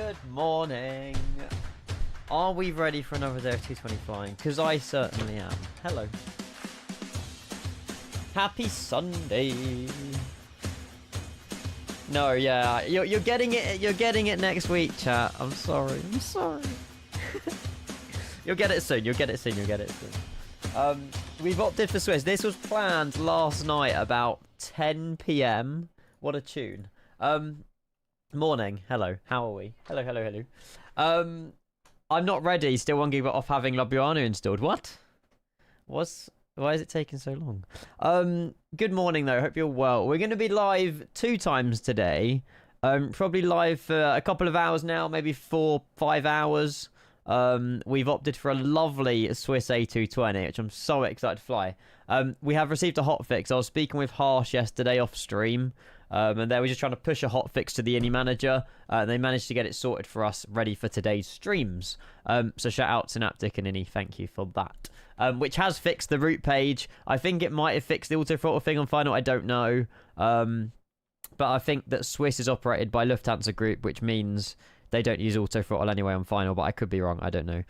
Good morning. Are we ready for another day of 220 flying? Because I certainly am. Hello. Happy Sunday. No, yeah, you're getting it. You're getting it next week, chat. I'm sorry. I'm sorry. You'll get it soon. You'll get it soon. You'll get it soon. We've opted for Swiss. This was planned last night about 10 p.m. What a tune. Morning. Hello. How are we? Hello, hello, hello. I'm not ready. Still 1 GB off having Ljubljana installed. What? Why is it taking so long? Good morning, though. Hope you're well. We're going to be live 2 times today. Probably live for a couple of hours now, maybe 4-5 hours. We've opted for a lovely Swiss A220, which I'm so excited to fly. We have received a hotfix. I was speaking with Harsh yesterday off stream, and they were just trying to push a hotfix to the ini manager, and they managed to get it sorted for us, ready for today's streams. So shout out Synaptic and ini, thank you for that. Which has fixed the route page. I think it might have fixed the auto throttle thing on final, I don't know. But I think that Swiss is operated by Lufthansa Group, which means they don't use auto throttle anyway on final, but I could be wrong. I don't know.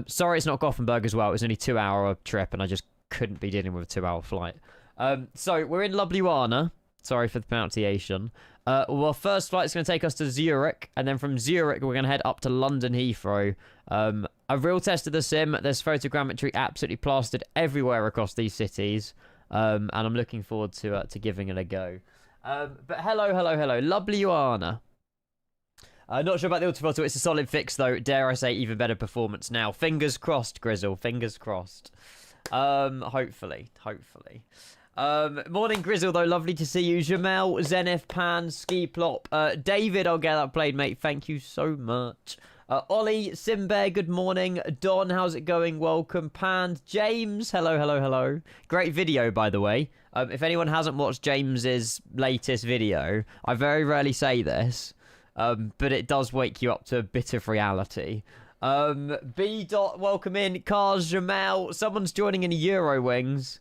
Sorry it's not Gothenburg as well. It was only a 2-hour trip, and I just couldn't be dealing with a 2-hour flight. So we're in Ljubljana. Sorry for the pronunciation. Well, first flight's going to take us to Zurich, and then from Zurich, we're going to head up to London Heathrow. A real test of the sim. There's photogrammetry absolutely plastered everywhere across these cities, and I'm looking forward to giving it a go. But hello, hello, hello. Ljubljana. Not sure about the auto throttle. It's a solid fix, though. Dare I say, even better performance now. Fingers crossed, Grizzle. Fingers crossed. Hopefully. Morning, Grizzle, though. Lovely to see you. Jamel, Zenith, Pan, Ski Plop. David, I'll get that played, mate. Thank you so much. Ollie, Simbear, good morning. Don, how's it going? Welcome. Pan, James, hello, hello, hello. Great video, by the way. If anyone hasn't watched James's latest video, I very rarely say this. But it does wake you up to a bit of reality. B. Dot, welcome in. Cars, Jamal. Someone's joining in Eurowings.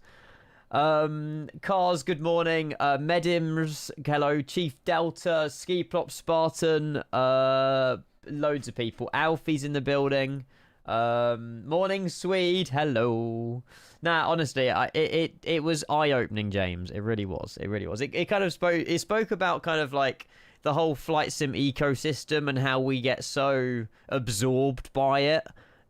Cars, good morning. Medims, hello. Chief Delta, Ski Plop, Spartan. Loads of people. Alfie's in the building. Morning, Swede. Hello. Nah, honestly, it was eye-opening, James. It really was. It really was. It kind of spoke about kind of like the whole flight sim ecosystem and how we get so absorbed by it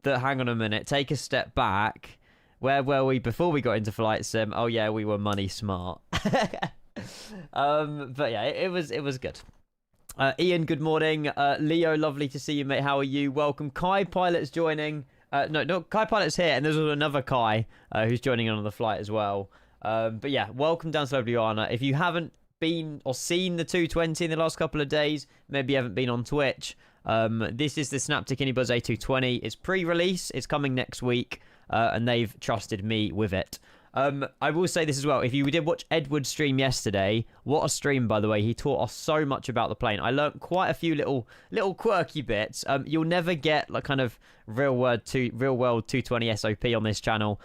that, hang on a minute, take a step back. Where were we before we got into flight sim? Oh yeah, we were money smart. But yeah, it was good. Ian, good morning. Leo, lovely to see you, mate. How are you? Welcome. Kai Pilot's joining. No, Kai Pilot's here, and there's another Kai who's joining in on the flight as well. But yeah, welcome down to Ljubljana. If you haven't been or seen the 220 in the last couple of days, maybe you haven't been on Twitch, this is the Synaptic iniBuilds A220. It's pre-release. It's coming next week, and they've trusted me with it. I will say this as well. If you did watch Edward's stream yesterday, what a stream, by the way. He taught us so much about the plane. I learned quite a few little quirky bits. You'll never get like kind of real world 220 SOP on this channel.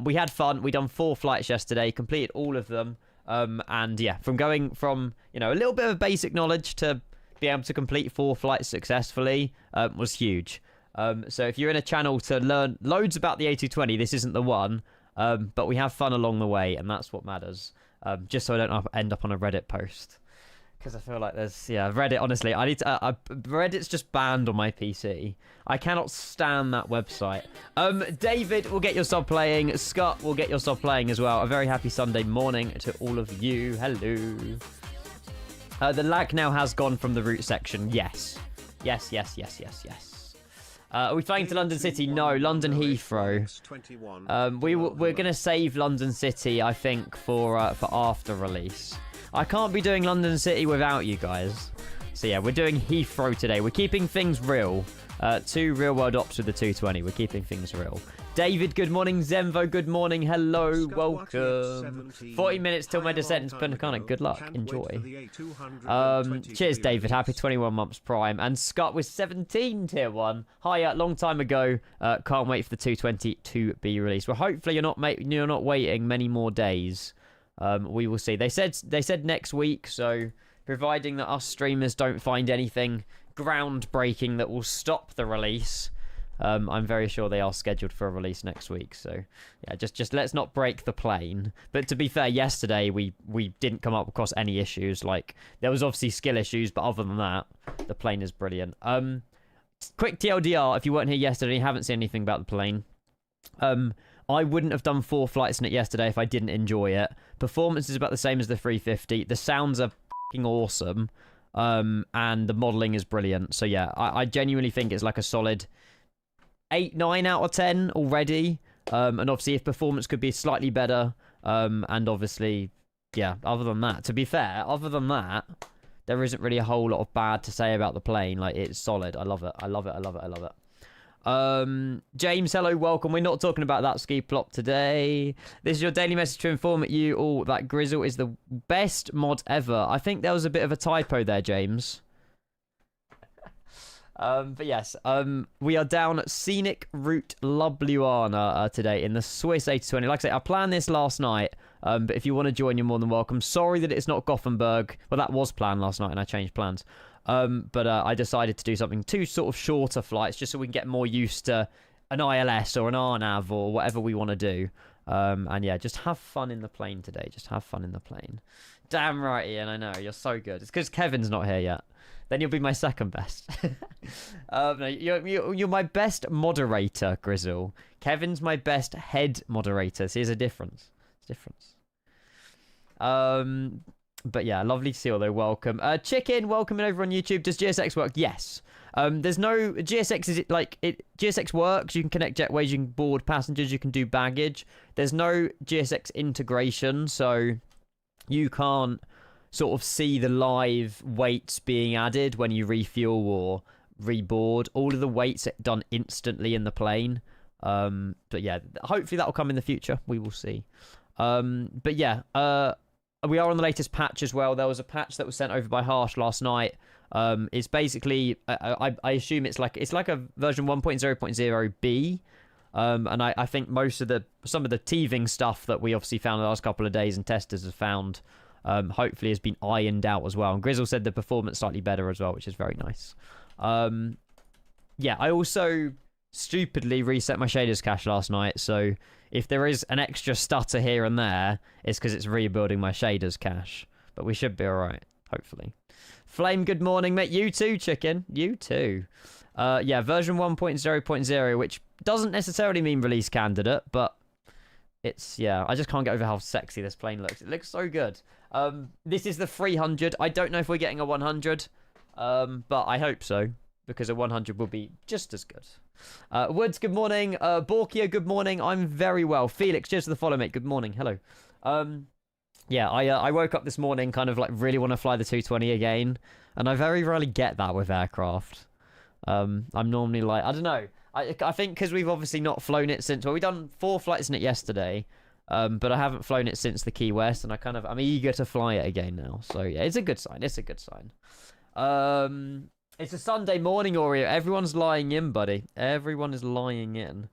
We had fun. We done 4 flights yesterday, completed all of them. And yeah, from going from, you know, a little bit of basic knowledge to be able to complete 4 flights successfully was huge. So if you're in a channel to learn loads about the A220, this isn't the one. But we have fun along the way, and that's what matters. Just so I don't end up on a Reddit post, because I feel like there's Reddit. Honestly, I need to. Reddit's just banned on my PC. I cannot stand that website. David will get your sub playing. Scott will get your sub playing as well. A very happy Sunday morning to all of you. Hello. The lag now has gone from the route section. Yes. Are we flying to London City? No, London Heathrow. We're gonna save London City, I think, for after release. I can't be doing London City without you guys. So yeah, we're doing Heathrow today. We're keeping things real. 2 real world ops with the 220. We're keeping things real. David, good morning. Zemvo, good morning. Hello, welcome. 40 minutes till my descent in Punakana. Good luck. Enjoy. Cheers, David. Happy 21 months prime. And Scott with 17 tier 1. Hiya, long time ago. Can't wait for the 220 to be released. Well, hopefully you're not waiting many more days. We will see. They said next week, so providing that us streamers don't find anything groundbreaking that will stop the release. I'm very sure they are scheduled for a release next week. So yeah, just let's not break the plane. But to be fair, yesterday we didn't come up across any issues. Like, there was obviously skill issues, but other than that, the plane is brilliant. Quick TLDR, if you weren't here yesterday and you haven't seen anything about the plane, I wouldn't have done 4 flights in it yesterday if I didn't enjoy it. Performance is about the same as the 350. The sounds are f***ing awesome. And the modeling is brilliant. So yeah, I genuinely think it's like a solid 8, 9 out of 10 already. And obviously if performance could be slightly better, and obviously, yeah, other than that, to be fair, other than that, there isn't really a whole lot of bad to say about the plane. Like, it's solid. I love it. I love it. I love it. I love it. James, hello, welcome. We're not talking about that ski plop today. This is your daily message to inform you all that Grizzle is the best mod ever. I think there was a bit of a typo there, James. But yes, we are down at Scenic Route Ljubljana today in the Swiss A220. Like I say, I planned this last night, but if you want to join, you're more than welcome. Sorry that it's not Gothenburg. Well, that was planned last night and I changed plans. But I decided to do something 2 sort of shorter flights just so we can get more used to an ILS or an RNAV or whatever we want to do. And yeah, just have fun in the plane today. Just have fun in the plane. Damn right, Ian, I know. You're so good. It's because Kevin's not here yet. Then you'll be my second best. No, you're my best moderator, Grizzle. Kevin's my best head moderator. So there's a difference. There's a difference. But yeah, lovely to see you, although welcome. Chicken, welcome over on YouTube. Does GSX work? Yes. There's no GSX. Is it like it? GSX works. You can connect jetways. You can board passengers. You can do baggage. There's no GSX integration, so you can't sort of see the live weights being added when you refuel or reboard. All of the weights are done instantly in the plane. But yeah, hopefully that will come in the future. We will see. But yeah, we are on the latest patch as well. There was a patch that was sent over by Harsh last night. It's basically, I assume it's like a version 1.0.0b. And I think some of the teething stuff that we obviously found the last couple of days and testers have found, hopefully has been ironed out as well. And Grizzle said the performance slightly better as well, which is very nice. Yeah, I also stupidly reset my shaders cache last night, so if there is an extra stutter here and there, it's because it's rebuilding my shaders cache. But we should be alright, hopefully. Flame, good morning, mate. You too, chicken. You too. Yeah, version 1.0.0, which doesn't necessarily mean release candidate, but it's, yeah, I just can't get over how sexy this plane looks. It looks so good. This is the 300. I don't know if we're getting a 100, but I hope so, because a 100 will be just as good. Woods, good morning. Borkia, good morning. I'm very well. Felix, cheers for the follow, mate. Good morning. Hello. Yeah, I woke up this morning kind of like really want to fly the 220 again, and I very rarely get that with aircraft. I'm normally like, I don't know. I think because we've obviously not flown it since, well, we done 4 flights in it yesterday, but I haven't flown it since the Key West, and I'm eager to fly it again now. So yeah, it's a good sign. It's a good sign. It's a Sunday morning, Oreo. Everyone's lying in, buddy. Everyone is lying in.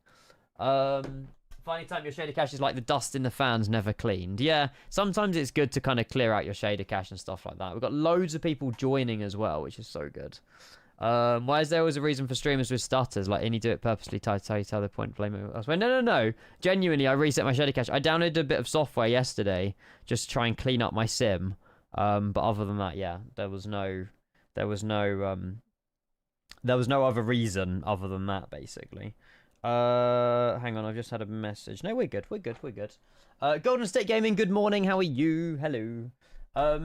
Finding time your shader cache is like the dust in the fans never cleaned. Yeah, sometimes it's good to kind of clear out your shader cache and stuff like that. We've got loads of people joining as well, which is so good. Why is there always a reason for streamers with stutters? Like, any do it purposely, tell the point, blame it elsewhere. No. Genuinely, I reset my shader cache. I downloaded a bit of software yesterday just to try and clean up my sim. But other than that, yeah, there was no other reason other than that, basically. Hang on, I've just had a message. No, we're good. Golden State Gaming, good morning. How are you? Hello. I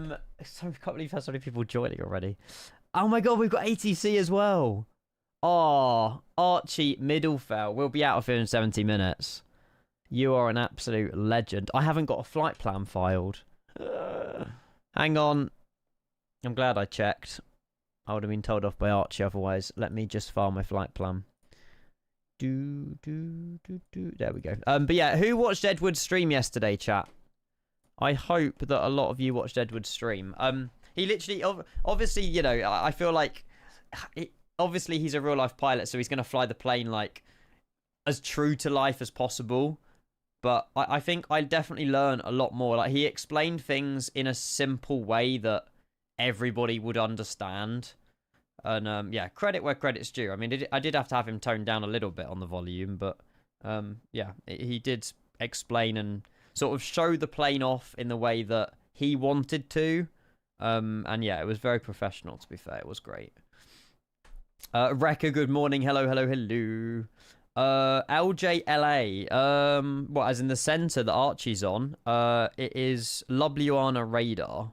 can't believe we've had so many people joining already. Oh my god, we've got ATC as well. Oh, Archie Middlefell. We'll be out of here in 70 minutes. You are an absolute legend. I haven't got a flight plan filed. Hang on. I'm glad I checked. I would have been told off by Archie otherwise. Let me just file my flight plan. There we go. But yeah, who watched Edward's stream yesterday, chat? I hope that a lot of you watched Edward's stream. He literally, obviously, you know, I feel like, obviously he's a real life pilot, so he's going to fly the plane like as true to life as possible. But I think I definitely learned a lot more. Like, he explained things in a simple way that everybody would understand. And yeah, credit where credit's due. I mean, I did have to have him toned down a little bit on the volume, but yeah, he did explain and sort of show the plane off in the way that he wanted to. And yeah, it was very professional, to be fair. It was great. Rekka, good morning. Hello. LJLA, what, as in the center that Archie's on, it is Ljubljana Radar.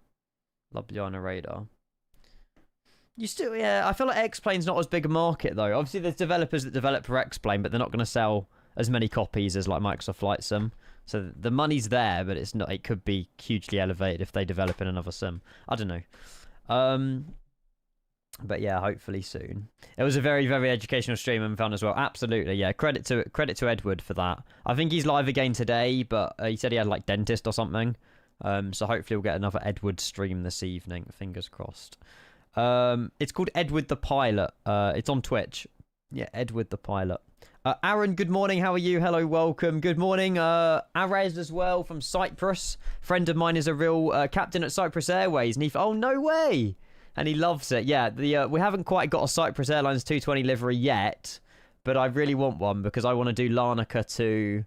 You still, yeah, I feel like X-Plane's not as big a market, though. Obviously, there's developers that develop for X-Plane, but they're not going to sell as many copies as, like, Microsoft Flight Sim. So the money's there, but it's not. It could be hugely elevated if they develop in another sim. I don't know. But yeah, hopefully soon. It was a very, very educational stream and fun as well. Absolutely, yeah. Credit to Edward for that. I think he's live again today, but he said he had like dentist or something. So hopefully we'll get another Edward stream this evening. Fingers crossed. It's called Edward the Pilot. It's on Twitch. Yeah, Edward the Pilot. Aaron, good morning. How are you? Hello, welcome. Good morning. Arez as well from Cyprus. Friend of mine is a real captain at Cyprus Airways. And oh, no way. And he loves it. Yeah, we haven't quite got a Cyprus Airlines 220 livery yet, but I really want one because I want to do Larnaca to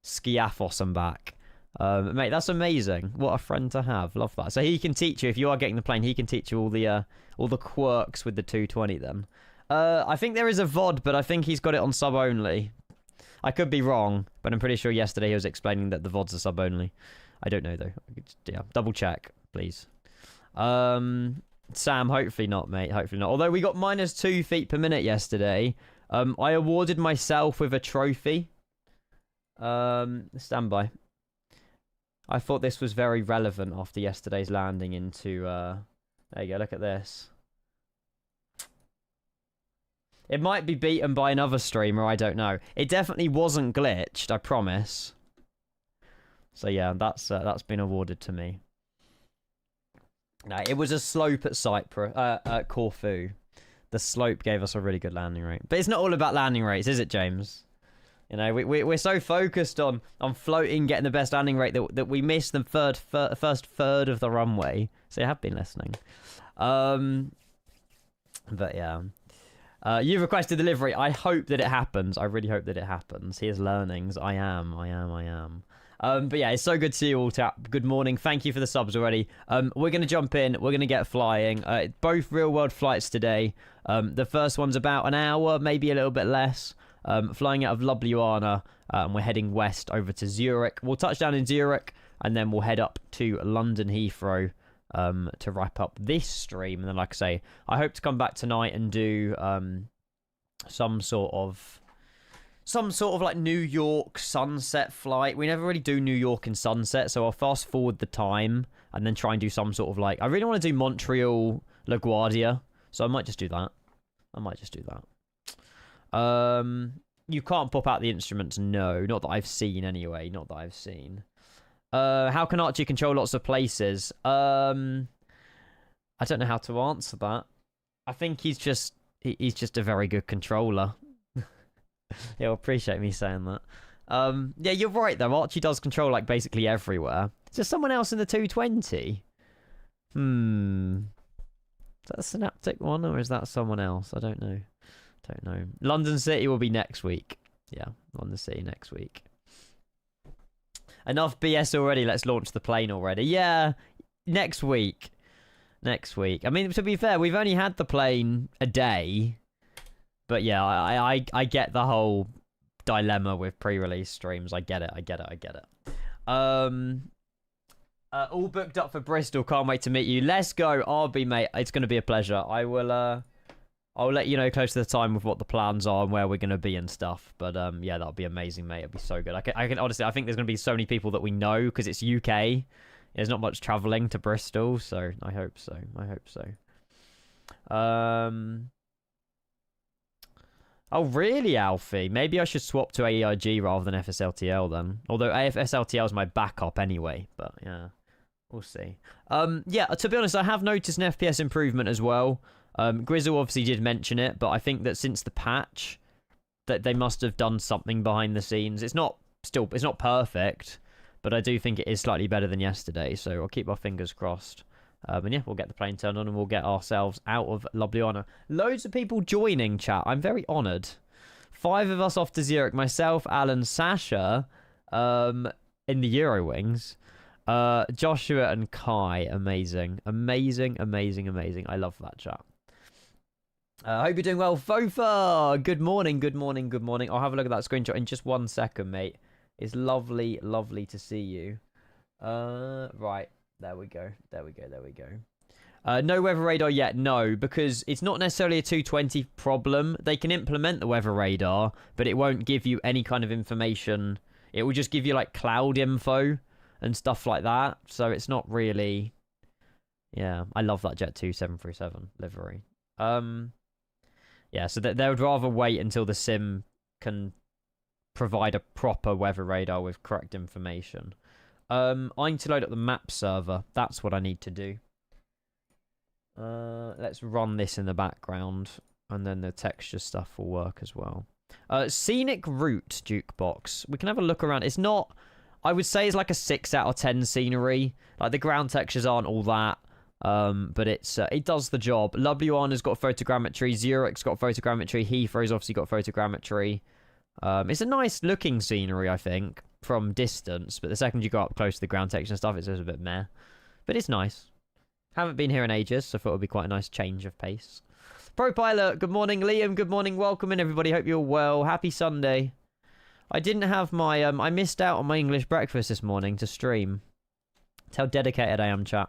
Skiathos and back. Mate, that's amazing. What a friend to have. Love that. So he can teach you, if you are getting the plane, he can teach you all the quirks with the 220 then. I think there is a VOD, but I think he's got it on sub only. I could be wrong, but I'm pretty sure yesterday he was explaining that the VODs are sub only. I don't know though. Yeah, double check, please. Sam, hopefully not, mate. Hopefully not. Although we got -2 feet per minute yesterday. I awarded myself with a trophy. Stand by. I thought this was very relevant after yesterday's landing into... there you go, look at this. It might be beaten by another streamer, I don't know. It definitely wasn't glitched, I promise. So yeah, that's been awarded to me. No, it was a slope at Cyprus, at Corfu. The slope gave us a really good landing rate. But it's not all about landing rates, is it, James? You know, we're so focused on floating, getting the best landing rate that we miss the first third of the runway. So you have been listening. But yeah. You requested delivery. I hope that it happens. I really hope that it happens. Here's learnings. I am. But yeah, it's so good to see you all, Tap. Good morning. Thank you for the subs already. We're going to jump in. We're going to get flying. Both real-world flights today. The first one's about an hour, maybe a little bit less. Flying out of Ljubljana, and we're heading west over to Zurich. We'll touch down in Zurich, and then we'll head up to London Heathrow to wrap up this stream. And then, like I say, I hope to come back tonight and do some sort of like New York sunset flight. We never really do New York and sunset, so I'll fast forward the time and then try and do some sort of like... I really want to do Montreal LaGuardia, so I might just do that. You can't pop out the instruments, no. Not that I've seen anyway, how can Archie control lots of places? I don't know how to answer that. I think he's just a very good controller. He'll appreciate me saying that. Yeah, you're right though. Archie does control like basically everywhere. Is there someone else in the 220? Is that a Synaptic one or is that someone else? I don't know. London City will be next week. Yeah, London City next week. Enough BS already. Let's launch the plane already. Yeah, next week. I mean, to be fair, we've only had the plane a day. But yeah, I get the whole dilemma with pre-release streams. I get it. All booked up for Bristol. Can't wait to meet you. Let's go, RB, mate. It's going to be a pleasure. I'll let you know close to the time with what the plans are and where we're going to be and stuff. But yeah, that'll be amazing, mate. It'll be so good. I can honestly, I think there's going to be so many people that we know because it's UK. There's not much travelling to Bristol, so I hope so. Oh, really, Alfie? Maybe I should swap to AEIG rather than FSLTL then. Although FSLTL is my backup anyway, but yeah, we'll see. Yeah, to be honest, I have noticed an FPS improvement as well. Grizzle obviously did mention it, but I think that since the patch, that they must have done something behind the scenes. It's not perfect, but I do think it is slightly better than yesterday, so I'll keep my fingers crossed. And yeah, we'll get the plane turned on and we'll get ourselves out of Ljubljana. Loads of people joining, chat. I'm very honoured. 5 of us off to Zurich. Myself, Alan, Sasha, in the Eurowings. Joshua and Kai. Amazing. Amazing, amazing, amazing. I love that chat. Hope you're doing well. Fofa! Good morning, good morning, good morning. I'll have a look at that screenshot in just 1 second, mate. It's lovely, lovely to see you. Right. There we go. There we go. There we go. No weather radar yet. No, because it's not necessarily a 220 problem. They can implement the weather radar, but it won't give you any kind of information. It will just give you like cloud info and stuff like that. So it's not really... Yeah, I love that Jet 2 737 livery. Yeah, so they would rather wait until the sim can provide a proper weather radar with correct information. I need to load up the map server. That's what I need to do. Let's run this in the background, and then the texture stuff will work as well. Scenic Route Jukebox. We can have a look around. It's not... I would say it's like a 6 out of 10 scenery. Like, the ground textures aren't all that. But it does the job. Ljubljana's got photogrammetry. Zurich's got photogrammetry. Heathrow's obviously got photogrammetry. It's a nice looking scenery, I think, from distance. But the second you go up close to the ground texture and stuff, it's just a bit meh. But it's nice. Haven't been here in ages, so I thought it would be quite a nice change of pace. Pro Pilot, good morning. Liam, good morning. Welcome in, everybody. Hope you're well. Happy Sunday. I didn't have my... I missed out on my English breakfast this morning to stream. That's how dedicated I am, chat.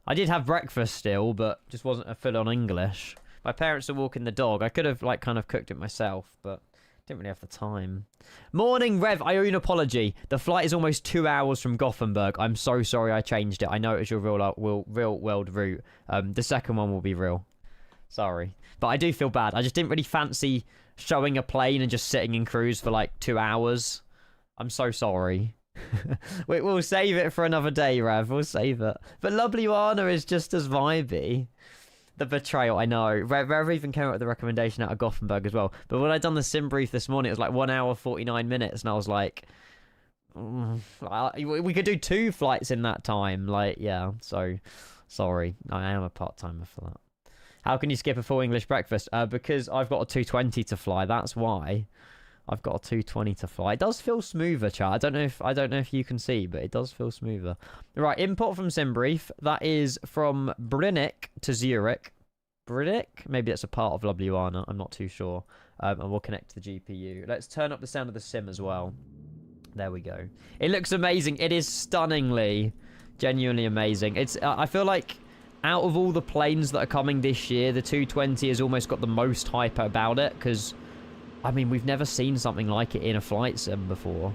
I did have breakfast still, but just wasn't a full-on English. My parents are walking the dog. I could have, like, kind of cooked it myself, but didn't really have the time. Morning, Rev. I owe you an apology. The flight is almost 2 hours from Gothenburg. I'm so sorry I changed it. I know it was your real world route. The second one will be real. Sorry. But I do feel bad. I just didn't really fancy showing a plane and just sitting in cruise for, like, 2 hours. I'm so sorry. We'll save it for another day, Rev. We'll save it. But Ljubljana is just as vibey. The betrayal, I know. Rev even came up with the recommendation out of Gothenburg as well. But when I done the sim brief this morning, it was like 1 hour 49 minutes, and I was like, we could do 2 flights in that time. Like, yeah. So sorry, I am a part-timer for that. How can you skip a full English breakfast? Because I've got a 220 to fly. That's why. I've got a 220 to fly. It does feel smoother, chat. I don't know if you can see, but it does feel smoother. Right, import from SimBrief. That is from Brnik to Zurich. Brnik? Maybe that's a part of Ljubljana. I'm not too sure. And we'll connect to the GPU. Let's turn up the sound of the sim as well. There we go. It looks amazing. It is stunningly, genuinely amazing. It's. I feel like out of all the planes that are coming this year, the 220 has almost got the most hype about it, because... I mean, we've never seen something like it in a flight sim before.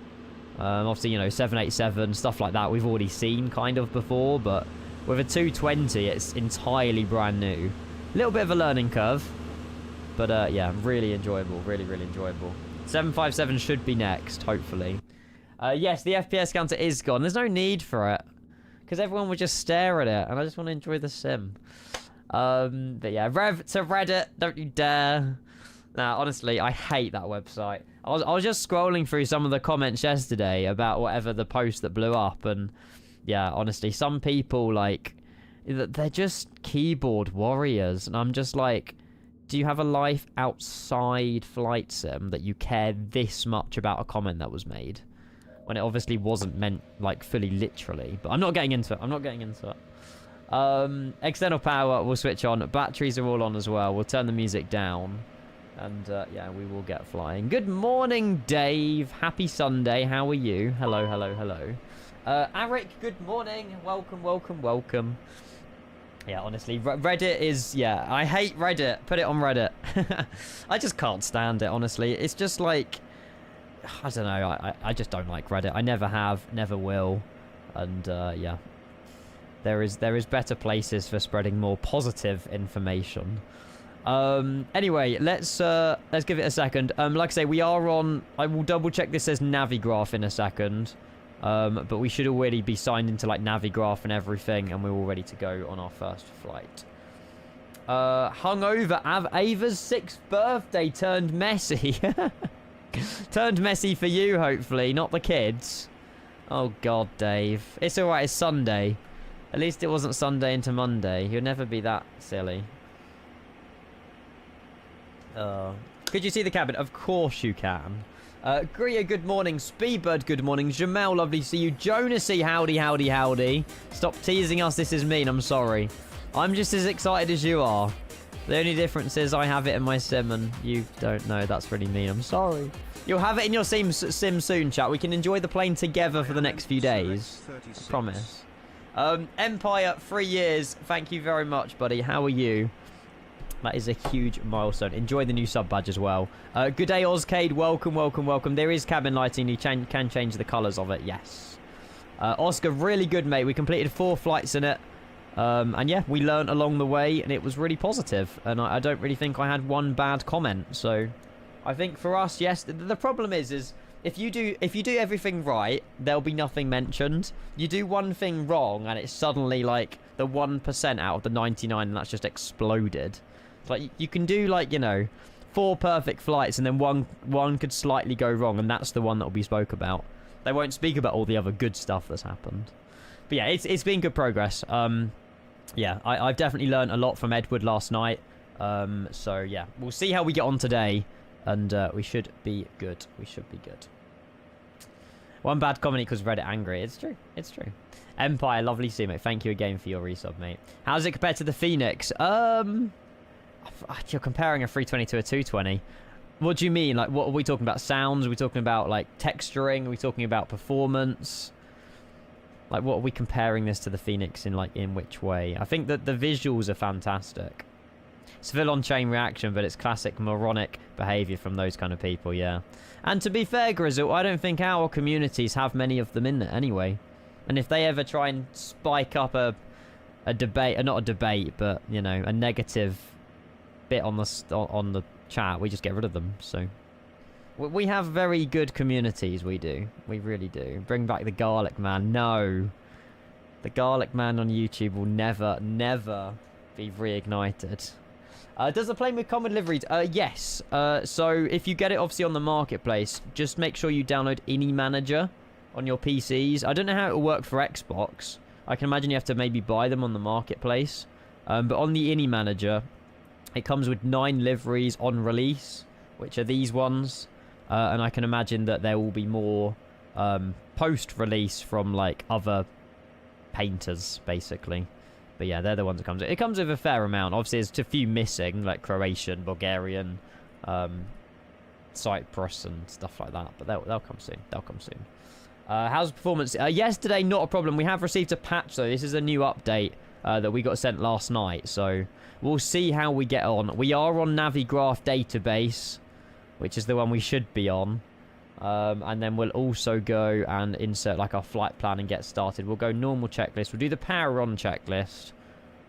Obviously, you know, 787, stuff like that, we've already seen kind of before, but with a 220, it's entirely brand new. A little bit of a learning curve, but yeah, really enjoyable, really, really enjoyable. 757 should be next, hopefully. Yes, the FPS counter is gone. There's no need for it, because everyone would just stare at it, and I just want to enjoy the sim. But yeah, Rev to Reddit, don't you dare. Nah, honestly, I hate that website. I was just scrolling through some of the comments yesterday about whatever the post that blew up, and yeah, honestly, some people, like, they're just keyboard warriors, and I'm just like, do you have a life outside flight sim that you care this much about a comment that was made? When it obviously wasn't meant, like, fully literally. But I'm not getting into it. I'm not getting into it. External power will switch on. Batteries are all on as well. We'll turn the music down. And, yeah, we will get flying. Good morning, Dave. Happy Sunday. How are you? Hello, hello, hello. Arik, good morning. Welcome, welcome, welcome. Yeah, honestly, Reddit is... Yeah, I hate Reddit. Put it on Reddit. I just can't stand it, honestly. It's just like... I don't know. I just don't like Reddit. I never have, never will. And, yeah. There is better places for spreading more positive information. Anyway, let's give it a second. Like I say, we are on... I will double check this says Navigraph in a second. But we should already be signed into, like, Navigraph and everything, and we're all ready to go on our first flight. Hungover Ava's 6th birthday turned messy. Turned messy for you, hopefully, not the kids. Oh, God, Dave. It's alright, it's Sunday. At least it wasn't Sunday into Monday. He'll never be that silly. Could you see the cabin? Of course you can. Gria, good morning. Speedbird, good morning. Jamel, lovely to see you. Jonasy, howdy, howdy, howdy. Stop teasing us. This is mean. I'm sorry. I'm just as excited as you are. The only difference is I have it in my sim and you don't know. That's really mean. I'm sorry. You'll have it in your sim soon, chat. We can enjoy the plane together for the next few days. I promise. Empire, 3 years. Thank you very much, buddy. How are you? That is a huge milestone. Enjoy the new sub badge as well. Good day, Ozcade. Welcome, welcome, welcome. There is cabin lighting. You can change the colours of it. Yes. Oscar, really good, mate. We completed 4 flights in it. And yeah, we learned along the way, and it was really positive. And I don't really think I had one bad comment. So I think for us, yes. The problem is if you do everything right, there'll be nothing mentioned. You do one thing wrong, and it's suddenly like the 1% out of the 99, and that's just exploded. Like, you can do, like, you know, 4 perfect flights, and then one could slightly go wrong, and that's the one that will be spoke about. They won't speak about all the other good stuff that's happened. But yeah, it's been good progress. Yeah, I've definitely learned a lot from Edward last night. So yeah, we'll see how we get on today, and we should be good. We should be good. One bad comment because Reddit angry. It's true. It's true. Empire, lovely to see you, mate. Thank you again for your resub, mate. How's it compared to the Phoenix? You're comparing a 320 to a 220. What do you mean? Like, what are we talking about? Sounds? Are we talking about, like, texturing? Are we talking about performance? Like, what are we comparing this to the Phoenix in, like, in which way? I think that the visuals are fantastic. It's full on chain reaction, but it's classic moronic behavior from those kind of people, yeah. And to be fair, Grizzle, I don't think our communities have many of them in it anyway. And if they ever try and spike up a debate, not a debate, but, you know, a negative bit on the chat, we just get rid of them. So we have very good communities. We do. We really do. Bring back the Garlic Man. No, the Garlic Man on YouTube will never be reignited. Does the plane with common liveries? Yes. So if you get it obviously on the marketplace, just make sure you download iniManager on your PCs. I don't know how it will work for Xbox. I can imagine you have to maybe buy them on the marketplace. But on the iniManager, it comes with 9 liveries on release, which are these ones. And I can imagine that there will be more post-release from, like, other painters, basically. But yeah, they're the ones that comes with. It comes with a fair amount. Obviously, there's a few missing, like Croatian, Bulgarian, Cyprus, and stuff like that. But they'll come soon. They'll come soon. How's the performance? Yesterday, not a problem. We have received a patch, though. This is a new update that we got sent last night. So we'll see how we get on. We are on Navigraph database, which is the one we should be on. And then we'll also go and insert like our flight plan and get started. We'll go normal checklist. We'll do the power on checklist.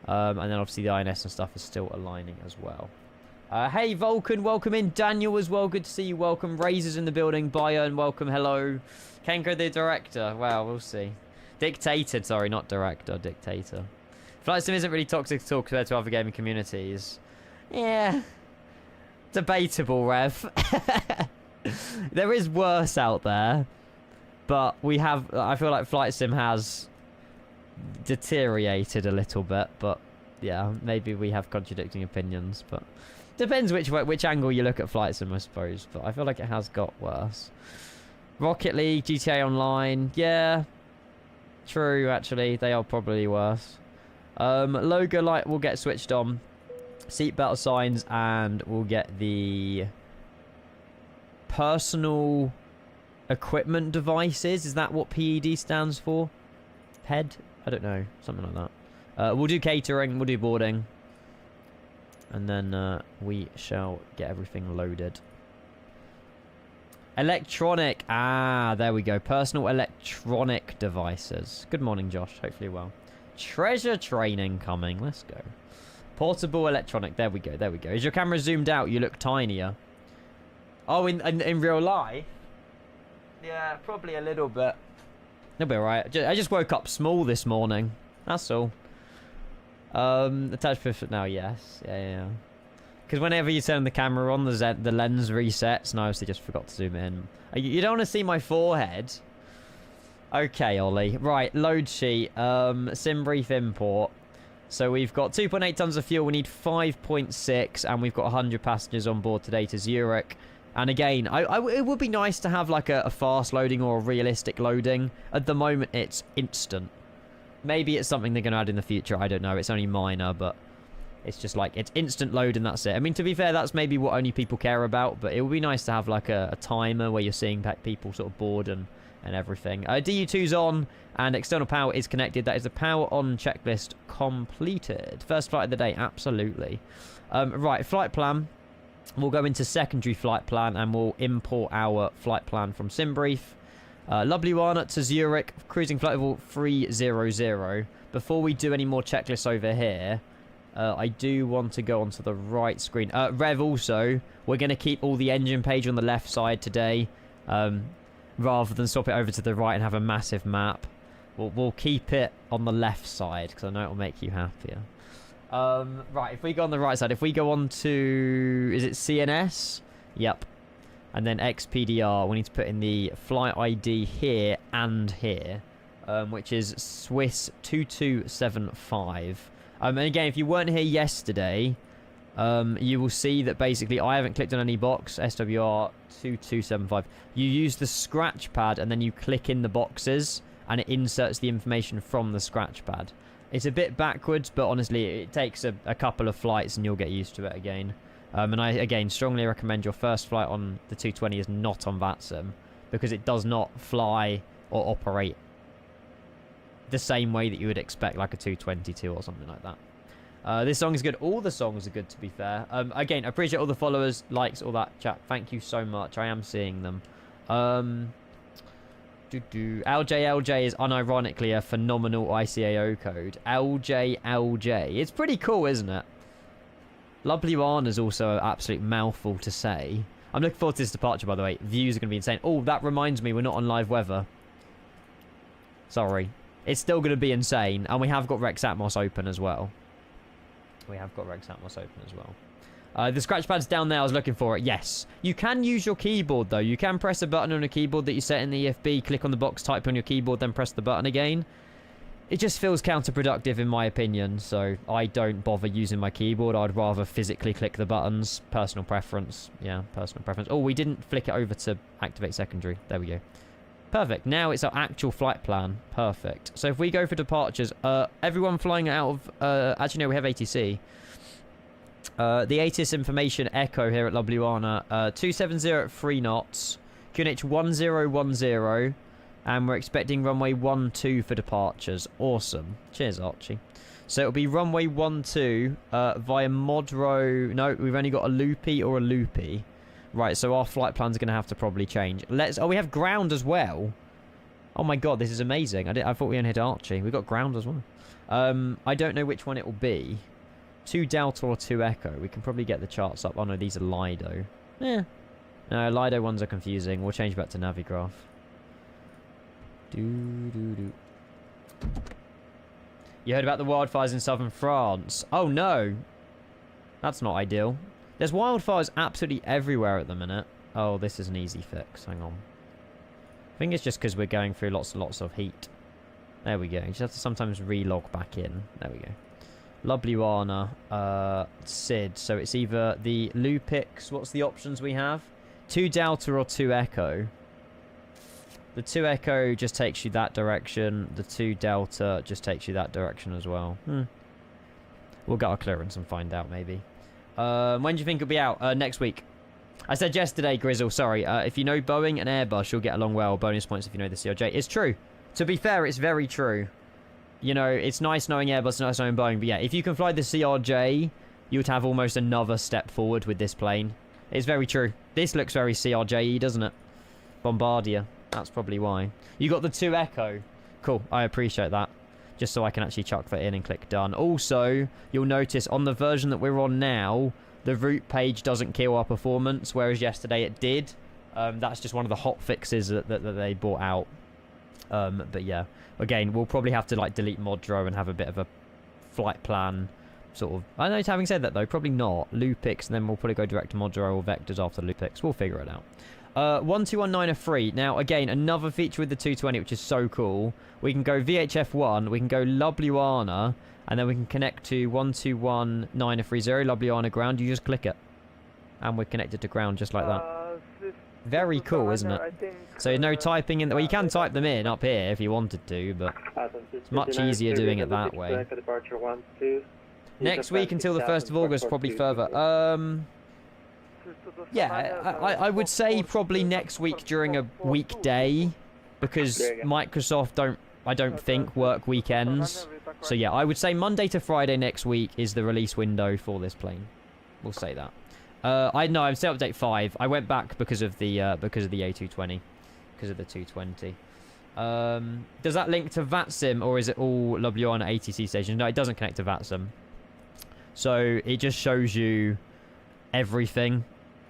And then obviously the INS and stuff is still aligning as well. Hey, Vulcan, welcome in. Daniel as well, good to see you. Welcome. Razors in the building. Bayern, welcome. Hello. Kenko, the director. Wow, we'll see. Dictator, sorry, not director. Dictator. Flight sim isn't really toxic at all compared to other gaming communities. Yeah. Debatable, Rev. There is worse out there, but we have. I feel like Flight Sim has deteriorated a little bit, but yeah, maybe we have contradicting opinions. But depends which angle you look at Flight Sim, I suppose. But I feel like it has got worse. Rocket League, GTA Online, yeah, true. Actually, they are probably worse. Logo light will get switched on. Seatbelt signs, and we'll get the personal equipment devices. Is that what PED stands for? PED? I don't know. Something like that. We'll do catering. We'll do boarding. And then we shall get everything loaded. Electronic. Ah, there we go. Personal electronic devices. Good morning, Josh. Hopefully well. Treasure train incoming. Let's go. Portable electronic. There we go. There we go. Is your camera zoomed out? You look tinier. Oh, in real life? Yeah, probably a little bit. It'll be alright. I just woke up small this morning. That's all. Attached pivot now, yes. Yeah. Because whenever you turn the camera on, the lens resets, and I obviously just forgot to zoom in. You don't want to see my forehead. Okay, Ollie. Right, load sheet. Sim brief import. So we've got 2.8 tons of fuel. We need 5.6, and we've got 100 passengers on board today to Zurich. And again, it would be nice to have like a fast loading or a realistic loading. At the moment, it's instant. Maybe it's something they're going to add in the future. I don't know. It's only minor, but it's just like it's instant load and that's it. I mean, to be fair, that's maybe what only people care about. But it would be nice to have like a timer where you're seeing people sort of board and everything. DU2's on and external power is connected. That is the power on checklist completed. First flight of the day, absolutely. Right, flight plan. We'll go into secondary flight plan and we'll import our flight plan from SimBrief. Lovely one to Zurich, cruising flight level 300. Before we do any more checklists over here, I do want to go onto the right screen. Rev also, we're going to keep all the engine page on the left side today. Rather than swap it over to the right and have a massive map. We'll keep it on the left side because I know it'll make you happier. Right, if we go on the right side, if we go on to... Is it CNS? Yep. And then XPDR, we need to put in the flight ID here and here. Which is Swiss 2275. And again, if you weren't here yesterday... you will see that basically I haven't clicked on any box, SWR 2275. You use the scratch pad and then you click in the boxes and it inserts the information from the scratch pad. It's a bit backwards, but honestly it takes a couple of flights and you'll get used to it again. And I, again, strongly recommend your first flight on the 220 is not on VATSIM because it does not fly or operate the same way that you would expect like a 222 or something like that. This song is good. All the songs are good, to be fair. Again, I appreciate all the followers, likes, all that chat. Thank you so much. I am seeing them. LJLJ is unironically a phenomenal ICAO code. LJLJ. It's pretty cool, isn't it? Lovely one is also an absolute mouthful to say. I'm looking forward to this departure, by the way. Views are going to be insane. Oh, that reminds me, we're not on live weather. Sorry. It's still going to be insane. And we have got Rex Atmos open as well. We have got Rex Atmos open as well. The scratch pad's down there. I was looking for it. Yes. You can use your keyboard, though. You can press a button on a keyboard that you set in the EFB, click on the box, type on your keyboard, then press the button again. It just feels counterproductive, in my opinion, so I don't bother using my keyboard. I'd rather physically click the buttons. Personal preference. Yeah, personal preference. Oh, we didn't flick it over to activate secondary. There we go. Perfect. Now it's our actual flight plan. Perfect. So if we go for departures, everyone flying out of... actually, no, we have ATC. The ATIS information echo here at Ljubljana. 270 at 3 knots. QNH 1010. And we're expecting runway 12 for departures. Awesome. Cheers, Archie. So it'll be runway 12 via Modro... No, we've only got a loopy or a loopy. Right, so our flight plans are going to have to probably change. Oh, we have ground as well. Oh my god, this is amazing. I thought we only had Archie. We've got ground as well. I don't know which one it will be. 2 Delta or 2 Echo. We can probably get the charts up. Oh no, these are Lido. Yeah. No, Lido ones are confusing. We'll change back to Navigraph. You heard about the wildfires in southern France? Oh no. That's not ideal. There's wildfires absolutely everywhere at the minute. Oh, this is an easy fix. Hang on. I think it's just because we're going through lots and lots of heat. There we go. You just have to sometimes relog back in. There we go. Ljubljana, Sid. So it's either the Lupix. What's the options we have? 2 Delta or 2 Echo. The 2 Echo just takes you that direction. The 2 Delta just takes you that direction as well. We'll get our clearance and find out, maybe. When do you think it'll be out? Next week. I said yesterday, Grizzle, sorry. If you know Boeing and Airbus, you'll get along well. Bonus points if you know the CRJ. It's true. To be fair, it's very true. You know, it's nice knowing Airbus, nice knowing Boeing. But yeah, if you can fly the CRJ, you would have almost another step forward with this plane. It's very true. This looks very CRJ-y, doesn't it? Bombardier. That's probably why. You got the 2 Echo. Cool. I appreciate that. Just so I can actually chuck that in and click done. Also, you'll notice on the version that we're on now, the route page doesn't kill our performance, whereas yesterday it did. That's just one of the hot fixes that they brought out. But yeah, again, we'll probably have to like delete Modro and have a bit of a flight plan sort of. I know, having said that though, probably not. Lupix, and then we'll probably go direct to Modro or Vectors after Lupix. We'll figure it out. 121-903. Now, again, another feature with the 220, which is so cool. We can go VHF1, we can go Ljubljana, and then we can connect to 121-930, Ljubljana ground. You just click it. And we're connected to ground just like that. Very cool, isn't it? So no typing in... Well, you can type them in up here if you wanted to, but it's much easier doing it that way. Next week until the 1st of August, probably further. Yeah, I would say probably next week during a weekday, because Microsoft I don't think work weekends. So yeah, I would say Monday to Friday next week is the release window for this plane. We'll say that. I know I'm still update 5. I went back because of the A220, because of the 220. Does that link to VATSIM, or is it all Ljubljana ATC stations? No, it doesn't connect to VATSIM. So it just shows you everything.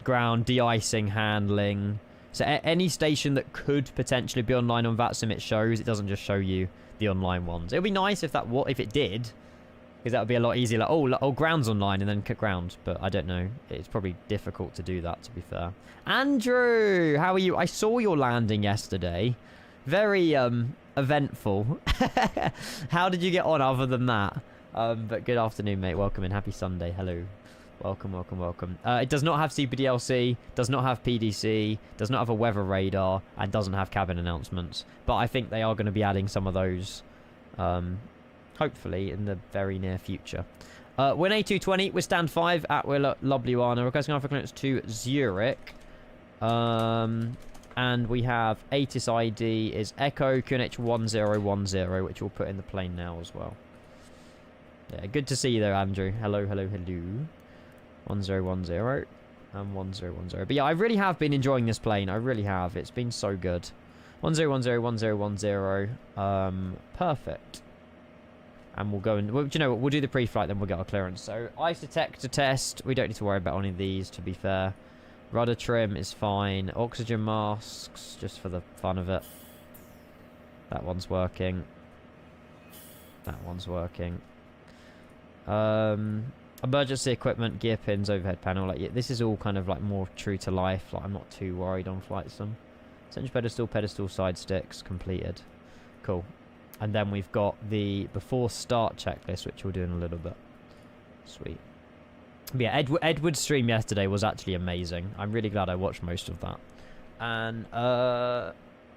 Ground, de-icing, handling. So any station that could potentially be online on VATSIM, it shows. It doesn't just show you the online ones. It would be nice if it did, because that would be a lot easier. Like, oh, ground's online, and then ground. But I don't know. It's probably difficult to do that, to be fair. Andrew, how are you? I saw your landing yesterday. Very eventful. How did you get on other than that? But good afternoon, mate. Welcome in. Happy Sunday. Hello. Welcome, welcome, welcome. It does not have CPDLC, does not have PDC, does not have a weather radar, and doesn't have cabin announcements. But I think they are going to be adding some of those, hopefully, in the very near future. Win A220 with stand 5 at Ljubljana, requesting our clearance to Zurich. And we have ATIS ID is Echo QNH 1010, which we'll put in the plane now as well. Yeah, good to see you there, Andrew. Hello, hello, hello. 1010 and 1010. But yeah, I really have been enjoying this plane. I really have. It's been so good. 1010, 1010. Perfect. And we'll go and... Well, do you know what? We'll do the pre-flight, then we'll get our clearance. So, ISOTEC to test. We don't need to worry about any of these, to be fair. Rudder trim is fine. Oxygen masks, just for the fun of it. That one's working. That one's working. Emergency equipment, gear pins, overhead panel. Like, yeah, this is all kind of like more true to life. Like, I'm not too worried on flight sim. Central pedestal, side sticks completed. Cool. And then we've got the before start checklist, which we'll do in a little bit. Sweet. But yeah, Edward's stream yesterday was actually amazing. I'm really glad I watched most of that. And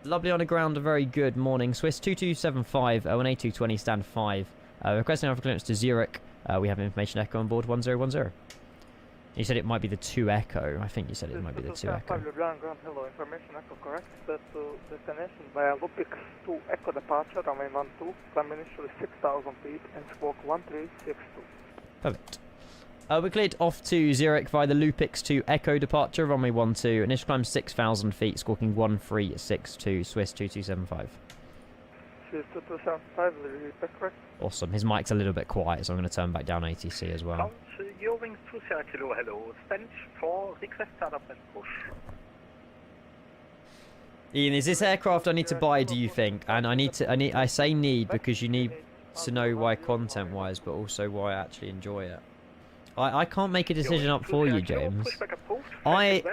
lovely on the ground, a very good morning. Swiss 2275, an A220 stand 5. Requesting our clearance to Zurich. We have information echo on board 1010. You said it might be the 2 echo. I think you said it might be the 2 echo. Hello, information echo correct. Set to destination via LUPIX 2 echo departure, runway 12, climb initially 6,000 feet and squawk 1362. Perfect. We cleared off to Zurich via the Lupix 2 echo departure, runway 12. Initial climb 6,000 feet, squawking 1362, Swiss 2275. Swiss 2275, correct. Awesome. His mic's a little bit quiet, so I'm going to turn back down ATC as well. Your wings 20 kilo, hello. Spanish 4, request startup and push. Ian, is this aircraft I need to buy, do you think? And I say need because you need to know why content-wise, but also why I actually enjoy it. I can't make a decision up for you, James. I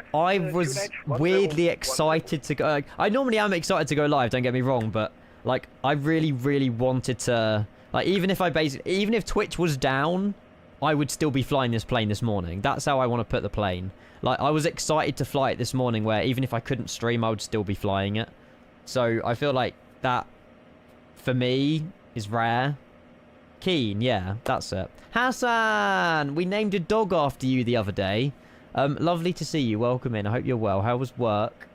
was weirdly excited to go. I normally am excited to go live, don't get me wrong, but like I really wanted to, like, even if Twitch was down, I would still be flying this plane this morning. That's how I want to put the plane. Like, I was excited to fly it this morning, where even if I couldn't stream, I would still be flying it. So I feel like that for me is rare. Keen, yeah, that's it. Hassan, we named a dog after you the other day. Lovely to see you. Welcome in. I hope you're well. How was work?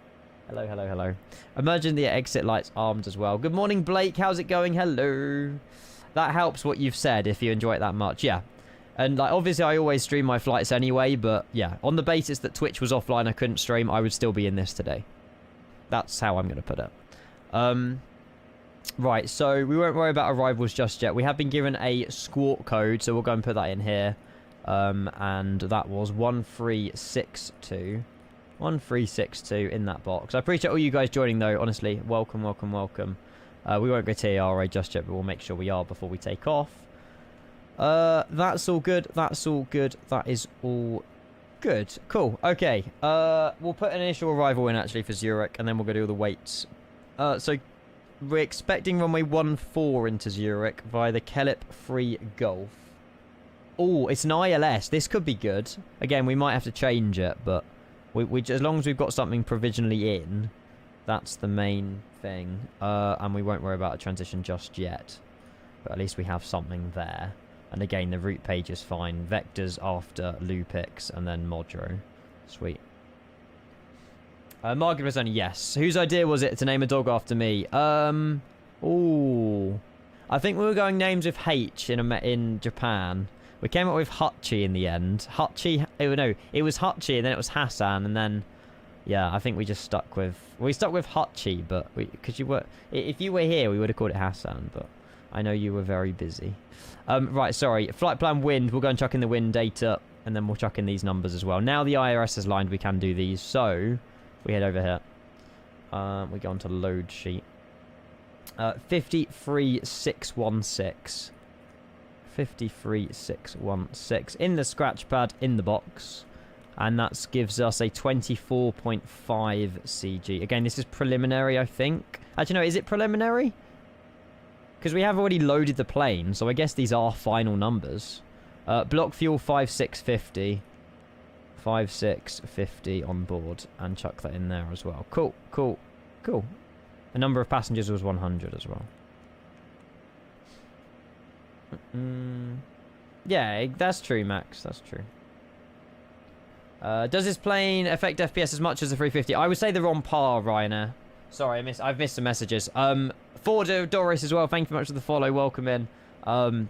Hello, hello, hello. Emergency exit lights armed as well. Good morning, Blake. How's it going? Hello. That helps what you've said if you enjoy it that much. Yeah. And like, obviously I always stream my flights anyway, but yeah, on the basis that Twitch was offline, I couldn't stream, I would still be in this today. That's how I'm going to put it. Right, so we won't worry about arrivals just yet. We have been given a squawk code, so we'll go and put that in here. And that was 1362. 1362 in that box. I appreciate all you guys joining though, honestly. Welcome, welcome, welcome. We won't go to ARA just yet, but we'll make sure we are before we take off. That's all good. That's all good. That is all Good. Cool. Okay. We'll put an initial arrival in actually for Zurich, and then we'll go do all the weights. So we're expecting runway 14 into Zurich via the Kellip Free Gulf. Oh, it's an ILS. This could be good. Again, we might have to change it, but we as long as we've got something provisionally in, that's the main thing. And we won't worry about a transition just yet. But at least we have something there. And again, the route page is fine. Vectors after Lupix and then Modro. Sweet. Margaret was only yes. Whose idea was it to name a dog after me? Ooh. I think we were going names with H in Japan. We came up with Hutchie in the end. Hutchie. Oh, no, it was Hutchie and then it was Hassan and then. Yeah, I think we just stuck with. We stuck with Hutchie, but because you were. If you were here, we would have called it Hassan, but. I know you were very busy. Right, sorry. Flight plan wind. We'll go and chuck in the wind data. And then we'll chuck in these numbers as well. Now the IRS is lined, we can do these. So, we head over here. We go on to load sheet. 53616. 53616. In the scratch pad, in the box. And that gives us a 24.5 CG. Again, this is preliminary, I think. Actually, no, is it preliminary? Because we have already loaded the plane, so I guess these are final numbers. Block fuel 5650. 5650 on board. And chuck that in there as well. Cool, cool, cool. The number of passengers was 100 as well. Yeah, that's true, Max. That's true. Does this plane affect FPS as much as the 350? I would say they're on par, Ryanair. Sorry, I've missed some messages. Ford Doris as well, thank you very much for the follow, welcome in.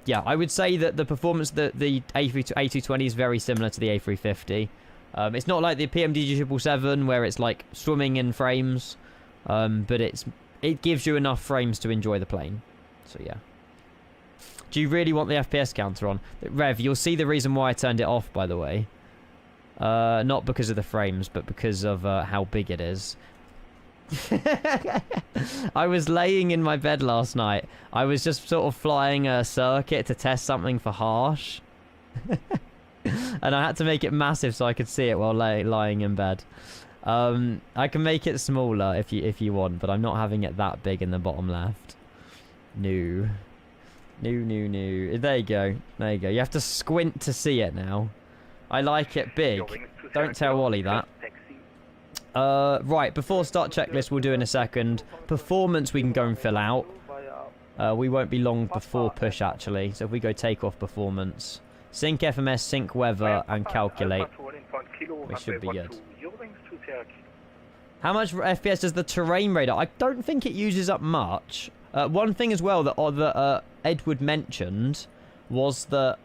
Yeah, I would say that the performance that the A220 is very similar to the A350. It's not like the PMDG 777 where it's like swimming in frames, but it gives you enough frames to enjoy the plane. So yeah. Do you really want the FPS counter on? Rev, you'll see the reason why I turned it off, by the way. Not because of the frames, but because of how big it is. I was laying in my bed last night. I was just sort of flying a circuit to test something for harsh. And I had to make it massive so I could see it while lying in bed. I can make it smaller if you want, but I'm not having it that big in the bottom left. No. No. There you go. There you go. You have to squint to see it now. I like it big. Don't tell Wally that. Right, before start checklist we'll do in a second. Performance we can go and fill out. We won't be long before push actually. So if we go takeoff performance. Sync FMS, sync weather and calculate. We should be good. How much FPS does the terrain radar? I don't think it uses up much. One thing as well that Edward mentioned was that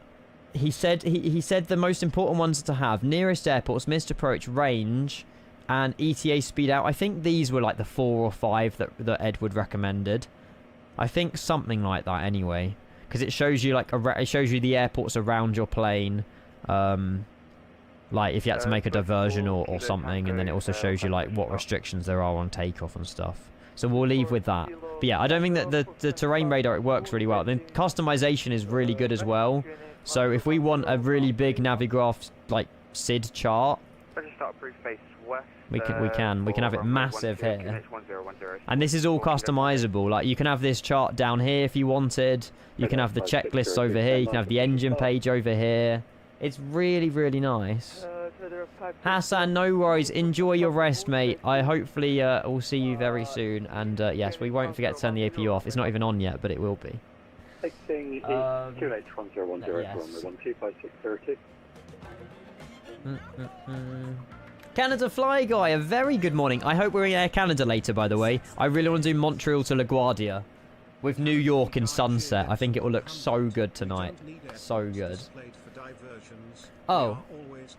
he said the most important ones to have: nearest airports, missed approach, range, and ETA speed out. I think these were like the 4 or 5 that Edward recommended. I think something like that anyway, because it shows you like it shows you the airports around your plane, like if you had to make a diversion or something, and then it also shows you like what restrictions there are on takeoff and stuff. So we'll leave with that. But yeah, I don't think that the terrain radar, it works really well. The customization is really good as well. So if we want a really big Navigraph like SID chart, we can have it massive here. And this is all customizable. Like you can have this chart down here if you wanted. You can have the checklists over here. You can have the engine page over here. It's really, really nice. Hassan, no worries. Enjoy your rest, mate. I hopefully will see you very soon. And yes, we won't forget to turn the APU off. It's not even on yet, but it will be. Canada Fly Guy, a very good morning. I hope we're in Air Canada later, by the way. I really want to do Montreal to LaGuardia with New York in sunset. I think it will look so good tonight. So good. Oh.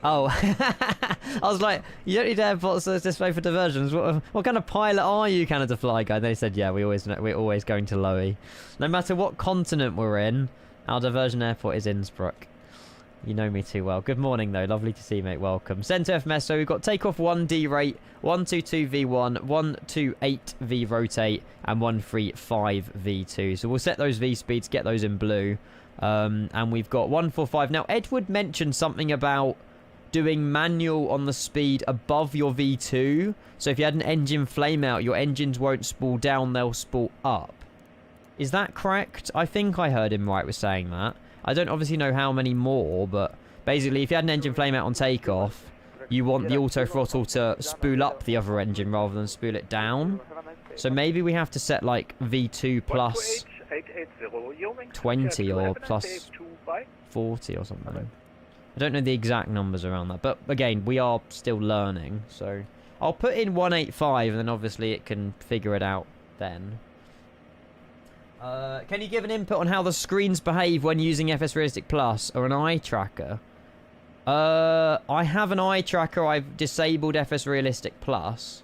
I was like, you don't need airports display for diversions. What kind of pilot are you, Canada Fly Guy? They said, yeah, we're always going to Lowy. No matter what continent we're in, our diversion airport is Innsbruck. You know me too well. Good morning, though. Lovely to see you, mate. Welcome. Centre FMS. So we've got takeoff 1D rate, 122 V1, 128 V rotate, and 135 V2. So we'll set those V speeds, get those in blue. And we've got 145. Now, Edward mentioned something about doing manual on the speed above your V2. So if you had an engine flame out, your engines won't spool down, they'll spool up. Is that correct? I think I heard him right with saying that. I don't obviously know how many more, but basically if you had an engine flame out on takeoff, you want the auto throttle to spool up the other engine rather than spool it down. So maybe we have to set like V2 plus 20 or plus 40 or something. I don't know the exact numbers around that, but again, we are still learning. So I'll put in 185 and then obviously it can figure it out then. Can you give an input on how the screens behave when using FS Realistic Plus or an eye tracker? I have an eye tracker. I've disabled FS Realistic Plus.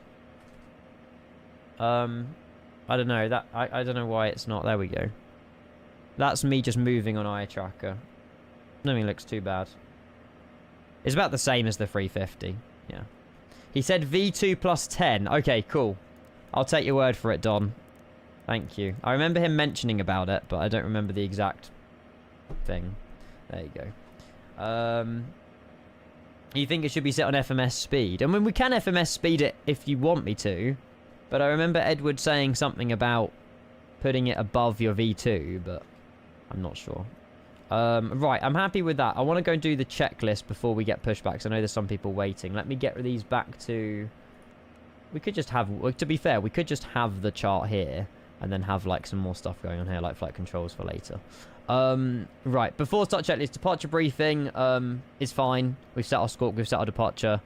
I don't know. That I don't know why it's not. There we go. That's me just moving on eye tracker. Nothing looks too bad. It's about the same as the 350. Yeah. He said V2 plus 10. Okay, cool. I'll take your word for it, Don. Thank you. I remember him mentioning about it, but I don't remember the exact thing. There you go. You think it should be set on FMS speed? I mean, we can FMS speed it if you want me to, but I remember Edward saying something about putting it above your V2, but I'm not sure. Right, I'm happy with that. I want to go and do the checklist before we get pushbacks. I know there's some people waiting. Let me get these back to... We could just have... To be fair, we could just have the chart here and then have like some more stuff going on here, like flight controls for later. Right, before start checklist, departure briefing is fine. We've set our squawk, we've set our departure,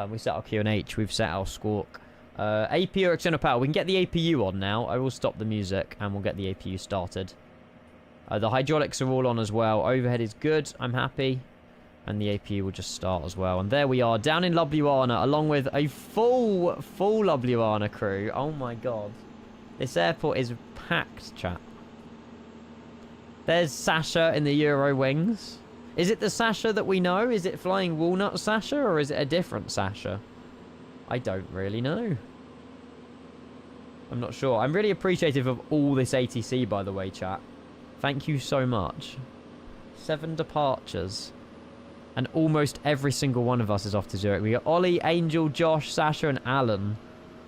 we've set our QNH, we've set our squawk. APU or external power, we can get the APU on now. I will stop the music and we'll get the APU started. The hydraulics are all on as well. Overhead is good, I'm happy. And the APU will just start as well. And there we are, down in Ljubljana, along with a full Ljubljana crew. Oh my god. This airport is packed, chat. There's Sasha in the Euro wings. Is it the Sasha that we know? Is it Flying Walnut Sasha or is it a different Sasha? I don't really know. I'm not sure. I'm really appreciative of all this ATC, by the way, chat. Thank you so much. 7 departures. And almost every single one of us is off to Zurich. We got Ollie, Angel, Josh, Sasha and Alan.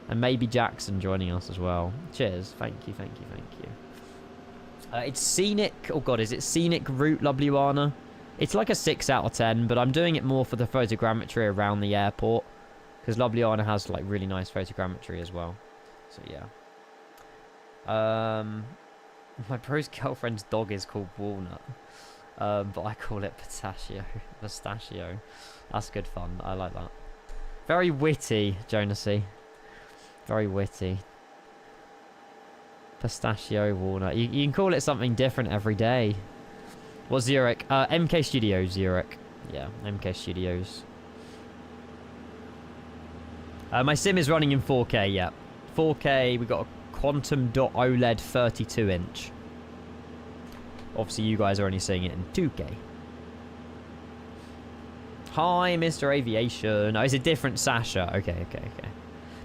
And maybe Jackson joining us as well. Cheers. Thank you, thank you, thank you. It's scenic. Oh god, is it scenic route Ljubljana? It's like a 6 out of 10, but I'm doing it more for the photogrammetry around the airport because Ljubljana has like really nice photogrammetry as well. So yeah. My bro's girlfriend's dog is called Walnut, but I call it Pistachio. Pistachio. That's good fun. I like that. Very witty, Jonasy. Very witty. Pistachio walnut. You can call it something different every day. What's Zurich? MK Studios, Zurich. Yeah, MK Studios. My sim is running in 4K, yeah. 4K, we've got a Quantum OLED 32-inch. Obviously, you guys are only seeing it in 2K. Hi, Mr. Aviation. Oh, it's a different Sasha. Okay.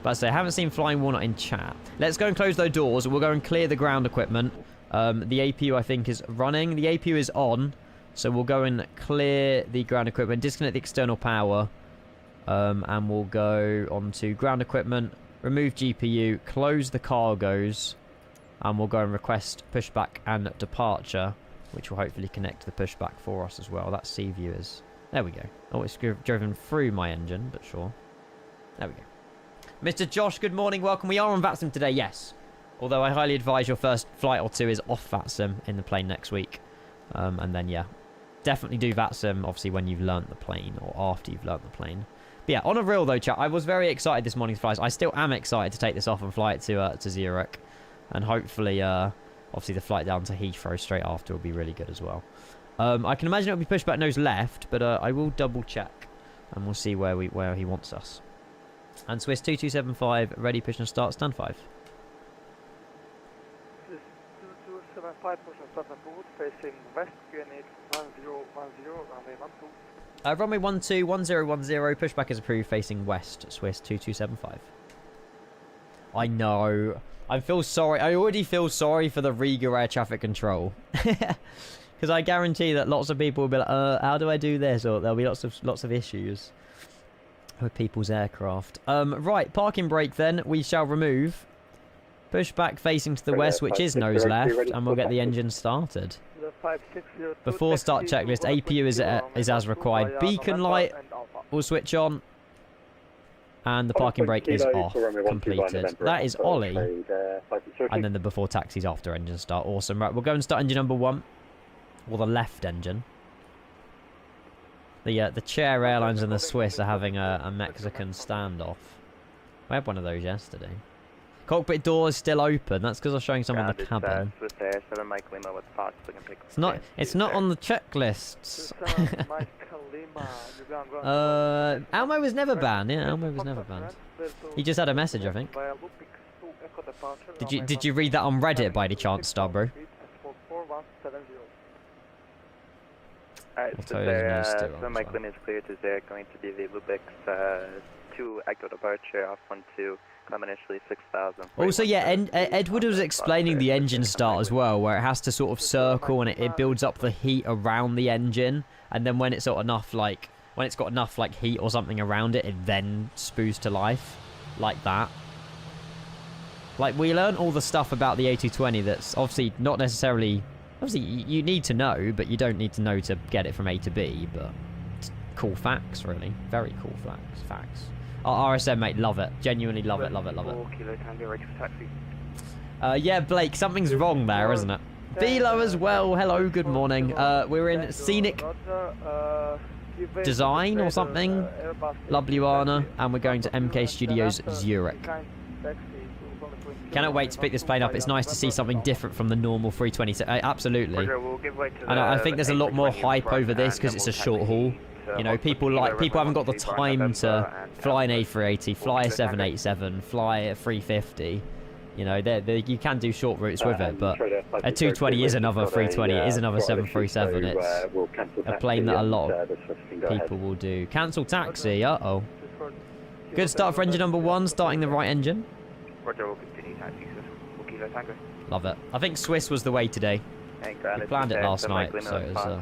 But I say, I haven't seen Flying Walnut in chat. Let's go and close those doors. We'll go and clear the ground equipment. The APU, I think, is running. The APU is on. So we'll go and clear the ground equipment, disconnect the external power. And we'll go onto ground equipment, remove GPU, close the cargoes. And we'll go and request pushback and departure, which will hopefully connect the pushback for us as well. That sea view is... There we go. Oh, it's driven through my engine, but sure. There we go. Mr. Josh, good morning. Welcome. We are on VATSIM today, yes. Although I highly advise your first flight or two is off VATSIM in the plane next week. And then, yeah, definitely do VATSIM, obviously, when you've learnt the plane or after you've learnt the plane. But yeah, on a real, though, chat, I was very excited this morning's flights. I still am excited to take this off and fly it to Zurich. And hopefully, obviously, the flight down to Heathrow straight after will be really good as well. I can imagine it'll be pushback nose left, but I will double check. And we'll see where he wants us. And Swiss 2275, ready, push and start, stand 5. Swiss 2275, push and start and boot, facing west, QNH 1010, runway 12. Runway 12, 1010, pushback is approved, facing west, Swiss 2275. I know. I already feel sorry for the Riga air traffic control. Because Because I guarantee that lots of people will be like, how do I do this? Or there'll be lots of issues with people's aircraft. Right, parking brake then. We shall remove. Push back facing to the west, which is nose left, and we'll get the engine started. Before start checklist, APU is as required. Beacon light will switch on. And the parking brake is off, completed. That is Ollie. And then the before taxis after engine start. Awesome. Right, we'll go and start engine number 1. Or the left engine. The Chair Airlines and the Swiss are having a Mexican standoff. We had one of those yesterday. Cockpit door is still open. That's because I was showing someone the cabin. It's not on the checklists. Elmo was never banned. Yeah, Elmo was never banned. He just had a message, I think. Did you read that on Reddit by any chance, Starbro? So my claim is clear to there going to be the Lubix 2 actual departure off 12, climb initially 6,000. Also, yeah, Edward was explaining the engine start as well, where it has to sort of circle and it builds up the heat around the engine, and then when it's got enough like heat or something around it, it then spews to life, like that. Like, we learned all the stuff about the A220 that's obviously not necessarily... Obviously, you need to know, but you don't need to know to get it from A to B, but it's cool facts, really. Very cool facts. Our RSM, mate, love it. Genuinely love it. Yeah, Blake, something's wrong there, isn't it? Velo as well. Hello, good morning. We're in Scenic Design or something. Ljubljana, and we're going to MK Studios Zurich. Cannot wait to pick this plane up. It's nice to see something different from the normal 320. Absolutely. And I think there's a lot more hype over this because it's a short haul. You know, people haven't got the time to fly an A380, fly a 787, fly a 350. You know, you can do short routes with it, but a 220 is another 320. It is another 737. It's a plane that a lot of people will do. Cancel taxi. Uh-oh. Good start for engine number 1, starting the right engine. Love it. I think Swiss was the way today. We planned it last night, so it was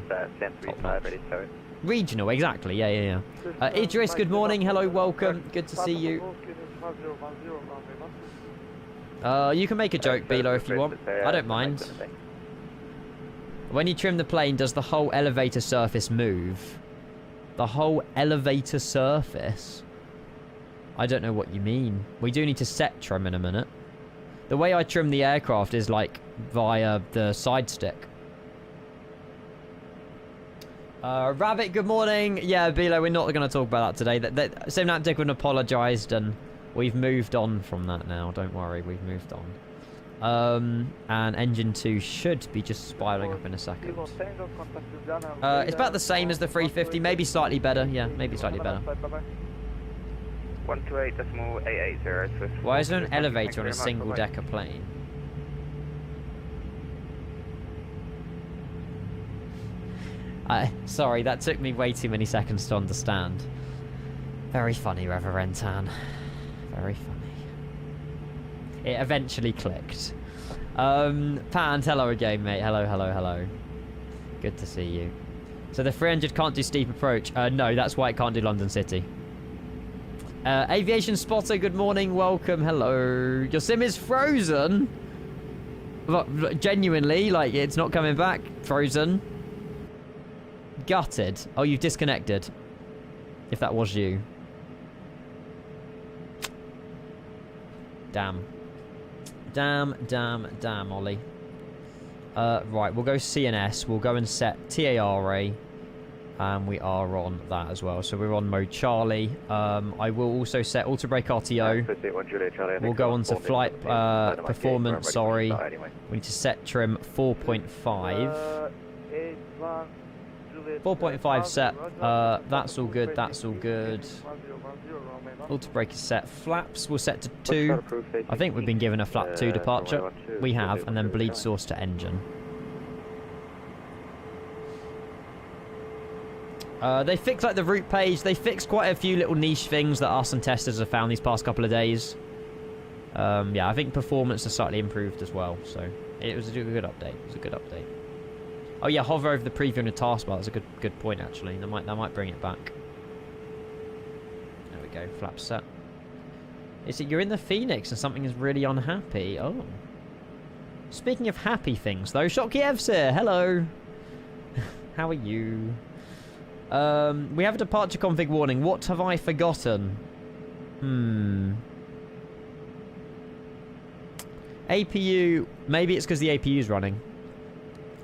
top-notch. Regional, exactly. Yeah. Idris, good morning. Hello, welcome. Good to see you. You can make a joke, Bilo, if you want. I don't mind. When you trim the plane, does the whole elevator surface move? The whole elevator surface? I don't know what you mean. We do need to set trim in a minute. The way I trim the aircraft is like via the side stick. Rabbit, good morning. Yeah, Bilo, we're not going to talk about that today. Synaptic apologised and we've moved on from that now. Don't worry, we've moved on. And engine 2 should be just spiralling up in a second. It's about the same as the 350, maybe slightly better. Yeah, maybe slightly better. 128.880. Why is there an elevator on a single-decker plane? Sorry, that took me way too many seconds to understand. Very funny, Reverentan. Very funny. It eventually clicked. Pant, hello again, mate. Hello. Good to see you. So the 300 can't do steep approach. No, that's why it can't do London City. Aviation Spotter, good morning, welcome, hello. Your sim is frozen? Genuinely, like, it's not coming back? Frozen? Gutted. Oh, you've disconnected. If that was you. Damn, Ollie. Right, we'll go CNS. We'll go and set TARA. And we are on that as well. So we're on mode Charlie. I will also set auto brake RTO. We'll go on to flight performance, sorry. We need to set trim 4.5. 4.5 set. That's all good, that's all good. Auto brake is set. Flaps we'll set to 2. I think we've been given a flap 2 departure. We have, and then bleed source to engine. They fixed like the route page. They fixed quite a few little niche things that us and testers have found these past couple of days. Yeah, I think performance has slightly improved as well. So it was a good update. Oh yeah, hover over the preview on the taskbar. That's a good point actually. That might bring it back. There we go. Flaps set. Is it you're in the Phoenix and something is really unhappy? Oh. Speaking of happy things though, Shokiev's here. Hello. How are you? We have a departure config warning. What have I forgotten? APU. Maybe it's because the APU is running.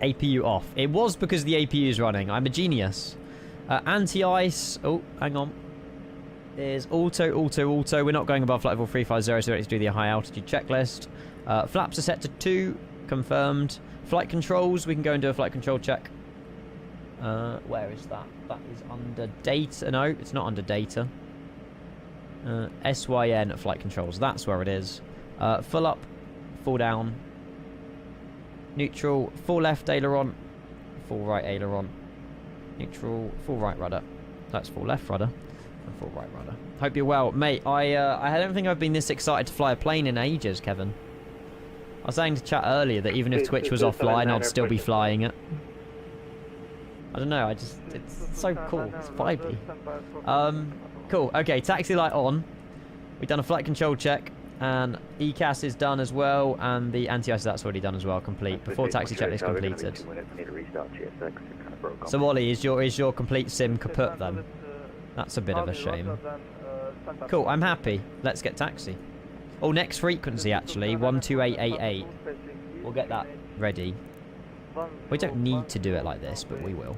APU off. It was because the APU is running. I'm a genius. Anti-ice. Oh, hang on. Is auto. We're not going above flight level 350, so we don't need to do the high altitude checklist. Flaps are set to 2. Confirmed. Flight controls. We can go and do a flight control check. Where is that? That is under data. No, it's not under data. SYN flight controls. That's where it is. Full up. Full down. Neutral. Full left aileron. Full right aileron. Neutral. Full right rudder. That's full left rudder. And full right rudder. Hope you're well. Mate, I don't think I've been this excited to fly a plane in ages, Kevin. I was saying to chat earlier that even if Twitch was offline, I'd still be flying it. I don't know, it's so cool. It's vibey. Cool. Okay, taxi light on. We've done a flight control check. And ECAS is done as well, and the anti-ice that's already done as well, complete. Before taxi checklist completed. So Ollie, is your complete sim kaput then? That's a bit of a shame. Cool, I'm happy. Let's get taxi. Oh, next frequency actually, 12888. We'll get that ready. We don't need to do it like this, but we will.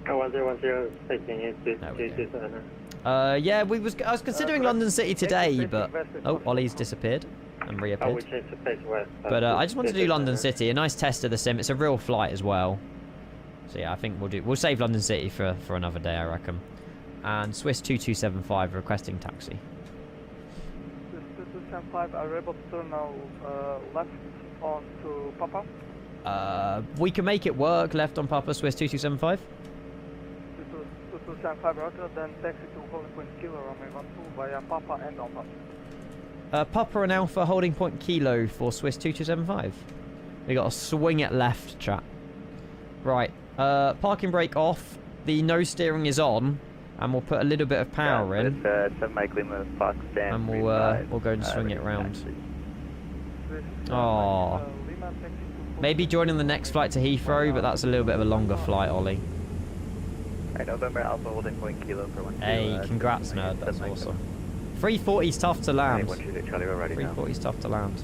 Yeah, I was considering London City today, but oh, Ollie's disappeared and reappeared. But I just want to do London City, a nice test of the sim. It's a real flight as well. So yeah, I think we'll save London City for another day, I reckon. And Swiss 2275 requesting taxi. Swiss 2275, are you able to turn now left on to Papa? We can make it work. Left on Papa, Swiss 2275. 2275 roger, then taxi to holding point kilo runway 12 via Papa and Alpha. Papa and Alpha holding point kilo for Swiss 2275. We got to swing it left, chat. Right. Parking brake off. The nose steering is on, and we'll put a little bit of power in. And we'll go and swing it around. Oh. Maybe joining the next flight to Heathrow, but that's a little bit of a longer flight, Ollie. November Alpha holding point kilo for 1. Hey, congrats, nerd. That's awesome. 340's tough to land. 340's tough to land.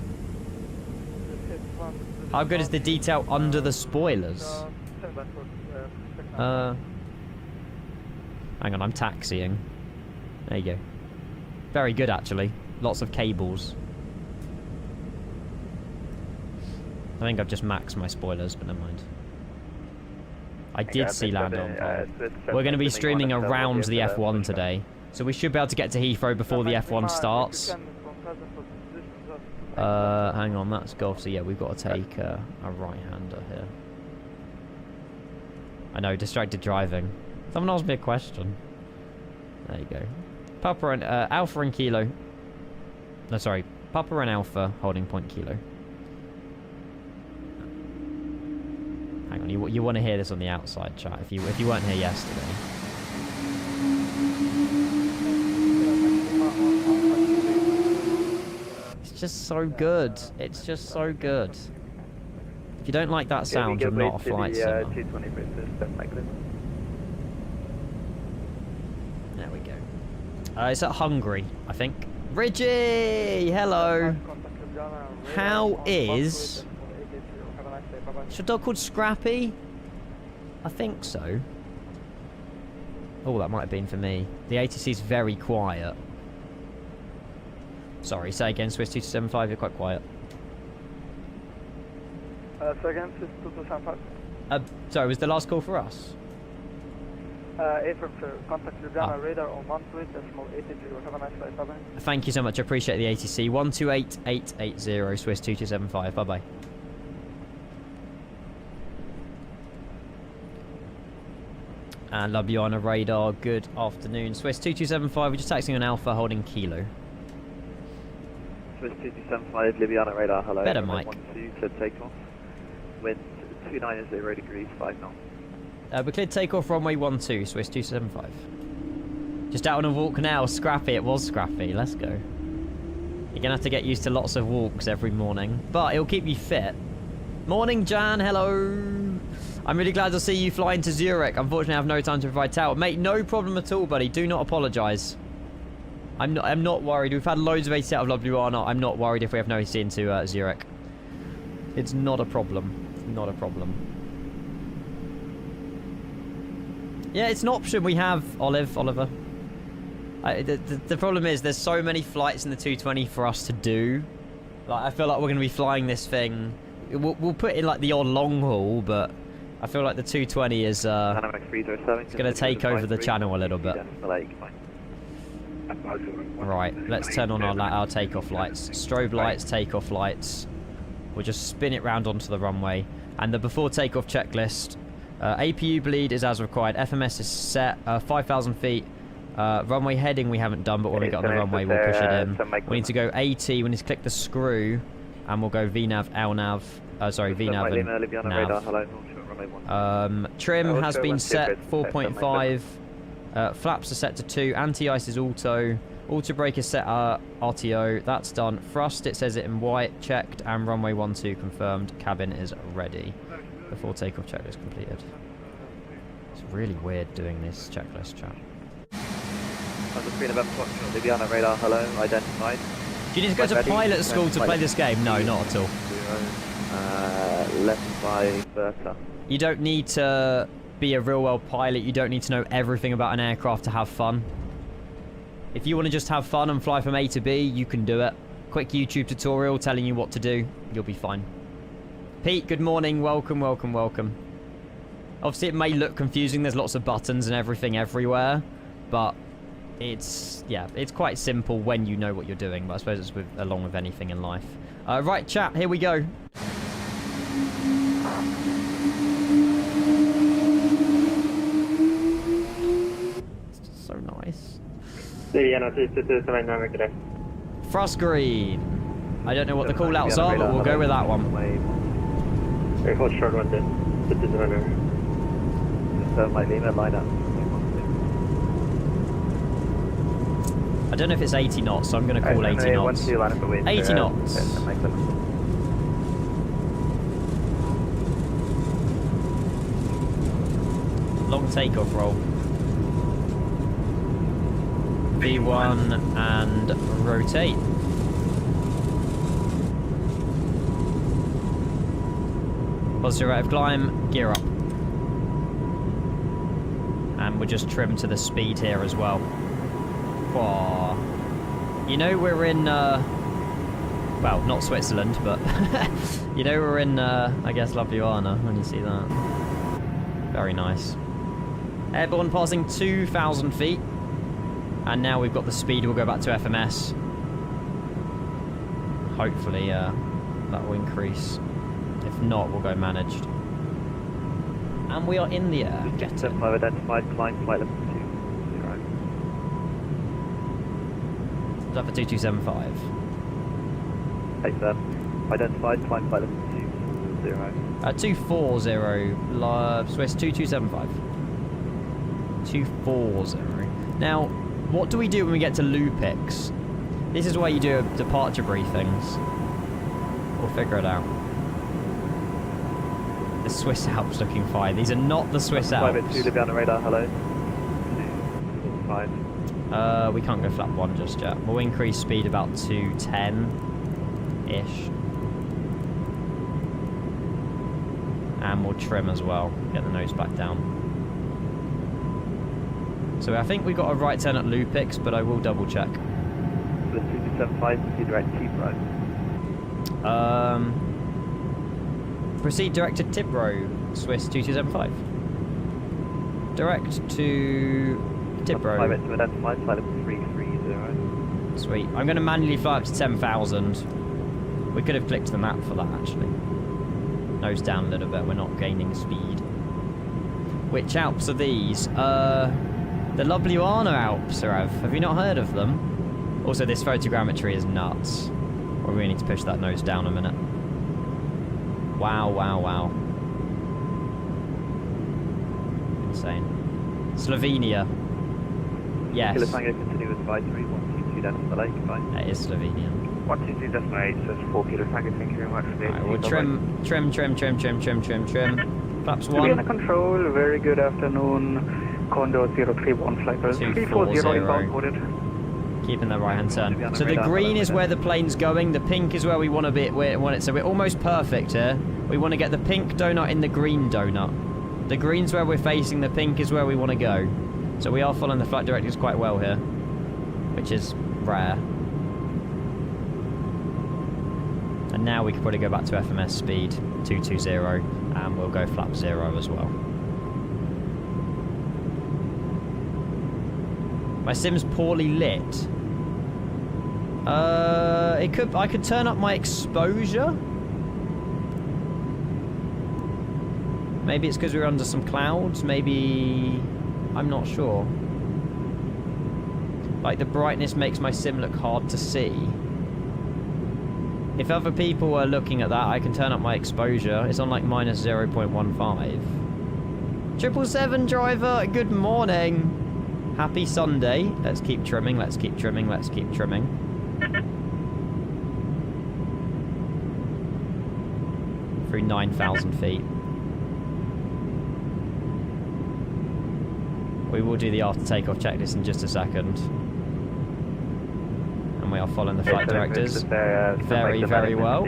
How good is the detail under the spoilers? Hang on, I'm taxiing. There you go. Very good, actually. Lots of cables. I think I've just maxed my spoilers, but never mind. I did see land on par. We're going to be streaming around the F1 today, so we should be able to get to Heathrow before the F1 starts. Hang on, that's golf, so yeah, we've got to take a right-hander here. I know, distracted driving. Someone asked me a question. There you go. Papa and Alpha and Kilo. No, sorry. Papa and Alpha holding point kilo. Hang on, you want to hear this on the outside, chat? If you weren't here yesterday. It's just so good. It's just so good. If you don't like that sound, you're not a flight simmer. There we go. It's at Hungary, I think. Ridgie! Hello! How is... Is your dog called Scrappy? I think so. Oh, that might have been for me. The ATC's very quiet. Sorry, say again, Swiss 2275, you're quite quiet. Say again, Swiss 2275. Sorry, was the last call for us? Affirm, sir. Contact Ljubljana radar on 128.80. Have a nice flight, bye-bye. Thank you so much, I appreciate the ATC. 128880, Swiss 2275, bye-bye. And Ljubljana radar, good afternoon. Swiss 2275, we're just taxiing on Alpha, holding kilo. Swiss 2275, Ljubljana radar, hello. Better, Mike. 12 to take off. Wind 290 degrees, 5 knots. We cleared takeoff runway 12, Swiss 275. Just out on a walk now. Scrappy. It was scrappy. Let's go. You're going to have to get used to lots of walks every morning. But it'll keep you fit. Morning, Jan. Hello. I'm really glad to see you flying to Zurich. Unfortunately, I have no time to provide tower. Mate, no problem at all, buddy. Do not apologise. I'm not worried. We've had loads of AC out of Ljubljana. I'm not worried if we have no AC into Zurich. It's not a problem. Not a problem. Yeah, it's an option we have, Oliver. The problem is there's so many flights in the 220 for us to do. Like, I feel like we're going to be flying this thing. We'll put in like the odd long haul, but I feel like the 220 is it's going to take over the channel a little bit. Right, let's turn on our takeoff lights. Strobe lights, takeoff lights. We'll just spin it round onto the runway. And the before takeoff checklist. APU bleed is as required. FMS is set. 5,000 feet. Runway heading we haven't done, but when we get on the runway we'll push it in. We need to go AT. We need to click the screw. And we'll go VNAV, LNAV. Sorry, VNAV and nav. Trim has been set 4.5. Flaps are set to 2. Anti-ice is auto. Auto brake is set RTO. That's done. Thrust, it says it in white. Checked. And runway 12 confirmed. Cabin is ready. Before takeoff checklist completed. It's really weird doing this checklist, chat. On the screen of Ljubljana radar, hello, identified. Do you need to go to pilot school to play this game? No, not at all. Left by Bertha. You don't need to be a real world pilot. You don't need to know everything about an aircraft to have fun. If you want to just have fun and fly from A to B, you can do it. Quick YouTube tutorial telling you what to do. You'll be fine. Pete, good morning. Welcome. Obviously, it may look confusing. There's lots of buttons and everything everywhere. But it's quite simple when you know what you're doing. But I suppose it's along with anything in life. Right, chat, here we go. It's so nice. Frost green. I don't know what the call outs are, but we'll go with that one. I don't know if it's 80 knots, so I'm going to call 80 knots. 80 knots. Long takeoff roll. V1 and rotate. Positive rate of climb, gear up. And we'll just trim to the speed here as well. Whoa. You know we're in, well, not Switzerland, but you know we're in, I guess, Ljubljana when you see that. Very nice. Airborne passing 2,000 feet. And now we've got the speed, we'll go back to FMS. Hopefully that will increase. If not, we'll go managed. And we are in the air. Get it. I've identified climb flight level 20. Is that for 2275? Hey sir, identified climb flight level 20. 240, Swiss 2275. 240. Now, what do we do when we get to LJLJ? This is where you do departure briefings. We'll figure it out. The Swiss Alps looking fine. These are not the Swiss Alps. 582 Ljubljana radar, hello. 5. We can't go flap 1 just yet. We'll increase speed about 210-ish. And we'll trim as well. Get the nose back down. So I think we got a right turn at LJLJ, but I will double check. The 2275, proceed direct T-Pro. Proceed direct to Tibro, Swiss 2275. Direct to Tibro. Identified, flight level 330. Sweet. I'm going to manually fly up to 10,000. We could have clicked the map for that, actually. Nose down a little bit, we're not gaining speed. Which Alps are these? The Ljubljana Alps, have you not heard of them? Also, this photogrammetry is nuts. We really need to push that nose down a minute. Wow. insane. Slovenia. Yes. Kilo Tango, continue with advisory, 122 down the lake, bye. That is Slovenia. 122.8 says 4 Kilo Tango, thank you very much. Alright, we'll trim. Flaps Vienna 1. Control, very good afternoon. Condor 031 flight level 340 inbound boarded. Keeping the right hand turn. So the green is where the plane's going. The pink is where we want to be. So we're almost perfect here. We want to get the pink donut in the green donut. The green's where we're facing. The pink is where we want to go. So we are following the flight directives quite well here, which is rare. And now we could probably go back to FMS speed 220, and we'll go flap 0 as well. My sim's poorly lit. I could turn up my exposure. Maybe it's because we're under some clouds. Maybe I'm not sure. Like the brightness makes my sim look hard to see. If other people are looking at that, I can turn up my exposure. It's on like minus 0.15. 777 driver, good morning. Happy Sunday. Let's keep trimming, let's keep trimming, let's keep trimming. Through 9,000 feet. We will do the after takeoff checklist in just a second. And we are following the flight directives very, very well.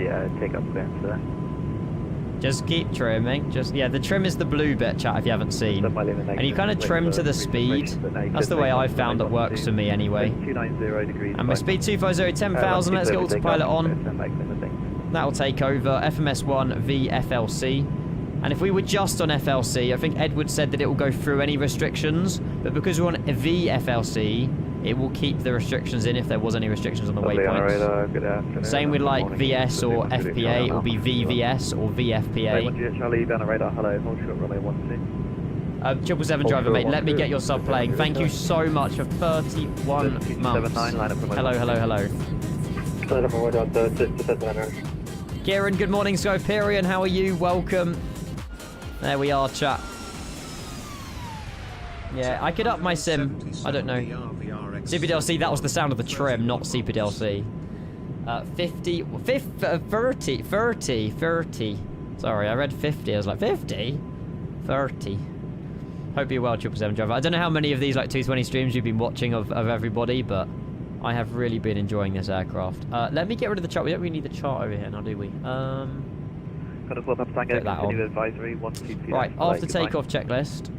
Just keep trimming. Yeah, the trim is the blue bit, chat, if you haven't seen. And you kind of trim to the speed. That's the way I've found it works for me anyway. And my speed 250, 10,000. Let's get autopilot on. That'll take over. FMS1 VFLC. And if we were just on FLC, I think Edward said that it will go through any restrictions. But because we're on a VFLC, it will keep the restrictions in if there was any restrictions on the waypoints. Same with like VS or FPA, it will be VVS or VFPA. 777 driver, mate, let me get your sub playing. Thank you so much for 31 months. Hello, hello, hello. Kieran, good morning, Scoperian, how are you? Welcome. There we are, chat. Yeah, I could up my sim. I don't know. CPDLC, that was the sound of the trim, not CPDLC. 30. Sorry, I read 50. I was like, 50? 30. Hope you're well, 777 driver. I don't know how many of these like 220 streams you've been watching of everybody, but I have really been enjoying this aircraft. Let me get rid of the chart. We don't really need the chart over here now, do we? Put that on. Right, after takeoff checklist.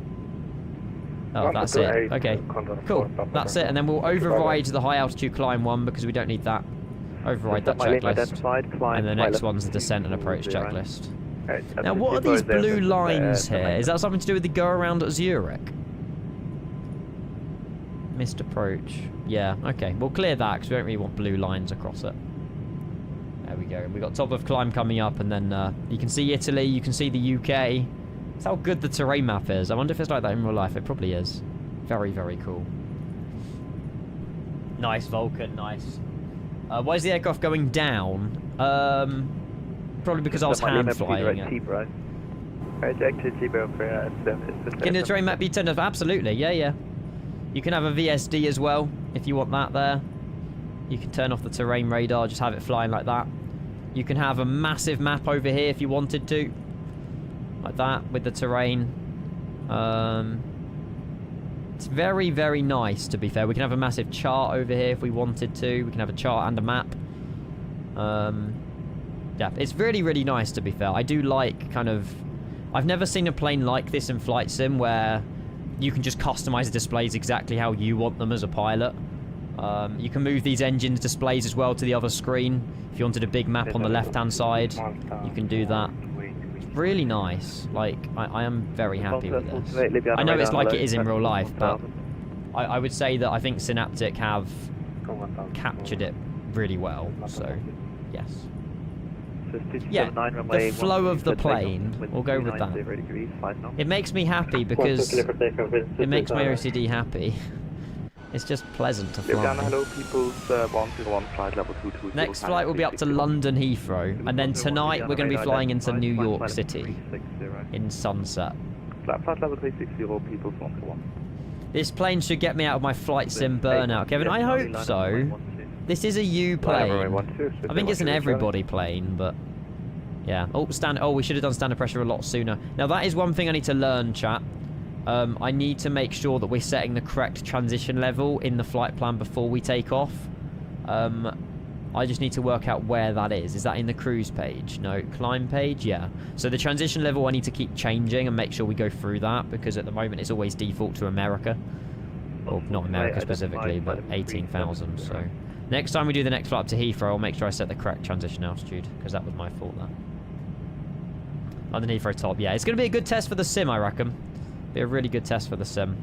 Oh, that's it. Okay, cool. That's it, and then we'll override the high altitude climb one because we don't need that. Override that checklist. And the next one's the descent and approach checklist. Now, what are these blue lines here? Is that something to do with the go around at Zurich? Missed approach. Yeah, okay. We'll clear that because we don't really want blue lines across it. There we go. We've got top of climb coming up, and then you can see Italy, you can see the UK. That's how good the terrain map is. I wonder if it's like that in real life. It probably is. Very, very cool. Nice, Vulcan, nice. Why is the aircraft going down? Probably because I was hand flying it. Can the terrain map be turned off? Absolutely, yeah, yeah. You can have a VSD as well, if you want that there. You can turn off the terrain radar, just have it flying like that. You can have a massive map over here if you wanted to. Like that, with the terrain. It's very, very nice, to be fair. We can have a massive chart over here if we wanted to. We can have a chart and a map. Yeah, it's really, really nice, to be fair. I do like kind of... I've never seen a plane like this in Flight Sim where you can just customize the displays exactly how you want them as a pilot. You can move these engines displays as well to the other screen. If you wanted a big map on the left-hand side, you can do that. Really nice. Like, I am very happy with this. I know it's like it is in real life, but I would say that I think Synaptic have captured it really well. So, yes. Yeah, the flow of the plane, we'll go with that. It makes me happy because it makes my OCD happy. It's just pleasant to fly. Next flight will be up to London Heathrow, and then tonight we're going to be flying into New York City in sunset. Flight level 360, people 141. This plane should get me out of my flight sim burnout, Kevin. I hope so. This is a U plane. I think it's an everybody plane, but yeah. Oh, we should have done standard pressure a lot sooner. Now that is one thing I need to learn, chat. I need to make sure that we're setting the correct transition level in the flight plan before we take off. I just need to work out where that is. Is that in the cruise page? No, climb page? Yeah. So the transition level I need to keep changing and make sure we go through that, because at the moment it's always default to America. Or not America specifically, but 18,000. So next time we do the next flight up to Heathrow, I'll make sure I set the correct transition altitude, because that was my fault there. London Heathrow top. Yeah, it's going to be a good test for the sim, I reckon. Be a really good test for the sim.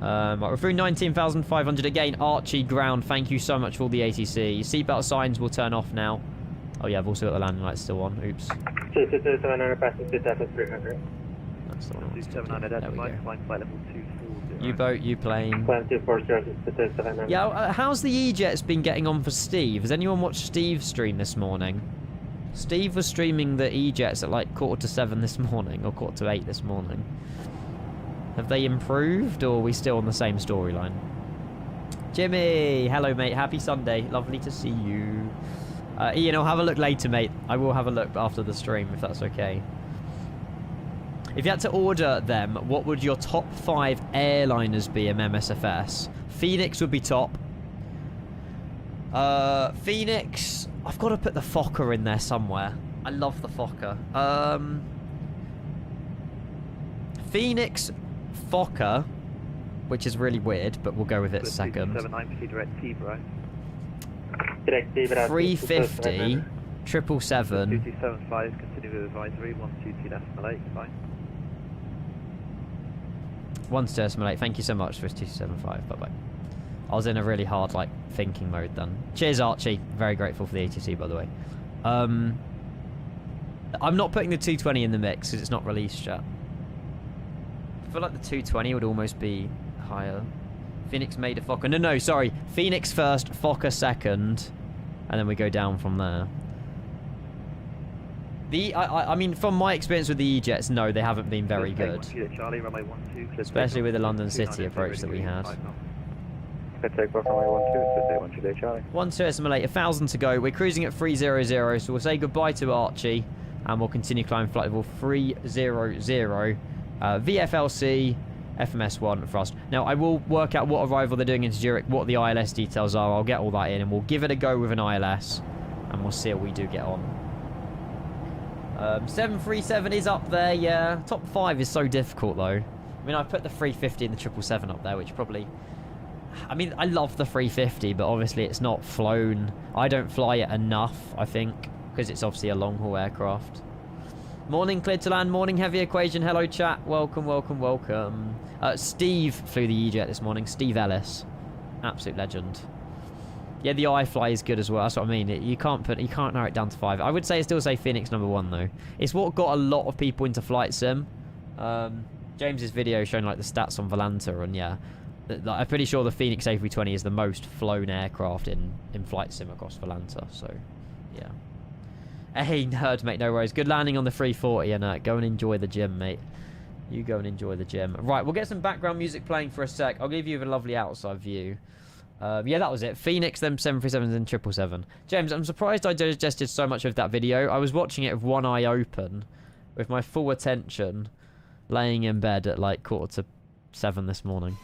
Right, we're through 19,500 again. Archie Ground, thank you so much for all the ATC. Seatbelt signs will turn off now. Oh yeah, I've also got the landing lights still on. Oops. 700 passengers, 300. That's the one. 700 There we go. flight level 240. U-boat, U-plane. Climb 240, 700. Yeah, how's the E-Jets been getting on for Steve? Has anyone watched Steve's stream this morning? Steve was streaming the E-Jets at like 6:45 this morning, or 7:45 this morning. Have they improved, or are we still on the same storyline? Jimmy! Hello, mate. Happy Sunday. Lovely to see you. Ian, I'll have a look later, mate. I will have a look after the stream, if that's okay. If you had to order them, what would your top 5 airliners be in MSFS? Phoenix would be top. Phoenix... I've got to put the Fokker in there somewhere. I love the Fokker. Phoenix... Fokker, which is really weird, but we'll go with it second. 790 direct T, right? Direct T, 350, 777. 2275, continue with advisory, 122.8, fine. 128, thank you so much for 2275, bye bye. I was in a really hard, like, thinking mode then. Cheers, Archie. Very grateful for the ATC, by the way. I'm not putting the 220 in the mix because it's not released yet. I feel like the 220 would almost be higher. Phoenix made a Fokker. No, sorry. Phoenix first, Fokker second, and then we go down from there. I mean, from my experience with the E-Jets, no, they haven't been very good. Especially with the London City approach that we had. 1-2 simulate, 1,000 to go. We're cruising at 300, so we'll say goodbye to Archie, and we'll continue climbing flight level 300. VFLC, FMS1 thrust. Now, I will work out what arrival they're doing into Zurich, what the ILS details are. I'll get all that in, and we'll give it a go with an ILS, and we'll see how we do get on. 737 is up there, yeah. Top 5 is so difficult, though. I mean, I've put the 350 and the 777 up there, which probably... I mean, I love the 350, but obviously it's not flown. I don't fly it enough, I think, because it's obviously a long-haul aircraft. Morning, cleared to land. Morning, heavy equation. Hello, chat. Welcome. Steve flew the E-Jet this morning. Steve Ellis. Absolute legend. Yeah, the iFly is good as well. That's what I mean. You can't narrow it down to 5. I would still say Phoenix #1, though. It's what got a lot of people into flight sim. James's video showing, like, the stats on Volanta, and yeah. I'm pretty sure the Phoenix A320 is the most flown aircraft in flight sim across Volanta, so yeah. Hey, nerd, mate, no worries. Good landing on the 340, and go and enjoy the gym, mate. You go and enjoy the gym. Right, we'll get some background music playing for a sec. I'll give you a lovely outside view. Yeah, that was it. Phoenix, then 737s, and 777. James, I'm surprised I digested so much of that video. I was watching it with one eye open, with my full attention, laying in bed at like 6:45 this morning.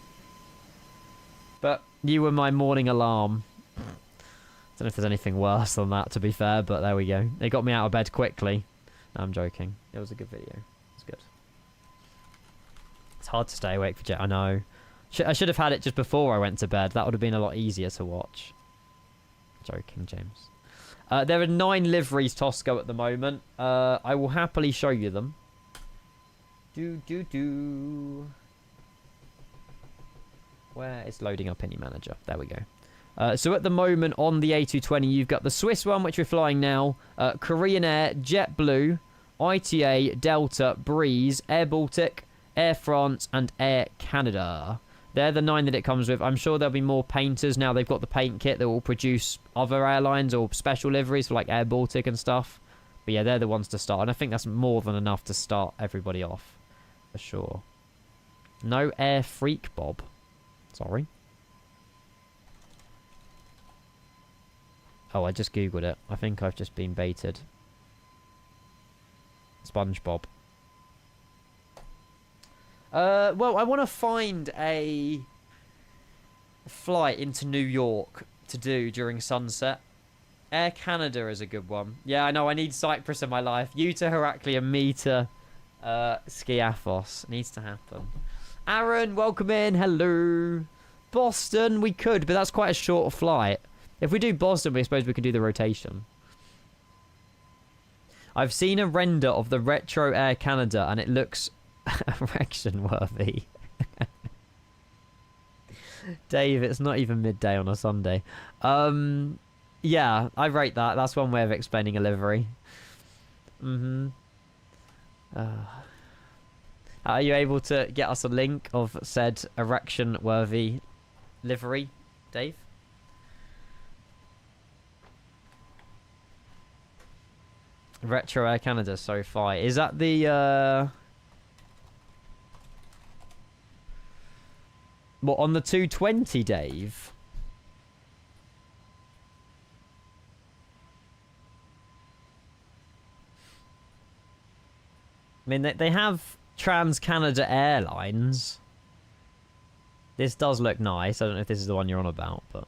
But you were my morning alarm. Don't know if there's anything worse than that, to be fair, but there we go. They got me out of bed quickly. No, I'm joking. It was a good video. It's good. It's hard to stay awake for Jet. I know. I should have had it just before I went to bed. That would have been a lot easier to watch. Joking, James. There are 9 liveries Tosco at the moment. I will happily show you them. Where is loading up any manager? There we go. So at the moment on the A220, you've got the Swiss one, which we're flying now, Korean Air, JetBlue, ITA, Delta, Breeze, Air Baltic, Air France, and Air Canada. They're the 9 that it comes with. I'm sure there'll be more painters now. They've got the paint kit that will produce other airlines or special liveries for like Air Baltic and stuff. But yeah, they're the ones to start. And I think that's more than enough to start everybody off. For sure. No air freak, Bob. Sorry. Oh, I just googled it. I think I've just been baited. SpongeBob. Well, I want to find a flight into New York to do during sunset. Air Canada is a good one. Yeah, I know. I need Cyprus in my life. You to Heraklion, me to Skiathos. Needs to happen. Aaron, welcome in. Hello. Boston, we could, but that's quite a short flight. If we do Boston, we suppose we could do the rotation. I've seen a render of the retro Air Canada, and it looks erection worthy. Dave, it's not even midday on a Sunday. Yeah, I rate that. That's one way of explaining a livery. Are you able to get us a link of said erection worthy livery, Dave? Retro Air Canada so far. Is that the what, on the 220, Dave? I mean, they have Trans-Canada Airlines. This does look nice. I don't know if this is the one you're on about, but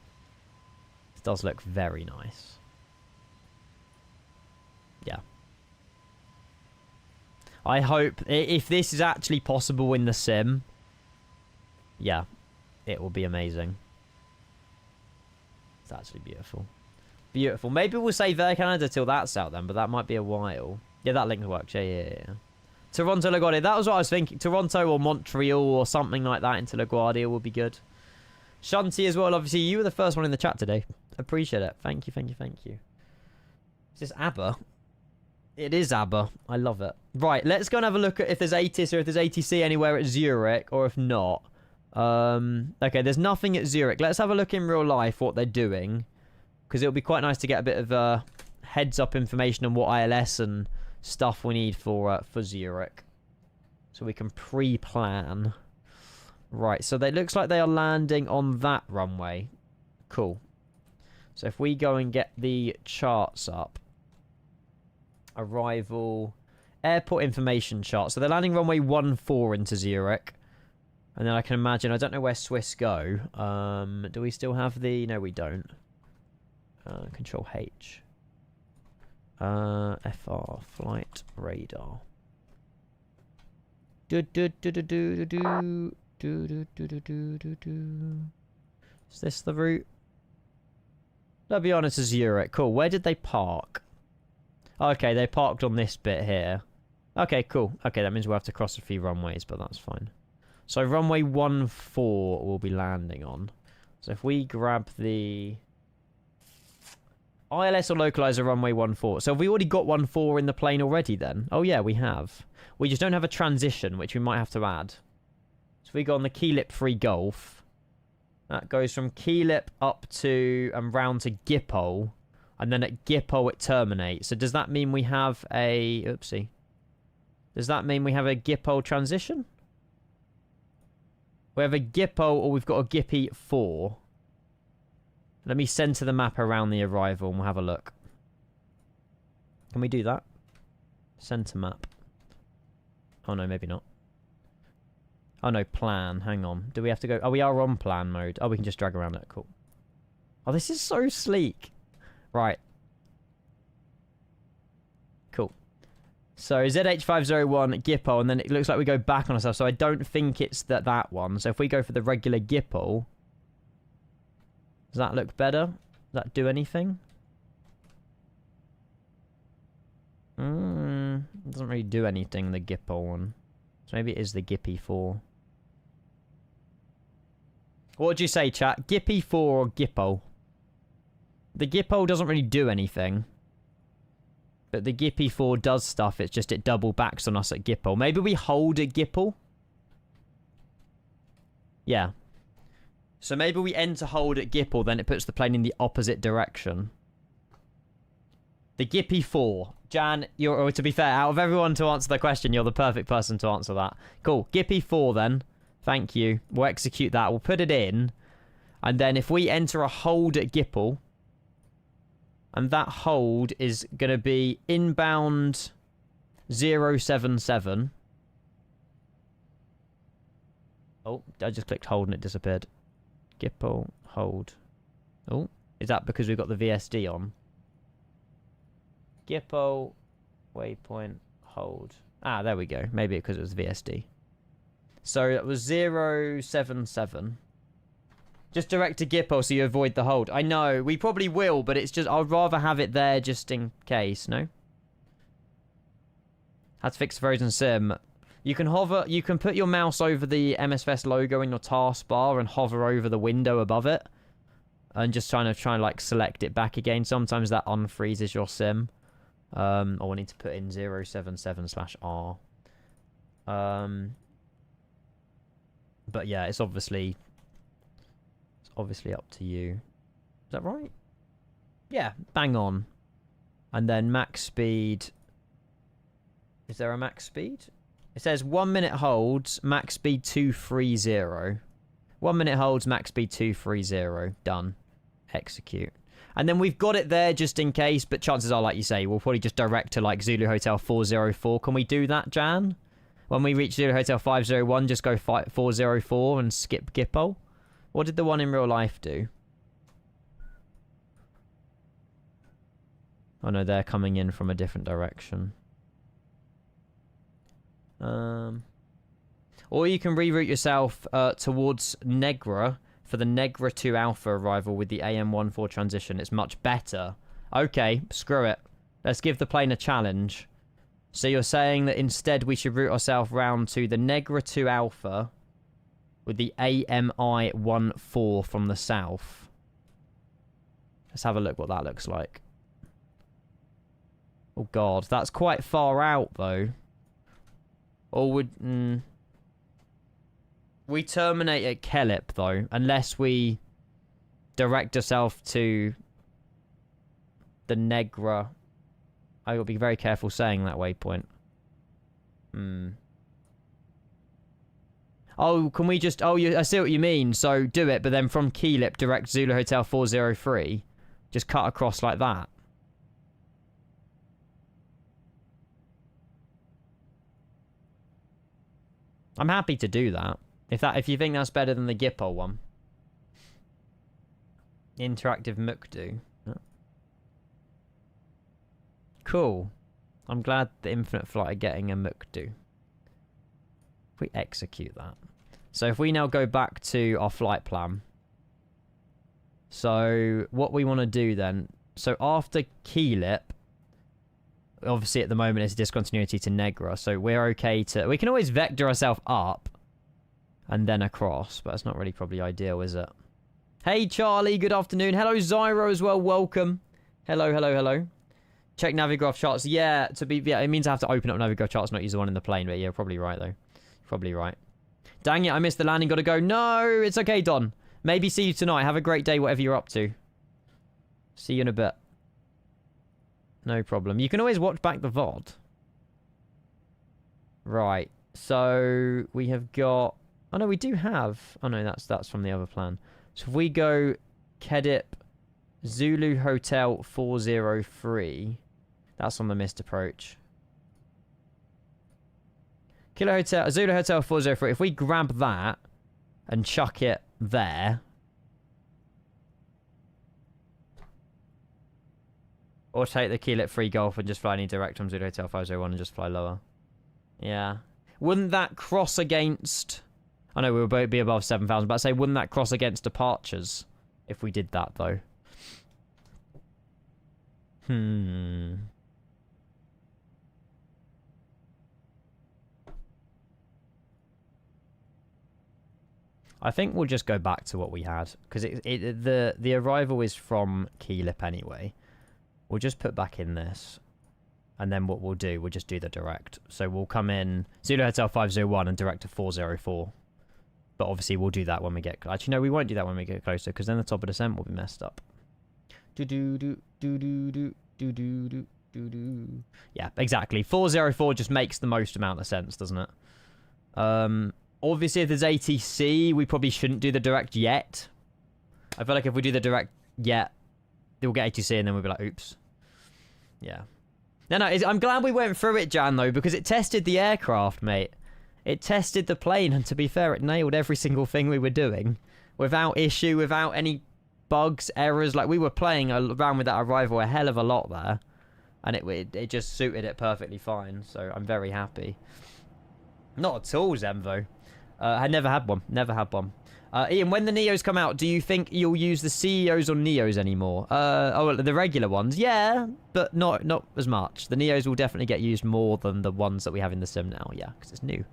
it does look very nice. Yeah. I hope, if this is actually possible in the sim, yeah, it will be amazing. It's actually beautiful. Beautiful. Maybe we'll save Air Canada till that's out then, but that might be a while. Yeah, that link works. Yeah. Toronto LaGuardia. That was what I was thinking. Toronto or Montreal or something like that into LaGuardia would be good. Shanti as well. Obviously, you were the first one in the chat today. Appreciate it. Thank you. Is this ABBA? It is ABBA. I love it. Right, let's go and have a look at if there's ATIS or if there's ATC anywhere at Zurich, or if not. Okay, there's nothing at Zurich. Let's have a look in real life what they're doing, because it'll be quite nice to get a bit of heads-up information on what ILS and stuff we need for Zurich, so we can pre-plan. Right, so it looks like they are landing on that runway. Cool. So if we go and get the charts up. Arrival, airport information chart. So they're landing runway 14 into Zurich. And then I can imagine, I don't know where Swiss go. Do we still have the... No, we don't. Control H. FR, flight radar. Is this the route? Let's be honest, it's Zurich. Cool. Where did they park? Okay, they parked on this bit here. Okay, cool. Okay, that means we'll have to cross a few runways, but that's fine. So runway 14 we'll be landing on. So if we grab the... ILS or localizer runway 14. So have we already got 14 in the plane already then? Oh yeah, we have. We just don't have a transition, which we might have to add. So we go on the Keelip Free Gulf. That goes from Keelip up to and round to Gippo. And then at Gippo it terminates. So does that mean we have a... Oopsie. Does that mean we have a Gippo transition? We have a Gippo or we've got a Gippy 4. Let me center the map around the arrival and we'll have a look. Can we do that? Center map. Oh no, maybe not. Oh no, plan. Hang on. Do we have to go... Oh, we are on plan mode. Oh, we can just drag around it. Cool. Oh, this is so sleek. Right. Cool. So ZH501 Gippo, and then it looks like we go back on ourselves. So I don't think it's that one. So if we go for the regular Gippo, does that look better? Does that do anything? It doesn't really do anything, the Gippo one. So maybe it is the Gippy 4. What would you say, chat? Gippy 4 or Gippo? The Gippo doesn't really do anything. But the Gippy 4 does stuff. It's just it double backs on us at Gippo. Maybe we hold at Gippo? Yeah. So maybe we enter hold at Gippo, then it puts the plane in the opposite direction. The Gippy 4. Jan, or to be fair, out of everyone to answer the question, you're the perfect person to answer that. Cool. Gippy 4 then. Thank you. We'll execute that. We'll put it in. And then if we enter a hold at GIPL, and that hold is going to be inbound 077. Oh, I just clicked hold and it disappeared. GIPL, hold. Oh, is that because we've got the VSD on? GIPL, waypoint, hold. Ah, there we go. Maybe because it was VSD. So that was 077. Just direct to GIPL so you avoid the hold. I know, we probably will, but it's just, I'd rather have it there just in case, no? HOTFIX Frozen Sim. You can hover, you can put your mouse over the MSFS logo in your taskbar and hover over the window above it. And just try and like select it back again. Sometimes that unfreezes your sim. Or we need to put in 077/R. But yeah, it's obviously up to you. Is that right? Yeah, bang on. And then max speed. Is there a max speed? It says 1 minute holds, max speed 230. 1 minute holds, max speed 230. Done. Execute. And then we've got it there just in case, but chances are, like you say, we'll probably just direct to like Zulu Hotel 404. Can we do that, Jan? When we reach Zulu Hotel 501, just go 404 and skip GIPL? What did the one in real life do? Oh no, they're coming in from a different direction. Or you can reroute yourself towards Negra for the Negra 2 Alpha arrival with the AM14 transition. It's much better. Okay, screw it. Let's give the plane a challenge. So you're saying that instead we should route ourselves round to the Negra 2 Alpha with the AMI14 from the south. Let's have a look what that looks like. Oh god, that's quite far out though. Or would... We terminate at Kelip though, unless we direct ourselves to the Negra. I will be very careful saying that waypoint. Oh, can we just... Oh, I see what you mean. So do it, but then from Kelip, direct Zulu Hotel 403. Just cut across like that. I'm happy to do that. If you think that's better than the GIPL one. Interactive Mukdu. Cool. I'm glad the Infinite Flight are getting a Mukdu. If we execute that. So if we now go back to our flight plan. So what we want to do then. So after Kelip. Obviously at the moment it's discontinuity to Negra. So we're okay to... We can always vector ourselves up. And then across. But it's not really probably ideal, is it? Hey Charlie, good afternoon. Hello Zyro as well, welcome. Hello, hello, hello. Check Navigraph charts. Yeah, it means I have to open up Navigraph charts, not use the one in the plane. But yeah, you're probably right though. Probably right. Dang it, I missed the landing. Gotta go. No, it's okay, Don. Maybe see you tonight. Have a great day, whatever you're up to. See you in a bit. No problem. You can always watch back the VOD. Right. So we have got... Oh no, we do have... Oh no, that's from the other plan. So if we go Kedip Zulu Hotel 403, that's on the missed approach. Kilo Hotel, Zulu Hotel 403. If we grab that and chuck it there, or take the Keelit free golf and just fly any direct from Zulu Hotel 501 and just fly lower. Yeah. Wouldn't that cross against... I know we would both be above 7,000, but I'd say wouldn't that cross against departures if we did that, though? I think we'll just go back to what we had, because the arrival is from Keelip anyway. We'll just put back in this, and then what we'll do, we'll just do the direct. So we'll come in Zulu Hotel 501 and direct to 404. But obviously we'll do that when we get... Actually, no, we won't do that when we get closer, because then the top of descent will be messed up. Yeah, exactly. 404 just makes the most amount of sense, doesn't it? Obviously, if there's ATC, we probably shouldn't do the direct yet. I feel like if we do the direct yet, we'll get ATC and then we'll be like, oops. Yeah. No, I'm glad we went through it, Jan, though, because it tested the aircraft, mate. It tested the plane, and to be fair, it nailed every single thing we were doing. Without issue, without any bugs, errors. Like, we were playing around with that arrival a hell of a lot there. And it just suited it perfectly fine, so I'm very happy. Not at all, Zemvo. I never had one. Never had one. Ian, when the Neos come out, do you think you'll use the CEOs or Neos anymore? Oh, the regular ones? Yeah, but not as much. The Neos will definitely get used more than the ones that we have in the sim now. Yeah, because it's new.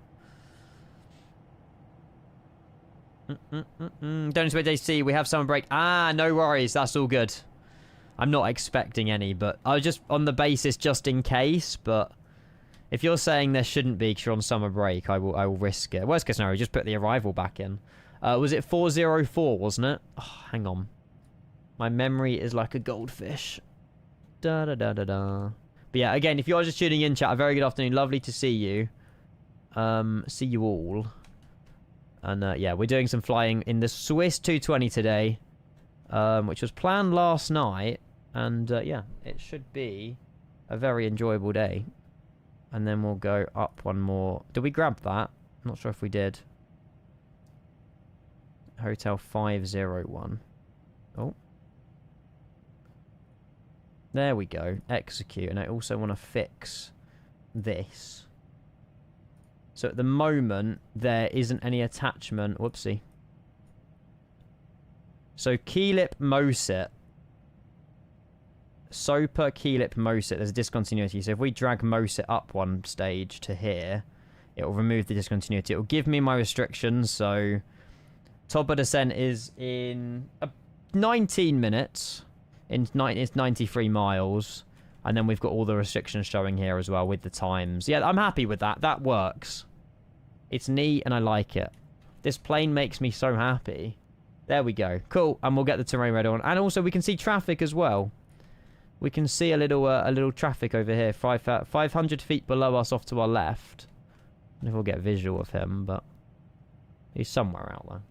Don't expect AC. We have summer break. Ah, no worries. That's all good. I'm not expecting any, but I was just on the basis just in case. But if you're saying there shouldn't be because you're on summer break, I will risk it. Worst case scenario, just put the arrival back in. Was it 404, wasn't it? Oh, hang on. My memory is like a goldfish. Da-da-da-da-da. But yeah, again, if you're just tuning in, chat, a very good afternoon. Lovely to see you. See you all. And yeah, we're doing some flying in the Swiss 220 today, which was planned last night. And yeah, it should be a very enjoyable day. And then we'll go up one more. Did we grab that? I'm not sure if we did. Hotel 501. Oh. There we go. Execute. And I also want to fix this. So at the moment, there isn't any attachment. Whoopsie. So Keylip Mosit. SOPA Keylip Mosit. There's a discontinuity. So if we drag Mosit up one stage to here, it will remove the discontinuity. It will give me my restrictions. So top of descent is in 19 minutes. It's 93 miles. And then we've got all the restrictions showing here as well with the times. Yeah, I'm happy with that. That works. It's neat and I like it. This plane makes me so happy. There we go. Cool. And we'll get the terrain radar on. And also we can see traffic as well. We can see a little traffic over here. 500 feet below us off to our left. I don't know if we'll get visual of him, but he's somewhere out there.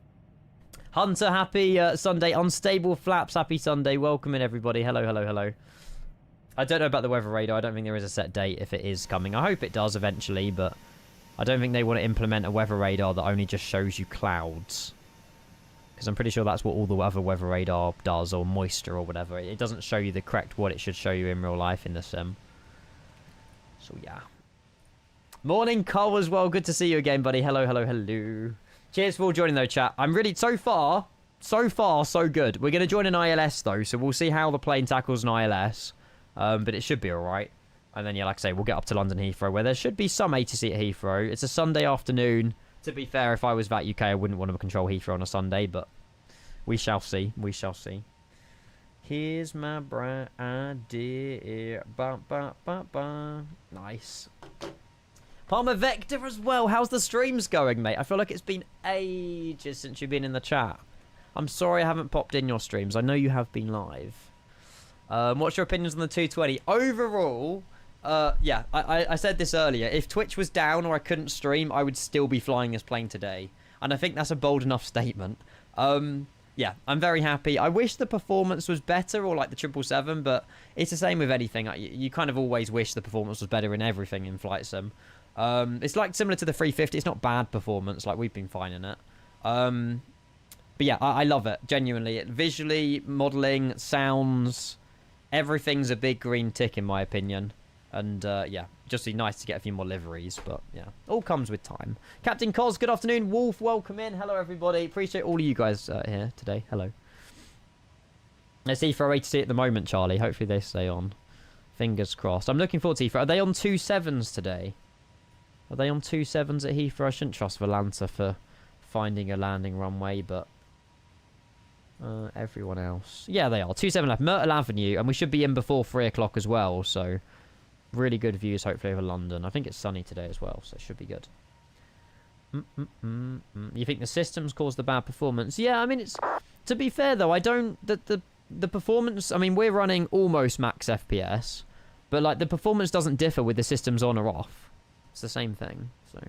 Hunter, happy Sunday. Unstable Flaps, happy Sunday. Welcome in, everybody. Hello, hello, hello. I don't know about the weather radar. I don't think there is a set date if it is coming. I hope it does eventually, but I don't think they want to implement a weather radar that only just shows you clouds. Because I'm pretty sure that's what all the other weather radar does, or moisture or whatever. It doesn't show you the correct what it should show you in real life in the sim. So, yeah. Morning, Cole, as well. Good to see you again, buddy. Hello, hello, hello. Cheers for all joining, though, chat. I'm really... So far, so good. We're going to join an ILS, though, so we'll see how the plane tackles an ILS. But it should be alright. And then, yeah, like I say, we'll get up to London Heathrow, where there should be some ATC at Heathrow. It's a Sunday afternoon. To be fair, if I was VAT UK, I wouldn't want to control Heathrow on a Sunday, but we shall see. We shall see. Here's my bright idea. Ba, ba, ba, ba. Nice. Palmer Vector as well. How's the streams going, mate? I feel like it's been ages since you've been in the chat. I'm sorry I haven't popped in your streams. I know you have been live. What's your opinions on the 220? Overall... yeah, I said this earlier. If Twitch was down or I couldn't stream, I would still be flying this plane today. And I think that's a bold enough statement. Yeah, I'm very happy. I wish the performance was better, or like the 777, but it's the same with anything. You kind of always wish the performance was better in everything in Flight Sim. It's like similar to the 350. It's not bad performance. Like, we've been fine in it. But yeah, I love it. Genuinely. Visually, modelling, sounds, everything's a big green tick in my opinion. And, yeah, just be nice to get a few more liveries, but, yeah, all comes with time. Captain Cos, good afternoon. Wolf, welcome in. Hello, everybody. Appreciate all of you guys here today. Hello. Let's see for ATC at the moment, Charlie. Hopefully they stay on. Fingers crossed. I'm looking forward to Heathrow. Are they on 2.7s today? Are they on 2.7s at Heathrow? I shouldn't trust Volanta for finding a landing runway, but... everyone else. Yeah, they are. 2.7 left. Myrtle Avenue, and we should be in before 3 o'clock as well, so... Really good views, hopefully, over London. I think it's sunny today as well, so it should be good. You think the systems caused the bad performance? Yeah, I mean, it's... To be fair, though, I don't... The the performance, I mean, we're running almost max FPS, but like the performance doesn't differ with the systems on or off. It's the same thing. So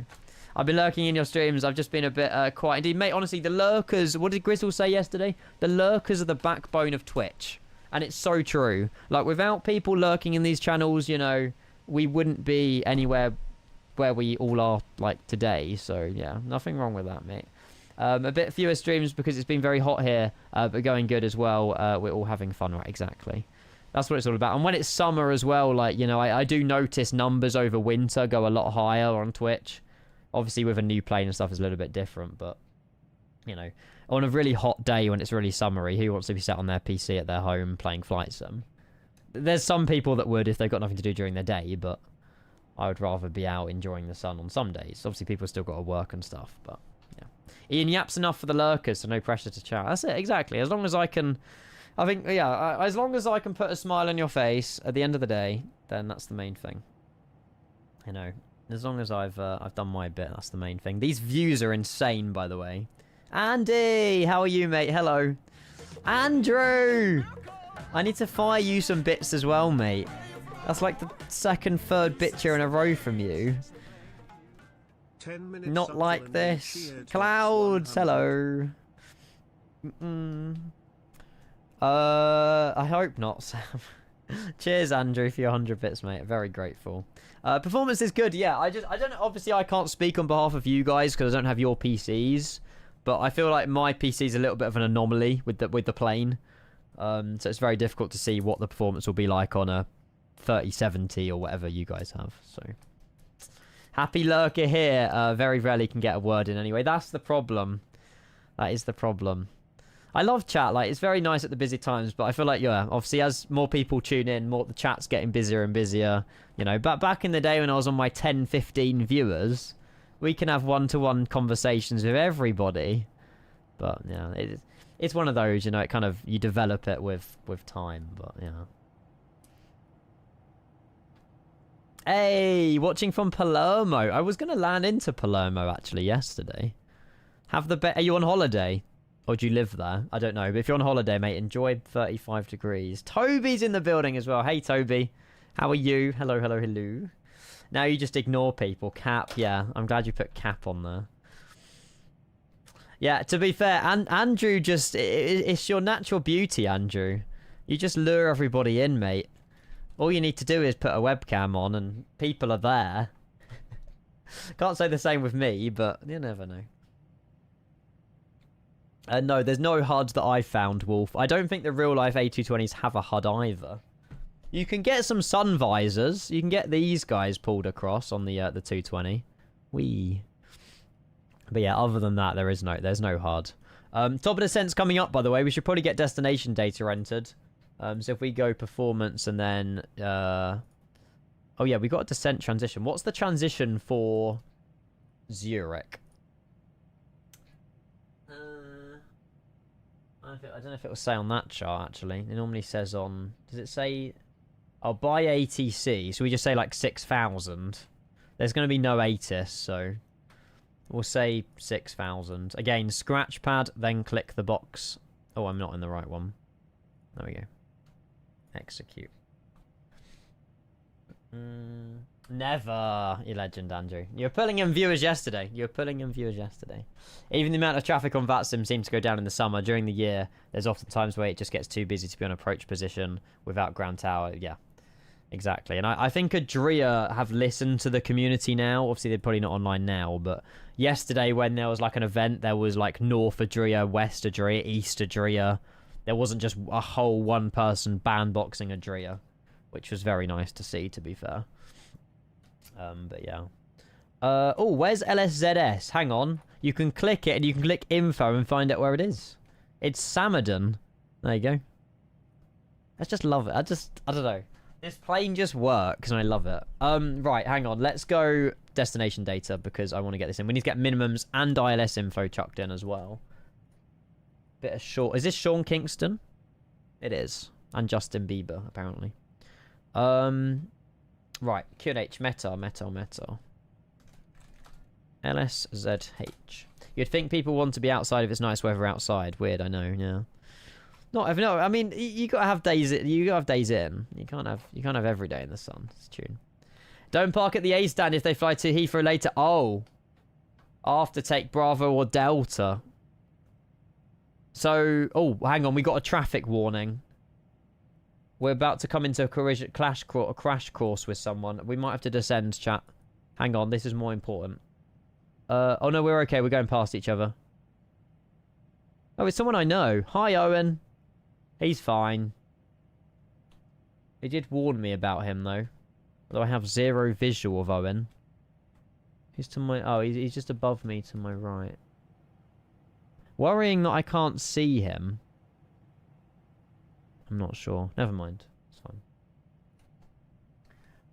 I've been lurking in your streams. I've just been a bit quiet. Indeed, mate, honestly, the lurkers, what did Grizzle say yesterday? The lurkers are the backbone of Twitch. And it's so true. Like, without people lurking in these channels, you know, we wouldn't be anywhere where we all are, like, today. So, yeah, nothing wrong with that, mate. A bit fewer streams because it's been very hot here, but going good as well. We're all having fun, right? Exactly. That's what it's all about. And when it's summer as well, like, you know, I do notice numbers over winter go a lot higher on Twitch. Obviously, with a new plane and stuff, it's a little bit different, but, you know, on a really hot day when it's really summery, who wants to be sat on their PC at their home playing Flight Sim? There's some people that would if they've got nothing to do during their day, but I would rather be out enjoying the sun on some days. Obviously, people still got to work and stuff, but yeah. Ian yaps enough for the lurkers, so no pressure to chat. That's it, exactly. As long as I can, I think, yeah, as long as I can put a smile on your face at the end of the day, then that's the main thing. You know, as long as I've done my bit, that's the main thing. These views are insane, by the way. Andy, how are you, mate? Hello. Andrew! I need to fire you some bits as well, mate. That's like the second, third bit here in a row from you. 10 minutes Not like this. Clouds, hello. I hope not, Sam. Cheers, Andrew, for your 100 bits, mate. Very grateful. Performance is good, yeah. I don't, obviously I can't speak on behalf of you guys because I don't have your PCs. But I feel like my PC is a little bit of an anomaly with the plane. So it's very difficult to see what the performance will be like on a 3070 or whatever you guys have. So happy lurker here. Very rarely can get a word in anyway. That's the problem. That is the problem. I love chat. Like, it's very nice at the busy times, but I feel like, yeah, obviously as more people tune in, the chat's getting busier and busier. You know, but back in the day when I was on my 10, 15 viewers, we can have one-to-one conversations with everybody. But, yeah, it's one of those, you know, it kind of, you develop it with time, but, yeah. Hey, watching from Palermo. I was going to land into Palermo, actually, yesterday. Are you on holiday? Or do you live there? I don't know. But if you're on holiday, mate, enjoy 35 degrees. Toby's in the building as well. Hey, Toby. How are you? Hello, hello, hello. Now you just ignore people. Cap, yeah. I'm glad you put Cap on there. Yeah, to be fair, Andrew just... It's your natural beauty, Andrew. You just lure everybody in, mate. All you need to do is put a webcam on and people are there. Can't say the same with me, but you never know. No, there's no HUD that I found, Wolf. I don't think the real-life A220s have a HUD either. You can get some sun visors. You can get these guys pulled across on the 220. Whee. But yeah, other than that, there's no HUD. Top of Descent's coming up, by the way. We should probably get destination data entered. So if we go performance and then... Oh yeah, we got a descent transition. What's the transition for Zurich? I don't know if it will say on that chart, actually. It normally says on... Does it say... Oh, by ATC. So we just say like 6,000. There's going to be no ATIS, so... We'll say 6,000. Again, scratch pad, then click the box. Oh, I'm not in the right one. There we go. Execute. Never, you legend, Andrew. You were pulling in viewers yesterday. Even the amount of traffic on VATSIM seems to go down in the summer. During the year, there's often times where it just gets too busy to be on approach position without ground tower. Yeah, exactly. And I think Adria have listened to the community now. Obviously, they're probably not online now, but yesterday when there was like an event, there was like North Adria, West Adria, East Adria. There wasn't just a whole one person bandboxing Adria, which was very nice to see, to be fair. But yeah. Oh, where's LSZH? Hang on. You can click it and you can click info and find out where it is. It's Samadon. There you go. I just love it. I don't know. This plane just works and I love it. Right, hang on. Let's go destination data because I want to get this in. We need to get minimums and ILS info chucked in as well. Bit of short. Is this Sean Kingston? It is. And Justin Bieber, apparently. Right, QNH, meta. LSZH. You'd think people want to be outside if it's nice weather outside. Weird, I know, yeah. No, I mean, you gotta have days. You gotta have days in. You can't have every day in the sun. It's true. Don't park at the A stand if they fly to Heathrow later. Oh, after take Bravo or Delta. So, oh, hang on. We got a traffic warning. We're about to come into a crash course with someone. We might have to descend, chat. Hang on, this is more important. Oh no, we're okay. We're going past each other. Oh, it's someone I know. Hi, Owen. He's fine. He did warn me about him, though. Although I have zero visual of Owen. He's to my... Oh, he's just above me to my right. Worrying that I can't see him. I'm not sure. Never mind. It's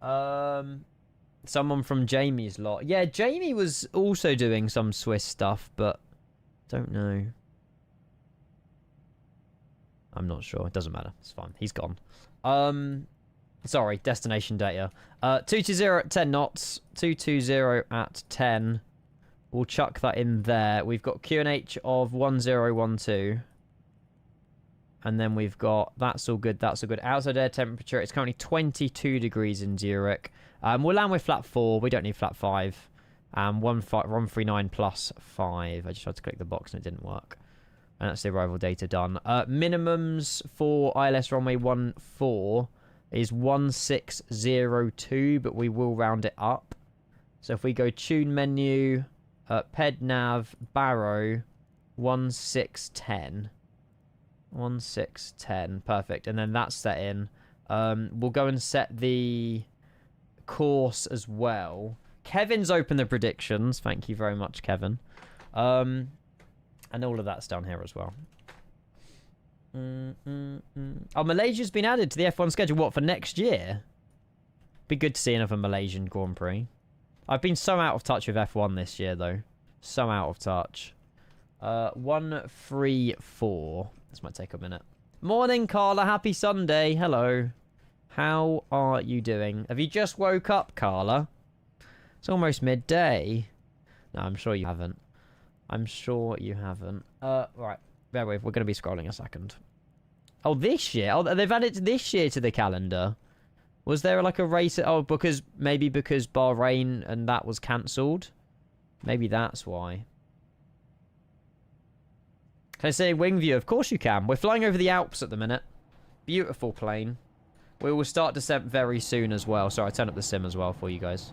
fine. Someone from Jamie's lot. Yeah, Jamie was also doing some Swiss stuff, but... Don't know. I'm not sure. It doesn't matter. It's fine. He's gone. Sorry. Destination data. 220 at 10 knots. 220 at 10. We'll chuck that in there. We've got QNH of 1012. And then we've got... That's all good. That's all good. Outside air temperature. It's currently 22 degrees in Zurich. We'll land with flat 4. We don't need flat 5. 139 plus 5. I just tried to click the box and it didn't work. And that's the arrival data done. Minimums for ILS runway 14 is 1602, but we will round it up. So if we go tune menu, ped nav, barrow, 1610. 1610, perfect. And then that's set in. We'll go and set the course as well. Kevin's opened the predictions. Thank you very much, Kevin. And all of that's down here as well. Oh, Malaysia's been added to the F1 schedule. What, for next year? Be good to see another Malaysian Grand Prix. I've been so out of touch with F1 this year, though. So out of touch. 134. This might take a minute. Morning, Carla. Happy Sunday. Hello. How are you doing? Have you just woke up, Carla? It's almost midday. No, I'm sure you haven't. I'm sure you haven't. Right. Bear with. We're going to be scrolling a second. Oh, this year? Oh, they've added this year to the calendar. Was there like a race? Oh, maybe because Bahrain and that was cancelled. Maybe that's why. Can I say wing view? Of course you can. We're flying over the Alps at the minute. Beautiful plane. We will start descent very soon as well. Sorry, I turned up the sim as well for you guys.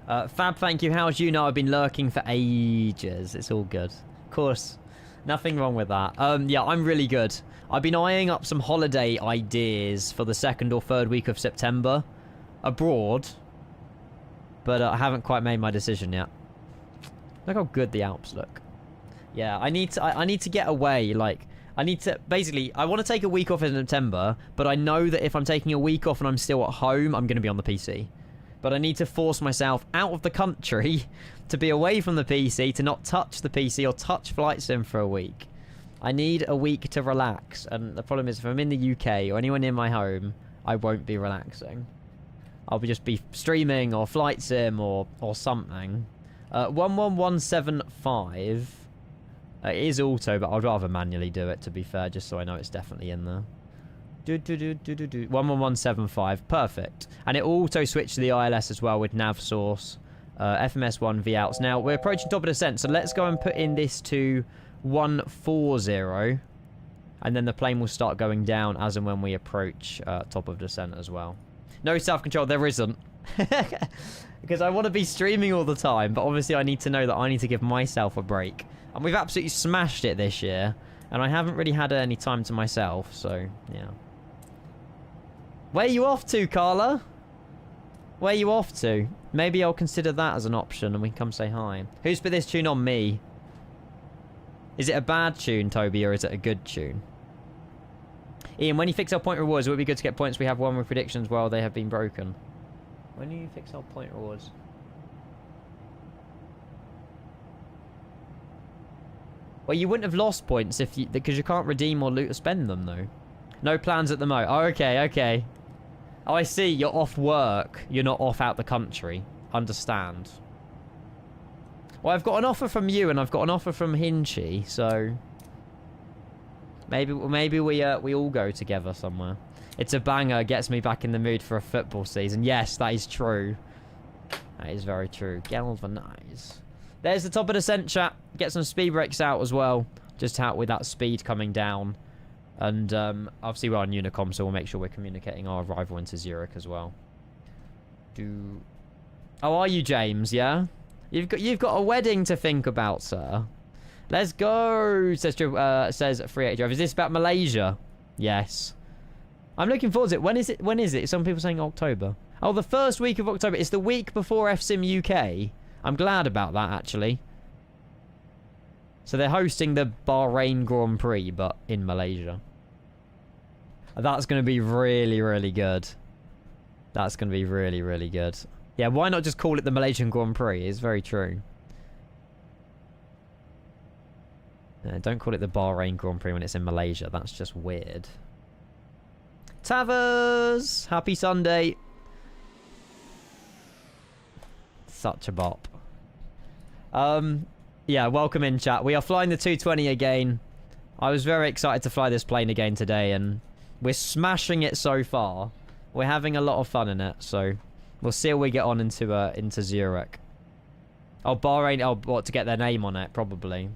Fab, thank you. How's you? Know I've been lurking for ages. It's all good. Of course. Nothing wrong with that. Yeah, I'm really good. I've been eyeing up some holiday ideas for the 2nd or 3rd week of September. Abroad. But I haven't quite made my decision yet. Look how good the Alps look. Yeah, I need to get away. Like, I need to... Basically, I want to take a week off in September, but I know that if I'm taking a week off and I'm still at home, I'm going to be on the PC. But I need to force myself out of the country to be away from the PC, to not touch the PC or touch Flight Sim for a week. I need a week to relax. And the problem is, if I'm in the UK or anywhere near my home, I won't be relaxing. I'll just be streaming or Flight Sim or something. 11175. It is auto, but I'd rather manually do it, to be fair, just so I know it's definitely in there. 11175. Perfect. And it auto switched to the ILS as well with nav source. FMS1 V outs. Now, we're approaching top of descent, so let's go and put in this to 140. And then the plane will start going down as and when we approach top of descent as well. No self-control, there isn't. Because I want to be streaming all the time, but obviously I need to know that I need to give myself a break. And we've absolutely smashed it this year. And I haven't really had any time to myself, so, yeah. Where are you off to, Carla? Where are you off to? Maybe I'll consider that as an option and we can come say hi. Who's put this tune on me? Is it a bad tune, Toby, or is it a good tune? Ian, when you fix our point rewards, it would be good to get points. We have one with predictions while they have been broken. When do you fix our point rewards? Well, you wouldn't have lost points if because you can't redeem or loot or spend them, though. No plans at the moment. Oh, okay, okay. Oh, I see. You're off work. You're not off out the country. Understand. Well, I've got an offer from you and I've got an offer from Hinchy, so... Maybe we all go together somewhere. It's a banger. Gets me back in the mood for a football season. Yes, that is true. That is very true. Galvanize. There's the top of the descent, chat. Get some speed brakes out as well. Just out with that speed coming down. And obviously we're on Unicom, so we'll make sure we're communicating our arrival into Zurich as well. Oh, are you, James? Yeah? You've got a wedding to think about, sir. Let's go, says 38 Drive. Is this about Malaysia? Yes. I'm looking forward to it. When is it? Some people saying October. Oh, the first week of October. It's the week before FSIM UK. I'm glad about that, actually. So they're hosting the Bahrain Grand Prix, but in Malaysia. That's going to be really, really good. That's going to be really, really good. Yeah, why not just call it the Malaysian Grand Prix? It's very true. Don't call it the Bahrain Grand Prix when it's in Malaysia. That's just weird. Tavers! Happy Sunday. Such a bop. Yeah, welcome in, chat. We are flying the 220 again. I was very excited to fly this plane again today, and we're smashing it so far. We're having a lot of fun in it, so we'll see how we get on into Zurich. Oh, Bahrain. Oh, what, to get their name on it, probably.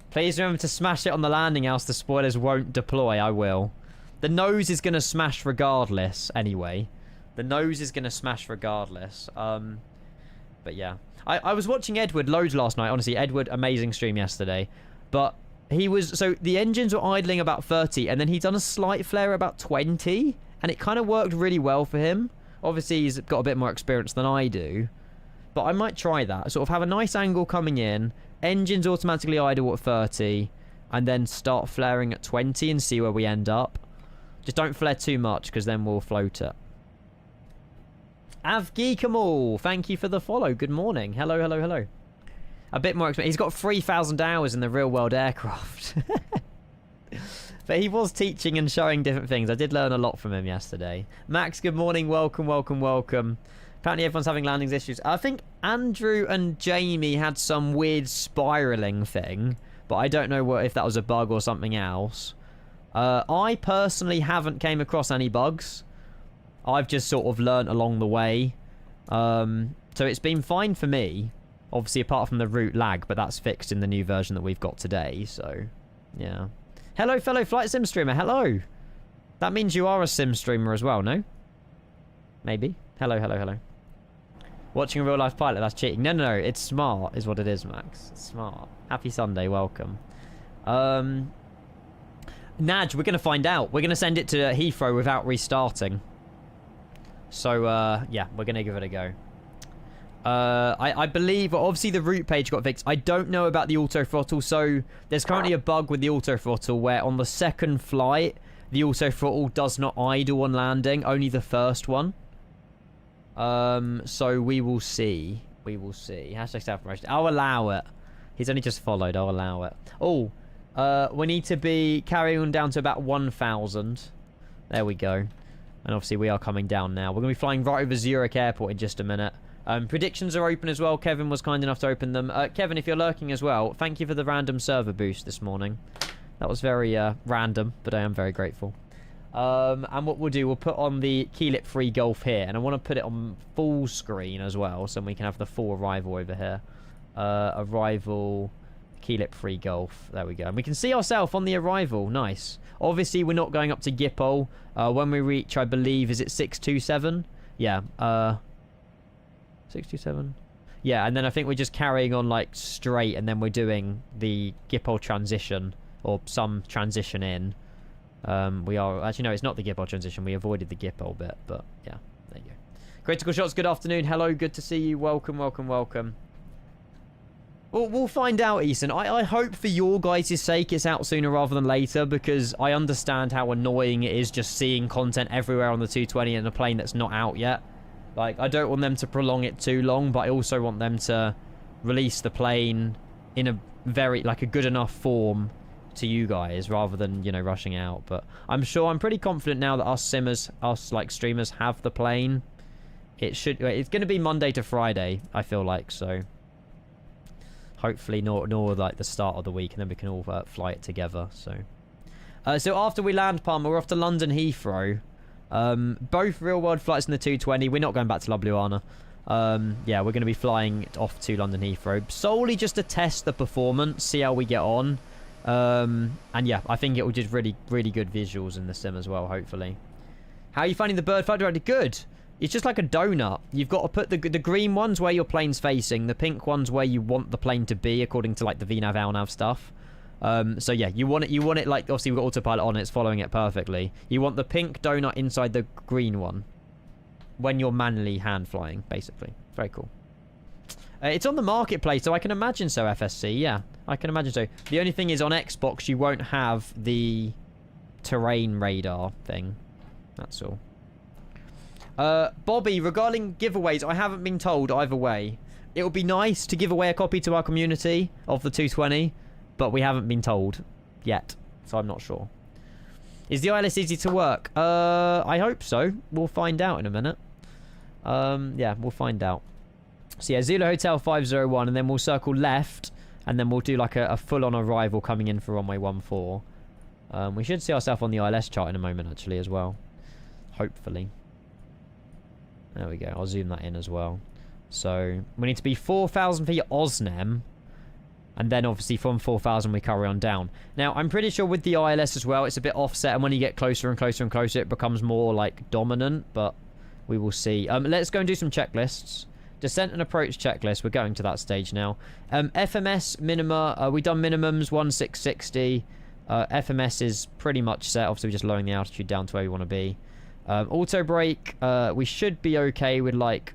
Please remember to smash it on the landing, else the spoilers won't deploy. I will. The nose is going to smash regardless, anyway. The nose is going to smash regardless. But yeah. I was watching Edward loads last night. Honestly, Edward, amazing stream yesterday. But he was... So, the engines were idling about 30, and then he'd done a slight flare about 20, and it kind of worked really well for him. Obviously, he's got a bit more experience than I do. But I might try that. Sort of have a nice angle coming in, engines automatically idle at 30, and then start flaring at 20 and see where we end up. Just don't flare too much, because then we'll float it. Avgi Kamal, thank you for the follow. Good morning. Hello, hello, hello. A bit more expensive. He's got 3,000 hours in the real-world aircraft. But he was teaching and showing different things. I did learn a lot from him yesterday. Max, good morning. Welcome, welcome, welcome. Apparently everyone's having landings issues. I think Andrew and Jamie had some weird spiraling thing, but I don't know if that was a bug or something else. I personally haven't came across any bugs. I've just sort of learnt along the way. So it's been fine for me. Obviously, apart from the route lag, but that's fixed in the new version that we've got today, so... Yeah. Hello, fellow flight sim streamer. Hello. That means you are a sim streamer as well, no? Maybe. Hello, hello, hello. Watching a real-life pilot, that's cheating. No, no, no. It's smart, is what it is, Max. It's smart. Happy Sunday. Welcome. Naj, we're going to find out. We're going to send it to Heathrow without restarting. So, yeah, we're going to give it a go. I believe, obviously the route page got fixed. I don't know about the auto throttle. So, there's currently a bug with the auto throttle where on the second flight, the auto throttle does not idle on landing. Only the first one. So we will see. We will see. Hashtag self-promotion. I'll allow it. He's only just followed. I'll allow it. Oh, we need to be carrying on down to about 1,000. There we go. And obviously we are coming down now. We're going to be flying right over Zurich Airport in just a minute. Predictions are open as well. Kevin was kind enough to open them. Kevin, if you're lurking as well, thank you for the random server boost this morning. That was very random, but I am very grateful. And what we'll do, we'll put on the keylip free Golf here, and I want to put it on full screen as well, so we can have the full arrival over here. Arrival, keylip free Golf. There we go. And we can see ourselves on the arrival. Nice. Obviously, we're not going up to Schiphol. When we reach, I believe, is it 627? Yeah. 627. Yeah, and then I think we're just carrying on like straight, and then we're doing the Schiphol transition or some transition in. We are actually no, it's not the Schiphol transition. We avoided the Schiphol bit, but yeah, there you go. Critical Shots. Good afternoon. Hello. Good to see you. Welcome. Welcome. Welcome. Well, we'll find out, Ethan. I hope for your guys' sake it's out sooner rather than later, because I understand how annoying it is just seeing content everywhere on the 220 in a plane that's not out yet. Like, I don't want them to prolong it too long, but I also want them to release the plane in a very, like, a good enough form to you guys, rather than, you know, rushing out. But I'm pretty confident now that us like streamers have the plane. It's going to be Monday to Friday, I feel like, so Hopefully nor like the start of the week, and then we can all fly it together. So after we land Palma, we're off to London Heathrow. Both real world flights in the 220. We're not going back to Ljubljana. Yeah, we're going to be flying off to London Heathrow solely just to test the performance, see how we get on. And yeah, I think it will just really good visuals in the sim as well, hopefully. How are you finding the bird flight director? Good. It's just like a donut. You've got to put the green ones where your plane's facing, the pink ones where you want the plane to be according to like the VNAV, LNAV stuff. So yeah, you want it like, obviously we've got autopilot on, it's following it perfectly. You want the pink donut inside the green one when you're manually hand flying, basically. Very cool. It's on the marketplace, so I can imagine so, FSC. Yeah, I can imagine so. The only thing is on Xbox, you won't have the terrain radar thing. That's all. Bobby, regarding giveaways, I haven't been told either way. It would be nice to give away a copy to our community of the 220, but we haven't been told yet, so I'm not sure. Is the ILS easy to work? I hope so. We'll find out in a minute. Yeah, we'll find out. So yeah, Zulu Hotel 501, and then we'll circle left, and then we'll do like a full-on arrival coming in for runway 14. We should see ourselves on the ILS chart in a moment, actually, as well. Hopefully. There we go. I'll zoom that in as well. So we need to be 4,000 feet OSNEM. And then obviously from 4,000 we carry on down. Now I'm pretty sure with the ILS as well, it's a bit offset. And when you get closer and closer and closer, it becomes more like dominant. But we will see. Let's go and do some checklists. Descent and approach checklist. We're going to that stage now. FMS minima. We done minimums 1660. FMS is pretty much set. Obviously we're just lowering the altitude down to where we want to be. Auto brake, we should be okay with like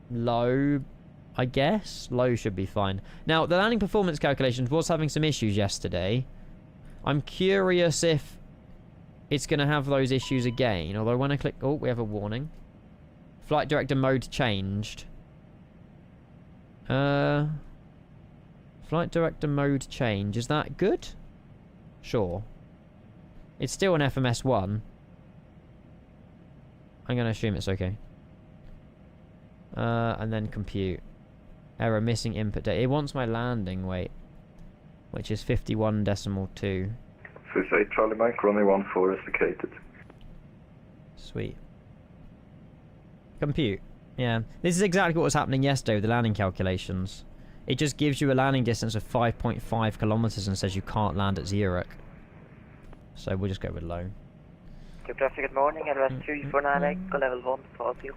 low, I guess. Low should be fine. Now the landing performance calculations was having some issues yesterday. I'm curious if it's going to have those issues again. Although when I click, oh, we have a warning. Flight director mode changed. Flight director mode change, is that good? Sure. It's still an FMS 1. I'm going to assume it's okay. And then compute. Error, missing input data. It wants my landing weight, which is 51.2. So say Charlie Mike, runway 14 is located. Sweet. Compute. Yeah. This is exactly what was happening yesterday with the landing calculations. It just gives you a landing distance of 5.5 kilometers and says you can't land at Zurich. So we'll just go with low. Traffic, good morning, LS 349, level 140,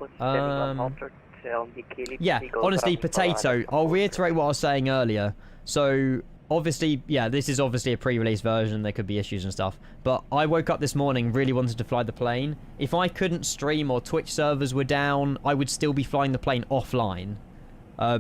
yeah, honestly, potato. I'll reiterate what I was saying earlier. So, obviously, yeah, this is obviously a pre-release version. There could be issues and stuff. But I woke up this morning, really wanted to fly the plane. If I couldn't stream or Twitch servers were down, I would still be flying the plane offline.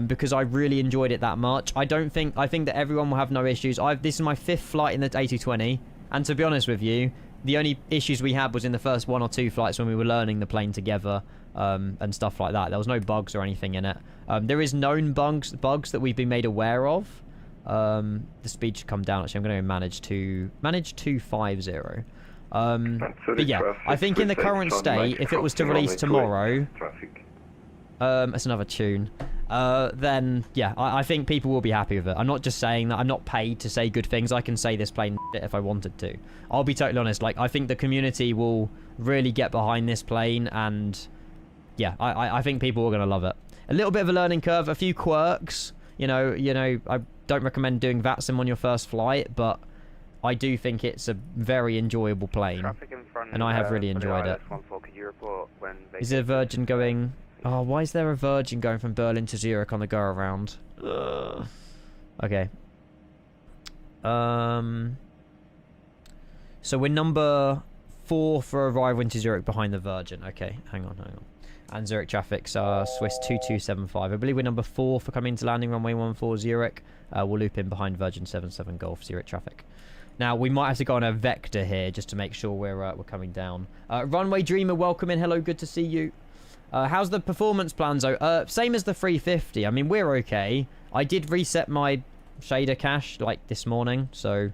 Because I really enjoyed it that much. I think that everyone will have no issues. This is my 5th flight in the A220. And to be honest with you, the only issues we had was in the first 1 or 2 flights when we were learning the plane together, and stuff like that. There was no bugs or anything in it. There is known bugs that we've been made aware of. The speed should come down. Actually, I'm going to manage 250. But yeah, I think in the current state, if it was to release tomorrow, it's another tune. Then yeah, I think people will be happy with it. I'm not just saying that. I'm not paid to say good things. I can say this plane if I wanted to. I'll be totally honest. Like, I think the community will really get behind this plane, and yeah, I think people are gonna love it. A little bit of a learning curve, a few quirks. You know, I don't recommend doing VATSIM on your first flight, but I do think it's a very enjoyable plane, and I have really enjoyed it. Is there a Virgin going? Oh, why is there a Virgin going from Berlin to Zurich on the go around? Okay. So we're number 4 for arrival into Zurich behind the Virgin. Okay, hang on. And Zurich traffic's Swiss 2275. I believe we're number 4 for coming to landing runway 14 Zurich. We'll loop in behind Virgin 77 Golf Zurich traffic. Now, we might have to go on a vector here just to make sure we're coming down. Runway Dreamer, welcome in. Hello, good to see you. How's the performance plans though? Same as the 350. I mean, we're okay. I did reset my shader cache like this morning, so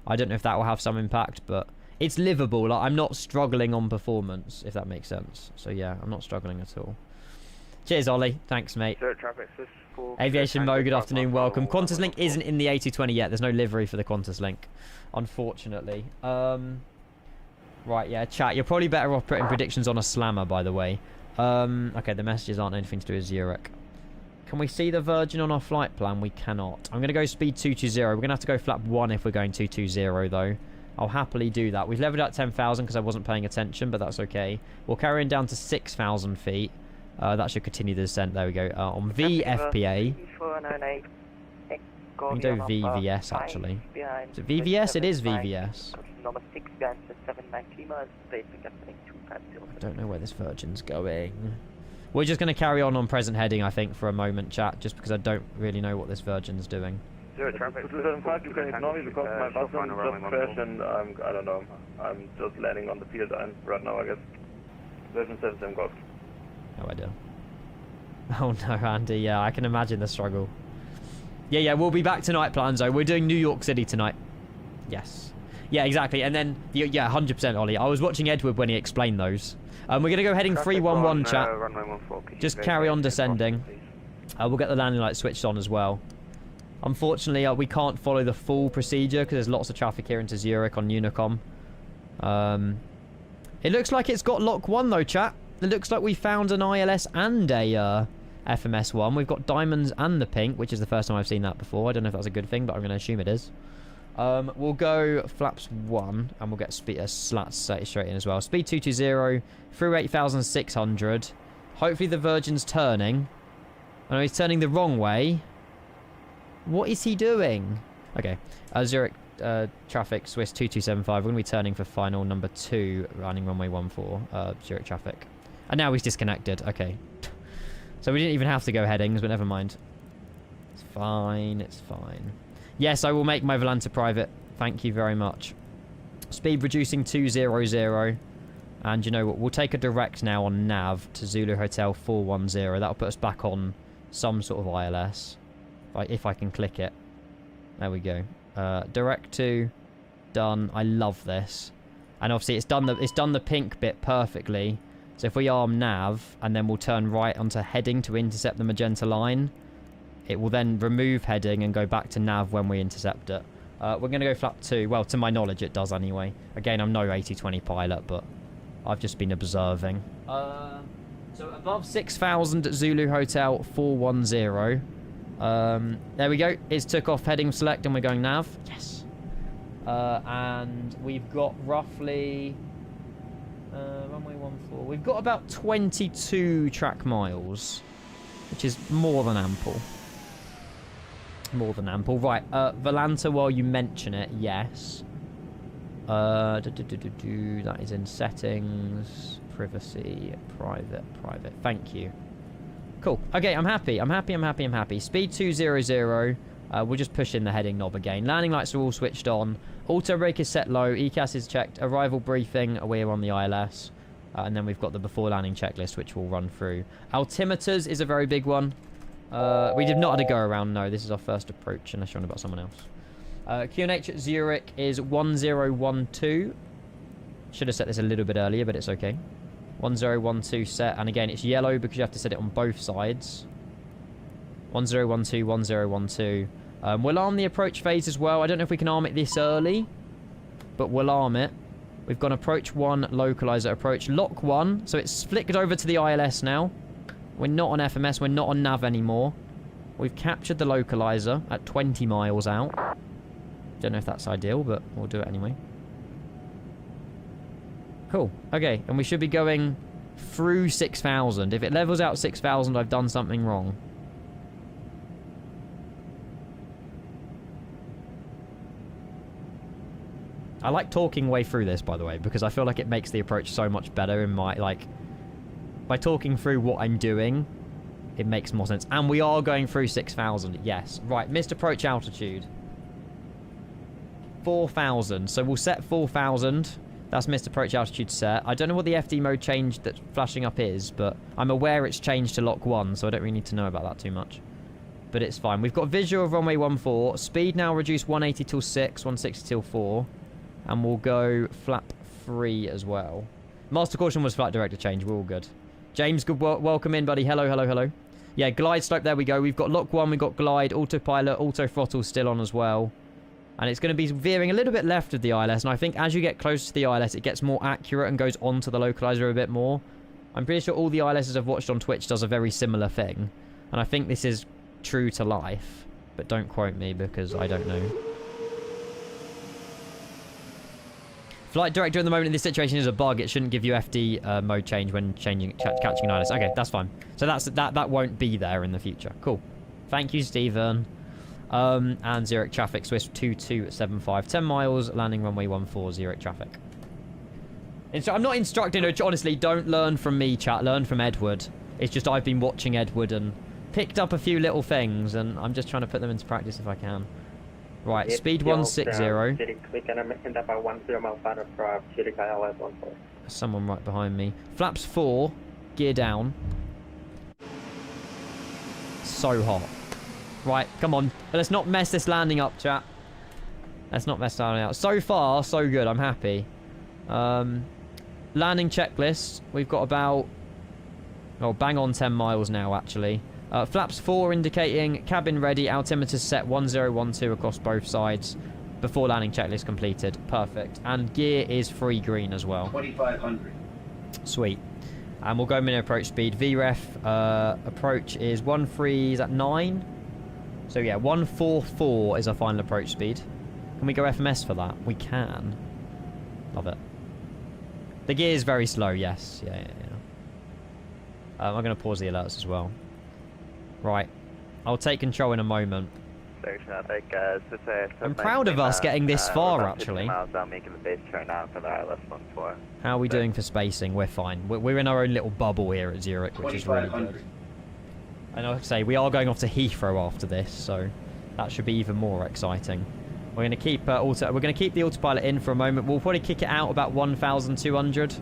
I don't know if that will have some impact, but it's livable. Like, I'm not struggling on performance, if that makes sense. So yeah, I'm not struggling at all. Cheers, Ollie. Thanks, mate. Zero traffic, switch for... Aviation Mo, good afternoon, welcome. Qantas Link isn't in the A220 yet. There's no livery for the Qantas Link, unfortunately. Right, yeah, chat. You're probably better off putting predictions on a slammer, by the way. Okay, the messages aren't anything to do with Zurich. Can we see the Virgin on our flight plan? We cannot. I'm going to go speed 220. We're going to have to go flap 1 if we're going 220, though. I'll happily do that. We've leveled out 10,000 because I wasn't paying attention, but that's okay. We'll carry on down to 6,000 feet. That should continue the descent. There we go. On VFPA. We can do VVS, actually. Is it VVS? It is VVS. I don't know where this Virgin's going. We're just going to carry on present heading, I think, for a moment, chat, just because I don't really know what this Virgin's doing. Zero traffic. 275, you can ignore me because my button just crashed and I don't know. I'm just landing on the field right now, I guess. Version 77 Golf. No idea. Oh no, Andy. Yeah, I can imagine the struggle. Yeah, we'll be back tonight, Planzo. We're doing New York City tonight. Yes. Yeah, exactly. And then, yeah, 100% Ollie. I was watching Edward when he explained those. We're going to go heading 311, chat. Just carry on descending. We'll get the landing light switched on as well. Unfortunately, we can't follow the full procedure because there's lots of traffic here into Zurich on Unicom. It looks like it's got lock 1 though, chat. It looks like we found an ILS and a FMS 1. We've got diamonds and the pink, which is the first time I've seen that before. I don't know if that's a good thing, but I'm going to assume it is. We'll go flaps 1 and we'll get speed slats straight in as well. Speed 220 through 8,600. Hopefully the Virgin's turning. I know he's turning the wrong way. What is he doing? Okay. Zurich traffic, Swiss 2275. We're going to be turning for final number 2, running runway 14, Zurich traffic. And now he's disconnected. Okay. So we didn't even have to go headings, but never mind. It's fine. It's fine. Yes, I will make my Volanta private. Thank you very much. Speed reducing 200. And you know what? We'll take a direct now on nav to Zulu Hotel 410. That'll put us back on some sort of ILS. If I can click it. There we go. Direct to. Done. I love this. And obviously it's done the pink bit perfectly. So if we arm nav and then we'll turn right onto heading to intercept the magenta line, it will then remove heading and go back to nav when we intercept it. We're going to go flap 2. Well, to my knowledge, it does anyway. Again, I'm no A220 pilot, but I've just been observing. So above 6,000 at Zulu Hotel 410. There we go. It's took off heading select and we're going nav. Yes. And we've got roughly... runway 14. We've got about 22 track miles, which is more than ample. More than ample. Right, Volanta, while you mention it, yes. That is in settings, privacy, private. Thank you. Cool. Okay, I'm happy. Speed 200. We'll just push in the heading knob again. Landing lights are all switched on. Auto brake is set low. ECAS is checked. Arrival briefing. We're on the ILS. And then we've got the before landing checklist, which we'll run through. Altimeters is a very big one. We did not have to go around. No, this is our first approach, unless you're on about someone else. QNH at Zurich is 1012. Should have set this a little bit earlier, but it's okay. 1012 set. And again, it's yellow because you have to set it on both sides. 1012, 1012. We'll arm the approach phase as well. I don't know if we can arm it this early, but we'll arm it. We've gone approach 1, localizer approach. Lock 1. So it's flicked over to the ILS now. We're not on FMS. We're not on nav anymore. We've captured the localizer at 20 miles out. Don't know if that's ideal, but we'll do it anyway. Cool. Okay, and we should be going through 6,000. If it levels out 6,000, I've done something wrong. I like talking way through this, by the way, because I feel like it makes the approach so much better in my, like... By talking through what I'm doing, it makes more sense. And we are going through 6,000, yes. Right, missed approach altitude. 4,000. So we'll set 4,000. That's missed approach altitude set. I don't know what the FD mode change that's flashing up is, but I'm aware it's changed to lock 1, so I don't really need to know about that too much. But it's fine. We've got visual of runway 14. Speed now reduced 180 till 6, 160 till 4. And we'll go flap 3 as well. Master caution was flight director change. We're all good. James, good welcome in, buddy. Hello, hello, hello. Yeah, glide slope, there we go. We've got lock 1, we've got glide, autopilot, auto throttle still on as well. And it's going to be veering a little bit left of the ILS. And I think as you get closer to the ILS, it gets more accurate and goes onto the localizer a bit more. I'm pretty sure all the ILSs I've watched on Twitch does a very similar thing. And I think this is true to life. But don't quote me because I don't know. Flight director at the moment in this situation is a bug. It shouldn't give you FD mode change when catching an ILS. Okay, that's fine. So that won't be there in the future. Cool. Thank you, Stephen. And Zurich traffic, Swiss 2275. 10 miles, landing runway 14, Zurich traffic. I'm not instructing, honestly, don't learn from me, chat. Learn from Edward. It's just I've been watching Edward and picked up a few little things, and I'm just trying to put them into practice if I can. Right, speed 160. Someone right behind me. Flaps 4, gear down. So hot. Right, come on. Let's not mess this landing up, chat. Let's not mess landing up. So far, so good. I'm happy. Landing checklist. We've got about... Oh, bang on 10 miles now, actually. Flaps 4 indicating cabin ready. Altimeter set 1012 across both sides. Before landing checklist completed. Perfect. And gear is free green as well. 2500. Sweet. And we'll go minute approach speed. VREF approach is 13 is at 9. So yeah, 144 is our final approach speed. Can we go FMS for that? We can. Love it. The gear is very slow, yes. Yeah. I'm going to pause the alerts as well. Right. I'll take control in a moment. I'm proud of us getting this far, actually. How are we doing for spacing? We're fine. We're in our own little bubble here at Zurich, which is really good. And like I say, we are going off to Heathrow after this, so that should be even more exciting. We're going to keep we're going to keep the autopilot in for a moment. We'll probably kick it out about 1,200.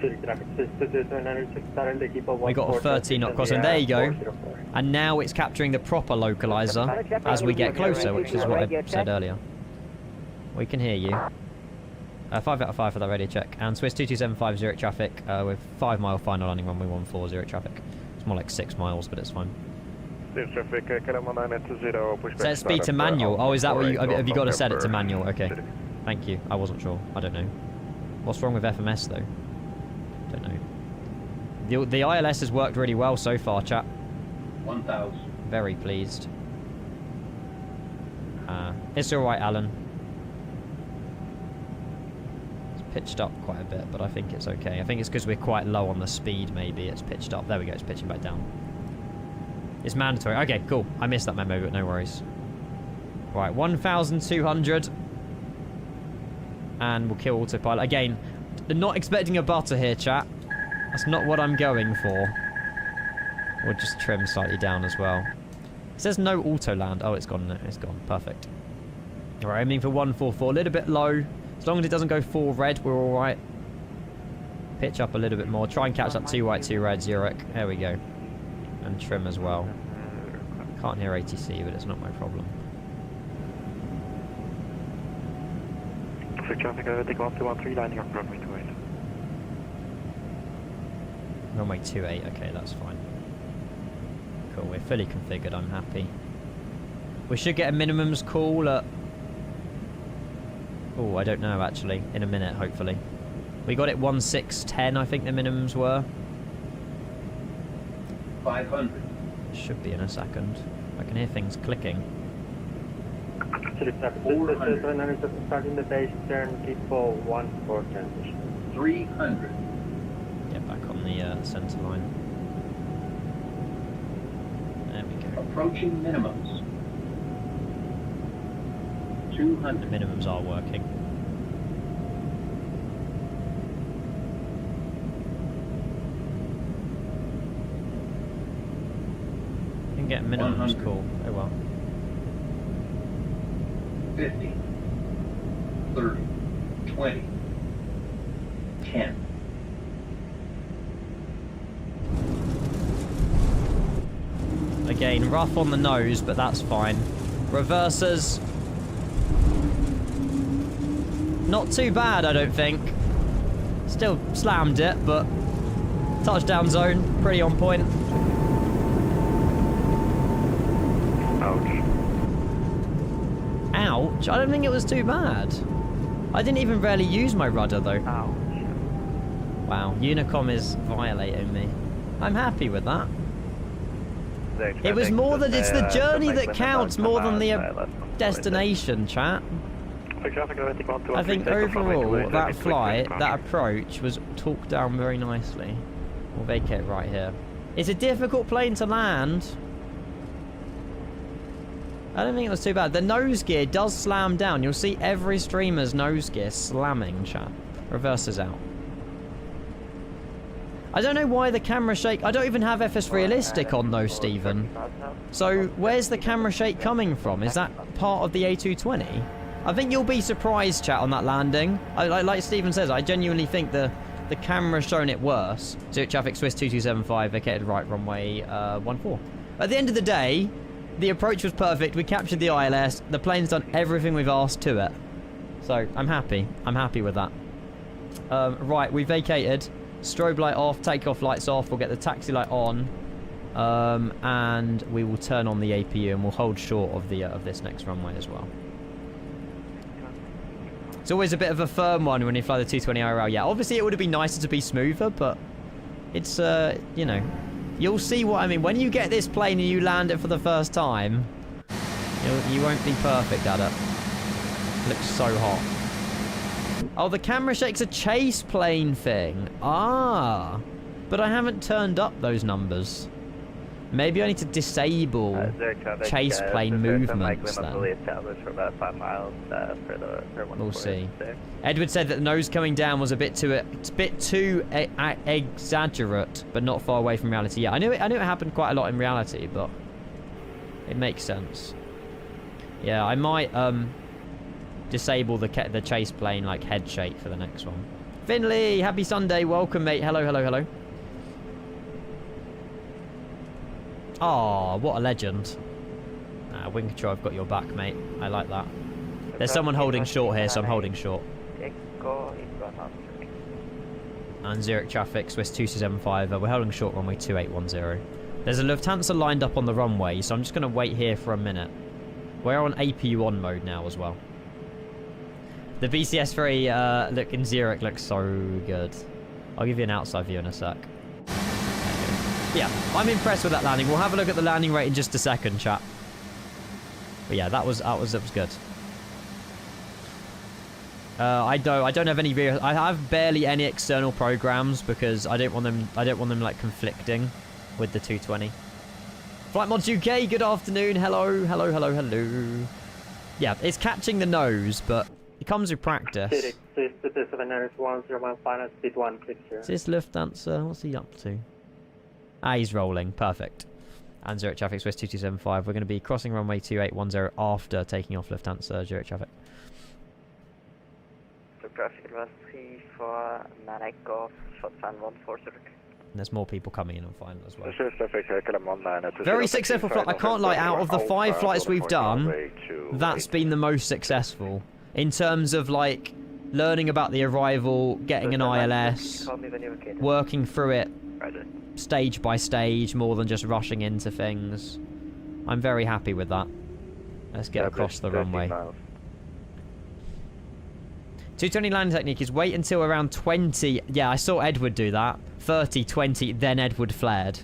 We got a 13 knot crossing. There you go. And now it's capturing the proper localizer as we get closer, which is what I said earlier. We can hear you. 5 out of 5 for that radio check. And Swiss 2275 Zurich traffic with 5 mile final landing runway 14 Zurich traffic. It's more like 6 miles, but it's fine. Set speed to manual. Oh, is that what you... Have you got to set it to manual? Okay. Thank you. I wasn't sure. I don't know. What's wrong with FMS, though? Don't know. The ILS has worked really well so far, chat. 1000. Very pleased. It's alright, Alan. It's pitched up quite a bit, but I think it's okay. I think it's because we're quite low on the speed, maybe. It's pitched up. There we go. It's pitching back down. It's mandatory. Okay, cool. I missed that memo, but no worries. Right, 1,200. And we'll kill autopilot. Again, not expecting a butter here, chat. That's not what I'm going for. We'll just trim slightly down as well. It says no auto land. Oh, it's gone. No, it's gone. Perfect. All right, aiming for 144. A little bit low. As long as it doesn't go full red, we're all right. Pitch up a little bit more. Try and catch that 2 white, 2 red Zurich. There we go. And trim as well. Can't hear ATC, but it's not my problem. Traffic over, take 1213, landing on runway 28. Runway 28, okay, that's fine. Cool, we're fully configured, I'm happy. We should get a minimums call at... Oh, I don't know, actually. In a minute, hopefully. We got it 1610, I think the minimums were. 500. Should be in a second. I can hear things clicking. 400. Starting the base turn, keep for 1 for transition. 300. Get back on the center line. There we go. Approaching minimums. 200. The minimums are working. You can get minimums 100. cool. Oh well. 50. 30. 20. 10. Again, rough on the nose, but that's fine. Reversers. Not too bad, I don't think. Still slammed it, but Touchdown zone, pretty on point. Ouch. Ouch, I don't think it was too bad. I didn't even really use my rudder though. Ouch. Wow, Unicom is violating me. I'm happy with that. It was more that it's the journey that counts more than the destination, chat. I think overall, that flight, that approach was talked down very nicely. We'll vacate right here. It's a difficult plane to land. I don't think it was too bad. The nose gear does slam down. You'll see every streamer's nose gear slamming, chat. Reverses out. I don't know why the camera shake... I don't even have FS Realistic on though, Stephen. So, where's the camera shake coming from? Is that part of the A220? I think you'll be surprised, chat, on that landing. Like Stephen says, I genuinely think the camera's shown it worse. Zurich traffic, Swiss 2275, vacated right runway 14. At the end of the day, the approach was perfect. We captured the ILS. The plane's done everything we've asked to it. So, I'm happy. I'm happy with that. Right, we vacated. Strobe light off, takeoff lights off. We'll get the taxi light on. And we will turn on the APU and we'll hold short of this next runway as well. It's always a bit of a firm one when you fly the 220 IRL. Yeah, obviously it would have been nicer to be smoother, but it's, you know, you'll see what I mean. When you get this plane and you land it for the first time, you won't be perfect at it. It looks so hot. Oh, the camera shake's a chase plane thing. Ah, but I haven't turned up those numbers. Maybe I need to disable chase plane movements then. For about 5 miles, we'll see. Edward said that the nose coming down was a bit too exaggerate, but not far away from reality. Yeah, I knew it happened quite a lot in reality, but it makes sense. Yeah, I might disable the chase plane like head shake for the next one. Finley, happy Sunday, welcome mate. Hello, hello, hello. Oh, what a legend. Wing control, I've got your back, mate. I like that. There's someone holding short here, so I'm holding short. And Zurich traffic, Swiss 2275. We're holding short runway 2810. There's a Lufthansa lined up on the runway, so I'm just going to wait here for a minute. We're on APU on mode now as well. The BCS 3 look in Zurich looks so good. I'll give you an outside view in a sec. Yeah, I'm impressed with that landing. We'll have a look at the landing rate in just a second, chat. But yeah, that was good. I don't have any real. I have barely any external programs because I don't want them like conflicting with the 220. Flight Mods UK, good afternoon. Hello, hello, hello, hello. Yeah, it's catching the nose, but it comes with practice. Is this Lufthansa? What's he up to? Ah, he's rolling. Perfect. And Zurich traffic, Swiss 2275. We're going to be crossing runway 2810 after taking off Lufthansa Zurich traffic. Traffic was 34, Mareko, Shotfan 14 Zurich. There's more people coming in on final as well. Very successful flight. I can't lie, out of the 5 flights we've done, that's been the most successful. In terms of like learning about the arrival, getting an ILS, working through it stage by stage more than just rushing into things. I'm very happy with that. Let's get across the runway. 220 landing technique is wait until around 20. Yeah, I saw Edward do that. 30, 20, then Edward flared.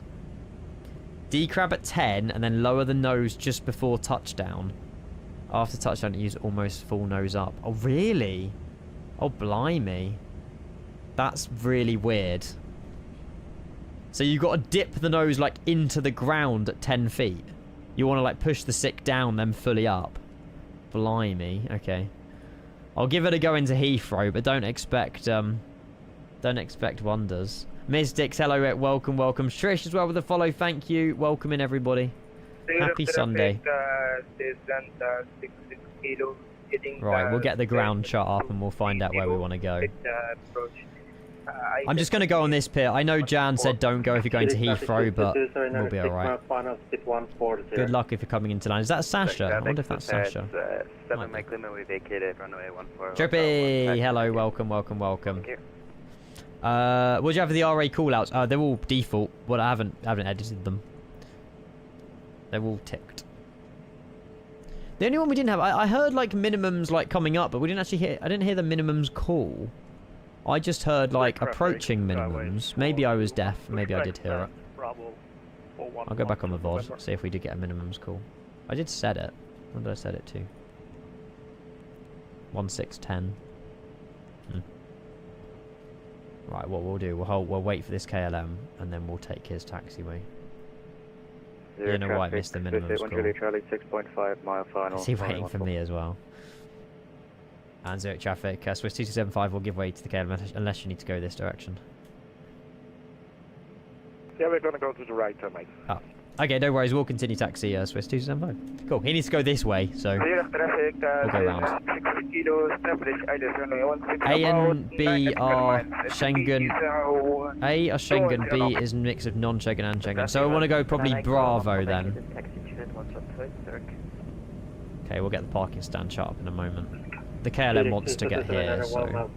Decrab at 10 and then lower the nose just before touchdown. After touchdown, use almost full nose up. Oh, really? Oh, blimey. That's really weird. So you got to dip the nose like into the ground at 10 feet. You want to like push the stick down, then fully up. Blimey. Okay. I'll give it a go into Heathrow, but don't expect wonders. Mystics, hello, welcome, welcome. Trish as well with a follow, thank you. Welcome in everybody. Happy Sunday. Right, we'll get the ground chart up and we'll find out where we want to go. I'm just going to go on this pit. I know Jan said don't go if you're going to Heathrow, but we'll be alright. Good luck if you're coming into line. Is that Sasha? I wonder if that's Sasha. Trippy, hello, welcome, welcome, welcome. What do you have for the RA callouts? They're all default. Well, I haven't edited them. They're all ticked. The only one we didn't have, I heard like minimums like coming up, but we didn't actually hear. I didn't hear the minimums call. I just heard like approaching minimums. Maybe I was deaf. Maybe I did hear it. I'll go back on the VOD, see if we did get a minimums call. I did set it. What did I set it to? 1610. Right, what we'll do, we'll wait for this KLM, and then we'll take his taxiway. You know why I missed the minimums call. Charlie 6.5 mile final. Is he waiting for me as well? And Zurich traffic, Swiss 2275 will give way to the KLM unless you need to go this direction. Yeah, we're gonna go to the right, mate. Oh. Okay, no worries, we'll continue taxi Swiss 2275. Cool, he needs to go this way, so we'll go around. A and B are Schengen. A are Schengen, B is a mix of non-Schengen and Schengen. So I want to go probably Bravo then. Okay, we'll get the parking stand shut up in a moment. The KLM wants to get here, so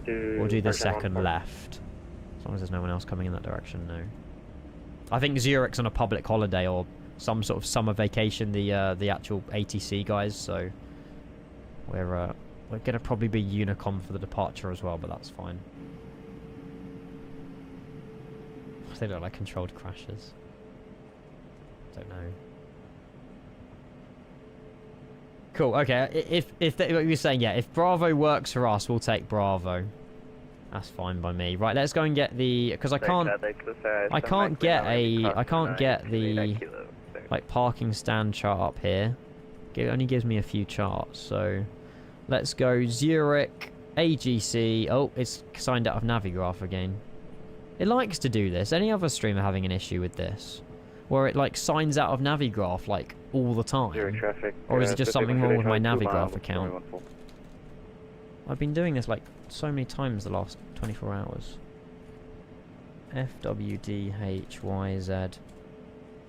we'll do the second left. As long as there's no one else coming in that direction, no. I think Zurich's on a public holiday or some sort of summer vacation, the actual ATC guys, so we're gonna probably be Unicom for the departure as well, but that's fine. They look like controlled crashes. Don't know. Cool. Okay. If what you're saying, yeah, if Bravo works for us, we'll take Bravo. That's fine by me. Right, let's go and get the, because I can't get the like parking stand chart up here. It only gives me a few charts, so let's go Zurich AGC. Oh, it's signed out of Navigraph again. It likes to do this. Any other streamer having an issue with this, where it like signs out of Navigraph like all the time, or is it just something wrong with my Navigraph account? I've been doing this like so many times the last 24 hours. FWDHYZ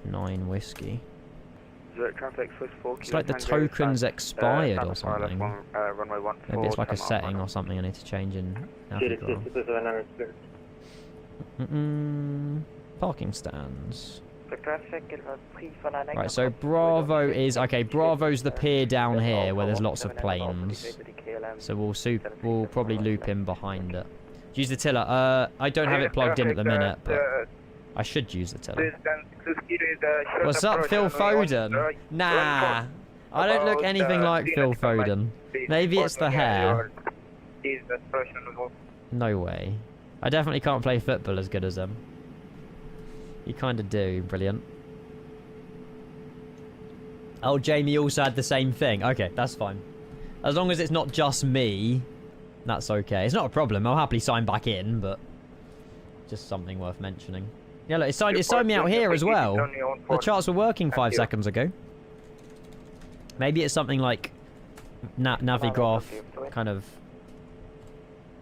9 whiskey. It's like the token's expired or something. Maybe it's like a setting or something I need to change in Navigraph. Parking stands. Right, so Bravo is okay. Bravo's the pier down here where there's lots of planes. So we'll probably loop in behind it. Use the tiller. I don't have it plugged in at the minute, but I should use the tiller. What's up, Phil Foden? Nah, I don't look anything like Phil Foden. Maybe it's the hair. No way. I definitely can't play football as good as them. You kind of do. Brilliant. Oh, Jamie also had the same thing. Okay, that's fine. As long as it's not just me, that's okay. It's not a problem. I'll happily sign back in, but just something worth mentioning. Yeah, look, it signed me out here as well. The charts were working 5 seconds ago. Maybe it's something like Navigraph kind of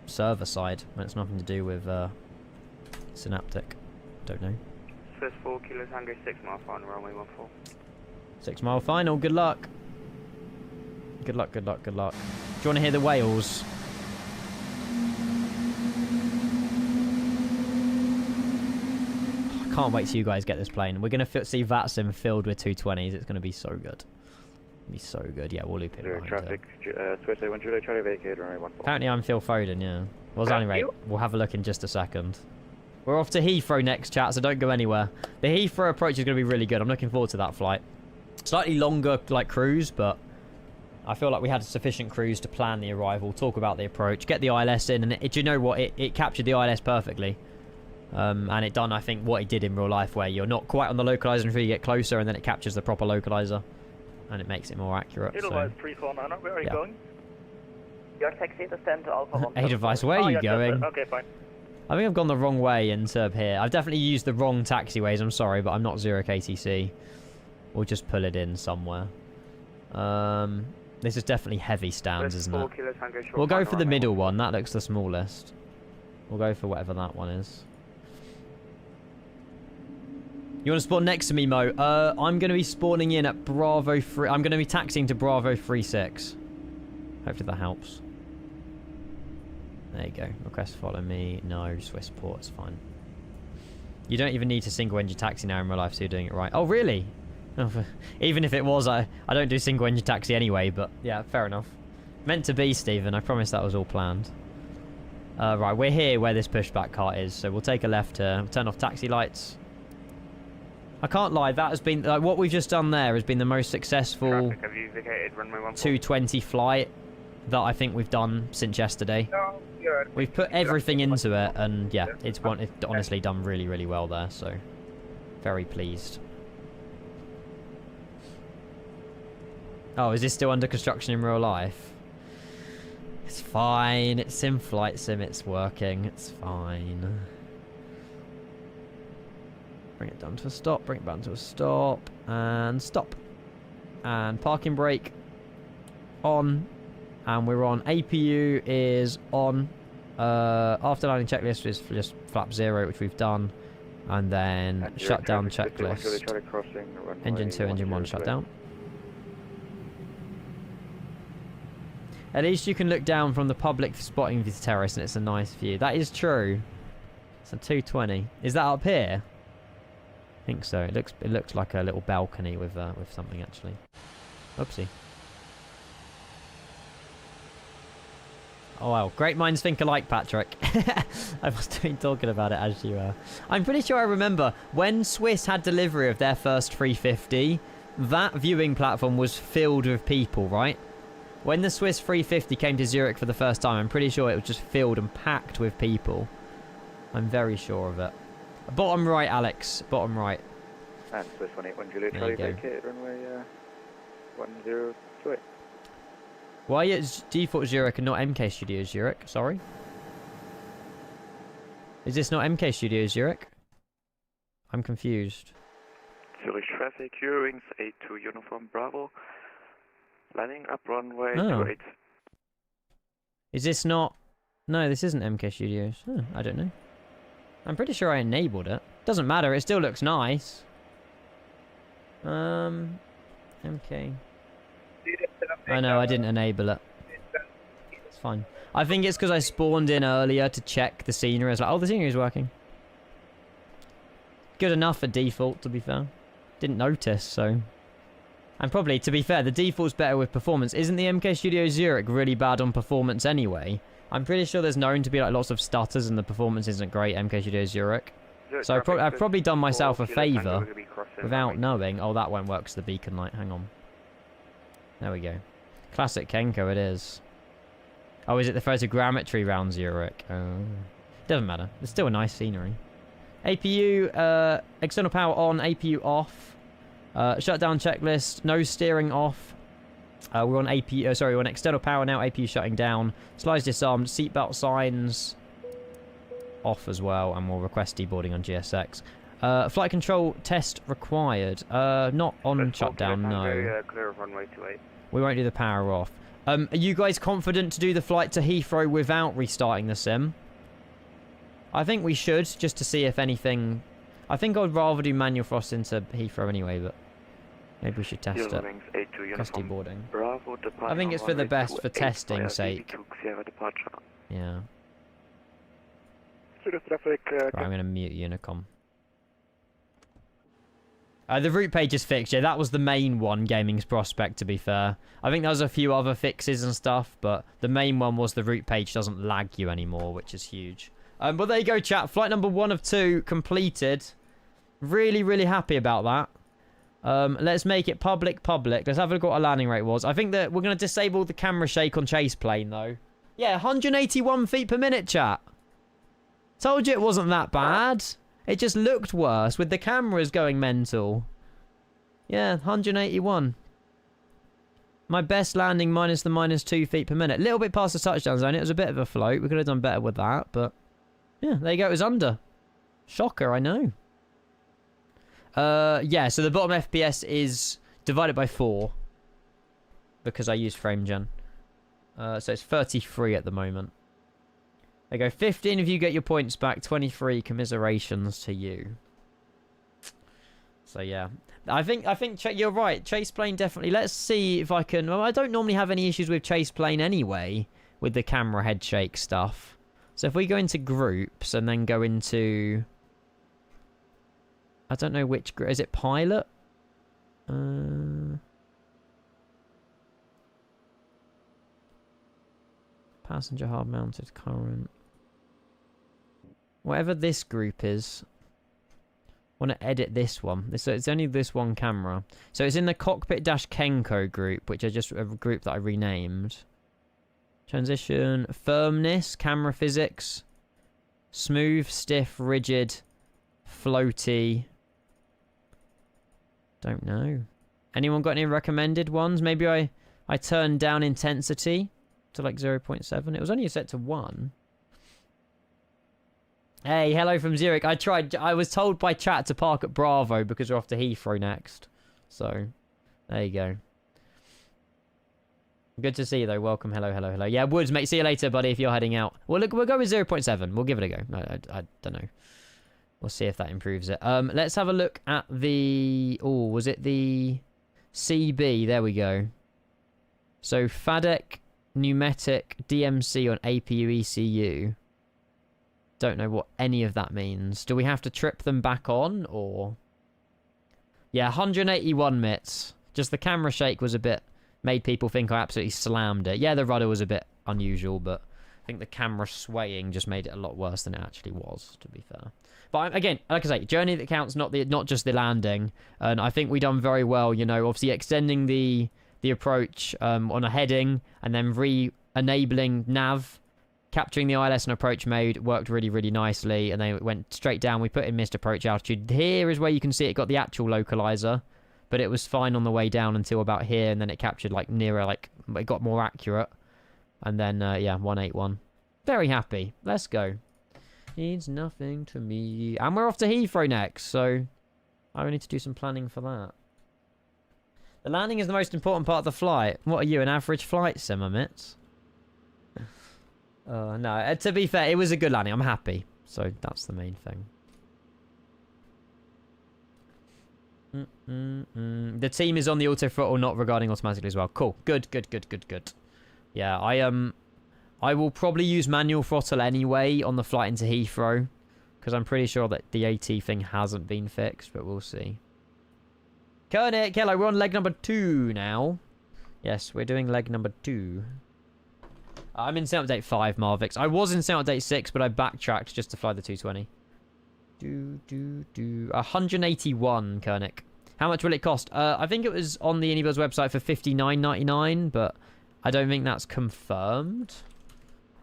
server side when it's nothing to do with Synaptic. Don't know. First 4 kilos, Hungary 6 mile final, runway 14. 6 mile final, good luck. Good luck, good luck, good luck. Do you want to hear the whales? I can't wait till you guys get this plane. We're going to see VATSIM filled with 220s. It's going to be so good. It'll be so good. Yeah, we'll loop in. Traffic, Swiss A1 Julie, Charlie vacate, runway 14. Apparently I'm Phil Foden, yeah. Well, at any rate, we'll have a look in just a second. We're off to Heathrow next, chat, so don't go anywhere. The Heathrow approach is going to be really good. I'm looking forward to that flight. Slightly longer, like, cruise, but I feel like we had a sufficient cruise to plan the arrival, talk about the approach, get the ILS in, and do you know what? It captured the ILS perfectly. And it done, I think, what it did in real life, where you're not quite on the localizer until you get closer, and then it captures the proper localizer, and it makes it more accurate. Edelweiss 349, where are you going? Your taxi to stand to Alpha 1. Edelweiss, where are you going? Okay, fine. I think I've gone the wrong way into here. I've definitely used the wrong taxiways, I'm sorry, but I'm not Zurich ATC. We'll just pull it in somewhere. This is definitely heavy stands, isn't it? We'll go for the middle one. That looks the smallest. We'll go for whatever that one is. You want to spawn next to me, Mo? I'm going to be spawning in at Bravo 3. I'm going to be taxiing to Bravo 36. Hopefully that helps. There you go. Request follow me. No, Swiss port is fine. You don't even need to single engine taxi now in real life, so you're doing it right. Oh, really? Even if it was, I don't do single engine taxi anyway, but yeah, fair enough. Meant to be, Stephen. I promise that was all planned. Right, we're here where this pushback cart is, so we'll take a left here. We'll turn off taxi lights. I can't lie, that has been, like, what we've just done there has been the most successful 220 flight that I think we've done since yesterday. We've put everything into it, and yeah, it's honestly done really, really well there, so very pleased. Oh, is this still under construction in real life? It's fine. It's in flight sim. It's working. It's fine. Bring it down to a stop. Bring it down to a stop. And stop. And parking brake on. And we're on. APU is on. After landing checklist is just flap 0, which we've done. And then shutdown checklist. Engine 2, engine 1 shutdown. At least you can look down from the public spotting view terrace and it's a nice view. That is true. It's a 220. Is that up here? I think so. It looks like a little balcony with something actually. Oopsie. Oh wow. Great minds think alike, Patrick. I must have been talking about it as you were. I'm pretty sure I remember when Swiss had delivery of their first 350, that viewing platform was filled with people, right? When the Swiss 350 came to Zurich for the first time, I'm pretty sure it was just filled and packed with people. I'm very sure of it. Bottom right, Alex. Bottom right. And Swiss 181 Juliet, Charlie vacated runway 102. Why is default Zurich and not MK Studio Zurich? Sorry. Is this not MK Studio Zurich? I'm confused. Zurich traffic, Eurowings, A2 Uniform Bravo. Landing up runway 28. Is this not... No, this isn't MK Studios. Huh, I don't know. I'm pretty sure I enabled it. Doesn't matter, it still looks nice. MK. I know, I didn't enable it. It's fine. I think it's because I spawned in earlier to check the scenery. I was like, oh, the scenery is working. Good enough for default, to be fair. Didn't notice, so... And probably, to be fair, the default's better with performance. Isn't the MK Studio Zurich really bad on performance anyway? I'm pretty sure there's known to be like lots of stutters and the performance isn't great, MK Studio Zurich. So I've probably done myself a favour without knowing. Oh, that won't work because the beacon light. Hang on. There we go. Classic Kenko it is. Oh, is it the photogrammetry round Zurich? Oh. Doesn't matter. It's still a nice scenery. APU, external power on, APU off. Shutdown checklist, no steering off. We're on APU, sorry, we're on external power now, APU shutting down. Slides disarmed, seatbelt signs off as well, and we'll request deboarding on GSX. Flight control test required. Not on shutdown, no. Clear of runway 28. We won't do the power off. Are you guys confident to do the flight to Heathrow without restarting the sim? I think we should, just to see if anything... I think I'd rather do manual frost into Heathrow anyway, but maybe we should test it. Test deboarding. I think it's for the best for testing's sake. Yeah. Right, I'm going to mute Unicom. The route page is fixed. Yeah, that was the main one, Gaming's Prospect, to be fair. I think there was a few other fixes and stuff, but the main one was the route page doesn't lag you anymore, which is huge. But there you go, chat. Flight number 1 of 2 completed. Really, really happy about that. Let's make it public. Let's have a look at what our landing rate was. I think that we're going to disable the camera shake on chase plane, though. Yeah, 181 feet per minute, chat. Told you it wasn't that bad. It just looked worse with the cameras going mental. Yeah, 181. My best landing minus the -2 feet per minute. A little bit past the touchdown zone. It was a bit of a float. We could have done better with that, but... Yeah, there you go. It was under. Shocker, I know. Yeah, so the bottom FPS is divided by 4. Because I use frame gen. So it's 33 at the moment. There you go. 15 of you get your points back. 23 commiserations to you. So yeah. I think you're right. Chase plane definitely. Let's see if I can... Well, I don't normally have any issues with chase plane anyway. With the camera head shake stuff. So if we go into groups and then go into... I don't know which group. Is it pilot? Passenger hard mounted current. Whatever this group is. I want to edit this one. So it's only this one camera. So it's in the cockpit-Kenko group, which is just a group that I renamed. Transition, firmness, camera physics, smooth, stiff, rigid, floaty. Don't know. Anyone got any recommended ones? Maybe I turned down intensity to like 0.7. It was only set to 1. Hey, hello from Zurich. I was told by chat to park at Bravo because we're off to Heathrow next. So, there you go. Good to see you, though. Welcome. Hello, hello, hello. Yeah, Woods, mate. See you later, buddy, if you're heading out. Well, look, we'll go with 0.7. We'll give it a go. I don't know. We'll see if that improves it. Let's have a look at the... Oh, was it the CB? There we go. So, FADEC, pneumatic, DMC on APU ECU. Don't know what any of that means. Do we have to trip them back on, or... Yeah, 181 mits. Just the camera shake was a bit... Made people think I absolutely slammed it. Yeah, the rudder was a bit unusual, but I think the camera swaying just made it a lot worse than it actually was, to be fair. But again, like I say, journey that counts, not just the landing. And I think we done very well, you know, obviously extending the approach on a heading and then re-enabling nav, capturing the ILS and approach mode worked really, really nicely. And then it went straight down. We put in missed approach altitude. Here is where you can see it got the actual localizer. But it was fine on the way down until about here, and then it captured, like, nearer, like, it got more accurate. And then, yeah, 181. Very happy. Let's go. Means nothing to me. And we're off to Heathrow next, so I need to do some planning for that. The landing is the most important part of the flight. What are you, an average flight sim, Mitts? No, to be fair, it was a good landing. I'm happy. So that's the main thing. The team is on the auto throttle, not regarding automatically as well. Cool. Good. Yeah, I will probably use manual throttle anyway on the flight into Heathrow, because I'm pretty sure that the AT thing hasn't been fixed, but we'll see. Koenig, hello, we're on leg number 2 now. Yes, we're doing leg number 2. I'm in Sim Update 5, Marvix. I was in Sim Update 6, but I backtracked just to fly the 220. 181, Koenig. How much will it cost? I think it was on the iniBuilds website for $59.99, but I don't think that's confirmed.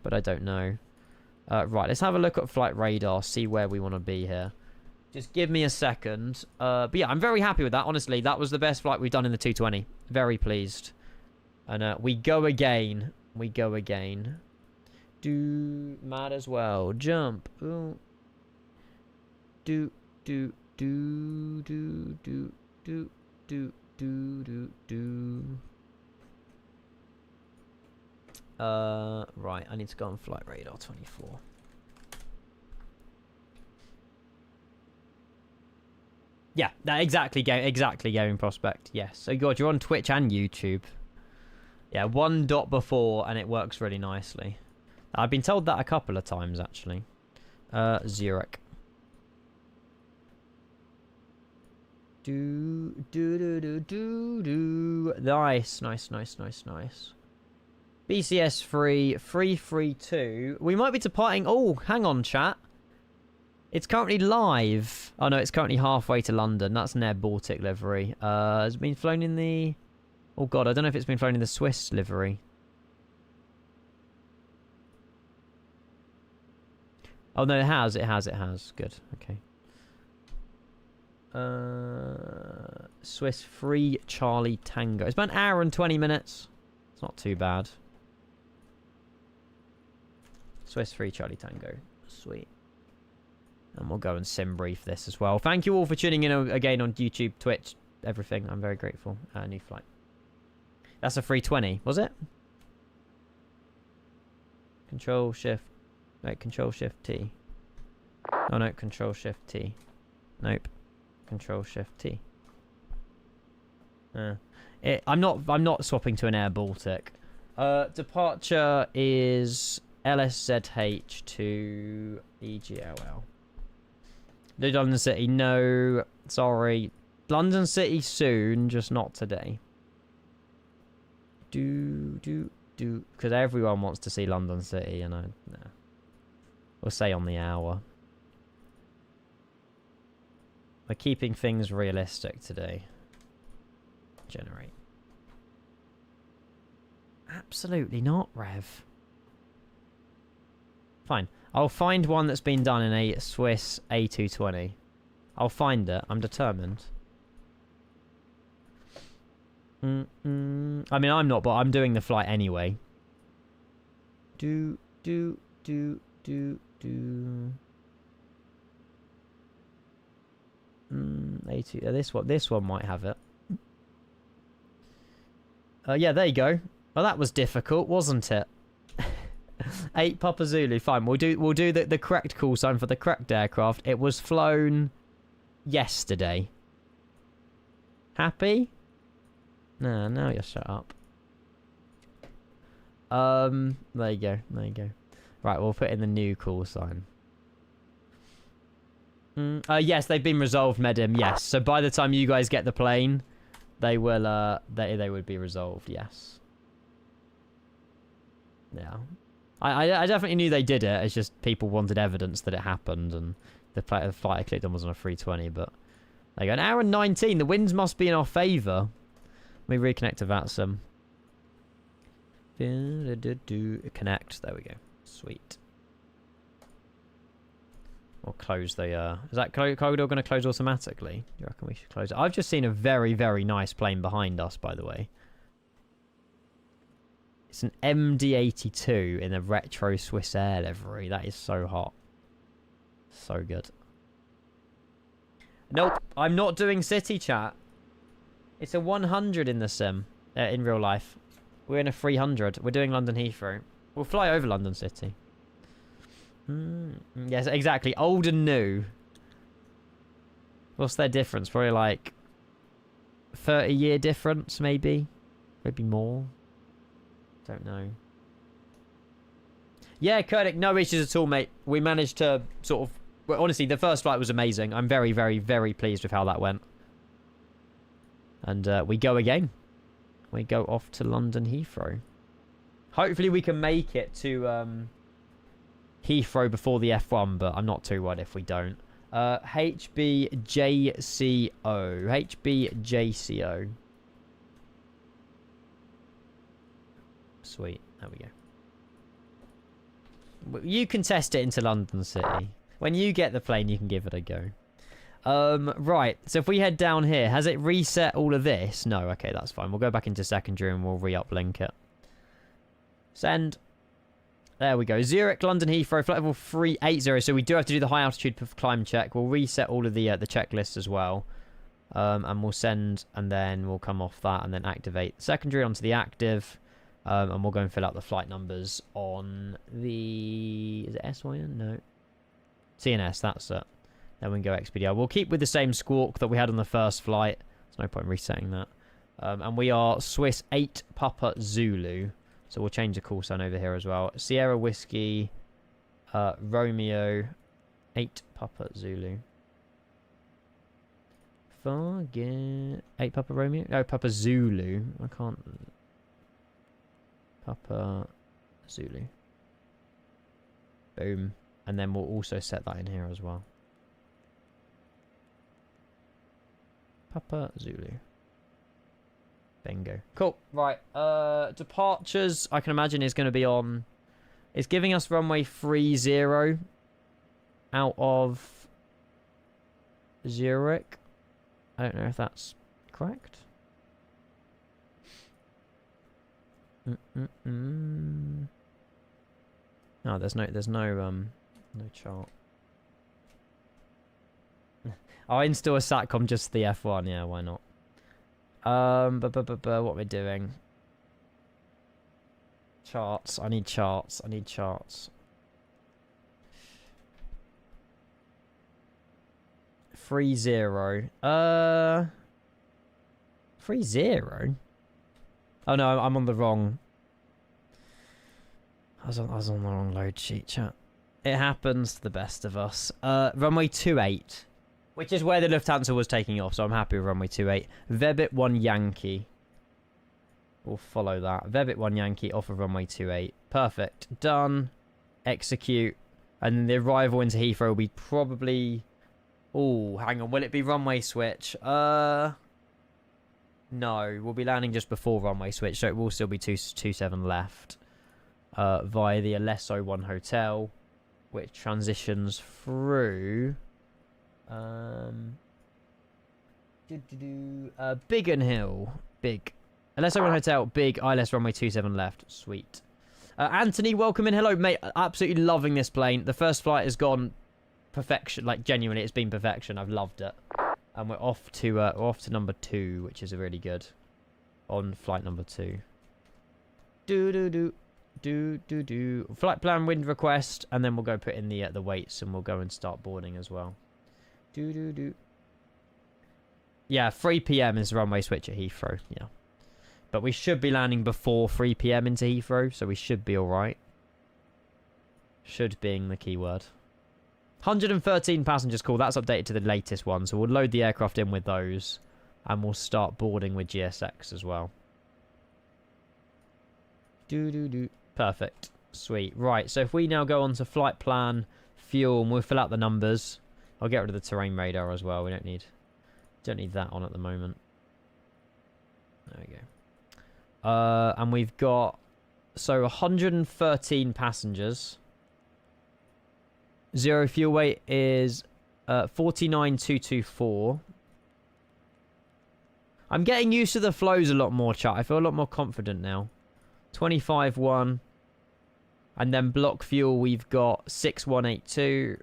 But I don't know. Right, let's have a look at flight radar, see where we want to be here. Just give me a second. But yeah, I'm very happy with that. Honestly, that was the best flight we've done in the 220. Very pleased. And we go again. We go again. Mad as well. Jump. Ooh. Right, I need to go on flight radar 24. Yeah, exactly gaming prospect. Yes. So God, you're on Twitch and YouTube. Yeah, 1 dot before and it works really nicely. I've been told that a couple of times actually. Zurich. Nice. BCS 332. We might be departing. Oh, hang on, chat. It's currently live. Oh no, it's currently halfway to London. That's an Air Baltic livery. Has it been flown in the... Oh god, I don't know if it's been flown in the Swiss livery. Oh no, it has. Good. Okay. Swiss 3 Charlie Tango. It's about an hour and 20 minutes. It's not too bad. Swiss 3 Charlie Tango. Sweet. And we'll go and sim brief this as well. Thank you all for tuning in again on YouTube, Twitch, everything. I'm very grateful. New flight. That's a 320, was it? Control Shift. Wait, Control Shift T. Oh no, Control Shift T. Nope. Control Shift T. I'm not swapping to an Air Baltic. Departure is LSZH to EGLL. Do London City? No, sorry. London City soon, just not today. Because everyone wants to see London City, you know. No. We'll say on the hour. We're keeping things realistic today. Generate. Absolutely not, Rev. Fine. I'll find one that's been done in a Swiss A220. I'll find it. I'm determined. I mean, I'm not, but I'm doing the flight anyway. A2. This one might have it. Yeah, there you go. Well, that was difficult, wasn't it? 8 Papa Zulu. Fine. We'll do the correct call sign for the correct aircraft. It was flown yesterday. Happy? Nah, now you shut up. There you go. There you go. Right, we'll put in the new call sign. Yes, they've been resolved, Medim. Yes. So by the time you guys get the plane, they will they would be resolved. Yes. Yeah. I definitely knew they did it. It's just people wanted evidence that it happened, and the flight I clicked on was on a 320. But there you go. An hour and 19. The winds must be in our favour. Let me reconnect to VATSIM. Connect. There we go. Sweet. Or close the... Is that corridor going to close automatically? Do you reckon we should close it? I've just seen a very, very nice plane behind us, by the way. It's an MD-82 in a retro Swiss Air livery. That is so hot. So good. Nope, I'm not doing city chat. It's a 100 in the sim. In real life. We're in a 300. We're doing London Heathrow. We'll fly over London City. Yes, exactly. Old and new. What's their difference? Probably like 30-year difference, maybe. Maybe more. Don't know. Yeah, Kurdik, no issues at all, mate. We managed to sort of... Well, honestly, the first flight was amazing. I'm very, very, very pleased with how that went. And we go again. We go off to London Heathrow. Hopefully we can make it to Heathrow before the F1, but I'm not too worried if we don't. HBJCO. HBJCO. Sweet. There we go. You can test it into London City. When you get the plane, you can give it a go. Right. So if we head down here, has it reset all of this? No. Okay, that's fine. We'll go back into secondary and we'll re-uplink it. Send. There we go. Zurich, London Heathrow, flight level 380. So we do have to do the high altitude climb check. We'll reset all of the checklists as well. And we'll send, and then we'll come off that and then activate the secondary onto the active. And we'll go and fill out the flight numbers on the... Is it SYN? No. CNS, that's it. Then we can go XPDR. We'll keep with the same squawk that we had on the first flight. There's no point resetting that. And we are Swiss 8 Papa Zulu. So we'll change the call sign over here as well. Sierra Whiskey, Romeo, 8 Papa Zulu. Forget... 8 Papa Romeo? No, Papa Zulu. I can't... Papa Zulu. Boom. And then we'll also set that in here as well. Papa Zulu. Bingo. Cool. Right. Departures, I can imagine, is going to be on... It's giving us runway 30 out of Zurich. I don't know if that's correct. No, there's no chart. I'll install a SATCOM just for the F1. Yeah, why not? What we're doing? Charts. I need charts. I need charts. 30. 30? Oh no, I'm on the wrong. I was on the wrong load sheet, chat. It happens to the best of us. Runway 28, which is where the Lufthansa was taking off, so I'm happy with runway 28. Vebit 1 Yankee. We'll follow that. Vebit 1 Yankee off of runway 28. Perfect. Done. Execute. And then the arrival into Heathrow will be probably... Oh, hang on. Will it be runway switch? No. We'll be landing just before runway switch, so it will still be 227 left. Via the LSZH hotel, which transitions through... Biggin Hill. Big. LSZH hotel, big, ILS runway 27 left. Sweet. Anthony, welcome in. Hello, mate. Absolutely loving this plane. The first flight has gone perfection. Like, genuinely, it's been perfection. I've loved it. And we're off to number 2, which is really good. On flight number 2. Flight plan, wind request, and then we'll go put in the weights, and we'll go and start boarding as well. Yeah, 3 p.m. is the runway switch at Heathrow. Yeah. But we should be landing before 3 p.m. into Heathrow, so we should be alright. Should being the key word. 113 passengers, cool. That's updated to the latest one, so we'll load the aircraft in with those, and we'll start boarding with GSX as well. Perfect. Sweet. Right, so if we now go on to flight plan, fuel, and we'll fill out the numbers. I'll get rid of the terrain radar as well. We don't need that on at the moment. There we go. And we've got, so 113 passengers. Zero fuel weight is 49,224. I'm getting used to the flows a lot more, chat. I feel a lot more confident now. 25-1. And then block fuel, we've got 6182.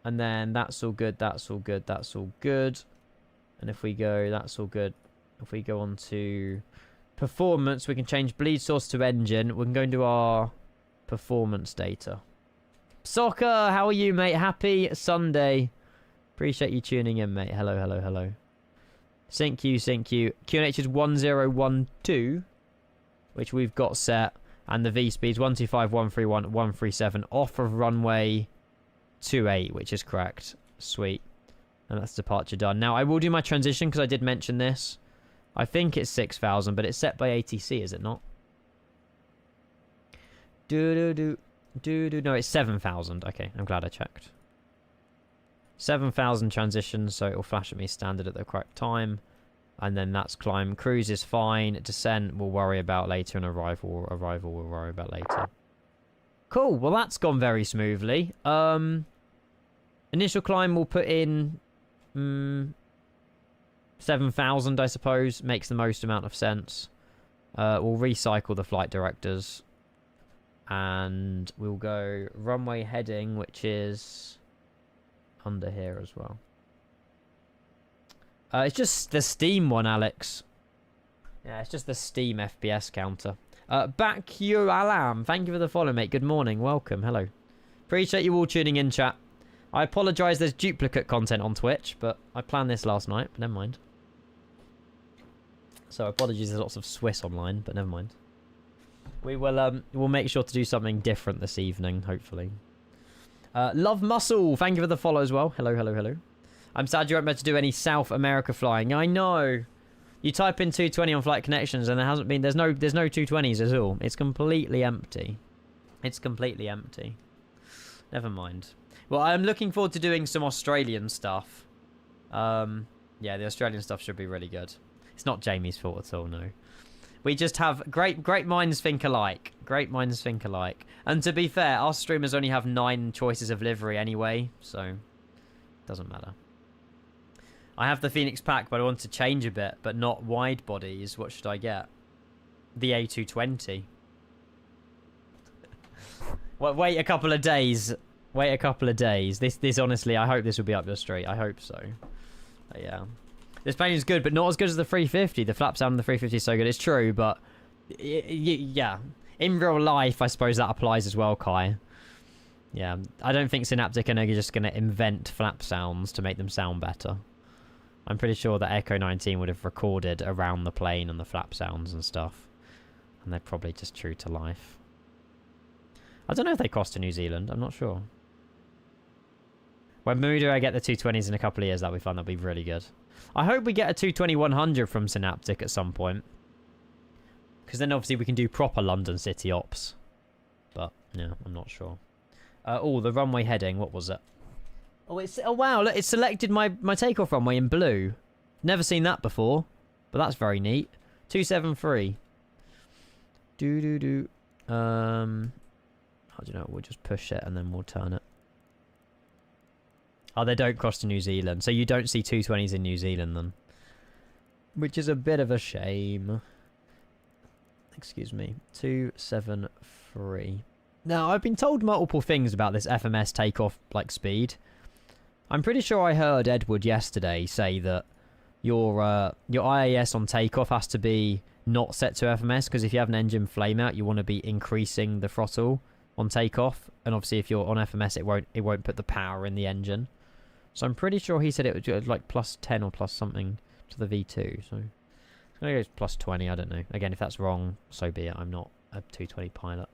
And then that's all good, that's all good, that's all good. And if we go, that's all good. If we go on to performance, we can change bleed source to engine. We can go into our performance data. Soccer, how are you, mate? Happy Sunday. Appreciate you tuning in, mate. Hello, hello, hello. Sync you, sync you. QNH is 1012, which we've got set. And the V speed's 125, 131, 137 off of runway 28, which is correct. Sweet. And that's departure done. Now, I will do my transition because I did mention this. I think it's 6,000, but it's set by ATC, is it not? No, it's 7,000. Okay, I'm glad I checked. 7,000 transitions, so it'll flash at me standard at the correct time. And then that's climb. Cruise is fine. Descent we'll worry about later, and arrival we'll worry about later. Cool. Well, that's gone very smoothly. Initial climb we'll put in 7,000, I suppose. Makes the most amount of sense. We'll recycle the flight directors. And we'll go runway heading, which is under here as well. It's just the Steam one, Alex. Yeah, it's just the Steam FPS counter. Back you Alam. Thank you for the follow, mate. Good morning. Welcome. Hello. Appreciate you all tuning in, chat. I apologise there's duplicate content on Twitch, but I planned this last night, but never mind. So apologies, there's lots of Swiss online, but never mind. We will we'll make sure to do something different this evening, hopefully. Love Muscle, thank you for the follow as well. Hello, hello, hello. I'm sad you weren't able to do any South America flying. I know. You type in 220 on flight connections and there's no 220s at all. It's completely empty. It's completely empty. Never mind. Well, I'm looking forward to doing some Australian stuff. Yeah, the Australian stuff should be really good. It's not Jamie's fault at all, no. We just have great minds think alike. Great minds think alike. And to be fair, our streamers only have 9 choices of livery anyway, so doesn't matter. I have the Phoenix pack, but I want to change a bit, but not wide bodies. What should I get? The A220. Well, wait a couple of days. Wait a couple of days. This honestly, I hope this will be up your street. I hope so. But yeah. This plane is good, but not as good as the 350. The flap sound on the 350 is so good. It's true, but yeah. In real life, I suppose that applies as well, Kai. Yeah. I don't think Synaptic are just going to invent flap sounds to make them sound better. I'm pretty sure that Echo 19 would have recorded around the plane and the flap sounds and stuff. And they're probably just true to life. I don't know if they cost to New Zealand. I'm not sure. When do I get the 220s in a couple of years? That'll be fun. That'll be really good. I hope we get a 220-100 from Synaptic at some point. Because then obviously we can do proper London City ops. But, yeah, I'm not sure. Oh, the runway heading. What was it? Oh, wow. Look, it selected my takeoff runway in blue. Never seen that before. But that's very neat. 273. How do you know? We'll just push it and then we'll turn it. Oh, they don't cross to New Zealand. So you don't see 220s in New Zealand then. Which is a bit of a shame. Excuse me. 273. Now, I've been told multiple things about this FMS takeoff like speed. I'm pretty sure I heard Edward yesterday say that your IAS on takeoff has to be not set to FMS, because if you have an engine flame out, you want to be increasing the throttle on takeoff, and obviously if you're on FMS, it won't put the power in the engine. So I'm pretty sure he said it was like plus 10 or plus something to the V2. So I'm gonna go plus 20. I don't know. Again, if that's wrong, so be it. I'm not a 220 pilot.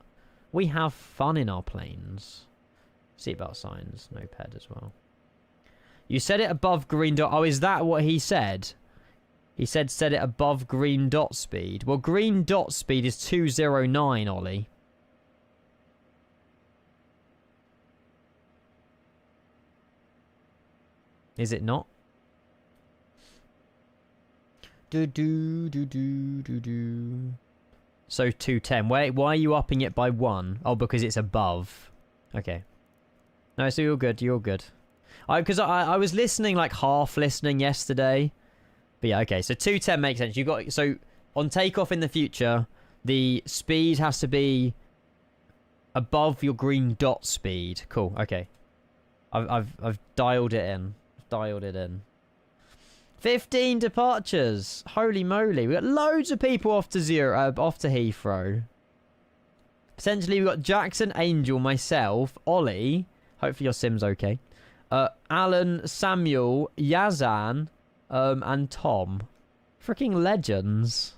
We have fun in our planes. Seatbelt signs, no ped as well. You said it above green dot. Oh, is that what he said? He said set it above green dot speed. Well, green dot speed is 209, Ollie. Is it not? So 210. Why are you upping it by 1? Oh, because it's above. Okay. No, so you're good. You're good. Because I was listening, like half listening yesterday. But yeah, okay. So 210 makes sense. You got, so on takeoff in the future, the speed has to be above your green dot speed. Cool. Okay. I've dialed it in. Dialed it in. 15 departures. Holy moly. We got loads of people off to Heathrow. Potentially we got Jackson, Angel, myself, Ollie. Hopefully your sim's okay. Alan, Samuel, Yazan, and Tom. Freaking legends.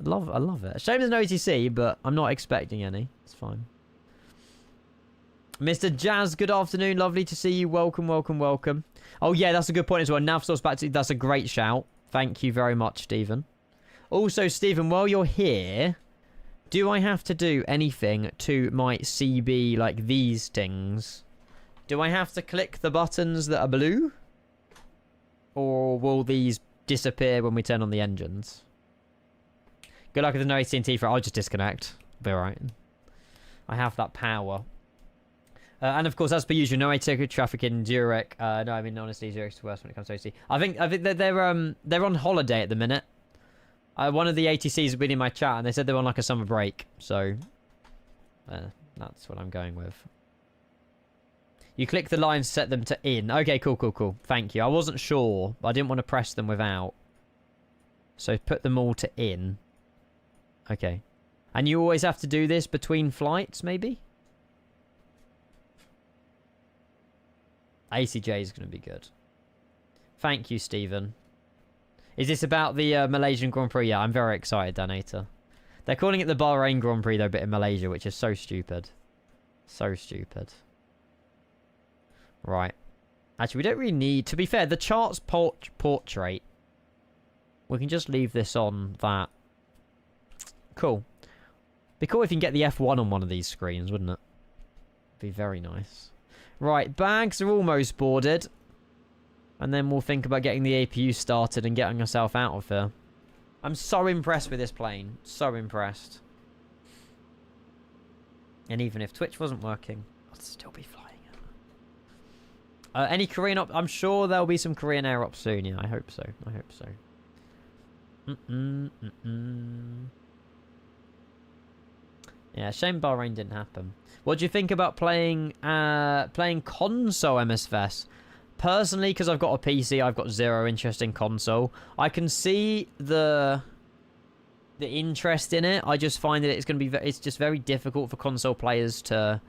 I love it. Shame there's no ETC, but I'm not expecting any. It's fine. Mr. Jazz, good afternoon. Lovely to see you. Welcome, welcome, welcome. Oh, yeah, that's a good point as well. Nav source back to... That's a great shout. Thank you very much, Stephen. Also, Stephen, while you're here, do I have to do anything to my CB like these things? Do I have to click the buttons that are blue? Or will these disappear when we turn on the engines? Good luck with the no AT&T for it. I'll just disconnect. Be alright. I have that power. And of course, as per usual, no ticket traffic in Zurich. No, I mean honestly, Zurich's the worst when it comes to OC. I think they're on holiday at the minute. One of the ATCs has been in my chat, and they said they're on like a summer break. So that's what I'm going with. You click the lines, set them to in. Okay, cool. Thank you. I wasn't sure, but I didn't want to press them without. So put them all to in. Okay. And you always have to do this between flights, maybe? ACJ is going to be good. Thank you, Stephen. Is this about the Malaysian Grand Prix? Yeah, I'm very excited, Danator. They're calling it the Bahrain Grand Prix, though, but in Malaysia, which is so stupid. So stupid. Right. Actually, we don't really need... To be fair, the chart's portrait. We can just leave this on that. Cool. Be cool if you can get the F1 on one of these screens, wouldn't it? Be very nice. Right, bags are almost boarded. And then we'll think about getting the APU started and getting ourselves out of here. I'm so impressed with this plane. So impressed. And even if Twitch wasn't working, I'd still be flying it. Any Korean op? I'm sure there'll be some Korean air ops soon. Yeah, I hope so. I hope so. Yeah, shame Bahrain didn't happen. What do you think about playing console MSFS? Personally, because I've got a PC, I've got zero interest in console. I can see the interest in it. I just find that it's just very difficult for console players to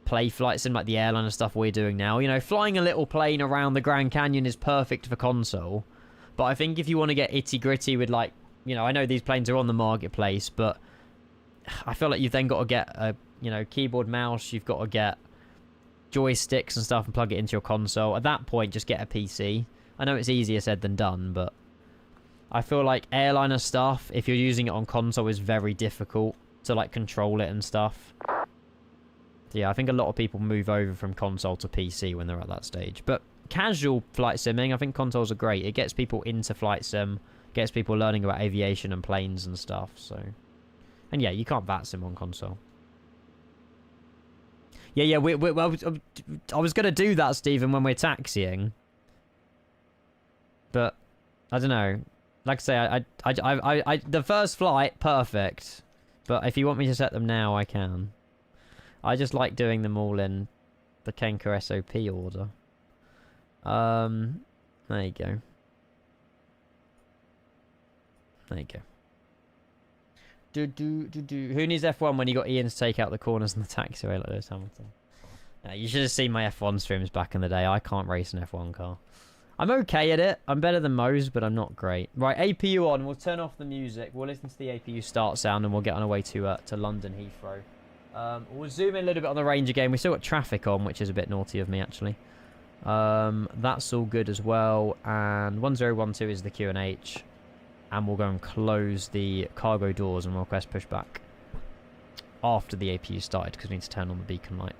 play flights in like the airline and stuff we're doing now. You know, flying a little plane around the Grand Canyon is perfect for console. But I think if you want to get itty gritty with like, you know, I know these planes are on the marketplace, but I feel like you've then got to get a, you know, keyboard, mouse. You've got to get joysticks and stuff and plug it into your console. At that point, just get a PC. I know it's easier said than done, but I feel like airliner stuff, if you're using it on console, is very difficult to like control it and stuff. So yeah, I think a lot of people move over from console to PC when they're at that stage. But casual flight simming, I think consoles are great. It gets people into flight sim, gets people learning about aviation and planes and stuff. So, and yeah, you can't VAT sim on console. Yeah, well, I was gonna do that, Stephen, when we're taxiing, but I don't know. Like I say, I the first flight, perfect. But if you want me to set them now, I can. I just like doing them all in the Kenka SOP order. There you go. There you go. Who needs F1 when you got Ian to take out the corners in the taxiway like Lewis Hamilton? You should have seen my F1 streams back in the day. I can't race an F1 car. I'm okay at it. I'm better than Moe's, but I'm not great. Right, APU on. We'll turn off the music. We'll listen to the APU start sound, and we'll get on our way to London Heathrow. We'll zoom in a little bit on the range again. We still got traffic on, which is a bit naughty of me, actually. That's all good as well. And 1012 is the QNH. And we'll go and close the cargo doors and request pushback after the APU started, because we need to turn on the beacon light.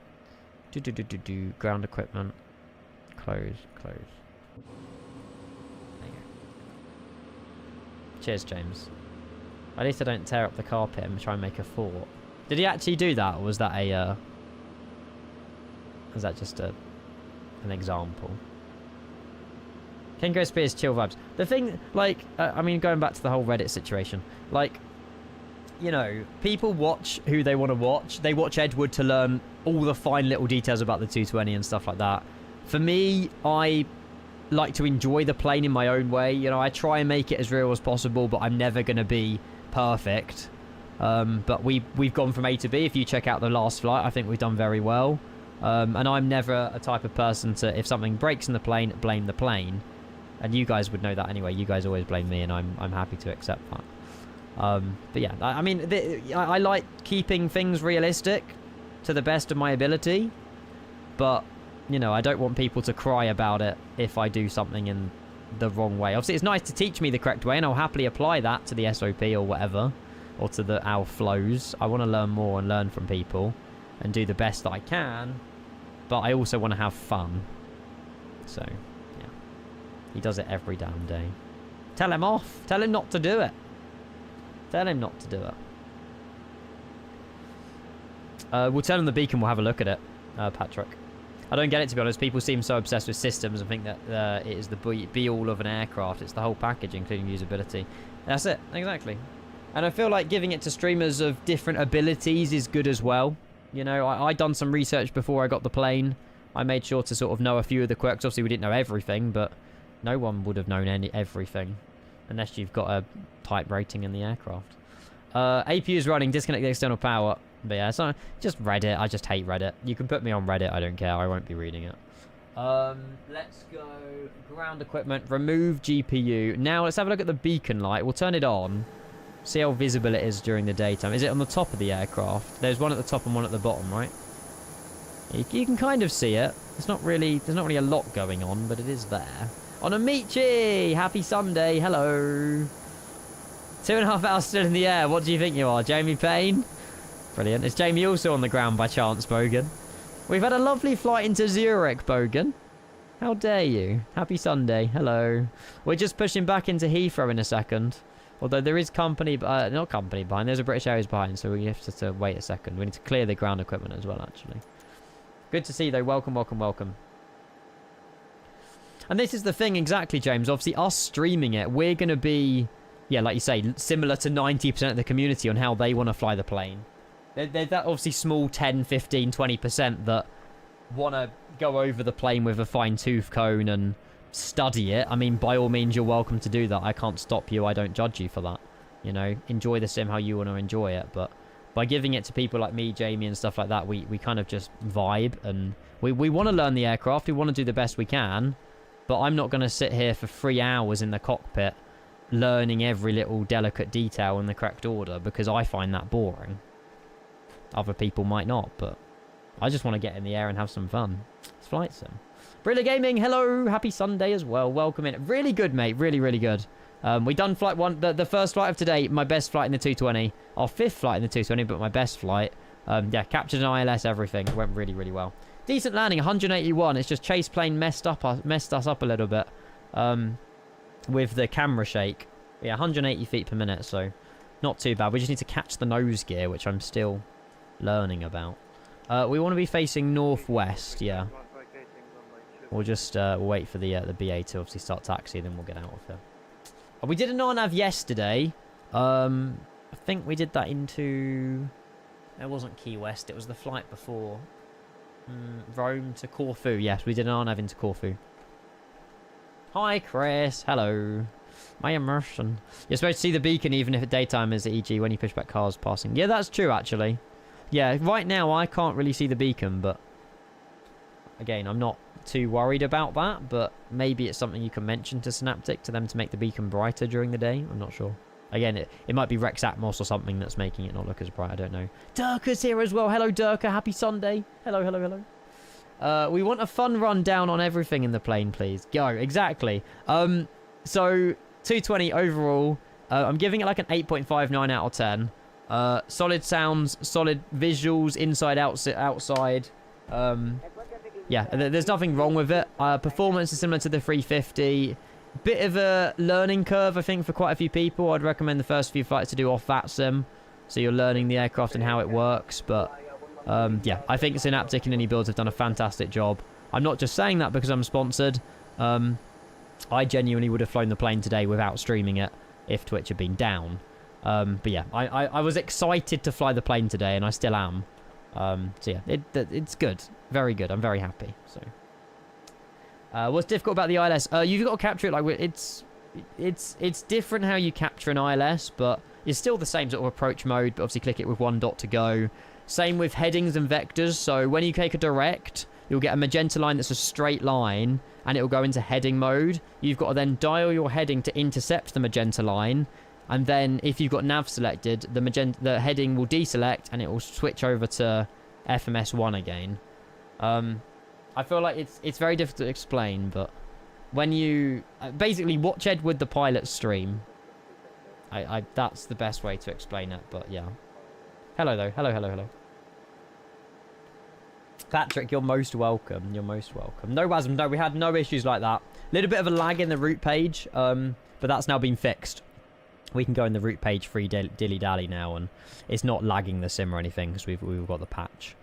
Ground equipment. Close. There you go. Cheers, James. At least I don't tear up the carpet and try and make a fort. Did he actually do that, or was that a was that just an example? Kenko Spears chill vibes. The thing, like, I mean, going back to the whole Reddit situation, like, you know, people watch who they want to watch. They watch Edward to learn all the fine little details about the 220 and stuff like that. For me, I like to enjoy the plane in my own way. You know, I try and make it as real as possible, but I'm never going to be perfect. But we've gone from A to B. If you check out the last flight, I think we've done very well. And I'm never a type of person to, if something breaks in the plane, blame the plane. And you guys would know that anyway. You guys always blame me, and I'm happy to accept that. But yeah, I mean, I like keeping things realistic to the best of my ability. But, you know, I don't want people to cry about it if I do something in the wrong way. Obviously, it's nice to teach me the correct way, and I'll happily apply that to the SOP or whatever. Or to our flows. I want to learn more and learn from people. And do the best that I can. But I also want to have fun. So... he does it every damn day. Tell him off. Tell him not to do it. Tell him not to do it. We'll turn on the beacon. We'll have a look at it, Patrick. I don't get it, to be honest. People seem so obsessed with systems and think that it is the be-all of an aircraft. It's the whole package, including usability. That's it. Exactly. And I feel like giving it to streamers of different abilities is good as well. You know, I done some research before I got the plane. I made sure to sort of know a few of the quirks. Obviously, we didn't know everything, but... no one would have known everything unless you've got a type rating in the aircraft. APU is running, disconnect the external power. But yeah, so just Reddit. I just hate Reddit. You can put me on Reddit. I don't care. I won't be reading it. Let's go ground equipment. Remove GPU. Now let's have a look at the beacon light. We'll turn it on. See how visible it is during the daytime. Is it on the top of the aircraft? There's one at the top and one at the bottom, right? You can kind of see it. There's not really a lot going on, but it is there. On Amici! Happy Sunday, hello! 2.5 hours still in the air, what do you think you are, Jamie Payne? Brilliant. Is Jamie also on the ground by chance, Bogan? We've had a lovely flight into Zurich, Bogan. How dare you? Happy Sunday, hello. We're just pushing back into Heathrow in a second. Although there is company, not company behind, there's a British Airways behind, so we have to wait a second. We need to clear the ground equipment as well, actually. Good to see you, though. Welcome, welcome, welcome. And this is the thing exactly, James. Obviously, us streaming it, we're going to be, yeah, like you say, similar to 90% of the community on how they want to fly the plane. There's that obviously small 10, 15, 20% that want to go over the plane with a fine-tooth comb and study it. I mean, by all means, you're welcome to do that. I can't stop you. I don't judge you for that. You know, enjoy the sim how you want to enjoy it. But by giving it to people like me, Jamie, and stuff like that, we kind of just vibe. And we want to learn the aircraft. We want to do the best we can. But I'm not going to sit here for 3 hours in the cockpit learning every little delicate detail in the correct order because I find that boring. Other people might not, but I just want to get in the air and have some fun. It's flight sim. Brilla Gaming, hello. Happy Sunday as well. Welcome in. Really good, mate. Really, really good. We done flight 1. The first flight of today, my best flight in the 220. Our 5th flight in the 220, but my best flight. Yeah, captured an ILS, everything. It went really, really well. Decent landing, 181. It's just chase plane messed us up a little bit with the camera shake. Yeah, 180 feet per minute, so not too bad. We just need to catch the nose gear, which I'm still learning about. We want to be facing northwest, yeah. We'll just we'll wait for the BA to obviously start taxi, then we'll get out of here. We did a non-nav yesterday. I think we did that into... It wasn't Key West, it was the flight before. Rome to Corfu. Yes, we did an RNAV into Corfu. Hi, Chris. Hello. My immersion. You're supposed to see the beacon even if at daytime is e.g. when you push back cars passing. Yeah, that's true, actually. Yeah, right now I can't really see the beacon, but... Again, I'm not too worried about that, but maybe it's something you can mention to Synaptic to them to make the beacon brighter during the day. I'm not sure. Again, it might be Rex Atmos or something that's making it not look as bright. I don't know. Durka's here as well. Hello, Durka. Happy Sunday. Hello, hello, hello. We want a fun run down on everything in the plane, please. Go. Exactly. So, 220 overall. I'm giving it like an 8.59 out of 10. Solid sounds, solid visuals, inside, outside. Yeah, there's nothing wrong with it. Performance is similar to the 350. Bit of a learning curve, I think, for quite a few people. I'd recommend the first few flights to do off that sim, so you're learning the aircraft and how it works. But yeah, I think Synaptic and iniBuilds have done a fantastic job. I'm not just saying that because I'm sponsored. I genuinely would have flown the plane today without streaming it if Twitch had been down. But yeah, I was excited to fly the plane today, and I still am. So yeah, it's good. Very good. I'm very happy. So, what's difficult about the ILS? You've got to capture it like it's different how you capture an ILS, but it's still the same sort of approach mode. But obviously, click it with 1 dot to go. Same with headings and vectors. So when you take a direct, you'll get a magenta line that's a straight line, and it will go into heading mode. You've got to then dial your heading to intercept the magenta line. And then if you've got nav selected, the heading will deselect and it will switch over to FMS1 again. I feel like it's very difficult to explain, but when you basically watch Edward the pilot stream, that's the best way to explain it. But yeah, hello though, hello. Patrick, you're most welcome. You're most welcome. No WASM, no, we had no issues like that. Little bit of a lag in the route page, but that's now been fixed. We can go in the route page free dilly-dally now, and it's not lagging the sim or anything because we've got the patch.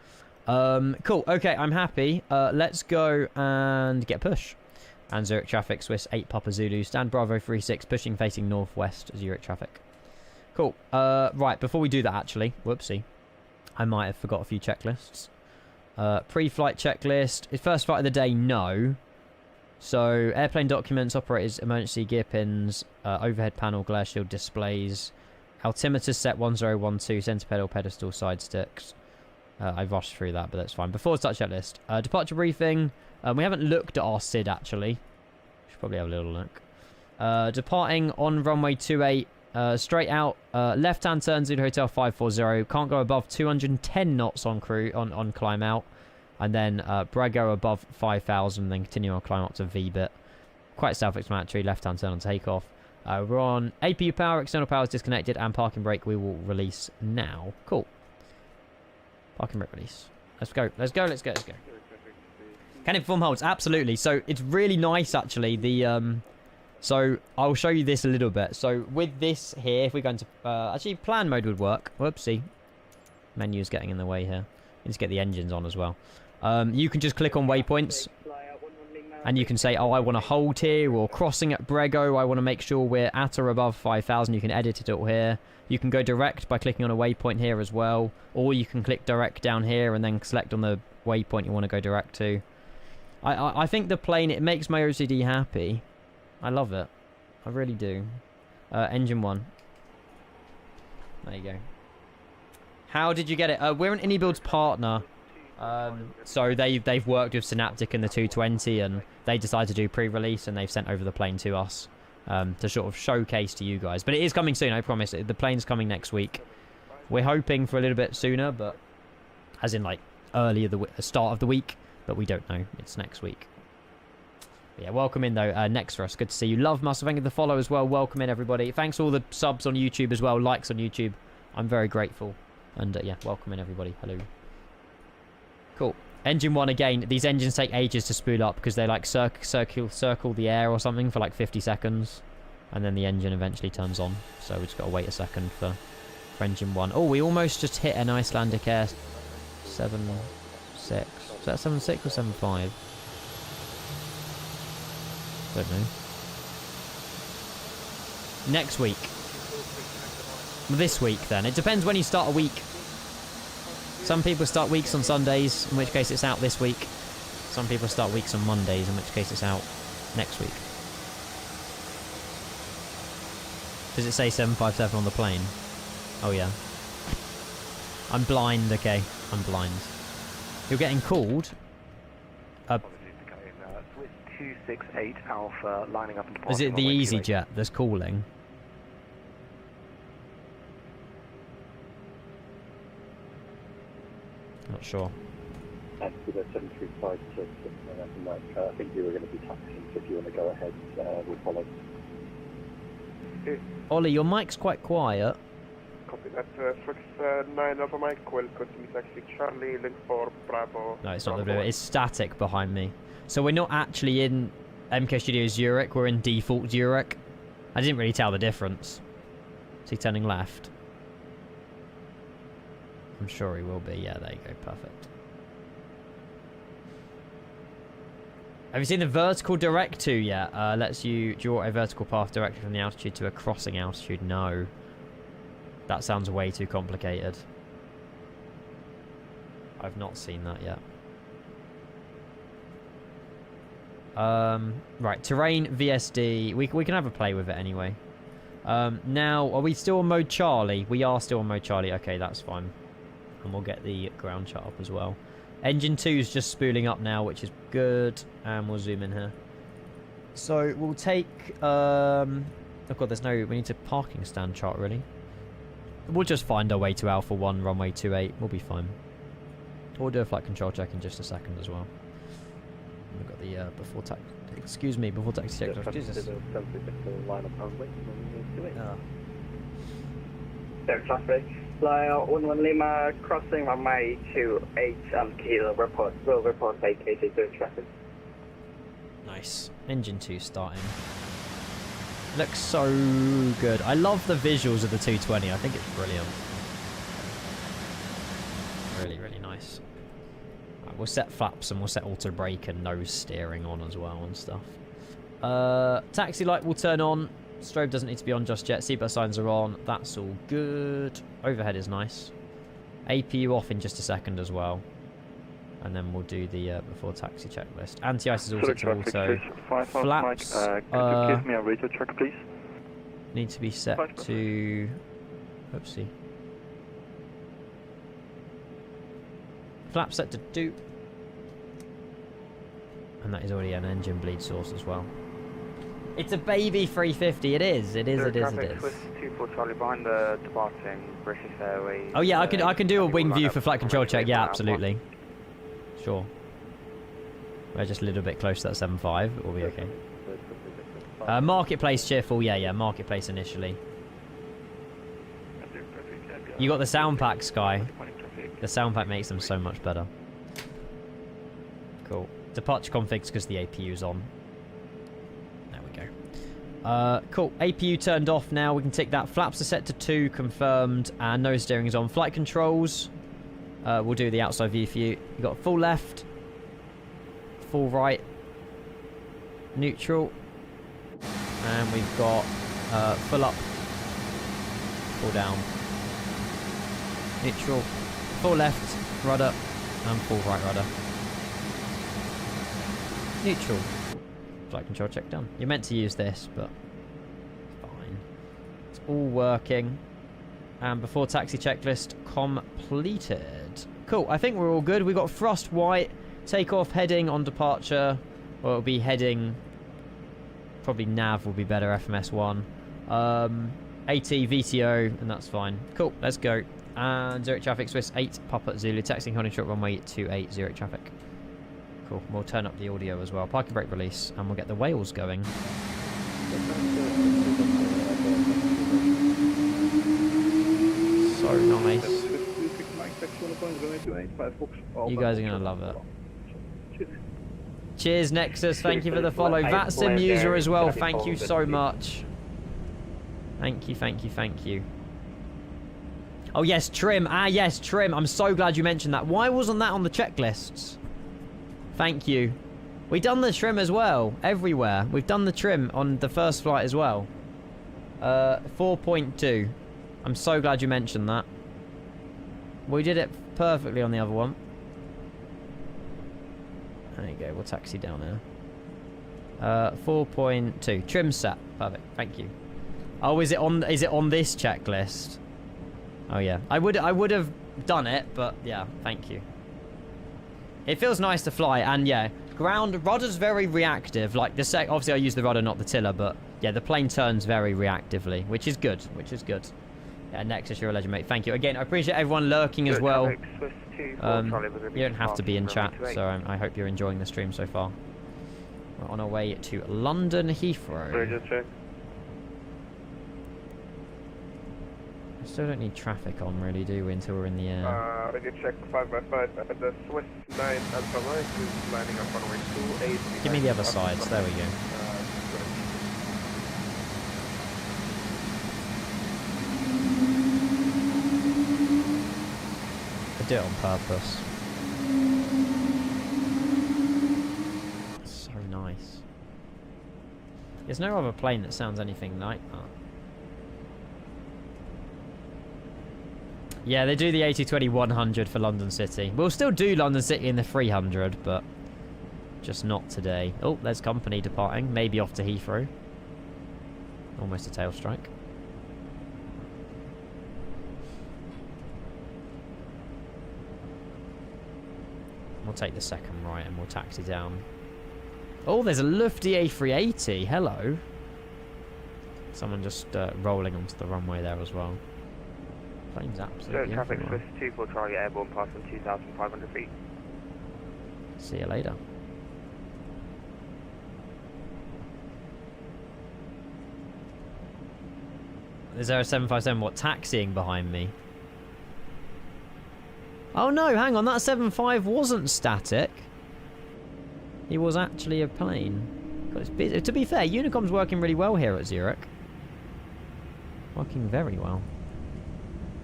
Cool. Okay, I'm happy. Let's go and get push. And Zurich traffic, Swiss 8 Papa Zulu, stand Bravo 36, pushing facing northwest, Zurich traffic. Cool. Right, before we do that, actually, whoopsie, I might have forgot a few checklists. Pre-flight checklist. First flight of the day, no. So, airplane documents, operators, emergency gear pins, overhead panel, glare shield displays, altimeter set 1012, center pedal, pedestal, side sticks. I rushed through that, but that's fine. Before start checklist, departure briefing. We haven't looked at our SID, actually. Should probably have a little look. Departing on runway 28, straight out, left-hand turn, Zulu Hotel 540. Can't go above 210 knots on climb out. And then Brego above 5,000, then continue on climb up to VBIT. Quite self-explanatory, left-hand turn on takeoff. We're on APU power, external power is disconnected, and parking brake we will release now. Cool. Parking brake release. Let's go. Can it perform holds? Absolutely. So it's really nice, actually. So I'll show you this a little bit. So with this here, if we go into... actually, plan mode would work. Whoopsie. Menu's getting in the way here. Let's get the engines on as well. You can just click on waypoints and you can say, oh, I want to hold here, or crossing at Brego, I want to make sure we're at or above 5,000. You can edit it all here. You can go direct by clicking on a waypoint here as well, or you can click direct down here and then select on the waypoint you want to go direct to. I think the plane, it makes my OCD happy. I love it. I really do. Engine 1. There you go. How did you get it? We're an iniBuilds partner. So they've worked with Synaptic and the 220, and they decided to do pre-release, and they've sent over the plane to us to sort of showcase to you guys. But it is coming soon, I promise. The plane's coming next week. We're hoping for a little bit sooner, but as in like start of the week, but we don't know. It's next week. But yeah, welcome in though. Next for us, good to see you. Love Muscle, thank you for the follow as well. Welcome in everybody. Thanks for all the subs on YouTube as well, likes on YouTube. I'm very grateful. And yeah, welcome in everybody. Hello. Cool. Engine 1 again. These engines take ages to spool up because they like circle the air or something for like 50 seconds. And then the engine eventually turns on. So we just got to wait a second for engine 1. Oh, we almost just hit an Icelandic Air 7.6. Is that 7.6 or 7.5? Don't know. Next week. This week then. It depends when you start a week. Some people start weeks on Sundays, in which case it's out this week. Some people start weeks on Mondays, in which case it's out next week. Does it say 757 on the plane? Oh yeah. I'm blind, okay. I'm blind. You're getting called? 268 Alpha lining up and Is it the EasyJet that's calling? Not sure. And to the 735 I think you were going to be taxiing, so if you want to go ahead, we'll follow. Ollie, your mic's quite quiet. Copy that. Fox 9 Alpha Mike, will continue taxi Charlie, link for Bravo. No, it's not the blue. It's static behind me. So we're not actually in MK Studio Zurich. We're in default Zurich. I didn't really tell the difference. Is he turning left? I'm sure he will be. Yeah, there you go. Perfect. Have you seen the vertical direct to yet? Lets you draw a vertical path directly from the altitude to a crossing altitude. No. That sounds way too complicated. I've not seen that yet. Right, terrain VSD. We can have a play with it anyway. Now, are we still on mode Charlie? We are still on mode Charlie. Okay, that's fine. And we'll get the ground chart up as well. Engine 2 is just spooling up now, which is good. And we'll zoom in here. So we'll take... oh god, there's no... We need a parking stand chart, really. We'll just find our way to Alpha 1, runway 28. We'll be fine. We'll do a flight control check in just a second as well. We've got the before taxi... Excuse me, before taxi check. Oh, Jesus. Line up only. There, traffic. Flyer 11 Lima crossing runway 28 Kilo report. Will report vacated through traffic. Nice. Engine 2 starting. Looks so good. I love the visuals of the 220. I think it's brilliant. Really, really nice. Right, we'll set flaps and we'll set auto brake and nose steering on as well and stuff. Taxi light will turn on. Strobe doesn't need to be on just yet. Seatbelt signs are on. That's all good. Overhead is nice. APU off in just a second as well. And then we'll do the before taxi checklist. Anti-ice is all set to auto. Flaps could you give me a radio check, please? need to be set to... Oopsie. Flap set to 2. And that is already an engine bleed source as well. It's a baby 350. It is. It is. It is. It is. 24 Charlie behind the departing British Airways. Oh yeah, I can do a wing view for flight control check. Yeah, absolutely. Sure. We're just a little bit close to that 7.5, but we'll be okay. Marketplace cheerful. Yeah, yeah. Marketplace initially. You got the sound pack, Sky. The sound pack makes them so much better. Cool. Departure configs because the APU's on. There we go. Cool. APU turned off now. We can tick that. Flaps are set to 2, confirmed. And nose steering is on. Flight controls. We'll do the outside view for you. You've got full left. Full right. Neutral. And we've got full up. Full down. Neutral. Full left. Rudder. And full right rudder. Neutral. Flight control check done. You're meant to use this, but fine. It's all working. And before taxi checklist completed. Cool. I think we're all good. We've got thrust white. Takeoff heading on departure. Or it'll be heading. Probably nav will be better. FMS1. AT VTO, and that's fine. Cool. Let's go. And Zurich traffic, Swiss 8, Papa Zulu, taxiing holding short runway 28, Zurich traffic. Cool, we'll turn up the audio as well. Parking brake release, and we'll get the whales going. So nice. You guys are going to love it. Cheers, Nexus. Thank you for the follow. Vatsim user as well. Thank you so much. Thank you, thank you, thank you. Oh, yes, trim. Ah, yes, trim. I'm so glad you mentioned that. Why wasn't that on the checklists? Thank you. We've done the trim as well. Everywhere. We've done the trim on the first flight as well. 4.2. I'm so glad you mentioned that. We did it perfectly on the other one. There you go. We'll taxi down here. 4.2. Trim set. Perfect. Thank you. Oh, is it on this checklist? Oh yeah. I would have done it, but yeah, thank you. It feels nice to fly, and yeah, rudder's very reactive. Like obviously I use the rudder, not the tiller, but yeah, the plane turns very reactively, which is good. Yeah, Nexus, you're a legend, mate. Thank you again. I appreciate everyone lurking as well. You don't have to be in chat, so I hope you're enjoying the stream so far. We're on our way to London Heathrow. We still don't need traffic on, really, do we, until we're in the air? Ready check 5x5 at the Swiss 9 Alpha Mike is lining up on runway 28. Give me the other sides, there we go. I do it on purpose. So nice. There's no other plane that sounds anything like that. Yeah, they do the A220-300 for London City. We'll still do London City in the 300, but just not today. Oh, there's company departing. Maybe off to Heathrow. Almost a tail strike. We'll take the second right and we'll taxi down. Oh, there's a lofty A380. Hello. Someone just rolling onto the runway there as well. Plane's absolutely traffic everywhere. Swiss 2 for Charlie airborne passing 2,500 feet. See you later. Is there a 757 what taxiing behind me? Oh no, hang on, that 75 wasn't static. He was actually a plane. God, it's busy. To be fair, Unicom's working really well here at Zurich. Working very well.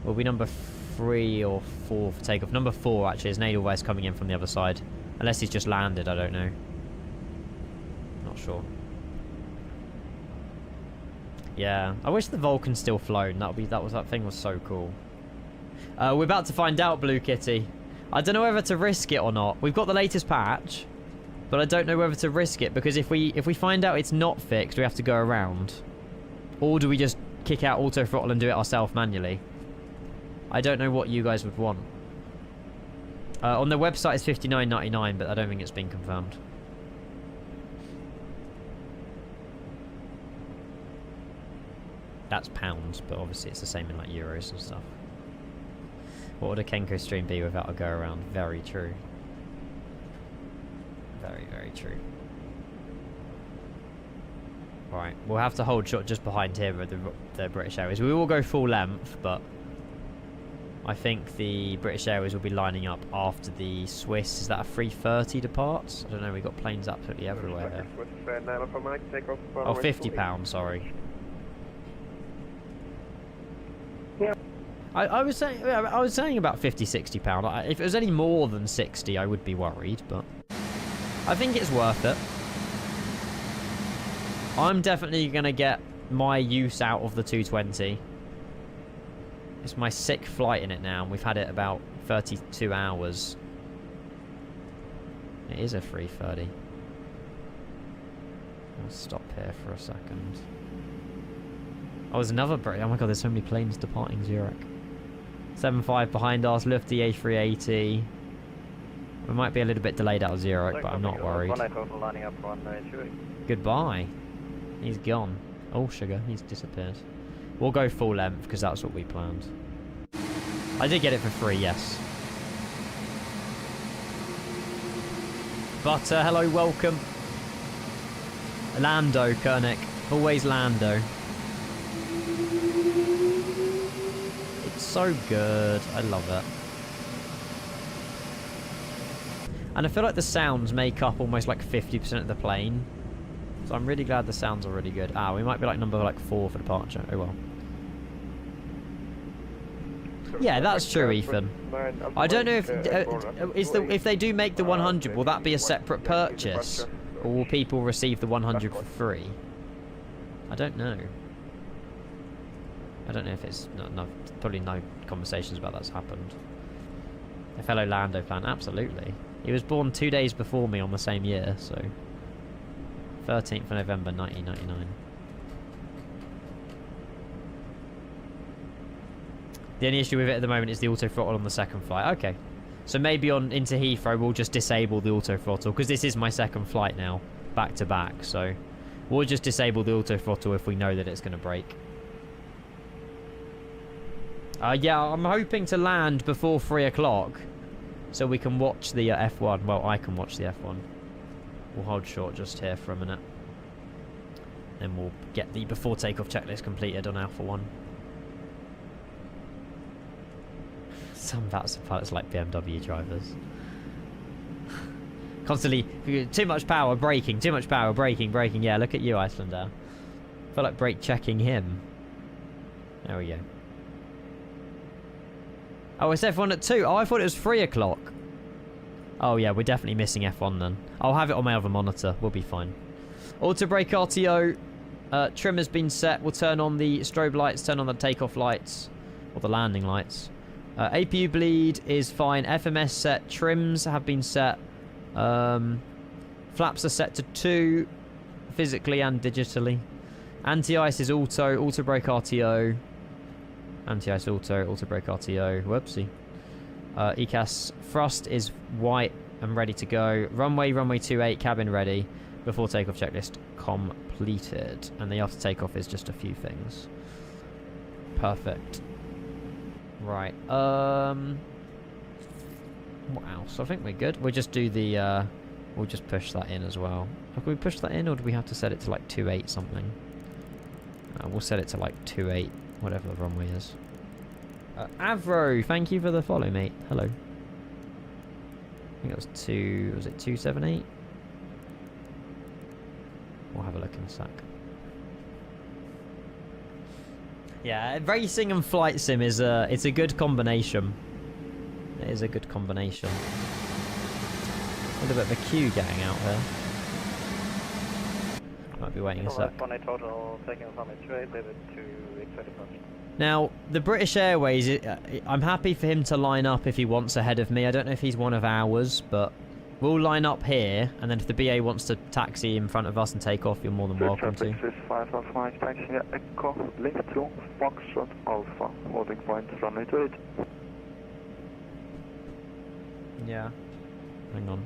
We'll be number 3 or 4 for takeoff. Number 4 actually is Nadelweiss coming in from the other side. Unless he's just landed, I don't know. Not sure. Yeah, I wish the Vulcan's still flown. That thing was so cool. We're about to find out, Blue Kitty. I don't know whether to risk it or not. We've got the latest patch, but I don't know whether to risk it because if we find out it's not fixed, we have to go around. Or do we just kick out auto throttle and do it ourselves manually? I don't know what you guys would want. On the website it's $59.99, but I don't think it's been confirmed. That's pounds, but obviously it's the same in like euros and stuff. What would a Kenko stream be without a go around? Very true. Very, very true. Right, we'll have to hold short just behind here with the British Airways. We will go full length, but I think the British Airways will be lining up after the Swiss. Is that a 3:30 departs? I don't know, we've got planes absolutely everywhere here. Oh, £50, sorry. Yeah. I was saying about £50-60. If it was any more than 60, I would be worried, but I think it's worth it. I'm definitely gonna get my use out of the 220. It's my 6th flight in it now, and we've had it about 32 hours. It is a 3:30. I'll stop here for a second. Oh, there's another Brit. Oh my god, there's so many planes departing Zurich. 75 behind us, Lufty A380. We might be a little bit delayed out of Zurich, but I'm not worried. Goodbye. He's gone. Oh, sugar, he's disappeared. We'll go full length because that's what we planned. I did get it for free, yes. But hello, welcome. Lando, Koenig. Always Lando. It's so good. I love it. And I feel like the sounds make up almost like 50% of the plane. So I'm really glad the sounds are really good. Ah, we might be like number like 4 for departure. Oh well. Yeah, that's true, Ethan. I don't know if if they do make the 100, will that be a separate purchase, or will people receive the 100 for free? I don't know. I don't know if it's no, probably no conversations about that's happened. A fellow Lando fan, absolutely. He was born 2 days before me on the same year, so 13th of November 1999. The only issue with it at the moment is the auto throttle on the second flight. Okay. So maybe on into Heathrow we'll just disable the auto throttle, because this is my second flight now, back to back. So we'll just disable the auto throttle if we know that it's going to break. Yeah, I'm hoping to land before 3 o'clock so we can watch the F1. Well, I can watch the F1. We'll hold short just here for a minute. Then we'll get the before takeoff checklist completed on Alpha 1. Some VATS pilots like BMW drivers. Constantly, too much power, braking, too much power, braking. Yeah, look at you, Icelander. I feel like brake checking him. There we go. Oh, it's F1 at 2. Oh, I thought it was 3 o'clock. Oh, yeah, we're definitely missing F1 then. I'll have it on my other monitor. We'll be fine. Auto brake RTO. Trim has been set. We'll turn on the strobe lights, turn on the takeoff lights, or the landing lights. APU bleed is fine. FMS set. Trims have been set. Flaps are set to 2, physically and digitally. Anti-ice is auto. Auto brake RTO. Anti-ice auto. Auto brake RTO. Whoopsie. ECAS thrust is white and ready to go. Runway 28, cabin ready. Before takeoff checklist completed. And the after takeoff is just a few things. Perfect. Right. What else? I think we're good. We'll just do the we'll just push that in as well. Have we pushed that in, or do we have to set it to like 2.8 something? We'll set it to like 2.8, whatever the runway is. Avro, thank you for the follow, mate. Hello. I think it was 2... Was it 278? We'll have a look in a sec. Yeah, racing and flight sim is it's a good combination. It is a good combination. A little bit of a queue getting out here. Might be waiting a sec. Now, the British Airways, I'm happy for him to line up if he wants ahead of me. I don't know if he's one of ours, but we'll line up here, and then if the BA wants to taxi in front of us and take off, you're more than welcome to. Echo, link to Foxtrot Alpha, holding point runway 28. Yeah. Hang on.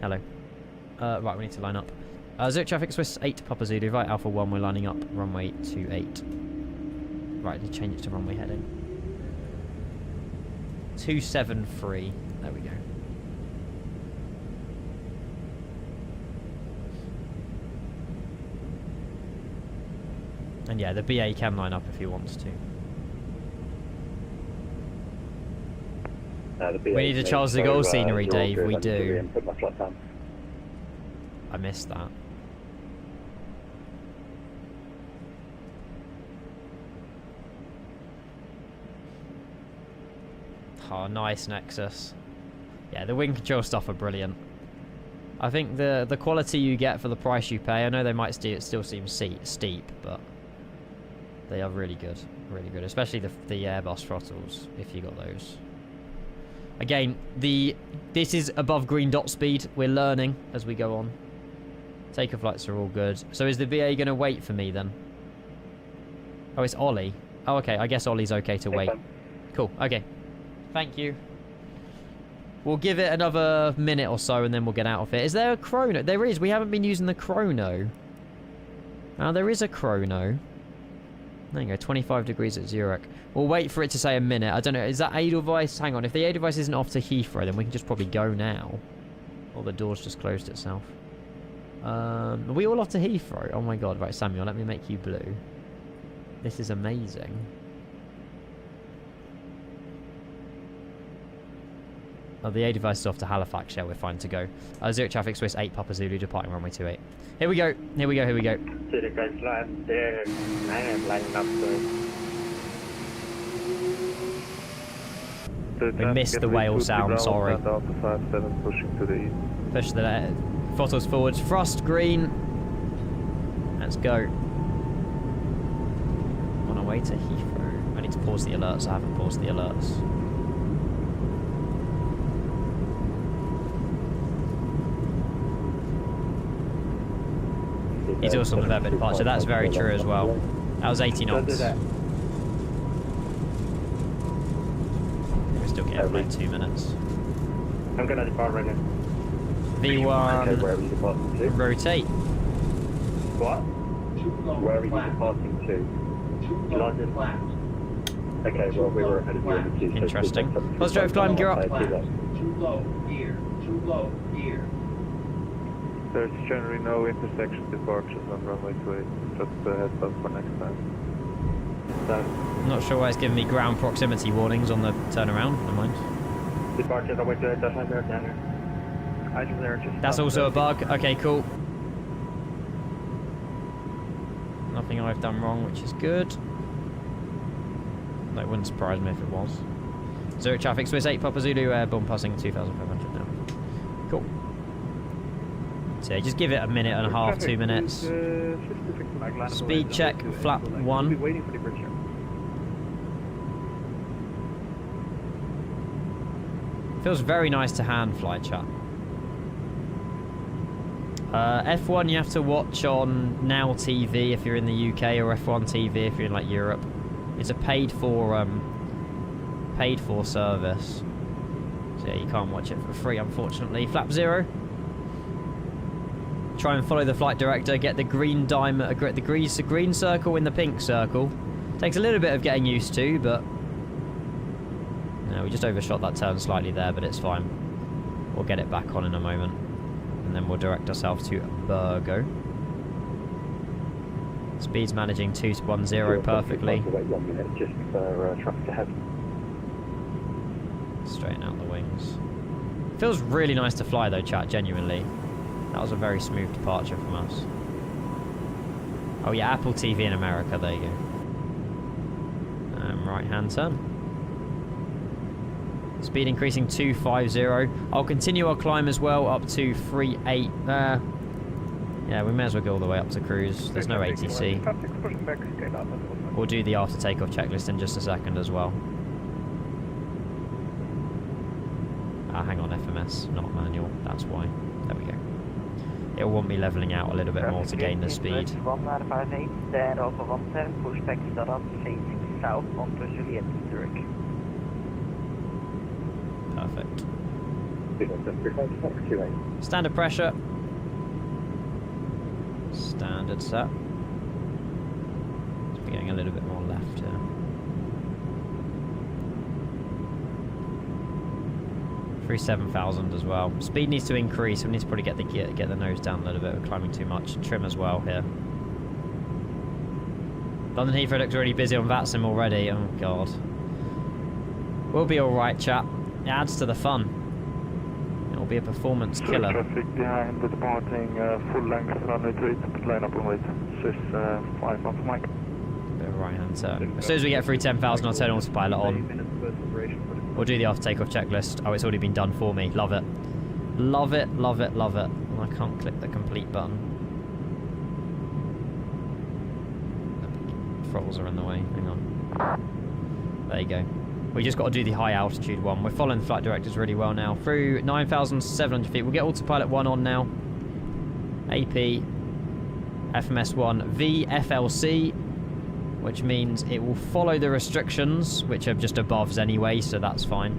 Hello. Right, we need to line up. Zurich traffic, Swiss 8, Papa Zulu, right, Alpha 1, we're lining up, runway 28. Right, I need to change it to runway heading. 273, there we go. And yeah, the BA can line up if he wants to. We need a Charles de Gaulle scenery, Dave, we do. I missed that. Oh, nice Nexus. Yeah, the wing control stuff are brilliant. I think the quality you get for the price you pay, I know they might still seem steep, but they are really good, especially the Airbus throttles, if you got those. Again, this is above green dot speed. We're learning as we go on. Takeoff lights are all good. So is the VA going to wait for me then? Oh, it's Ollie. Oh, okay. I guess Ollie's okay to wait. Cool. Okay. Thank you. We'll give it another minute or so and then we'll get out of it. Is there a chrono? There is. We haven't been using the chrono. Now, there is a chrono. There you go. 25 degrees at Zurich. We'll wait for it to say a minute. I don't know. Is that Edelweiss? Hang on. If the Edelweiss isn't off to Heathrow, then we can just probably go now. Or the door's just closed itself. Are we all off to Heathrow? Oh my god. Right, Samuel, let me make you blue. This is amazing. Oh, the A device is off to Halifax. Yeah, we're fine to go. Zurich traffic, Swiss 8, Papa Zulu, departing runway 28. Here we go. Here we go. Here we go. Zurich guys land there. I am lining up We missed the whale sound, sorry. Pushing to the east. Push the throttles forwards. Frost green. Let's go. On our way to Heathrow. I need to pause the alerts. I haven't paused the alerts. He's also on the Verbit departure. That's very true as well. That was 80 knots. We're still getting like 2 minutes. I'm gonna depart right now. V1. Okay, where are you departing to? Rotate. What? Where are you departing to? London. Okay, well, we were ahead of you in the queue. Interesting. Positive climb, gear up. Too low, gear. Too low, gear. There's generally no intersection departures on runway 28. Just a heads up for next time. I'm not sure why it's giving me ground proximity warnings on the turnaround. Never mind. Departure runway 28, that's right there, That's also a bug. Okay, cool. Nothing I've done wrong, which is good. That wouldn't surprise me if it was. Zurich traffic, Swiss 8, Papa Zulu, airborne passing 2,500 now. Cool. So just give it a minute and a half, 2 minutes. Speed check, flap 1. Feels very nice to hand fly, chat. F1 you have to watch on Now TV if you're in the UK, or F1 TV if you're in like Europe. It's a paid for service. So yeah, you can't watch it for free, unfortunately. Flap 0. Try and follow the flight director. Get the green diamond, the green circle in the pink circle. Takes a little bit of getting used to, but no, we just overshot that turn slightly there, but it's fine. We'll get it back on in a moment, and then we'll direct ourselves to Burgo. Speed's managing 210 perfectly. Wait 1 minute just for traffic ahead. Straighten out the wings. Feels really nice to fly though, chat, genuinely. That was a very smooth departure from us. Oh yeah, Apple TV in America, there you go. Right hand turn. Speed increasing 250. I'll continue our climb as well up to 38. Yeah, we may as well go all the way up to cruise. There's no ATC. We'll do the after takeoff checklist in just a second as well. Hang on, FMS, not manual. That's why. There we go. It'll want me leveling out a little bit more to gain the speed. 158, then over 110, push back startup, facing south onto Juliet, Zurich. Perfect. Perfect. Standard pressure. Standard set. Just be getting a little bit more left here. Through 7,000 as well. Speed needs to increase. We need to probably get the nose down a little bit. We're climbing too much. Trim as well here. London Heathrow looks really busy on VATSIM already. Oh god. We'll be all right, chap. It adds to the fun. It'll be a performance killer. Traffic behind the departing full length runway 28, line up and wait. Swiss 5 off mic. Bit of right hand turn. As soon as we get through 10,000, I'll turn autopilot on. We'll do the after takeoff checklist. Oh, it's already been done for me. Love it. Love it, love it, love it. I can't click the complete button. The throttles are in the way. Hang on. There you go. We just got to do the high altitude one. We're following the flight directors really well now. Through 9,700 feet. We'll get autopilot 1 on now. AP FMS1 VFLC, which means it will follow the restrictions, which are just above anyway, so that's fine.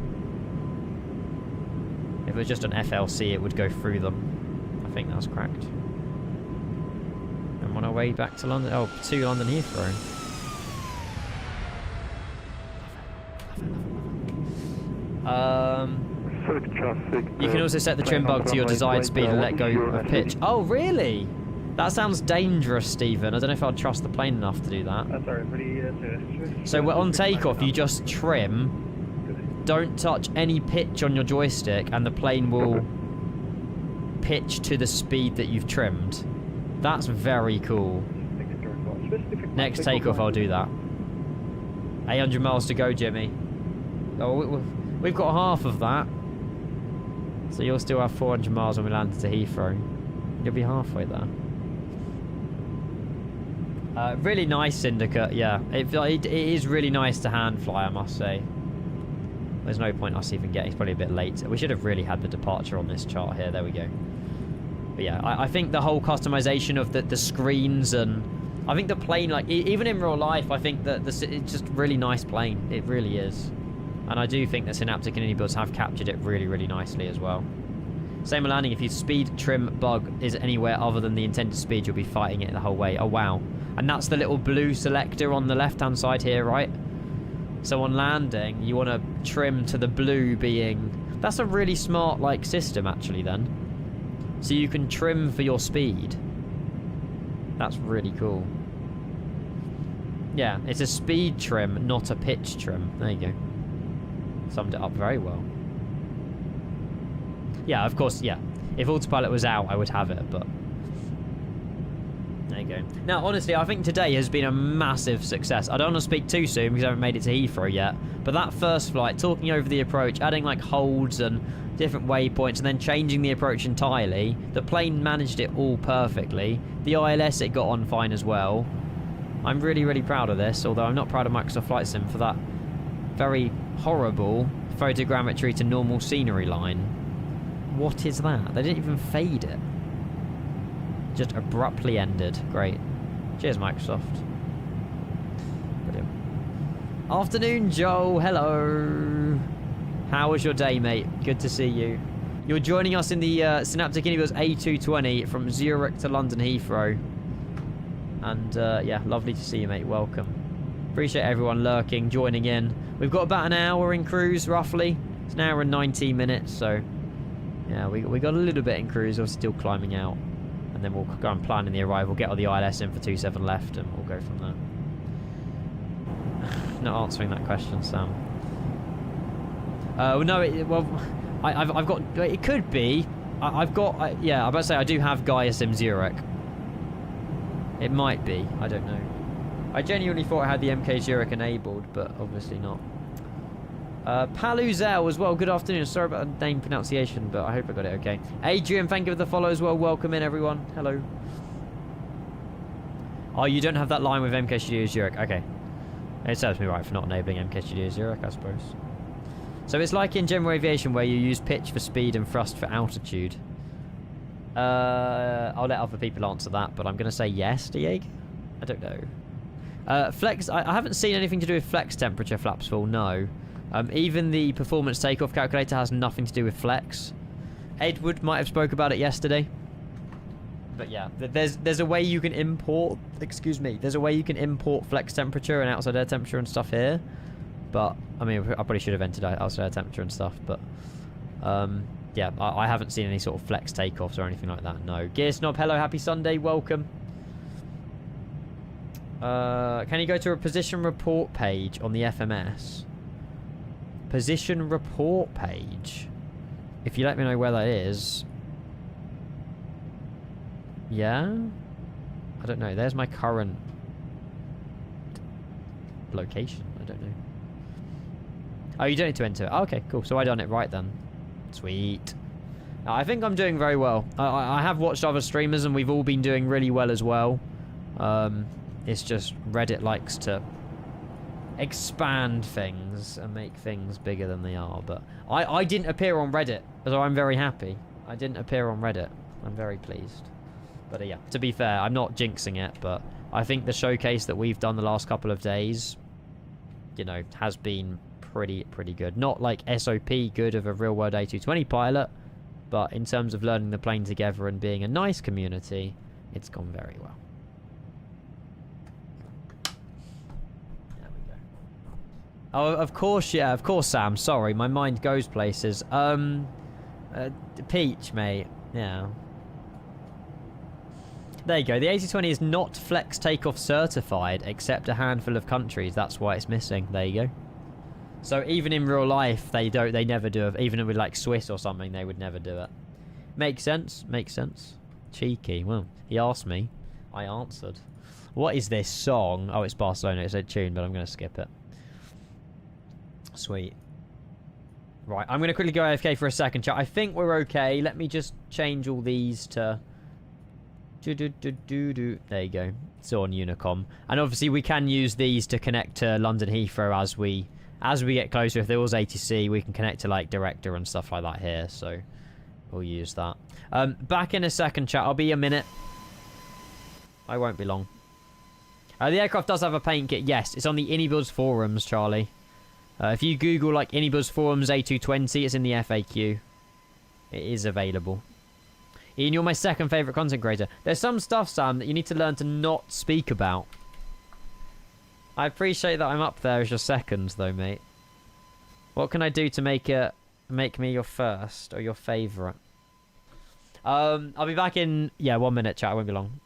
If it was just an FLC, it would go through them. I think that's correct. And on our way back to London, oh, to London Heathrow. You can also set the trim bug to your desired speed and let go of pitch. Oh, really? That sounds dangerous, Stephen. I don't know if I'd trust the plane enough to do that. So on takeoff, you just trim. Don't touch any pitch on your joystick, and the plane will pitch to the speed that you've trimmed. That's very cool. Next takeoff, I'll do that. 800 miles to go, Jimmy. Oh, we've got half of that. So you'll still have 400 miles when we land to Heathrow. You'll be halfway there. Really nice Syndicate, yeah. It is really nice to hand fly, I must say. There's no point us even getting, it's probably a bit late. We should have really had the departure on this chart here, there we go. But yeah, I think the whole customization of the screens, and I think the plane, like, even in real life, I think that it's just a really nice plane. It really is. And I do think that Synaptic and iniBuilds have captured it really, really nicely as well. Same landing, if your speed trim bug is anywhere other than the intended speed, you'll be fighting it the whole way. Oh, wow. And that's the little blue selector on the left-hand side here, right? So on landing, you want to trim to the blue being... That's a really smart, like, system, actually, then. So you can trim for your speed. That's really cool. Yeah, it's a speed trim, not a pitch trim. There you go. Summed it up very well. Yeah, of course, yeah. If autopilot was out, I would have it, but... There you go. Now, honestly, I think today has been a massive success. I don't want to speak too soon because I haven't made it to Heathrow yet. But that first flight, talking over the approach, adding like holds and different waypoints, and then changing the approach entirely. The plane managed it all perfectly. The ILS, it got on fine as well. I'm really, really proud of this, although I'm not proud of Microsoft Flight Sim for that very horrible photogrammetry to normal scenery line. What is that? They didn't even fade it. Just abruptly ended. Great. Cheers, Microsoft. Brilliant. Afternoon, Joe. Hello. How was your day, mate? Good to see you. You're joining us in the Synaptic iniBuilds A220 from Zurich to London Heathrow. And, yeah, lovely to see you, mate. Welcome. Appreciate everyone lurking, joining in. We've got about an hour in cruise, roughly. It's an hour and 19 minutes, so... Yeah, we got a little bit in cruise. We're still climbing out. And then we'll go and plan in the arrival, get all the ILS in for 27 left, and we'll go from there. Not answering that question, Sam. No, I've got... It could be. I've got... yeah, I'm about to say I do have Gaia Sim Zurich. It might be. I don't know. I genuinely thought I had the MK Zurich enabled, but obviously not. Paluzel as well. Good afternoon. Sorry about the name pronunciation, but I hope I got it okay. Adrian, thank you for the follow as well. Welcome in, everyone. Hello. Oh, you don't have that line with MK Studio Zurich. Okay. It serves me right for not enabling MK Studio Zurich, I suppose. So it's like in general aviation where you use pitch for speed and thrust for altitude. I'll let other people answer that, but I'm going to say yes, Diego. I don't know. Flex, I haven't seen anything to do with flex temperature flaps full, no. Even the performance takeoff calculator has nothing to do with flex. Edward might have spoke about it yesterday. But yeah, there's a way you can import, excuse me, there's a way you can import flex temperature and outside air temperature and stuff here. But, I mean, I probably should have entered outside air temperature and stuff, but... yeah, I haven't seen any sort of flex takeoffs or anything like that, no. Gear Snob, hello, happy Sunday, welcome. Can you go to a position report page on the FMS? Position report page? If you let me know where that is. Yeah? I don't know, there's my current location, I don't know. Oh, you don't need to enter it. Oh, okay, cool, so I done it right then. Sweet. I think I'm doing very well. I have watched other streamers and we've all been doing really well as well. It's just Reddit likes to expand things and make things bigger than they are. But I didn't appear on Reddit, so I'm very happy. I didn't appear on Reddit. I'm very pleased. But yeah, to be fair, I'm not jinxing it, but I think the showcase that we've done the last couple of days, you know, has been pretty good. Not like SOP good of a real-world A220 pilot, but in terms of learning the plane together and being a nice community, it's gone very well. There we go. Oh, of course, yeah, of course, Sam. Sorry, my mind goes places. Peach, mate. Yeah. There you go. The A220 is not flex takeoff certified, except a handful of countries. That's why it's missing. There you go. So even in real life, they never do it. Even with like Swiss or something, they would never do it. Makes sense. Makes sense. Cheeky. Well, he asked me. I answered. What is this song? Oh, it's Barcelona. It's a tune, but I'm going to skip it. Sweet. Right, I'm going to quickly go AFK for a second, chat. I think we're okay. Let me just change all these to... There you go. It's on Unicom. And obviously we can use these to connect to London Heathrow as we get closer. If there was ATC, we can connect to like Director and stuff like that here. So we'll use that. Back in a second, chat. I'll be a minute. I won't be long. The aircraft does have a paint kit. Yes, it's on the iniBuilds forums, Charlie. If you Google like iniBuilds forums A220, it's in the FAQ. It is available. Ian, you're my second favourite content creator. There's some stuff, Sam, that you need to learn to not speak about. I appreciate that I'm up there as your second, though, mate. What can I do to make me your first or your favourite? I'll be back in 1 minute, chat. I won't be long.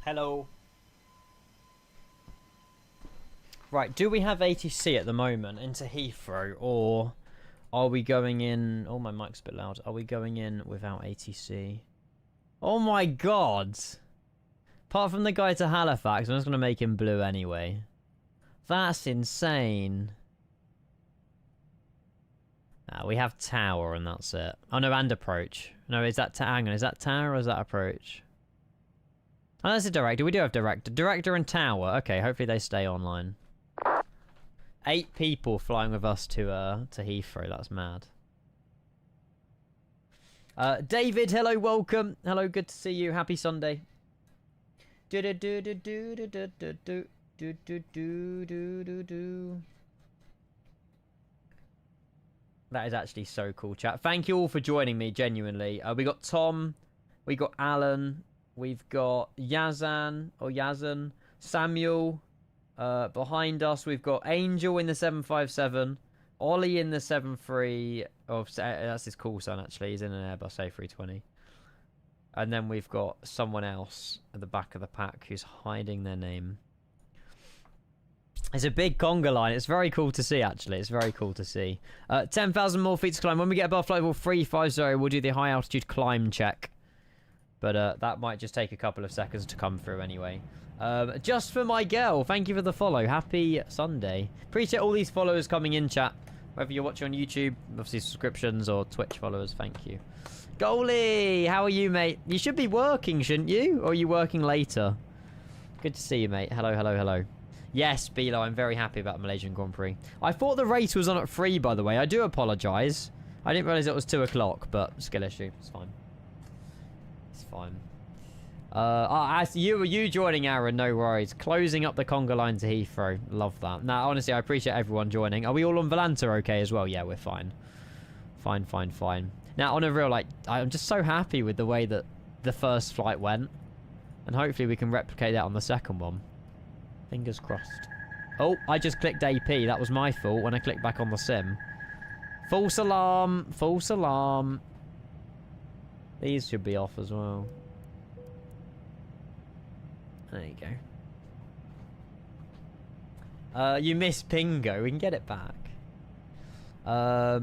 Hello. Right, do we have ATC at the moment into Heathrow, or are we going in... Oh, my mic's a bit loud. Are we going in without ATC? Oh my god! Apart from the guy to Halifax, I'm just going to make him blue anyway. That's insane. We have Tower and that's it. Oh no, and Approach. No, is that... Hang on, is that Tower or is that Approach? Oh, that's a Director. We do have Director. Director and Tower. Okay, hopefully they stay online. 8 people flying with us to Heathrow. That's mad. David, hello, welcome. Hello, good to see you. Happy Sunday. That is actually so cool, chat. Thank you all for joining me, genuinely. We got Tom. We got Alan. We've got Yazan, Samuel. Behind us, we've got Angel in the 757, Ollie in the 73. Oh, that's his call sign, actually. He's in an Airbus A320. And then we've got someone else at the back of the pack who's hiding their name. It's a big conga line. It's very cool to see, actually. It's very cool to see. 10,000 more feet to climb. When we get above flight level 350, we'll do the high altitude climb check. But that might just take a couple of seconds to come through anyway. Just for my girl, thank you for the follow. Happy Sunday. Appreciate all these followers coming in, chat. Whether you're watching on YouTube, obviously subscriptions, or Twitch followers, thank you. Goalie, how are you, mate? You should be working, shouldn't you? Or are you working later? Good to see you, mate. Hello, hello, hello. Yes, Bilo, I'm very happy about Malaysian Grand Prix. I thought the race was on at 3, by the way. I do apologise. I didn't realise it was 2 o'clock, but skill issue. It's fine. It's fine. As you joining, Aaron, no worries. Closing up the conga line to Heathrow. Love that. Now, honestly, I appreciate everyone joining. Are we all on Volanta okay as well? Yeah, we're fine. Fine, fine, fine. Now, on a real, like, I'm just so happy with the way that the first flight went. And hopefully we can replicate that on the second one. Fingers crossed. Oh, I just clicked AP. That was my fault when I clicked back on the sim. False alarm. False alarm. These should be off as well. There you go. You missed Pingo. We can get it back.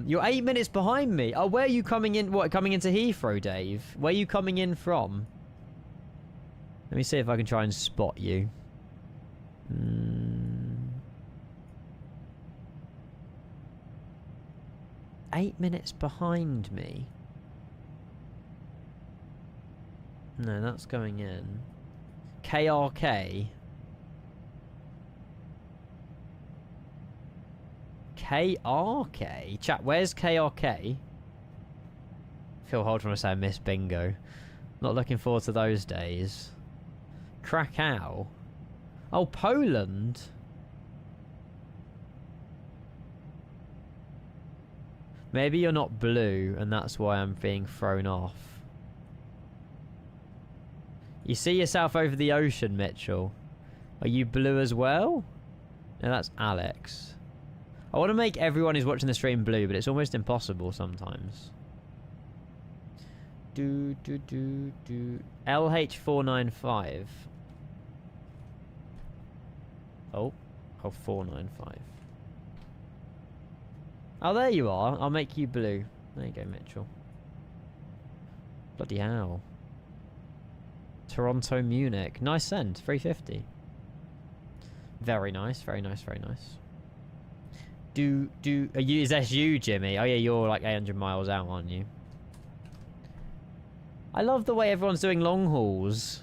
You're 8 minutes behind me. Oh, where are you coming in? What, coming into Heathrow, Dave? Where are you coming in from? Let me see if I can try and spot you. 8 minutes behind me. No, that's going in. KRK. KRK? Chat, where's KRK? Phil Holt want to say I miss bingo. Not looking forward to those days. Krakow. Oh, Poland. Maybe you're not blue, and that's why I'm being thrown off. You see yourself over the ocean, Mitchell. Are you blue as well? No, that's Alex. I want to make everyone who's watching the stream blue, but it's almost impossible sometimes. LH495. Oh, 495. Oh, there you are. I'll make you blue. There you go, Mitchell. Bloody hell. Toronto, Munich. Nice send. 350. Very nice. Very nice. Very nice. Is that you, Jimmy? Oh, yeah, you're like 800 miles out, aren't you? I love the way everyone's doing long hauls.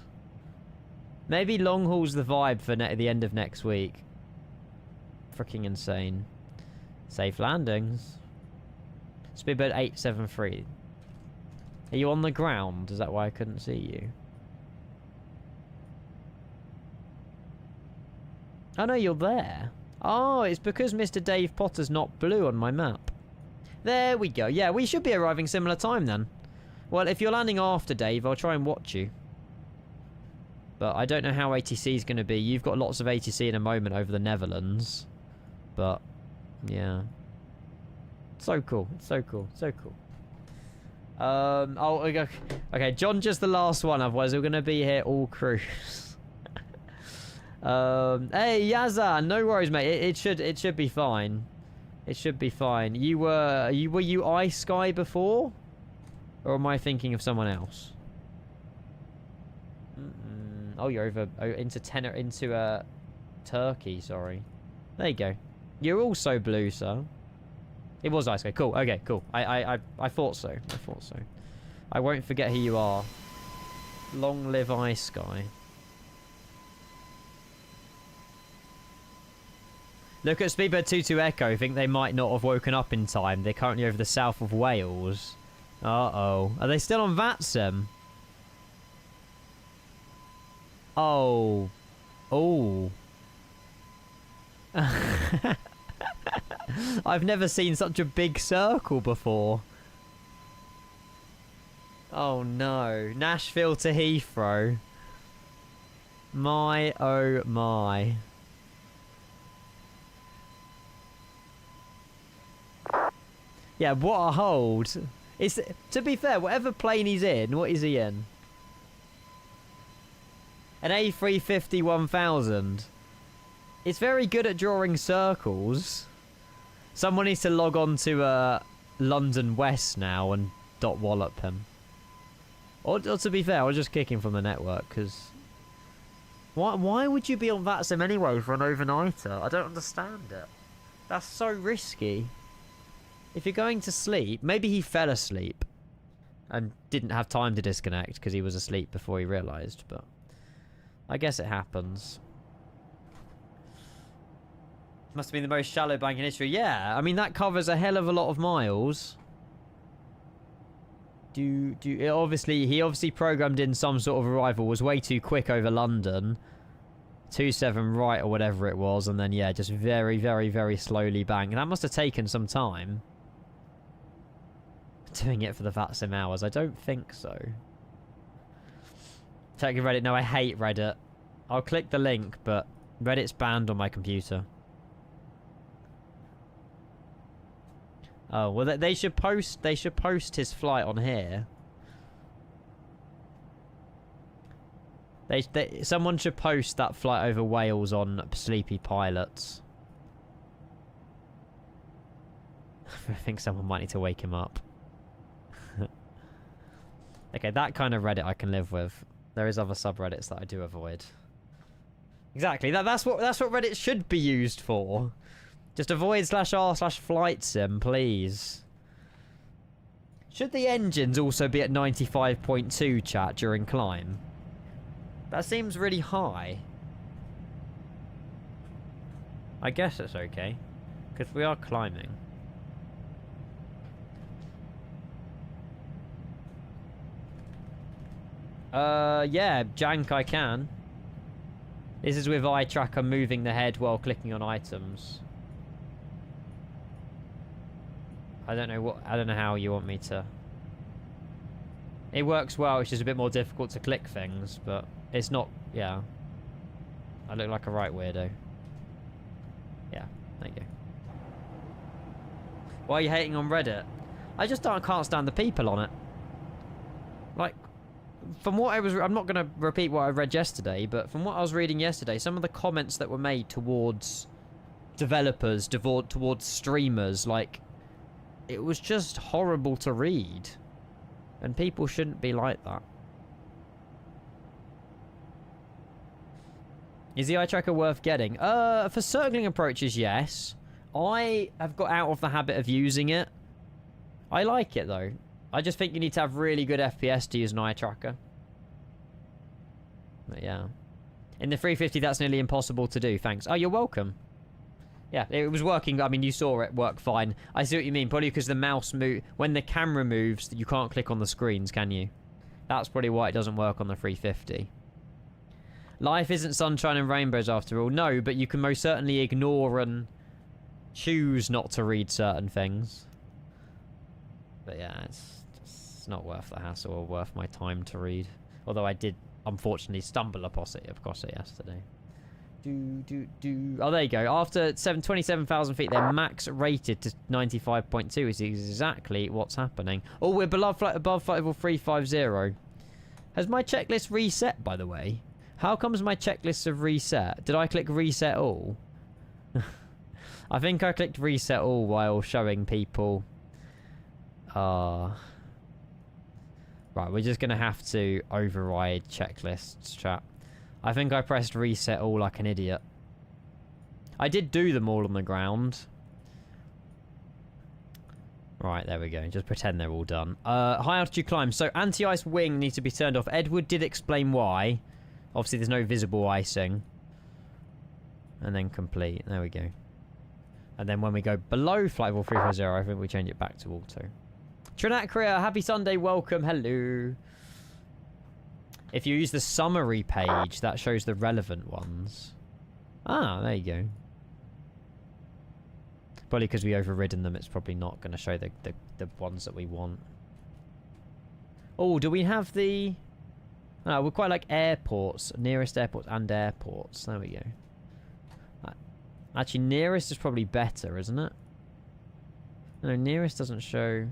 Maybe long haul's the vibe for the end of next week. Freaking insane. Safe landings. Speedbird 873. Are you on the ground? Is that why I couldn't see you? Oh no, you're there. Oh, it's because Mr. Dave Potter's not blue on my map. There we go. Yeah, we should be arriving similar time then. Well, if you're landing after Dave, I'll try and watch you. But I don't know how ATC is going to be. You've got lots of ATC in a moment over the Netherlands. But, yeah. So cool. So cool. So cool. Oh, okay. John, just the last one. Otherwise, we're going to be here all cruise. Hey, Yaza. No worries, mate. It should be fine. It should be fine. Were you Ice Sky before? Or am I thinking of someone else? Oh, you're over into Turkey. Sorry. There you go. You're also blue, sir. It was Ice Sky. Cool. Okay. Cool. I thought so. I thought so. I won't forget who you are. Long live Ice Sky. Look at Speedbird 22 Echo. Think they might not have woken up in time. They're currently over the south of Wales. Uh-oh. Are they still on VATSIM? Oh. Oh. I've never seen such a big circle before. Oh no. Nashville to Heathrow. My oh my. Yeah, what a hold. It's, to be fair, whatever plane he's in, what is he in? An A350-1000. It's very good at drawing circles. Someone needs to log on to London West now and dot wallop him. Or to be fair, I was just kicking from the network, because... Why would you be on VATSIM anyway for an overnighter? I don't understand it. That's so risky. If you're going to sleep... Maybe he fell asleep and didn't have time to disconnect because he was asleep before he realised, but... I guess it happens. Must have been the most shallow bank in history. Yeah, I mean, that covers a hell of a lot of miles. He obviously programmed in some sort of arrival, was way too quick over London. 27 right or whatever it was, and then, yeah, just very, very, very slowly bank. That must have taken some time. Doing it for the VATSIM hours. I don't think so. Checking Reddit. No, I hate Reddit. I'll click the link, but Reddit's banned on my computer. Oh, well, they should post his flight on here. Someone should post that flight over Wales on Sleepy Pilots. I think someone might need to wake him up. Okay, that kind of Reddit I can live with. There is other subreddits that I do avoid. Exactly. That's what Reddit should be used for. Just avoid /r/flight sim, please. Should the engines also be at 95.2, chat, during climb? That seems really high. I guess it's okay, because we are climbing. Yeah, jank I can. This is with eye tracker moving the head while clicking on items. I don't know how you want me to... It works well, it's just a bit more difficult to click things, but it's not... Yeah. I look like a right weirdo. Yeah, there you go. Why are you hating on Reddit? I just can't stand the people on it. Like, from what I'm not going to repeat what I read yesterday, but from what I was reading yesterday, some of the comments that were made towards developers, towards streamers, like... It was just horrible to read. And people shouldn't be like that. Is the eye tracker worth getting? For circling approaches, yes. I have got out of the habit of using it. I like it, though. I just think you need to have really good FPS to use an eye tracker. But yeah. In the 350, that's nearly impossible to do. Thanks. Oh, you're welcome. Yeah, it was working. I mean, you saw it work fine. I see what you mean. Probably because the mouse when the camera moves, you can't click on the screens, can you? That's probably why it doesn't work on the 350. Life isn't sunshine and rainbows after all. No, but you can most certainly ignore and choose not to read certain things. But yeah, it's not worth the hassle or worth my time to read. Although I did, unfortunately, stumble across it yesterday. Oh, there you go. After 27,000 feet, they're max rated to 95.2 is exactly what's happening. Oh, we're above flight level 350. Has my checklist reset, by the way? How comes my checklists have reset? Did I click reset all? I think I clicked reset all while showing people... Right, we're just going to have to override checklists, chat. I think I pressed reset all like an idiot. I did do them all on the ground. Right, there we go. Just pretend they're all done. High altitude climb. So anti-ice wing needs to be turned off. Edward did explain why. Obviously, there's no visible icing. And then complete. There we go. And then when we go below flight level 350, I think we change it back to auto. Trinacria, happy Sunday, welcome. Hello. If you use the summary page, that shows the relevant ones. Ah, there you go. Probably because we overridden them, it's probably not going to show the ones that we want. Oh, do we have the... No, we're quite like airports. Nearest airports and airports. There we go. Actually, nearest is probably better, isn't it? No, nearest doesn't show...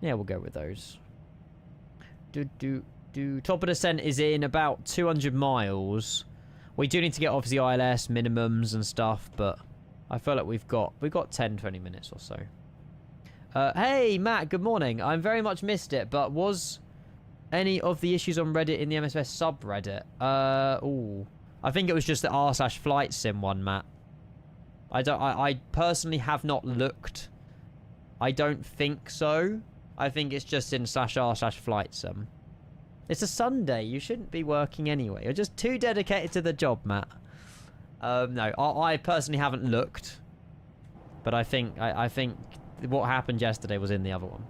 Yeah, we'll go with those. Top of descent is in about 200 miles. We do need to get obviously ILS minimums and stuff, but I feel like we've got 10-20 minutes or so. Hey Matt, good morning. I very much missed it, but was any of the issues on Reddit in the MSS subreddit? I think it was just the r/flight sim one, Matt. I personally have not looked. I don't think so. I think it's just in /r/flight sim. It's a Sunday. You shouldn't be working anyway. You're just too dedicated to the job, Matt. No, I personally haven't looked, but I think what happened yesterday was in the other one.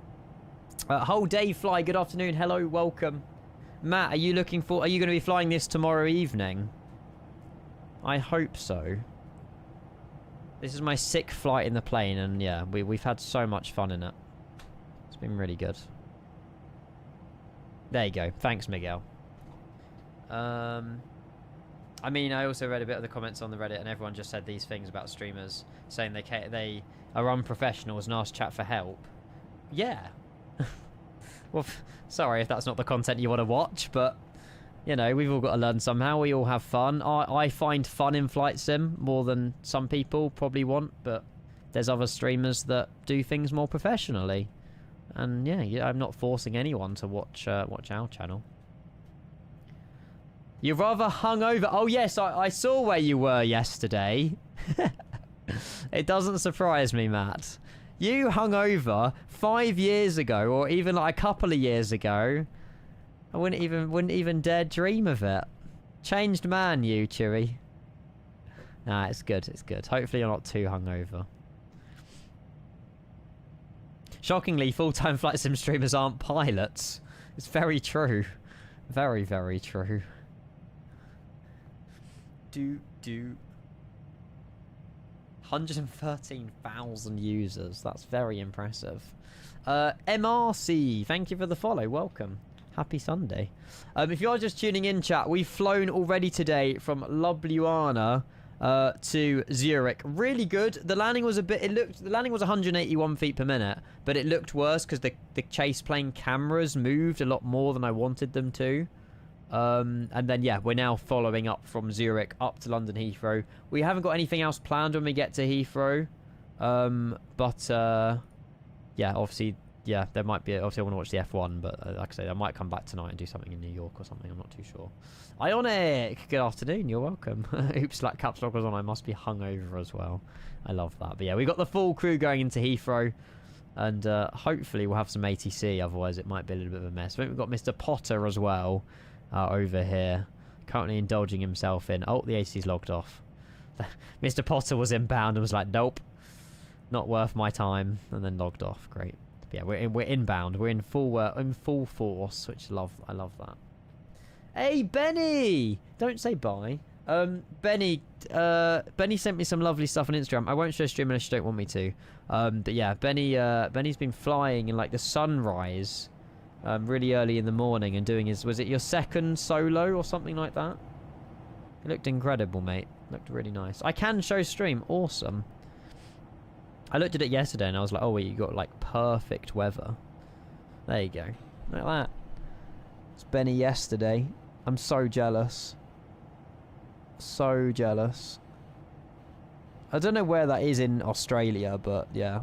Whole day fly. Good afternoon. Hello, welcome. Matt, are you going to be flying this tomorrow evening? I hope so. This is my 6th flight in the plane, and yeah, we've had so much fun in it. It's been really good. There you go. Thanks, Miguel. I mean, I also read a bit of the comments on the Reddit, and everyone just said these things about streamers, saying they are unprofessionals and ask chat for help. Yeah. Well, sorry if that's not the content you want to watch, but, you know, we've all got to learn somehow. We all have fun. I find fun in Flight Sim more than some people probably want, but there's other streamers that do things more professionally. And, yeah, I'm not forcing anyone to watch our channel. You're rather hungover. Oh, yes, I saw where you were yesterday. It doesn't surprise me, Matt. You hung over 5 years ago, or even like a couple of years ago. I wouldn't even dare dream of it. Changed man, you, Chewy. Nah, it's good. It's good. Hopefully you're not too hungover. Shockingly, full-time flight sim streamers aren't pilots. It's very true. Very, very true. 113,000 users. That's very impressive. MRC, thank you for the follow. Welcome. Happy Sunday. If you're just tuning in, chat, we've flown already today from Ljubljana to Zurich. Really good. The landing was the landing was 181 feet per minute, but it looked worse because the chase plane cameras moved a lot more than I wanted them to. And then, yeah, we're now following up from Zurich up to London Heathrow. We haven't got anything else planned when we get to Heathrow. Yeah, obviously, yeah, there might be... Obviously, I want to watch the F1, but like I say, I might come back tonight and do something in New York or something. I'm not too sure. Ionic! Good afternoon. You're welcome. Oops, like caps lock was on. I must be hungover as well. I love that. But yeah, we got the full crew going into Heathrow. And hopefully we'll have some ATC. Otherwise, it might be a little bit of a mess. I think we've got Mr. Potter as well. Over here, currently indulging himself in... Oh, the AC's logged off. Mr. Potter was inbound and was like, nope, not worth my time, and then logged off. Great. But yeah, we're inbound. We're in full force, which I love that. Hey, Benny! Don't say bye. Benny sent me some lovely stuff on Instagram. I won't show stream unless you don't want me to. But yeah, Benny's been flying in like the sunrise. Really early in the morning and doing his... Was it your second solo or something like that? It looked incredible, mate. Looked really nice. I can show stream. Awesome. I looked at it yesterday and I was like, oh, wait, you got like perfect weather. There you go. Like that. It's Benny yesterday. I'm so jealous. So jealous. I don't know where that is in Australia, but yeah.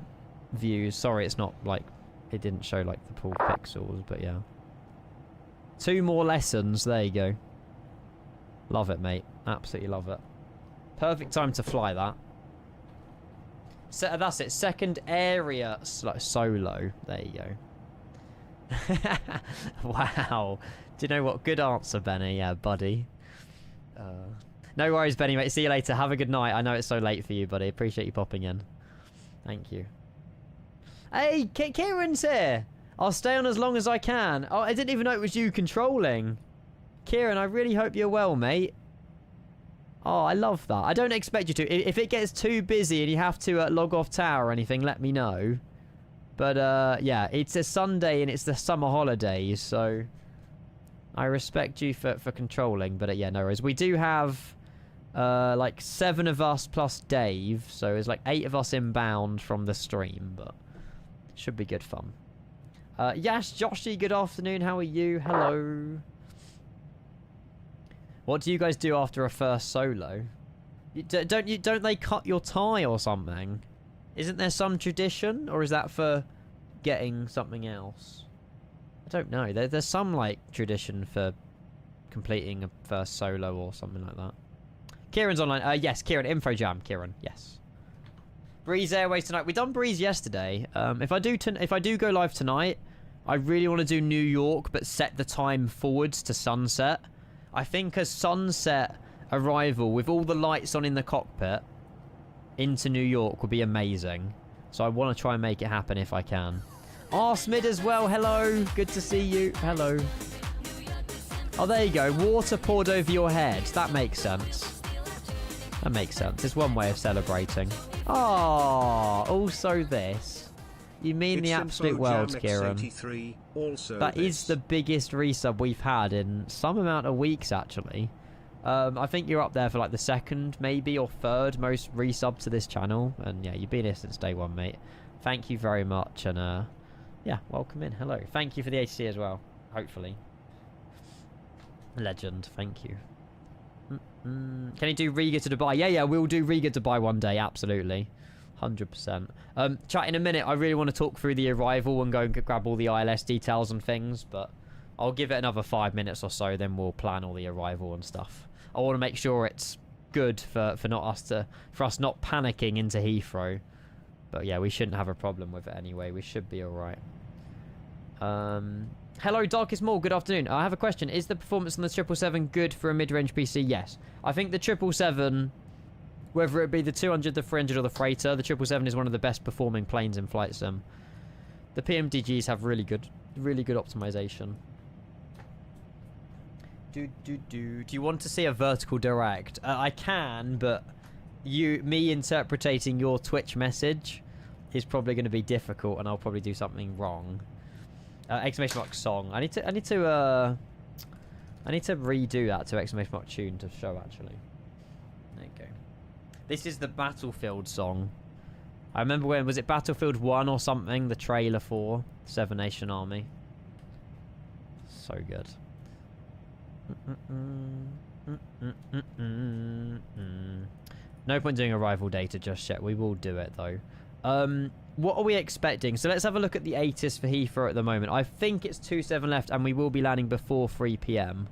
Views. Sorry, it's not like... It didn't show like the full pixels, but yeah. 2 more lessons. There you go. Love it, mate. Absolutely love it. Perfect time to fly that. So that's it. Second area solo. There you go. Wow. Do you know what? Good answer, Benny. Yeah, buddy. No worries, Benny, mate. See you later. Have a good night. I know it's so late for you, buddy. Appreciate you popping in. Thank you. Hey, Kieran's here. I'll stay on as long as I can. Oh, I didn't even know it was you controlling. Kieran, I really hope you're well, mate. Oh, I love that. I don't expect you to. If it gets too busy and you have to log off tower or anything, let me know. But, yeah, it's a Sunday and it's the summer holidays, so... I respect you for controlling, but, yeah, no worries. We do have, like, 7 of us plus Dave, so it's like 8 of us inbound from the stream, but... Should be good fun. Yes, Joshy, good afternoon. How are you? Hello. What do you guys do after a first solo? Don't they cut your tie or something? Isn't there some tradition, or is that for getting something else? I don't know. There's some like tradition for completing a first solo or something like that. Kieran's online. Yes, Kieran. Info Jam. Kieran. Yes. Breeze Airways tonight. We done Breeze yesterday. If I do go live tonight, I really want to do New York, but set the time forwards to sunset. I think a sunset arrival with all the lights on in the cockpit into New York would be amazing. So I want to try and make it happen if I can. Smid as well. Hello. Good to see you. Hello. Oh, there you go. Water poured over your head. That makes sense. That makes sense. It's one way of celebrating. Oh, also this. You mean the absolute world, Kieran. That is the biggest resub we've had in some amount of weeks, actually. I think you're up there for like the second, maybe, or third most resub to this channel. And yeah, you've been here since day one, mate. Thank you very much. And yeah, welcome in. Hello. Thank you for the HC as well, hopefully. Legend. Thank you. Can you do Riga to Dubai? Yeah, we'll do Riga to Dubai one day. Absolutely. 100%. Chat in a minute. I really want to talk through the arrival and go and grab all the ILS details and things, but I'll give it another 5 minutes or so, then we'll plan all the arrival and stuff. I want to make sure it's good for us not panicking into Heathrow. But yeah, we shouldn't have a problem with it anyway. We should be alright. Hello, Darkest Maul. Good afternoon. I have a question. Is the performance on the 777 good for a mid-range PC? Yes. I think the 777, whether it be the 200, the 300, or the freighter, the 777 is one of the best performing planes in flight sim. The PMDGs have really good optimization. Do you want to see a vertical direct? I can, but me interpreting your Twitch message is probably going to be difficult, and I'll probably do something wrong. Exclamation mark song. I need to redo that to exclamation mark tune to show actually. There you go. This is the Battlefield song. I remember when was it Battlefield 1 or something? The trailer for Seven Nation Army. So good. No point doing arrival data just yet. We will do it though. What are we expecting? So let's have a look at the ATIS for Heathrow at the moment. I think it's 27 left, and we will be landing before 3 p.m.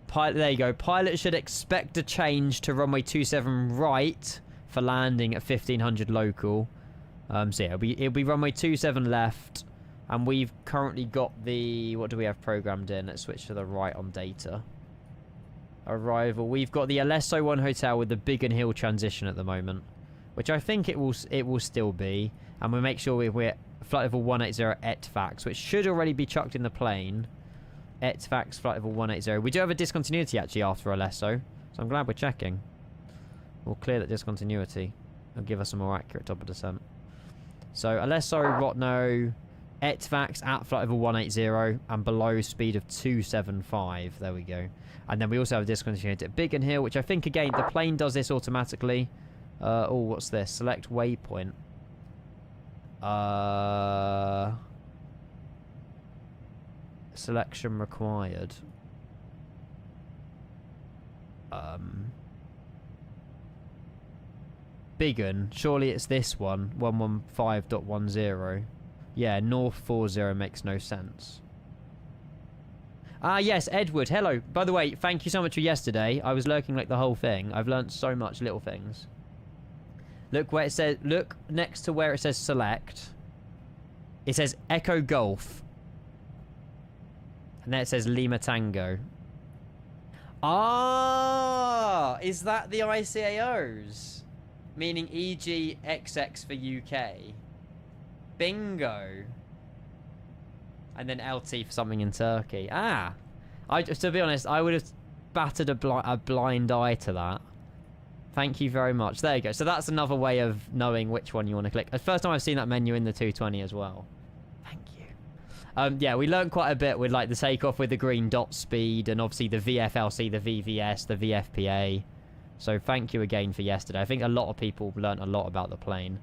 Pilot, there you go. Pilot should expect a change to runway 27 right for landing at 1500 local. So yeah, it'll be runway 27 left, and we've currently got the, what do we have programmed in? Let's switch to the right on data. Arrival. We've got the LSZH hotel with the Biggin Hill transition at the moment, which I think it will still be, and we'll make sure we're flight level 180 HOTFIX, which should already be chucked in the plane. HOTFIX flight level 180. We do have a discontinuity actually after LSZH, so I'm glad we're checking. We'll clear that discontinuity. It'll give us a more accurate top of descent. So LSZH Rotno HOTFIX at flight level 180 and below speed of 275. There we go. And then we also have a discontinuity at Biggin Hill, which I think, again, the plane does this automatically. Oh, what's this? Select waypoint. Selection required. Biggin. Surely it's this one. 115.10. Yeah, North 40 makes no sense. Yes, Edward, hello. By the way, thank you so much for yesterday. I was lurking like the whole thing. I've learnt so much little things. Look where it says, look next to where it says select. It says Echo Golf. And then it says Lima Tango. Ah, is that the ICAOs? Meaning EGXX for UK. Bingo. And then LT for something in Turkey. To be honest, I would have battered a blind eye to that. Thank you very much. There you go. So that's another way of knowing which one you want to click. The first time I've seen that menu in the 220 as well. Thank you. Yeah, we learned quite a bit with like the takeoff with the green dot speed and obviously the VFLC, the VVS, the VFPA. So thank you again for yesterday. I think a lot of people learned a lot about the plane.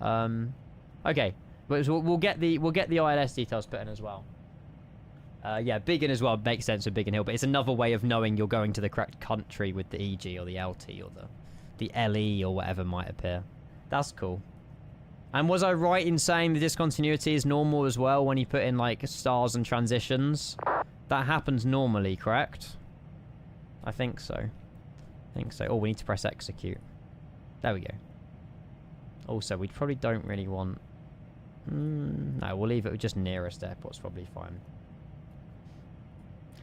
Okay. We'll get the ILS details put in as well. Yeah, Biggin as well makes sense with Biggin Hill, but it's another way of knowing you're going to the correct country with the EG or the LT or the LE or whatever might appear. That's cool. And was I right in saying the discontinuity is normal as well when you put in like stars and transitions? That happens normally, correct? I think so. Oh, we need to press execute. There we go. Also, we probably don't really want... no, we'll leave it with just nearest airport's probably fine.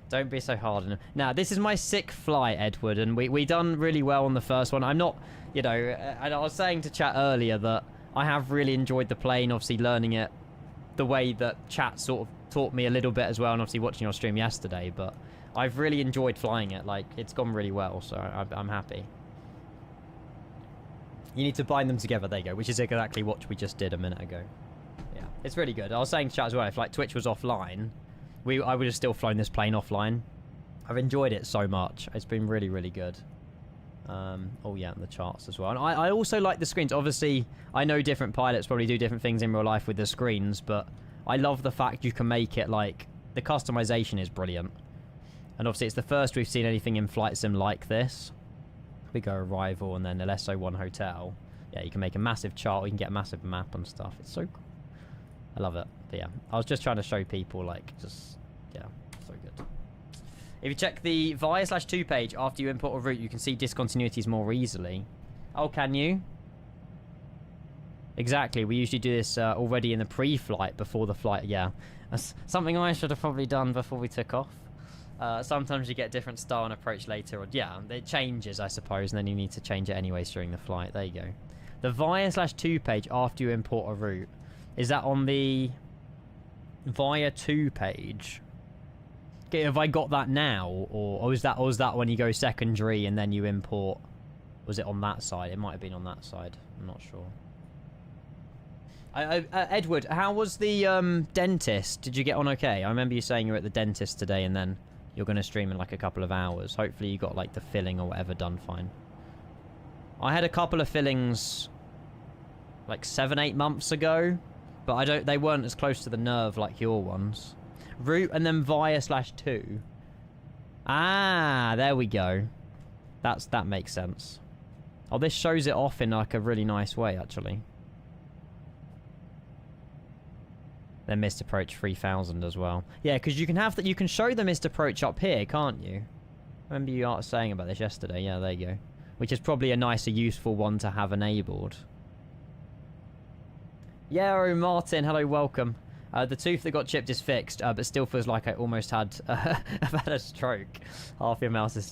Don't be so hard. Now, this is my 6th flight, Edward, and we done really well on the first one. I'm not, you know, and I was saying to chat earlier that I have really enjoyed the plane, obviously learning it the way that chat sort of taught me a little bit as well, and obviously watching your stream yesterday, but I've really enjoyed flying it. Like, it's gone really well, so I'm happy. You need to bind them together, there you go, which is exactly what we just did a minute ago. Yeah, it's really good. I was saying to chat as well, if like Twitch was offline, I would have still flown this plane offline. I've enjoyed it so much. It's been really, really good. Oh yeah, and the charts as well. And I also like the screens. Obviously, I know different pilots probably do different things in real life with the screens, but I love the fact you can make it like... The customization is brilliant. And obviously, it's the first we've seen anything in Flight Sim like this. We go arrival and then LSO1 hotel. Yeah, you can make a massive chart. You can get a massive map and stuff. It's so cool. I love it. But yeah, I was just trying to show people, like, just, yeah, so good. If you check the via/2 page after you import a route, you can see discontinuities more easily. Oh, can you? Exactly. We usually do this already in the pre-flight before the flight. Yeah, that's something I should have probably done before we took off. Sometimes you get different style and approach later. Or, yeah, it changes, I suppose, and then you need to change it anyways during the flight. There you go. The via/2 page after you import a route. Is that on the via 2 page? Okay, have I got that now? Or was that when you go secondary and then you import? Was it on that side? It might have been on that side. I'm not sure. Edward, how was the dentist? Did you get on okay? I remember you saying you were at the dentist today and then you're going to stream in like a couple of hours. Hopefully you got like the filling or whatever done fine. I had a couple of fillings like 7-8 months ago. But they weren't as close to the nerve like your ones. Route and then via/2. Ah, there we go. That makes sense. Oh, this shows it off in like a really nice way, actually. Then missed approach 3000 as well. Yeah, because you can have that. You can show the missed approach up here, can't you? I remember you were saying about this yesterday. Yeah, there you go. Which is probably a nicer, useful one to have enabled. Yeah, oh, Martin, hello, welcome. The tooth that got chipped is fixed, but still feels like I almost had I've had a stroke. Half your mouth is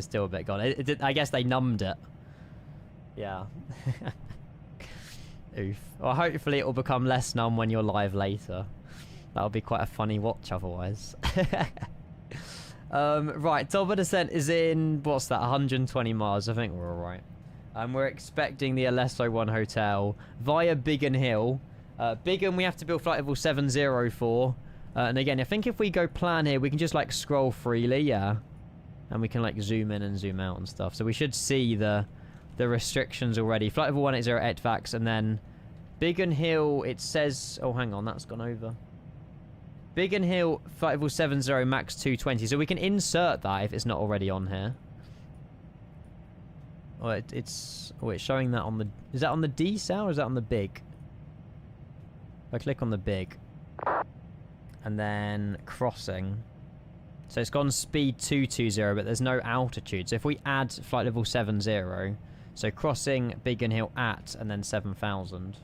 still a bit gone. I guess they numbed it. Yeah. Oof. Well, hopefully it will become less numb when you're live later. That'll be quite a funny watch otherwise. Right, top of descent is in, what's that, 120 miles. I think we're all right. We're expecting the LSO1 hotel via Biggin Hill. Biggin, we have to build flight level 70 for. And again, I think if we go plan here, we can just like scroll freely, yeah. And we can like zoom in and zoom out and stuff. So we should see the restrictions already. Flight level 180 HOTFIX, and then Biggin Hill, it says... Oh, hang on, that's gone over. Biggin Hill, flight level 70, max 220. So we can insert that if it's not already on here. Oh, it's showing that on the... Is that on the D cell or is that on the big? If I click on the big. And then crossing. So it's gone speed 220, but there's no altitude. So if we add flight level 70, so crossing Biggin Hill at, and then 7,000.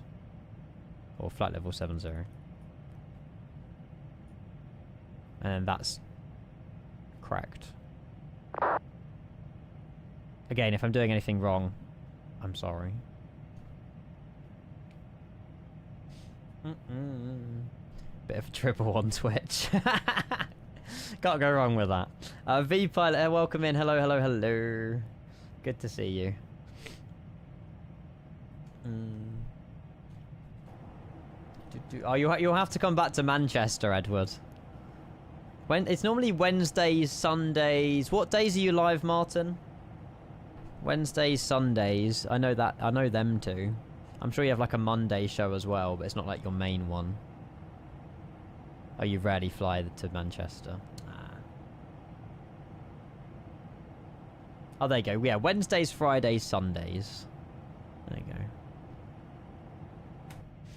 Or flight level 70. And then that's correct. Again, if I'm doing anything wrong, I'm sorry. Bit of a triple on Twitch. Can't go wrong with that. V-Pilot, welcome in. Hello, hello, hello. Good to see you. Oh, you'll have to come back to Manchester, Edward. It's normally Wednesdays, Sundays. What days are you live, Martin? Wednesdays, Sundays. I know that. I know them too. I'm sure you have like a Monday show as well, but it's not like your main one. Oh, you rarely fly to Manchester. Oh, there you go. Yeah, Wednesdays, Fridays, Sundays. There you go.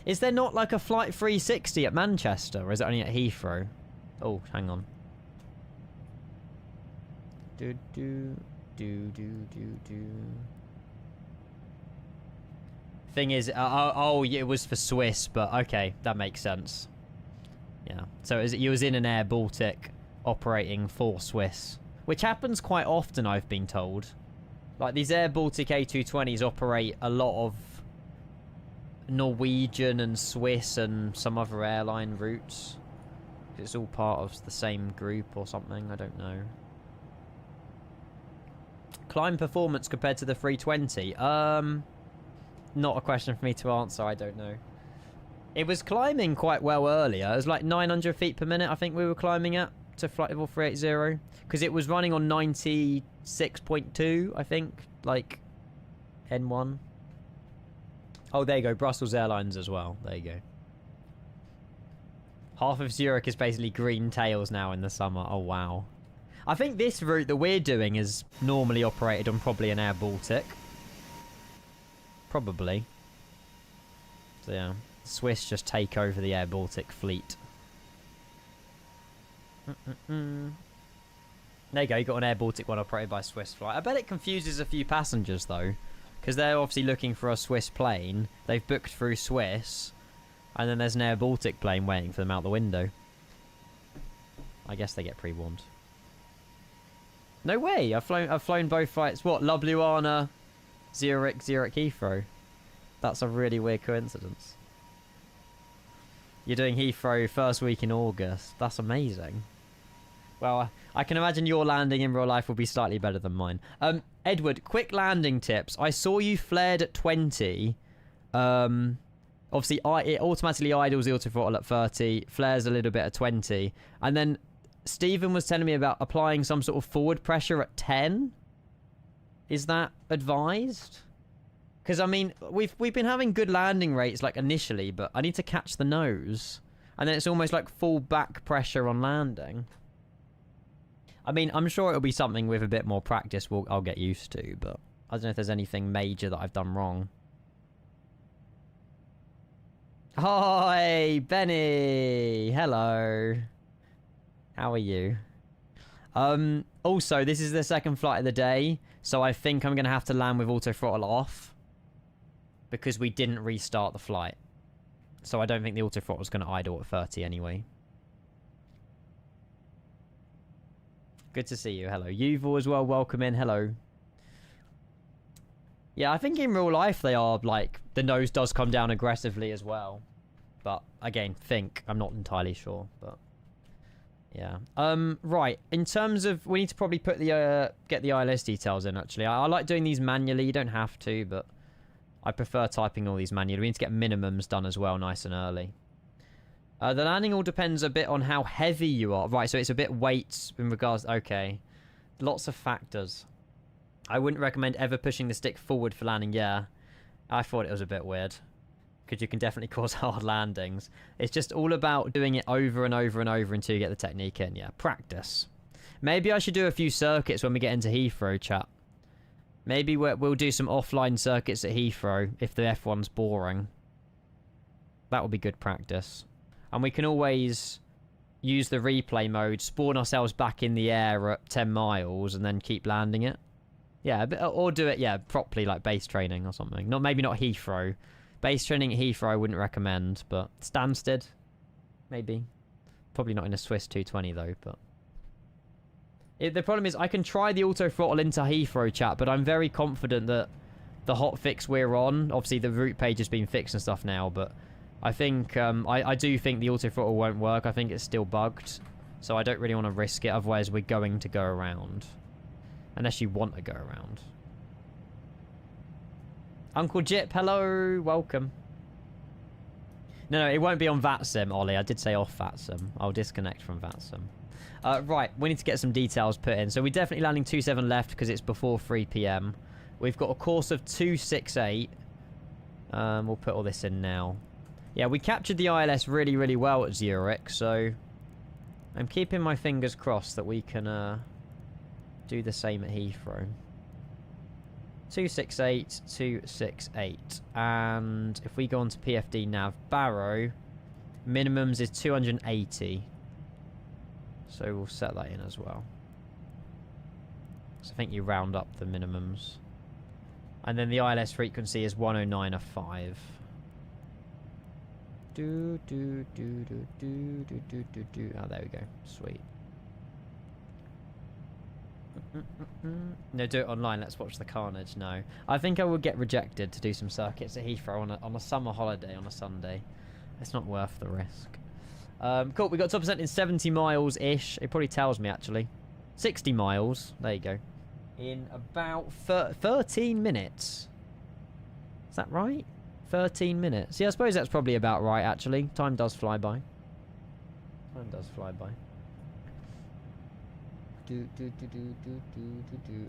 Is there not like a flight 360 at Manchester, or is it only at Heathrow? Oh, hang on. Do. Thing is, oh, it was for Swiss, but okay, that makes sense. Yeah. So you was in an Air Baltic operating for Swiss, which happens quite often, I've been told. Like these Air Baltic A220s operate a lot of Norwegian and Swiss and some other airline routes. It's all part of the same group or something, I don't know. Climb performance compared to the 320. Not a question for me to answer, I don't know. It was climbing quite well earlier. It was like 900 feet per minute, I think we were climbing at to flight level 380. Because it was running on 96.2, I think. Like, N1. Oh, there you go. Brussels Airlines as well. There you go. Half of Zurich is basically green tails now in the summer. Oh, wow. I think this route that we're doing is normally operated on probably an Air Baltic. Probably. So, yeah. Swiss just take over the Air Baltic fleet. There you go. You got an Air Baltic one operated by Swiss flight. I bet it confuses a few passengers, though. Because they're obviously looking for a Swiss plane. They've booked through Swiss. And then there's an Air Baltic plane waiting for them out the window. I guess they get pre-warned. No way! I've flown both flights. What? Ljubljana, Zurich, Heathrow. That's a really weird coincidence. You're doing Heathrow first week in August. That's amazing. Well, I can imagine your landing in real life will be slightly better than mine. Edward, quick landing tips. I saw you flared at 20. Obviously, it automatically idles the autothrottle at 30. Flares a little bit at 20. And then Stephen was telling me about applying some sort of forward pressure at 10. Is that advised? Because, I mean, we've been having good landing rates, like, initially, but I need to catch the nose. And then it's almost like full back pressure on landing. I mean, I'm sure it'll be something with a bit more practice I'll get used to, but I don't know if there's anything major that I've done wrong. Hi, Benny! Hello. How are you? Also, this is the second flight of the day, so I think I'm going to have to land with autothrottle off. Because we didn't restart the flight. So I don't think the autothrottle is going to idle at 30 anyway. Good to see you. Hello. Yuval as well. Welcome in. Hello. Yeah, I think in real life they are, like, the nose does come down aggressively as well. But, again, I'm not entirely sure, but... Yeah. Right. In terms of... We need to probably put the, get the ILS details in, actually. I like doing these manually. You don't have to, but... I prefer typing all these manually. We need to get minimums done as well, nice and early. The landing all depends a bit on how heavy you are. Right, so it's a bit weight in regards... Okay. Lots of factors. I wouldn't recommend ever pushing the stick forward for landing. Yeah. I thought it was a bit weird. Because you can definitely cause hard landings. It's just all about doing it over and over and over until you get the technique in. Yeah, practice. Maybe I should do a few circuits when we get into Heathrow, chat. Maybe we'll do some offline circuits at Heathrow if the F1's boring. That would be good practice. And we can always use the replay mode, spawn ourselves back in the air at 10 miles, and then keep landing it. Yeah, or do it, yeah, properly, like base training or something. Maybe not Heathrow. Base training at Heathrow I wouldn't recommend, but Stansted, maybe. Probably not in a Swiss 220 though, but... The problem is I can try the auto throttle into Heathrow, chat, but I'm very confident that the hotfix we're on, obviously the route page has been fixed and stuff now, but I think, I do think the auto throttle won't work. I think it's still bugged, so I don't really want to risk it, otherwise we're going to go around. Unless you want to go around. Uncle Jip, hello, welcome. No, it won't be on VATSIM, Ollie. I did say off VATSIM. I'll disconnect from VATSIM. Right, we need to get some details put in. So we're definitely landing 27 left because it's before 3 PM. We've got a course of 268. We'll put all this in now. Yeah, we captured the ILS really, really well at Zurich, so I'm keeping my fingers crossed that we can do the same at Heathrow. 268, 268. And if we go on to PFD nav Barrow, minimums is 280. So we'll set that in as well. So I think you round up the minimums. And then the ILS frequency is 109.5. Oh, there we go. Sweet. No, do it online. Let's watch the carnage. No. I think I would get rejected to do some circuits at Heathrow on a summer holiday on a Sunday. It's not worth the risk. Cool. We got top percent in 70 miles-ish. It probably tells me, actually. 60 miles. There you go. In about 13 minutes. Is that right? 13 minutes. Yeah, I suppose that's probably about right, actually. Time does fly by. Time does fly by.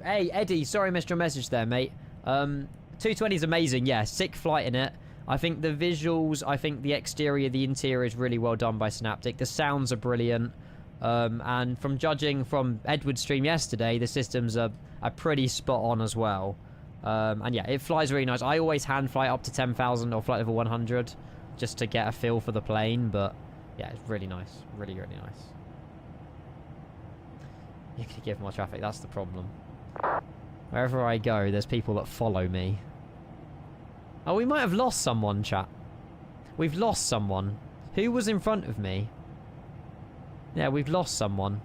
Hey, Eddie, sorry I missed your message there, mate. 220 is amazing, yeah. Sick flight in it. I think the visuals, I think the exterior, the interior is really well done by Synaptic. The sounds are brilliant. And from judging from Edward's stream yesterday, the systems are pretty spot on as well. And yeah, it flies really nice. I always hand fly up to 10,000 or flight level 100 just to get a feel for the plane. But yeah, it's really nice. Really, really nice. You can give more traffic, that's the problem. Wherever I go, there's people that follow me. Oh, we might have lost someone, chat. We've lost someone. Who was in front of me? Yeah, we've lost someone.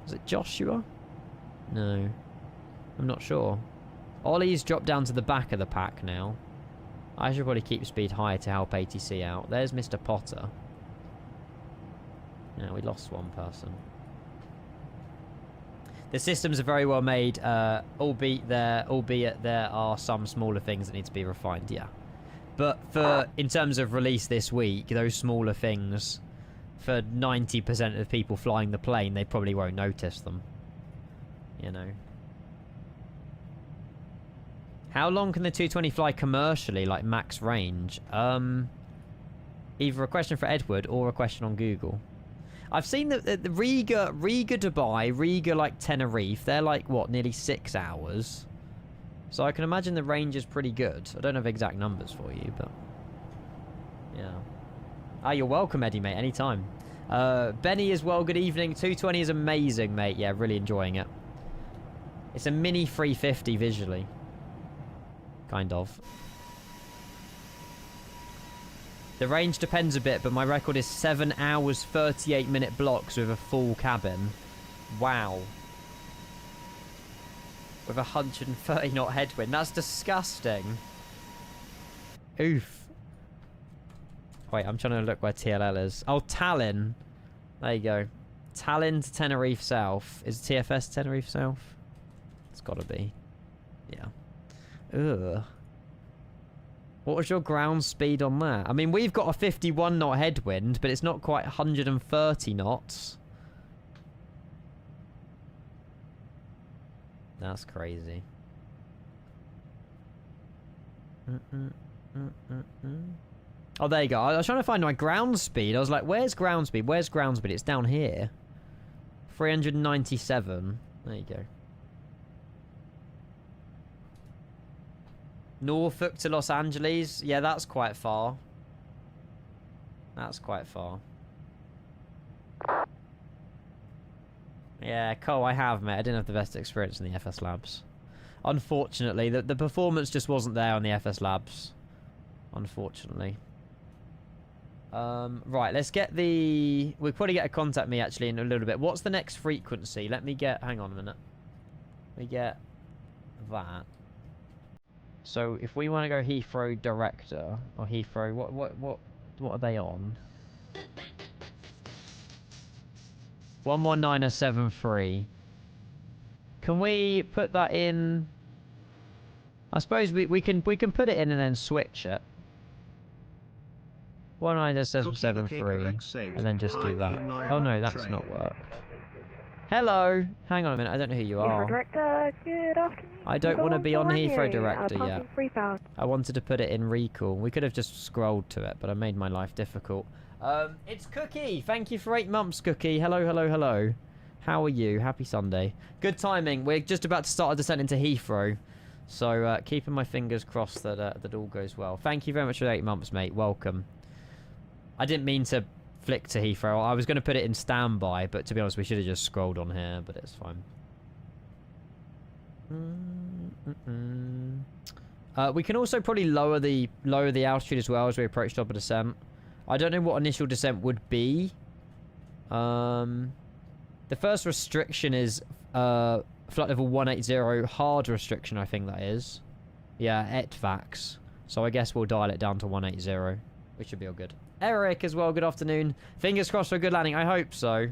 Was it Joshua? No. I'm not sure. Ollie's dropped down to the back of the pack now. I should probably keep speed high to help ATC out. There's Mr. Potter. Yeah, we lost one person. The systems are very well made, albeit there are some smaller things that need to be refined, yeah. But in terms of release this week, those smaller things, for 90% of the people flying the plane, they probably won't notice them. You know. How long can the 220 fly commercially, like max range? Either a question for Edward or a question on Google. I've seen the Riga Dubai, Riga like Tenerife, they're like, what, nearly 6 hours? So I can imagine the range is pretty good. I don't have exact numbers for you, but... yeah. Ah, you're welcome, Eddie, mate, anytime. Benny as well, good evening. 220 is amazing, mate. Yeah, really enjoying it. It's a mini 350 visually. Kind of. The range depends a bit, but my record is 7 hours, 38-minute blocks with a full cabin. Wow. With 130 knot headwind. That's disgusting. Oof. Wait, I'm trying to look where TLL is. Oh, Tallinn. There you go. Tallinn to Tenerife South. Is TFS Tenerife South? It's gotta be. Yeah. Ugh. What was your ground speed on that? I mean, we've got a 51 knot headwind, but it's not quite 130 knots. That's crazy. Oh, there you go. I was trying to find my ground speed. I was like, where's ground speed? Where's ground speed? It's down here. 397. There you go. Norfolk to Los Angeles. Yeah, that's quite far. That's quite far. Yeah, Cole, I have, mate. I didn't have the best experience in the FS Labs. Unfortunately, the performance just wasn't there on the FS Labs. Unfortunately. Right, let's get the... we'll probably get a contact me, actually, in a little bit. What's the next frequency? Let me get... hang on a minute. We get that. So, if we want to go Heathrow Director, or Heathrow... what are they on? 11973. Can we put that in? I suppose we can put it in and then switch it. 11973, and then just do that. Oh no, that's not worked. Hello. Hang on a minute. I don't know who you are. Director, good afternoon. I don't want to be on Heathrow Director yet. I wanted to put it in recall. We could have just scrolled to it, but I made my life difficult. It's Cookie. Thank you for 8 months, Cookie. Hello, hello, hello. How are you? Happy Sunday. Good timing. We're just about to start a descent into Heathrow. So, keeping my fingers crossed that that all goes well. Thank you very much for 8 months, mate. Welcome. I didn't mean to flick to Heathrow. I was going to put it in standby, but to be honest, we should have just scrolled on here, but it's fine. We can also probably lower the altitude as well as we approach top of descent. I don't know what initial descent would be. The first restriction is flight level 180 hard restriction, I think that is. Yeah, HOTFIX. So I guess we'll dial it down to 180, which should be all good. Eric as well, good afternoon. Fingers crossed for a good landing. I hope so.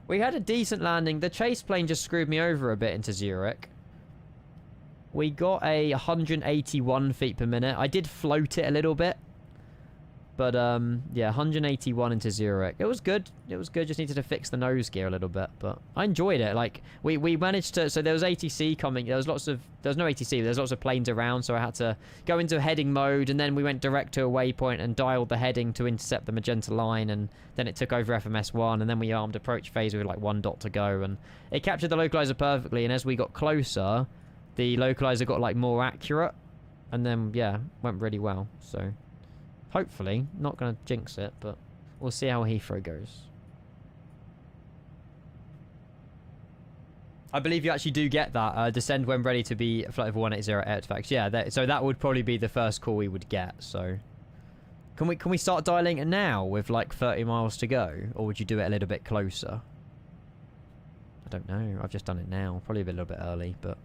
We had a decent landing. The chase plane just screwed me over a bit into Zurich. We got a 181 feet per minute. I did float it a little bit. But, yeah, 181 into Zurich. It was good. It was good. Just needed to fix the nose gear a little bit. But I enjoyed it. Like, we managed to... So there was ATC coming. There was no ATC. There was lots of planes around. So I had to go into heading mode. And then we went direct to a waypoint and dialed the heading to intercept the magenta line. And then it took over FMS1. And then we armed approach phase with, like, 1 dot to go. And it captured the localizer perfectly. And as we got closer, the localizer got, like, more accurate. And then, yeah, went really well. So... Hopefully. Not going to jinx it, but we'll see how Heathrow goes. I believe you actually do get that. Descend when ready to be flight level 180 at HOTFIX. Yeah, so that would probably be the first call we would get, so... Can we start dialing it now with like 30 miles to go? Or would you do it a little bit closer? I don't know. I've just done it now. Probably a little bit early, but...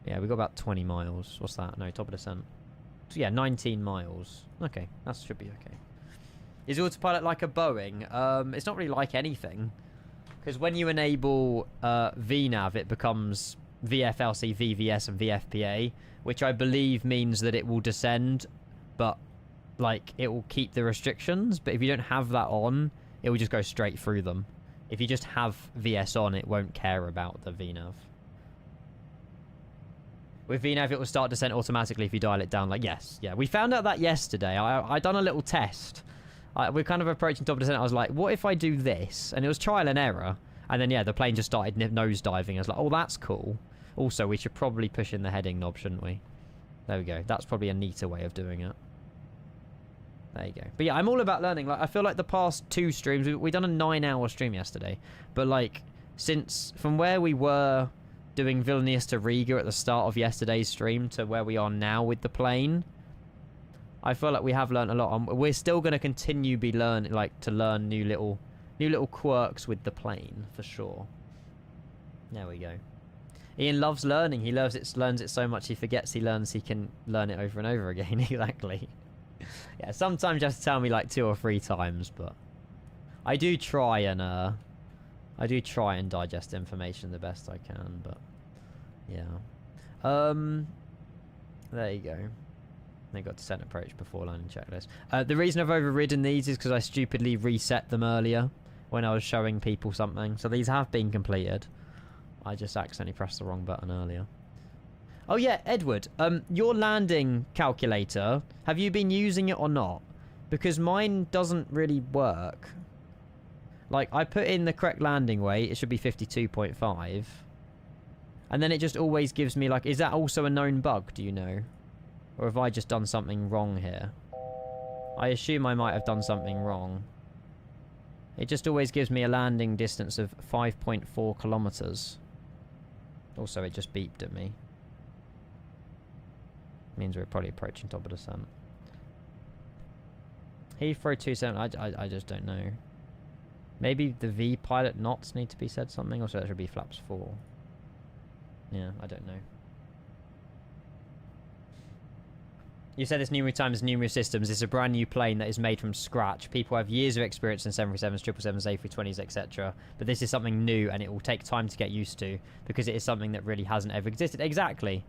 Yeah, we got about 20 miles. What's that? No, top of descent. So yeah, 19 miles. Okay, that should be okay. Is autopilot like a Boeing? It's not really like anything. Because when you enable VNAV, it becomes VFLC, VVS, and VFPA. Which I believe means that it will descend, but like it will keep the restrictions. But if you don't have that on, it will just go straight through them. If you just have VS on, it won't care about the VNAV. With VNAV, it will start descent automatically if you dial it down. Like, yes. Yeah, we found out that yesterday. I done a little test. We're kind of approaching top of descent. I was like, what if I do this? And it was trial and error. And then, yeah, the plane just started nose diving. I was like, oh, that's cool. Also, we should probably push in the heading knob, shouldn't we? There we go. That's probably a neater way of doing it. There you go. But yeah, I'm all about learning. Like, I feel like the past 2 streams, we done a 9-hour stream yesterday. But like, from where we were... doing Vilnius to Riga at the start of yesterday's stream to where we are now with the plane, I feel like we have learned a lot. We're still going to continue to learn new little quirks with the plane for sure. There we go. Ian loves learning. He learns it so much he forgets he learns he can learn it over and over again. Exactly. Yeah, sometimes you have to tell me like 2 or 3 times, but I do try and digest information the best I can, but yeah. There you go. They got descent approach before landing checklist. The reason I've overridden these is because I stupidly reset them earlier when I was showing people something. So these have been completed. I just accidentally pressed the wrong button earlier. Oh yeah, Edward, your landing calculator, have you been using it or not? Because mine doesn't really work. Like, I put in the correct landing weight. It should be 52.5. And then it just always gives me, like... Is that also a known bug, do you know? Or have I just done something wrong here? I assume I might have done something wrong. It just always gives me a landing distance of 5.4 kilometers. Also, it just beeped at me. Means we're probably approaching top of descent. Heathrow 27... I just don't know. Maybe the V pilot knots need to be said something, or so that should be flaps 4. Yeah, I don't know. You said this numerous times, numerous systems. It's a brand new plane that is made from scratch. People have years of experience in 737s, 777s, A320s, etc. But this is something new, and it will take time to get used to, because it is something that really hasn't ever existed. Exactly.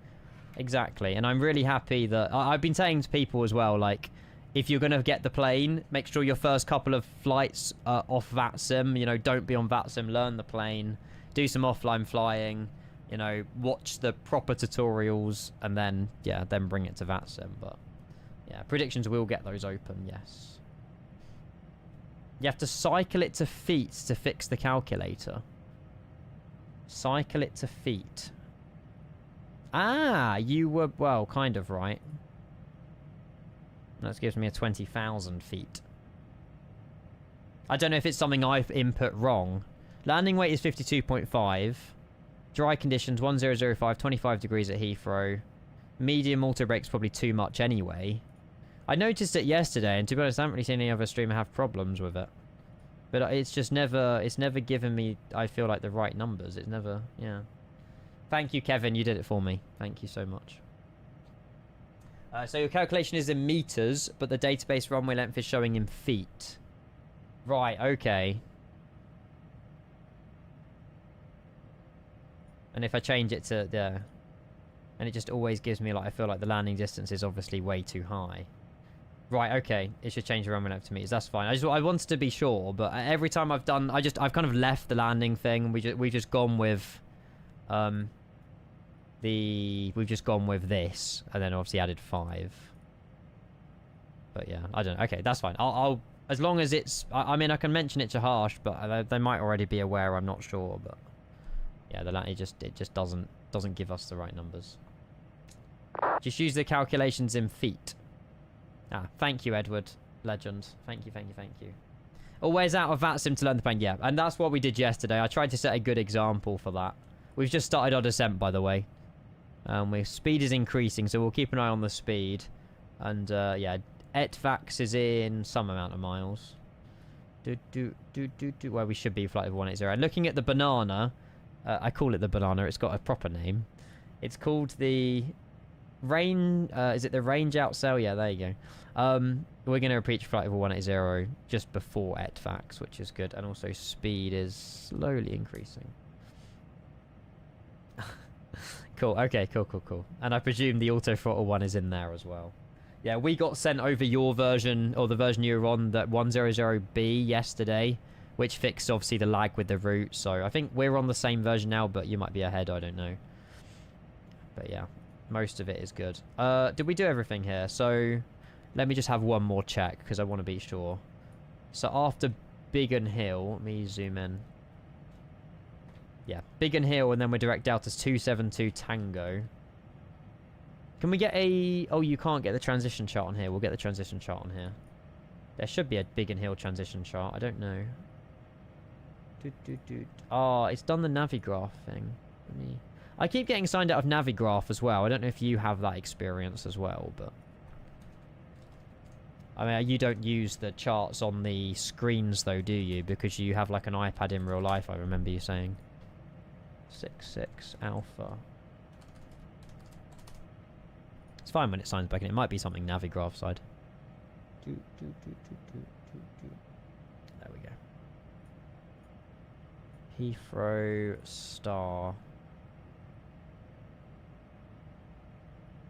Exactly. And I'm really happy that... I've been saying to people as well, like... If you're going to get the plane, make sure your first couple of flights are off VATSIM. You know, don't be on VATSIM. Learn the plane. Do some offline flying. You know, watch the proper tutorials. And then, yeah, then bring it to VATSIM. But, yeah, predictions will get those open, yes. You have to cycle it to feet to fix the calculator. Cycle it to feet. Ah, you were, well, kind of right. That gives me a 20,000 feet. I don't know if it's something I've input wrong. Landing weight is 52.5. Dry conditions, 1005, 25 degrees at Heathrow. Medium auto brake's probably too much anyway. I noticed it yesterday, and to be honest, I haven't really seen any other streamer have problems with it. But it's just never, it's never given me, I feel like, the right numbers. It's never, yeah. Thank you, Kevin. You did it for me. Thank you so much. So your calculation is in meters, but the database runway length is showing in feet. Right, okay. And if I change it to there, and it just always gives me, like, I feel like the landing distance is obviously way too high. Right, okay. It should change the runway length to meters. That's fine. I wanted to be sure, but every time I've done, I've kind of left the landing thing. We've just gone with, we've just gone with this, and then obviously added 5. But yeah, I don't know. Okay, that's fine. I'll as long as it's, I mean, I can mention it to Harsh, but they might already be aware. I'm not sure, but yeah, it just doesn't give us the right numbers. Just use the calculations in feet. Ah, thank you, Edward. Legend. Thank you, thank you, thank you. Always out of VATSIM to learn the pain. Yeah, and that's what we did yesterday. I tried to set a good example for that. We've just started our descent, by the way. Speed is increasing, so we'll keep an eye on the speed. And, yeah, HOTFIX is in some amount of miles. Where we should be flight of 180. And looking at the banana, I call it the banana. It's got a proper name. It's called the Rain. Is it the Range Out Sail? Yeah, there you go. We're going to repeat flight of 180 just before HOTFIX, which is good. And also speed is slowly increasing. Cool. Okay, cool. And I presume the auto throttle one is in there as well. Yeah, we got sent over your version, or the version you were on, that 100B yesterday, which fixed obviously the lag with the route. So I think we're on the same version now, but you might be ahead. I don't know. But yeah, most of it is good. Did we do everything here? So let me just have one more check because I want to be sure. So after Biggin Hill, let me zoom in. Yeah, Biggin Hill, and then we're direct Delta's 272 Tango. Can we get a... Oh, you can't get the transition chart on here. We'll get the transition chart on here. There should be a Biggin Hill transition chart. I don't know. Oh, it's done the Navigraph thing. I keep getting signed out of Navigraph as well. I don't know if you have that experience as well, but... I mean, you don't use the charts on the screens, though, do you? Because you have, like, an iPad in real life, I remember you saying. 66 Alpha. It's fine when it signs back in. It might be something Navigraph side. There we go. Heathrow Star.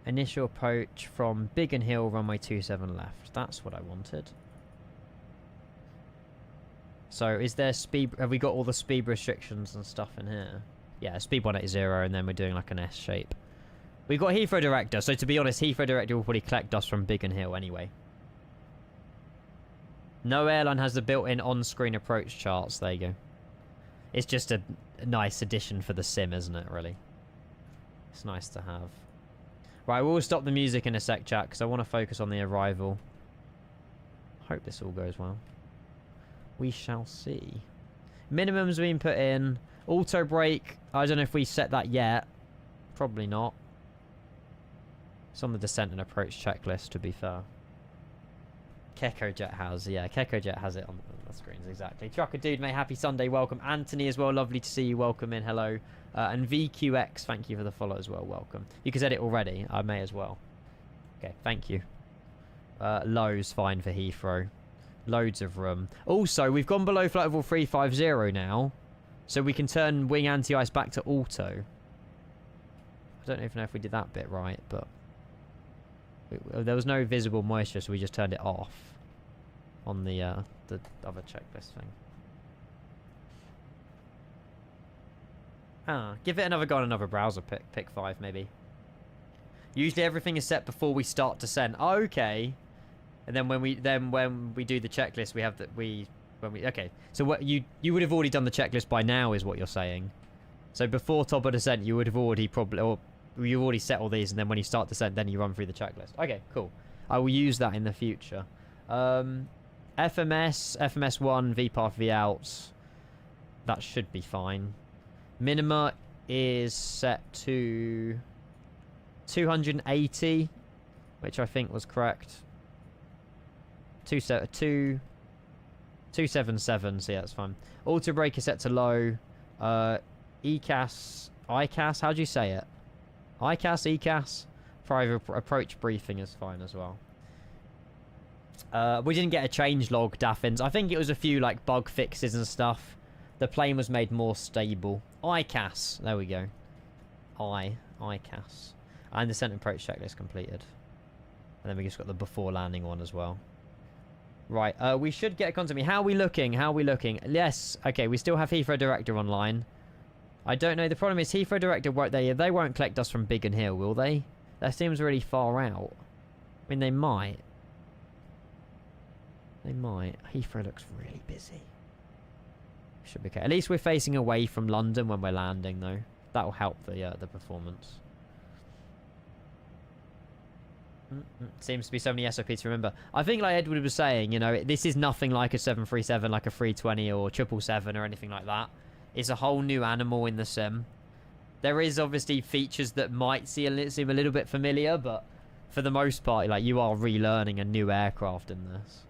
Initial approach from Biggin Hill, runway 27 left. That's what I wanted. So, is there speed... Have we got all the speed restrictions and stuff in here? Yeah, speed 180, and then we're doing like an S shape. We've got Heathrow Director, so to be honest, Heathrow Director will probably collect us from Biggin Hill anyway. No airline has the built-in on-screen approach charts. There you go. It's just a nice addition for the sim, isn't it, really? It's nice to have. Right, we'll stop the music in a sec, chat, because I want to focus on the arrival. Hope this all goes well. We shall see. Minimum's been put in. Auto brake, I don't know if we set that yet. Probably not. It's on the descent and approach checklist, to be fair. KekoJet has, yeah, KekoJet has it on the screens, exactly. Trucker Dude, mate, happy Sunday, welcome. Anthony as well, lovely to see you, welcome in, hello. And VQX, thank you for the follow as well, welcome. You can set it already, I may as well. Okay, thank you. Low's fine for Heathrow. Loads of room. Also, we've gone below flight level 350 now, so we can turn wing anti-ice back to auto. I don't even know if we did that bit right, but... There was no visible moisture, so we just turned it off on the other checklist thing. Ah, give it another go on another browser. Pick 5 maybe. Usually everything is set before we start descent. Okay, and then when we do the checklist, we have that when when we... Okay, so what you would have already done the checklist by now is what you're saying. So before top of descent, you would have already probably... Or you already set all these, and then when you start descent, then you run through the checklist. Okay, cool. I will use that in the future. FMS, FMS1, VPath, VOUTs. That should be fine. Minima is set to 280, which I think was correct. 277, so yeah, that's fine. Auto brake is set to low. ICAS, how do you say it? ICAS? Private approach briefing is fine as well. We didn't get a change log, Daffins. I think it was a few like bug fixes and stuff. The plane was made more stable. ICAS, there we go. ICAS. And the descent approach checklist completed. And then we just got the before landing one as well. Right, we should get a contact me. How are we looking? Yes, okay, we still have Heathrow Director online. I don't know, the problem is Heathrow Director won't, they won't collect us from Biggin Hill, will they? That seems really far out. I mean, they might. Heathrow looks really busy. Should be okay. At least we're facing away from London when we're landing, though. That will help the performance. Seems to be so many SOP to remember. I think, like Edward was saying, you know, this is nothing like a 737, like a 320 or 777 or anything like that. It's a whole new animal in the sim. There is obviously features that might seem a little bit familiar, but for the most part, like, you are relearning a new aircraft in this.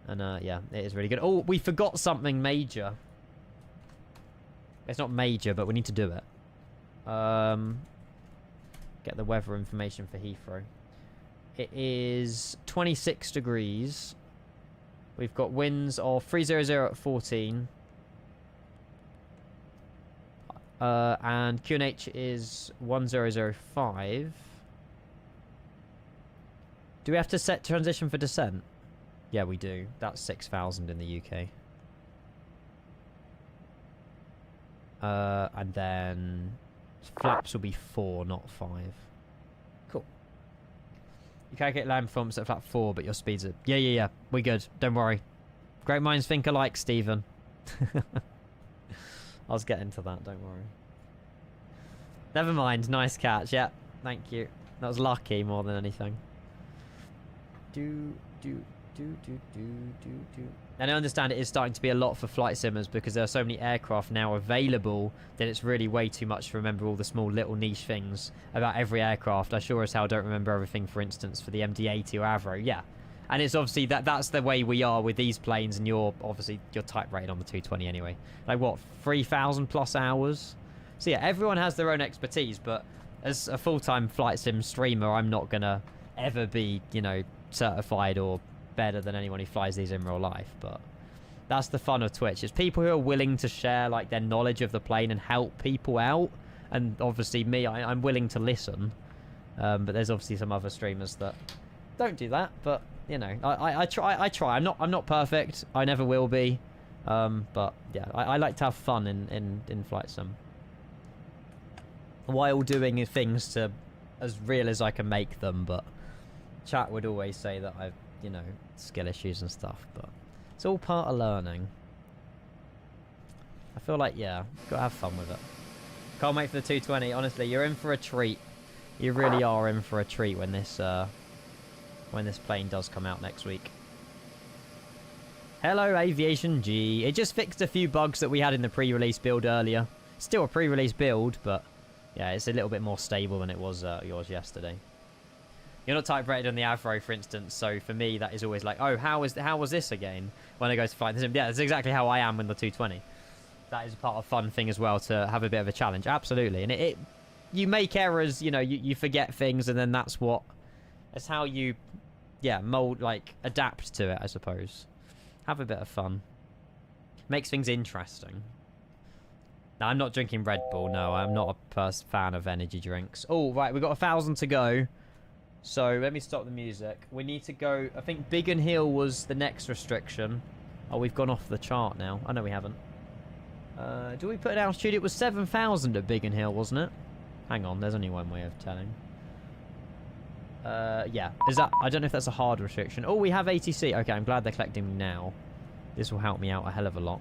And yeah, it is really good. Oh, we forgot something major. It's not major, but we need to do it. Get the weather information for Heathrow. It is 26 degrees. We've got winds of 300 at 14. And QNH is 1005. Do we have to set transition for descent? Yeah, we do. That's 6,000 in the UK. And then flaps will be 4, not 5. Cool. You calculate land performance at flap 4, but your speeds are... Yeah. We good. Don't worry. Great minds think alike, Stephen. I was getting to that, don't worry. Never mind. Nice catch. Yeah, thank you. That was lucky more than anything. And I understand it is starting to be a lot for flight simmers because there are so many aircraft now available that it's really way too much to remember all the small little niche things about every aircraft. I sure as hell don't remember everything, for instance, for the MD-80 or Avro. Yeah. And it's obviously that's the way we are with these planes, and you're type rated on the 220 anyway. Like what, 3,000 plus hours? So yeah, everyone has their own expertise, but as a full-time flight sim streamer, I'm not gonna ever be, you know, certified or better than anyone who flies these in real life. But that's the fun of Twitch. It's people who are willing to share like their knowledge of the plane and help people out. And obviously me, I'm willing to listen. But there's obviously some other streamers that don't do that. But you know, I try. I'm not perfect. I never will be. But yeah, I like to have fun in flight sim, while doing things to as real as I can make them. But chat would always say that I've, you know, skill issues and stuff, but it's all part of learning. I feel like, yeah, gotta have fun with it. Can't wait for the 220. Honestly, you're in for a treat. You really are in for a treat when this plane does come out next week. Hello, Aviation G. It just fixed a few bugs that we had in the pre-release build earlier. Still a pre-release build, but yeah, it's a little bit more stable than it was yours yesterday. You're not type rated on the Avro, for instance, so for me that is always like, oh, how was this again when I go to flight sim? Yeah, that's exactly how I am with the 220. That is part of fun thing as well, to have a bit of a challenge. Absolutely. And you make errors, you know, you forget things, and then that's how you, yeah, mold, like, adapt to it, I suppose. Have a bit of fun. Makes things interesting. Now, I'm not drinking Red Bull, no, I'm not a fan of energy drinks. Oh, right, we've got 1,000 to go. So, let me stop the music. We need to go... I think Biggin Hill was the next restriction. Oh, we've gone off the chart now. I know we haven't. Do we put an altitude? It was 7,000 at Biggin Hill, wasn't it? Hang on, there's only one way of telling. Yeah. Is that... I don't know if that's a hard restriction. Oh, we have ATC. Okay, I'm glad they're collecting now. This will help me out a hell of a lot.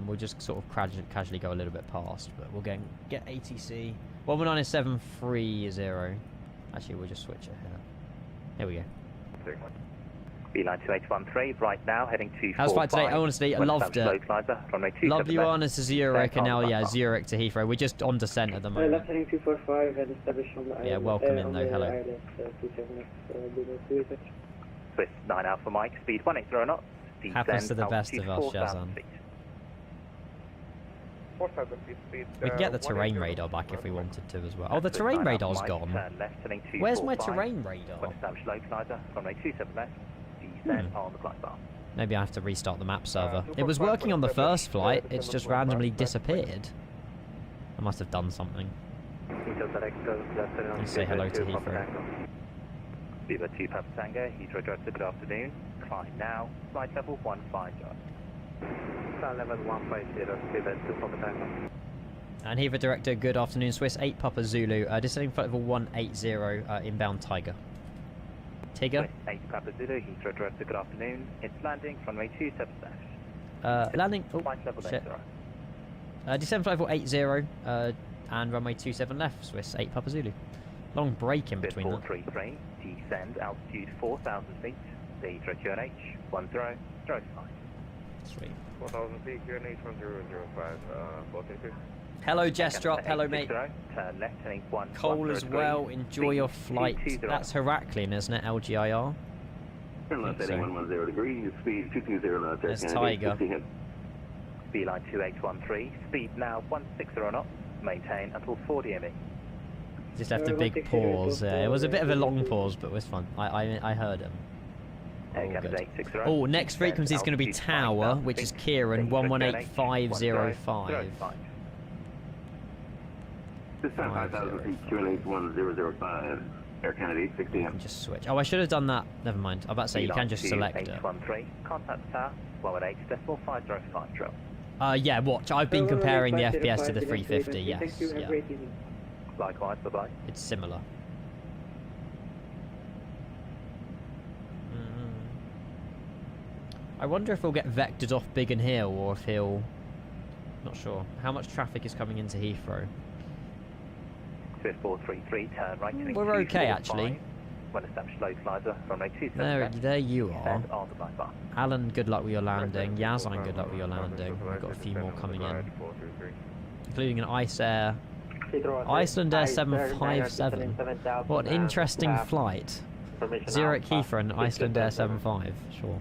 We'll just sort of casually go a little bit past, but we'll get ATC. 119.730. Actually, we'll just switch it here. Here we go. Beeline 2813, right now heading to How's flight today? Honestly, I loved it. Loved you on to Zurich, and now, yeah, Zurich to Heathrow. We're just on descent at the moment. Left heading 245 and established on the Yeah, welcome in though, hello. Swiss 9 Alpha Mike, speed 180 knots. Happens to the best of us, Shazan. We can get the terrain radar back if we wanted to as well. Oh, the terrain radar's gone. Where's my terrain radar? Maybe I have to restart the map server. It was working on the first flight, it's just randomly disappeared. I must have done something. Let's say hello to Heathrow. Viva 2 Papa Tango, Heathrow Drive, good afternoon. Climb now, flight level 15 yard. Flight level 150, Viva 2 Papa Tango. And Heathrow Director, good afternoon. Swiss 8 Papa Zulu, descending flight level 180, inbound Tiger. Tiger? 8 Papa Zulu, Heathrow Director, good afternoon. It's landing, runway 27 landing, oh, flight level shit. 80. Descend flight level 80, and runway 27 left, Swiss 8 Papa Zulu. Long break in between them. 433, descend, altitude 4,000 feet, Heathrow QNH, 1005. Sweet. 4,000 feet, QNH 1005, 42. Hello, Jess Drop, hello mate. Turn left, heading 1. Cole as well, enjoy your flight. That's Heraklion, isn't it, LGIR? Turn left heading 110 degrees, speed 220 knots. There's Tiger. Beeline 2813, speed now 160 knots, maintain until 40 ME. Just left a big pause. It was a bit of a long pause, but it was fun. I heard him. Oh, good. Oh, next frequency is going to be Tower, which is Kieran 118505. This time 5,000 feet, QNH 1005, Air Canada 860. You can just switch. Oh, I should have done that. Never mind. I'm about to say you can just select it. Contact tower, 118.505 drill. Yeah, watch. I've been comparing the FPS to the 350, yes. Yeah. Likewise, bye-bye. It's similar. I wonder if he'll get vectored off Biggin Hill, or if he'll... Not sure. How much traffic is coming into Heathrow? 433, turn right. We're okay, actually. When established localizer, runway 27. There you are. On the black bar. Alan, good luck with your landing. Yazan, good luck with your landing. We've got a few more coming in. Including an Ice Air... Iceland Air 757. What an interesting flight. Zurich Heathrow and Iceland Air 75. Sure.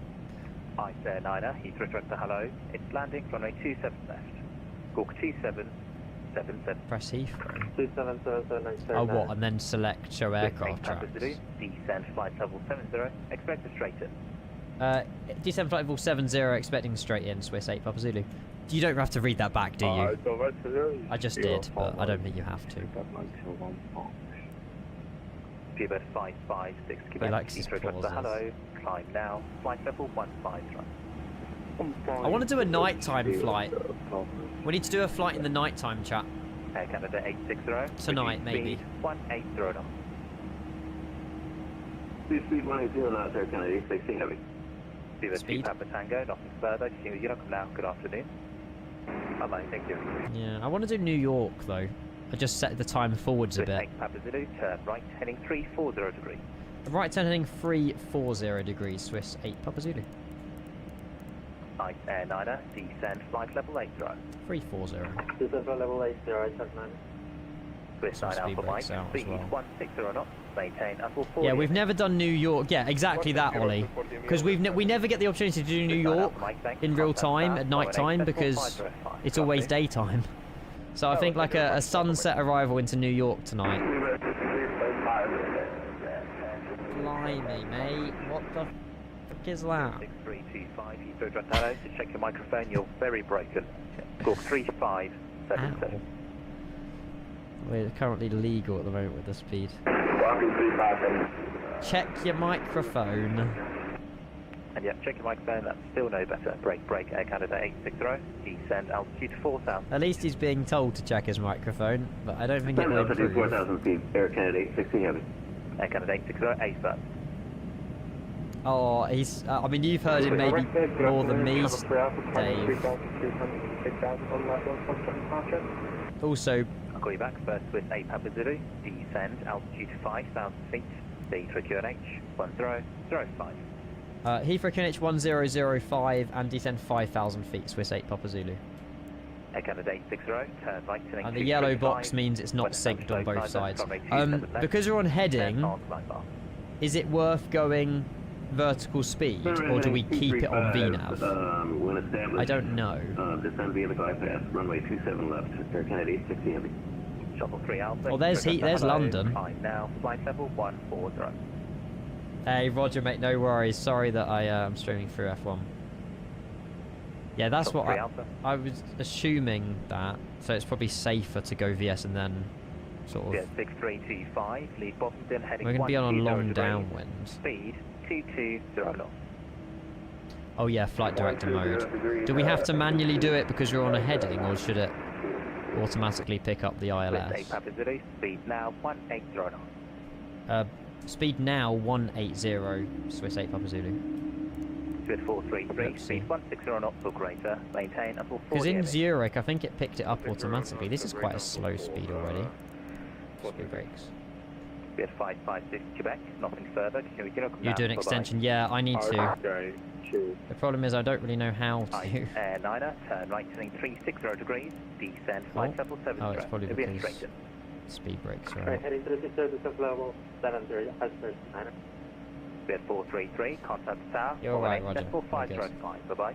Ice Air 9er, Heathrow Director, hello. It's landing, runway 27 left. Gawk 2777. Press Heathrow. 2777. Oh, what? And then select show aircraft tracks. Descend flight level 70, expect a straight in. Descend flight level 70, expecting straight in, Swiss 8 Papa Zulu. You don't have to read that back, do you? I just did, but I don't think you have to. Quebec 556, He Quebec, likes his Heathrow Director, pauses. hello. Climb now, flight level 15 I want to do a nighttime flight. We need to do a flight in the nighttime, chat. Air Canada 860. Tonight, maybe. 180 knots. Speed 180 knots, Air Canada 860 heavy. Viva Speed. 2 Papa Tango, nothing further. Continue with Europe now. Good afternoon. Bye-bye, thank you. Yeah, I want to do New York, though. I just set the time forwards a bit. 8 Papa Zulu, turn right, heading 340 degrees. Right turn heading 340 degrees, Swiss 8 Papa Zulu. Ice Air 9er, descend flight level 80. 340. Descend level 80, Ice Air 9. Swiss 9 Alpha Mike, speed 160 knots, maintain until 40. Yeah, we've never done New York. Yeah, exactly that, Ollie. Because we never get the opportunity to do New York in real time at night time because it's always daytime. So I think like a sunset arrival into New York tonight. Blimey, mate. What the fuck is that? 6325, Heathrow Direct hello. To check your microphone, you're very broken. Gawk 3577. We're currently legal at the moment with the speed. Check your microphone. And yeah, check your microphone, that's still no better. Break, Air Canada 860. Descend altitude 4000. At least he's being told to check his microphone, but I don't think it will improve. 4,000 feet, Air Canada 860 heavy. Air Canada 860, ASUS. Oh, he's. I mean, you've heard him maybe more than me, Dave. Also, I'll call you back. First with 8 Papa Zulu. Descend altitude 5,000 feet. Heathrow QNH 1005. Heathrow QNH 1005 and descend 5,000 feet. Swiss 8 Papa Zulu. Candidate 60. Turn right. And the yellow box means it's not synced on both sides. Because we're on heading, is it worth going vertical speed, or do we keep it on VNAV? I don't know. Descend via the glide path, runway 27 left, Air Kennedy 60 Heavy. Shuttle 3 Alpha. Oh, there's London. Climb now, flight level 140. Hey, Roger, mate, no worries. Sorry that I'm streaming through F1. Yeah, that's what I was assuming that. So it's probably safer to go VS and then sort of... Yeah, 6325, lead Boston, heading we're going to be on a long degrees. downwind. Speed 220 knots. Oh yeah, flight director mode. Do we have to manually do it because we're on a heading, or should it automatically pick up the ILS? Speed now 180 knots. Speed now 180, Swiss 8 Papa Zulu. Swiss 433, speed 160 knots or greater, maintain until 40. Because in Zurich, I think it picked it up automatically. This is quite a slow speed already. Speed brakes. Speed 556 Quebec, nothing further. You do an extension? Yeah, I need to. The problem is I don't really know how to. Air 9er, turn right turning 360 degrees, descend flight level 7. Oh, it's probably because speed brakes, right? Heading to the service of level 70 as first 9er. Speed 433, contact the tower. You're right, Roger. 505, bye-bye.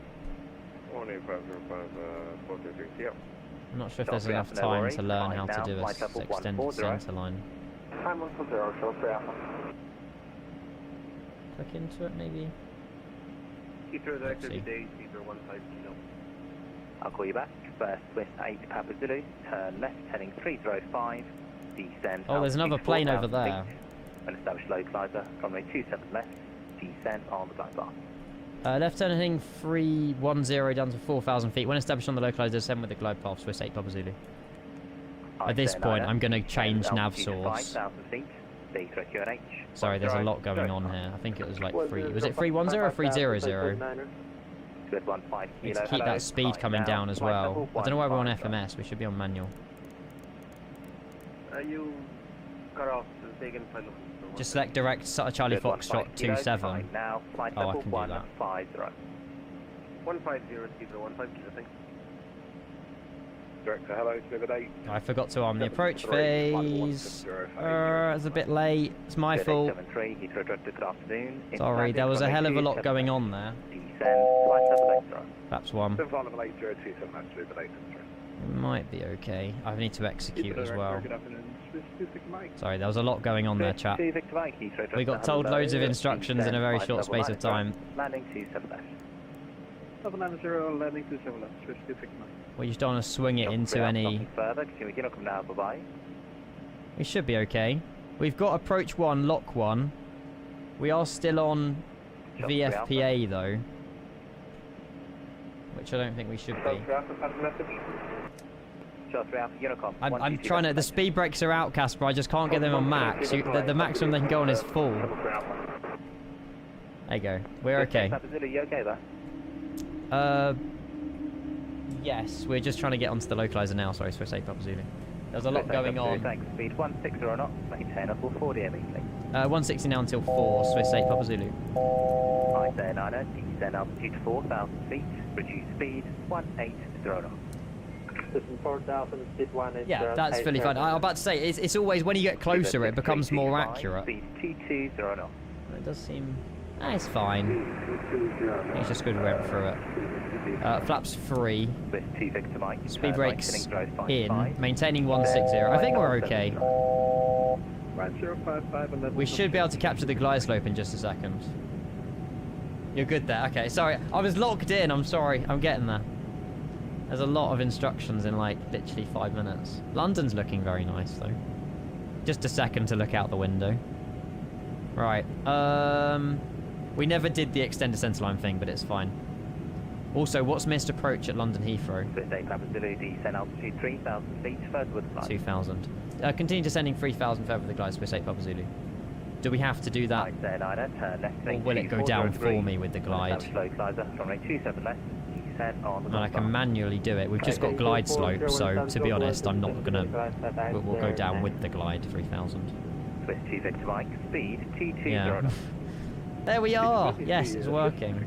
I'm not sure if there's enough time to learn how to do a extended centre line. Click into it, maybe? I'll call you back. First with 8 Papa Zulu, turn left heading 305, descend. Oh, there's another plane over there. An established localizer, runway 27 left, descend on the glide path. Left turn heading 310 down to 4,000 feet. When established on the localizer, descend with the glide path, Swiss 8 Papa Zulu. At this point, I'm going to change nav source. Sorry, there's a lot going on here. I think it was like 3... Was it 310 or 300? We need to keep that speed coming down as well. I don't know why we're on FMS. We should be on manual. You cut off the big and just select direct Charlie Foxtrot 27. Now, flight oh, I level can do that. 150. 150, Kilo 150, I think. Director, hello, delivered 8. I forgot to arm the approach phase. It's a bit late. It's my fault. Sorry, there was a hell of a lot going on there. Flaps 1. It might be okay. I need to execute as well. Sorry, there was a lot going on there, chap. We got told loads of instructions in a very short space of time. Landing 27 left. 790, landing 27 left, Swiss 269. We just don't want to swing it into any... We should be okay. We've got approach 1, lock 1. We are still on VFPA though. Which I don't think we should be. I'm trying to... The speed brakes are out, Casper. I just can't get them on max. The maximum they can go on is full. There you go. We're okay. Yes, we're just trying to get onto the localizer now. Sorry, Swiss 8 Papa Zulu. There's a lot going on. Speed 160 or not, maintain a full 40 immediately. 160 now until 4, Swiss 8 Papa Zulu. Right there, Niner, descend altitude 4,000 feet, reduce speed 180 knots. Yeah, that's fully fine. I'm about to say, it's always, when you get closer, it becomes more accurate. Speed 220 knots. It does seem... it's fine. It's just good we went through it. Flaps 3. Speed brakes in. Maintaining 160. I think we're okay. We should be able to capture the glide slope in just a second. You're good there. Okay, sorry. I was locked in. I'm sorry. I'm getting there. There's a lot of instructions in like literally 5 minutes. London's looking very nice though. Just a second to look out the window. Right. We never did the extended centerline thing, but it's fine. Also, what's missed approach at London Heathrow? 2,000. Continue descending 3,000 further with the glide, Swiss 8 Papa Zulu. Do we have to do that? Right there, Liner, turn left, Or will it go down for me with the glide? Localizer, runway 27 left, descend on the And I can manually do it. We've just got glide slope, so to be honest, I'm not gonna... We'll go down with the glide, 3000. Swiss 2 Victor Mike, speed 220. Yeah. There we are! Yes, it's working.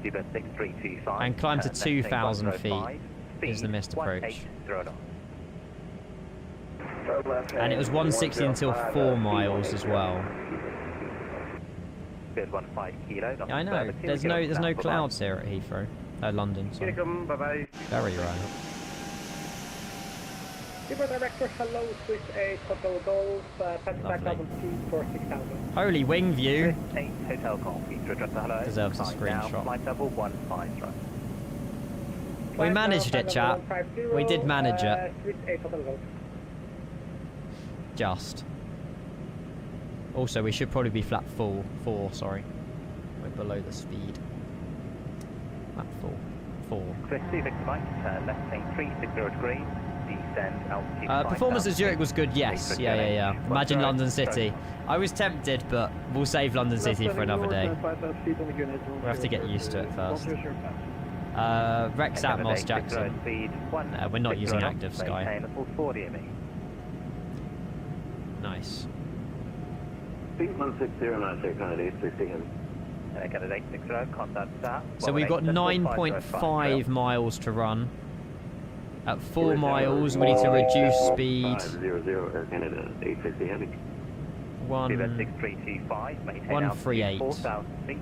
Zebra 6325. And climb to 2,000 feet is the missed approach. And it was 160 until 4 miles as well. Yeah, I know. There's no clouds here at Heathrow. London, sorry. Bye-bye. Very rare. Super Director, hello, Swiss A, Hotel Golf, 25,000 feet for 6,000. Holy wing view! Hotel Golf, hello. Deserves a screenshot. Flight level 15 right. We managed it, chap. We did manage it. Swiss A, Hotel Golf. Just. Also, we should probably be flat 4, sorry. We're below the speed. Flat 4. Swiss 2 Victor Mike, turn left, 360 degrees. Performance at Zurich was good, yes. Yeah. Imagine London City. I was tempted, but we'll save London City for another day. We'll have to get used to it first. Rex Atmos Jackson. We're not using active Sky. Nice. Speed 160, Kennedy, 16. So we've got 9.5 miles to run. At 4 miles, we need to reduce speed. 500 Air Canada, 860 heavy. 138. 4,000 feet,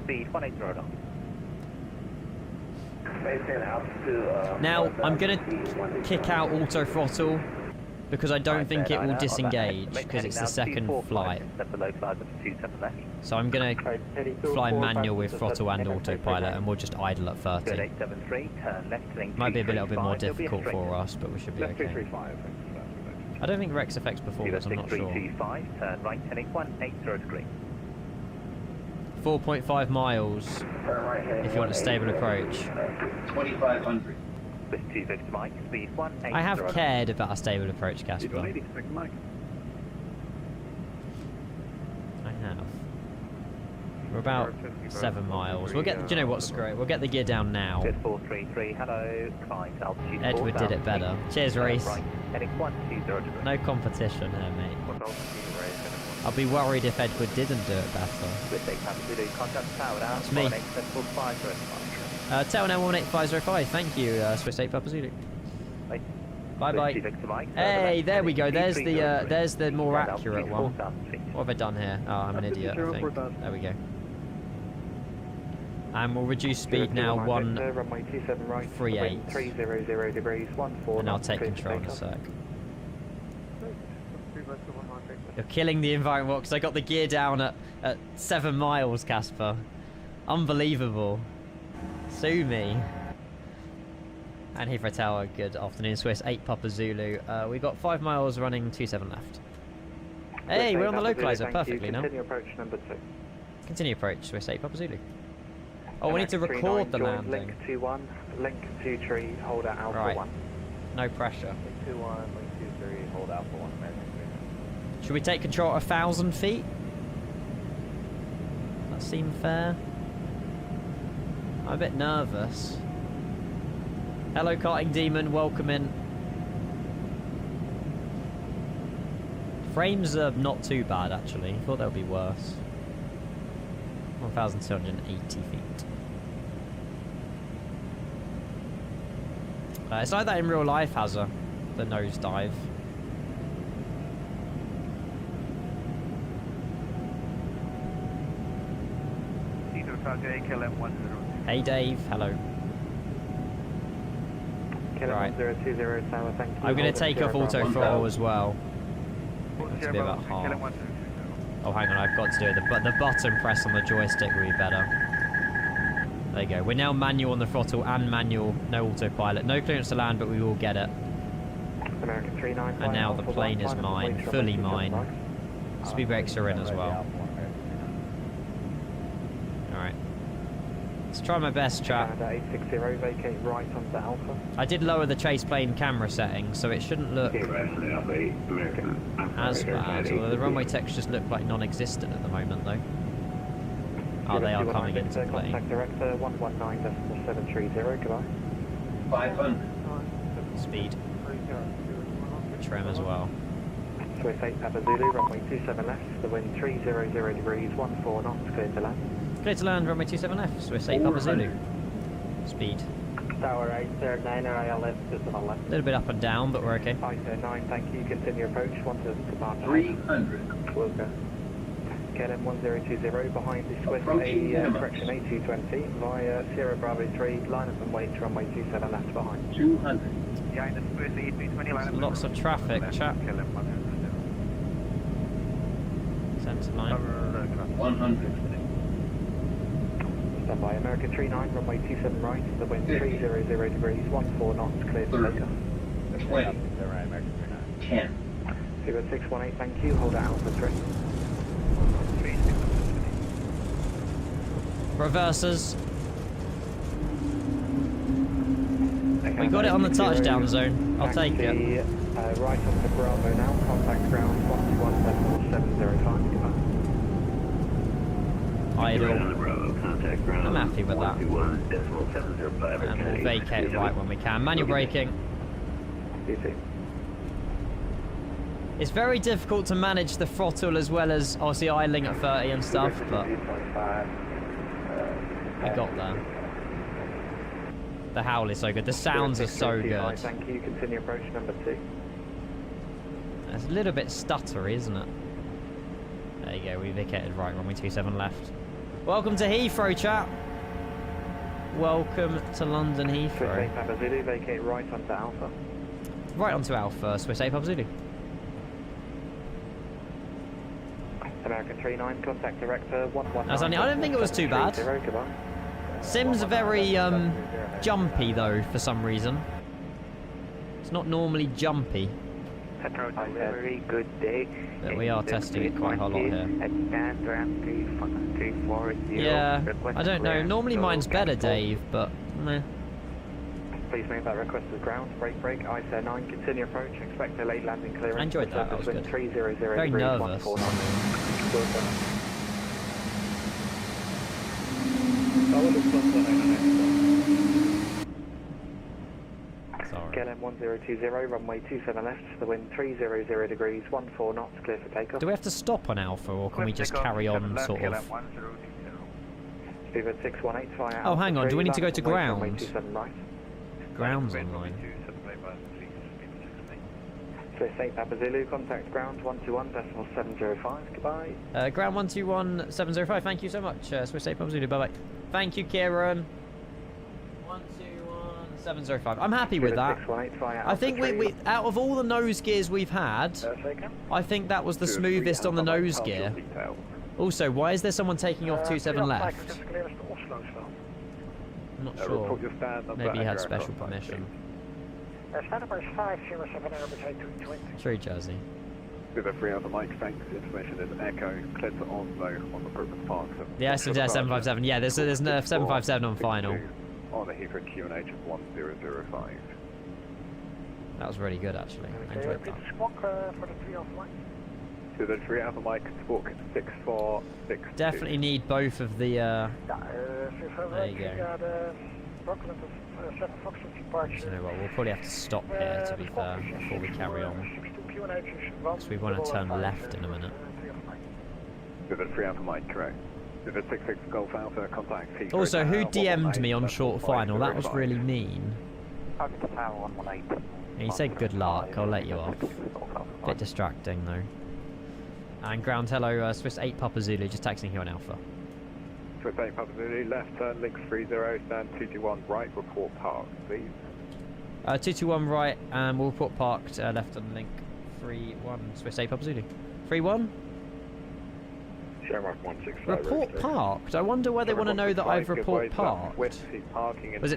speed 180 knots. Now, I'm going to kick out auto throttle because I don't think it will disengage because it's the second flight. So I'm going to fly manual with throttle and autopilot and we'll just idle at 30. Might be a little bit more difficult for us, but we should be okay. I don't think Rex affects performance, I'm not sure. 4.5 miles if you want a stable approach. 2,500. I have cared about a stable approach, Casper. I have. We're about 7 miles. We'll get. Do you know what? Screw it. We'll get the gear down now. 433. Hello. Climb altitude. Edward did it better. Cheers, Reese. Heading 120. No competition here, mate. I'll be worried if Edward didn't do it better. That's me. Tower now 18505. Thank you, Swiss 8 Papa Zulu. Bye bye. Hey, there we go. There's the more accurate one. What have I done here? Oh, I'm an idiot, I think. There we go. And we'll reduce speed now 138. And I'll take control in a sec. You're killing the environment because I got the gear down at 7 miles, Casper. Unbelievable. Sue me. And Heathrow Tower, good afternoon, Swiss 8 Papa Zulu. We got 5 miles running 27 left. Hey, we're on the localizer perfectly now. Continue approach number 2. Continue approach, Swiss 8 Papa Zulu. Oh, we need to record the landing. Link 2-1, link 2-3, hold at Alpha 1. No pressure. Link 2-1, link 2-3, hold Alpha 1. Should we take control at 1,000 feet? That seem fair? I'm a bit nervous. Hello, Karting Demon, welcome in. Frames are not too bad, actually. I thought they would be worse. 1,280 feet. It's like that in real life, Hazza. The nosedive. Hey Dave, hello. Right. I'm going to take off auto throttle as well. To be about half. Oh, hang on, I've got to do it. The button press on the joystick will be better. There you go. We're now manual on the throttle and manual, no autopilot. No clearance to land, but we will get it. And now the plane is mine, fully mine. Speed brakes are in as well. Alright. Let's try my best, chap. Canada 860, vacate right onto Alpha. I did lower the chase plane camera settings, so it shouldn't look Okay, right, Alpha 8, American. as bad. Although the runway textures look like non-existent at the moment, though. Oh, they are coming into play. Contact director 119.730, goodbye. 500. Speed. Trim as well. Swiss 8 Papa Zulu, runway 27 left, the wind 300 degrees, 14 knots, clear to land. Clear to land, runway 27 left, Swiss 8 Papa Zulu. Speed. Tower 8, there, 9 ILS, just on left. A little bit up and down, but we're okay. 509, thank you, continue approach, 1 to departure. 300. Will go. KLM 1020 behind the Swiss correction A220 via Sierra Bravo 3, line up and wait, runway 27 left behind. 200. Behind the Swiss A220 line up. Lots of traffic, chap. Centre line. 100. Stand by, American 39, runway 27 right, the wind 300 degrees, 14 knots, clear to 30. takeoff. 20. 10. 0618, thank you, hold out Alpha 3. Reversers. We got it on the touchdown zone. I'll take it. Right on the Bravo now, contact ground 121.705, Idle. Right on the Bravo, contact ground. I'm happy with that. 121.705. And we'll vacate right when we can. Manual braking. goodbye. It's very difficult to manage the throttle as well as obviously idling at 30 and stuff, but we got there. The howl is so good. The sounds are so good. Thank you. Continue approach number 2. It's a little bit stuttery, isn't it? There you go. We vacated right, runway 27 left. Welcome to Heathrow, chat. Welcome to London Heathrow. Swiss 8 Papa Zulu, vacate right onto Alpha. Right onto Alpha, Swiss 8 Papa Zulu. American 39, contact director 119. I don't think it was too bad. Goodbye. Sims are very jumpy though for some reason. It's not normally jumpy. Very good day. But we are testing it quite a lot here. Yeah, I don't know. Normally mine's better, Dave, but meh. Please make that request to ground. Brake, ISO 9, continue approach. Expect a late landing clearance. I enjoyed that. That was good. 300 Very nervous. Sorry. KLM 1020, runway 27 left, the wind 300 degrees, 14 knots, clear for takeoff. Do we have to stop on Alpha, or can we just carry on, sort of? Speedbird 618 via Oh, hang on, do we need to go to ground? Runway 27 right. Ground's online. Swiss 8 Papa Zulu, contact ground 121.705, goodbye. Ground 121.705, thank you so much, Swiss 8 Papa Zulu, bye-bye. Thank you, Kieran. 121.705. I'm happy with that. I think we out of all the nose gears we've had, I think that was the smoothest on the nose gear. Also, why is there someone taking off 27 left? I'm not sure. Maybe he had special permission. True, Jersey. With a 3 Alpha Mike, thanks. Information is Echo, cleared to Oslo on the Brooklyn Park. Yeah, so there's 757. Yeah, there's no 757 on final. On the Heathrow QNH of 1005. That was really good, actually. I enjoyed that. To the 3 Alpha Mike, squawk 6462. Definitely need both of the. There you go. You know what, we'll probably have to stop here, to be fair, before we carry on. Because we want to turn left in a minute. Pivot 3 Alpha Mike, correct. Pivot 66 Golf Alpha, contact Heathrow. Also, who DM'd me on short final? That was really mean. He said good luck, I'll let you off. Bit distracting though. And ground hello, Swiss 8 Papa Zulu, just taxiing here on Alpha. Swiss 8 Papa Zulu, left turn, link 30, stand 221 right, report parked, please. 221 right, and we'll report parked, left on link 31, Swiss 8 Papa Zulu. 31? Shamrock 165. Report parked? I wonder where they want to know that I've report parked. Was it link 30? I think it was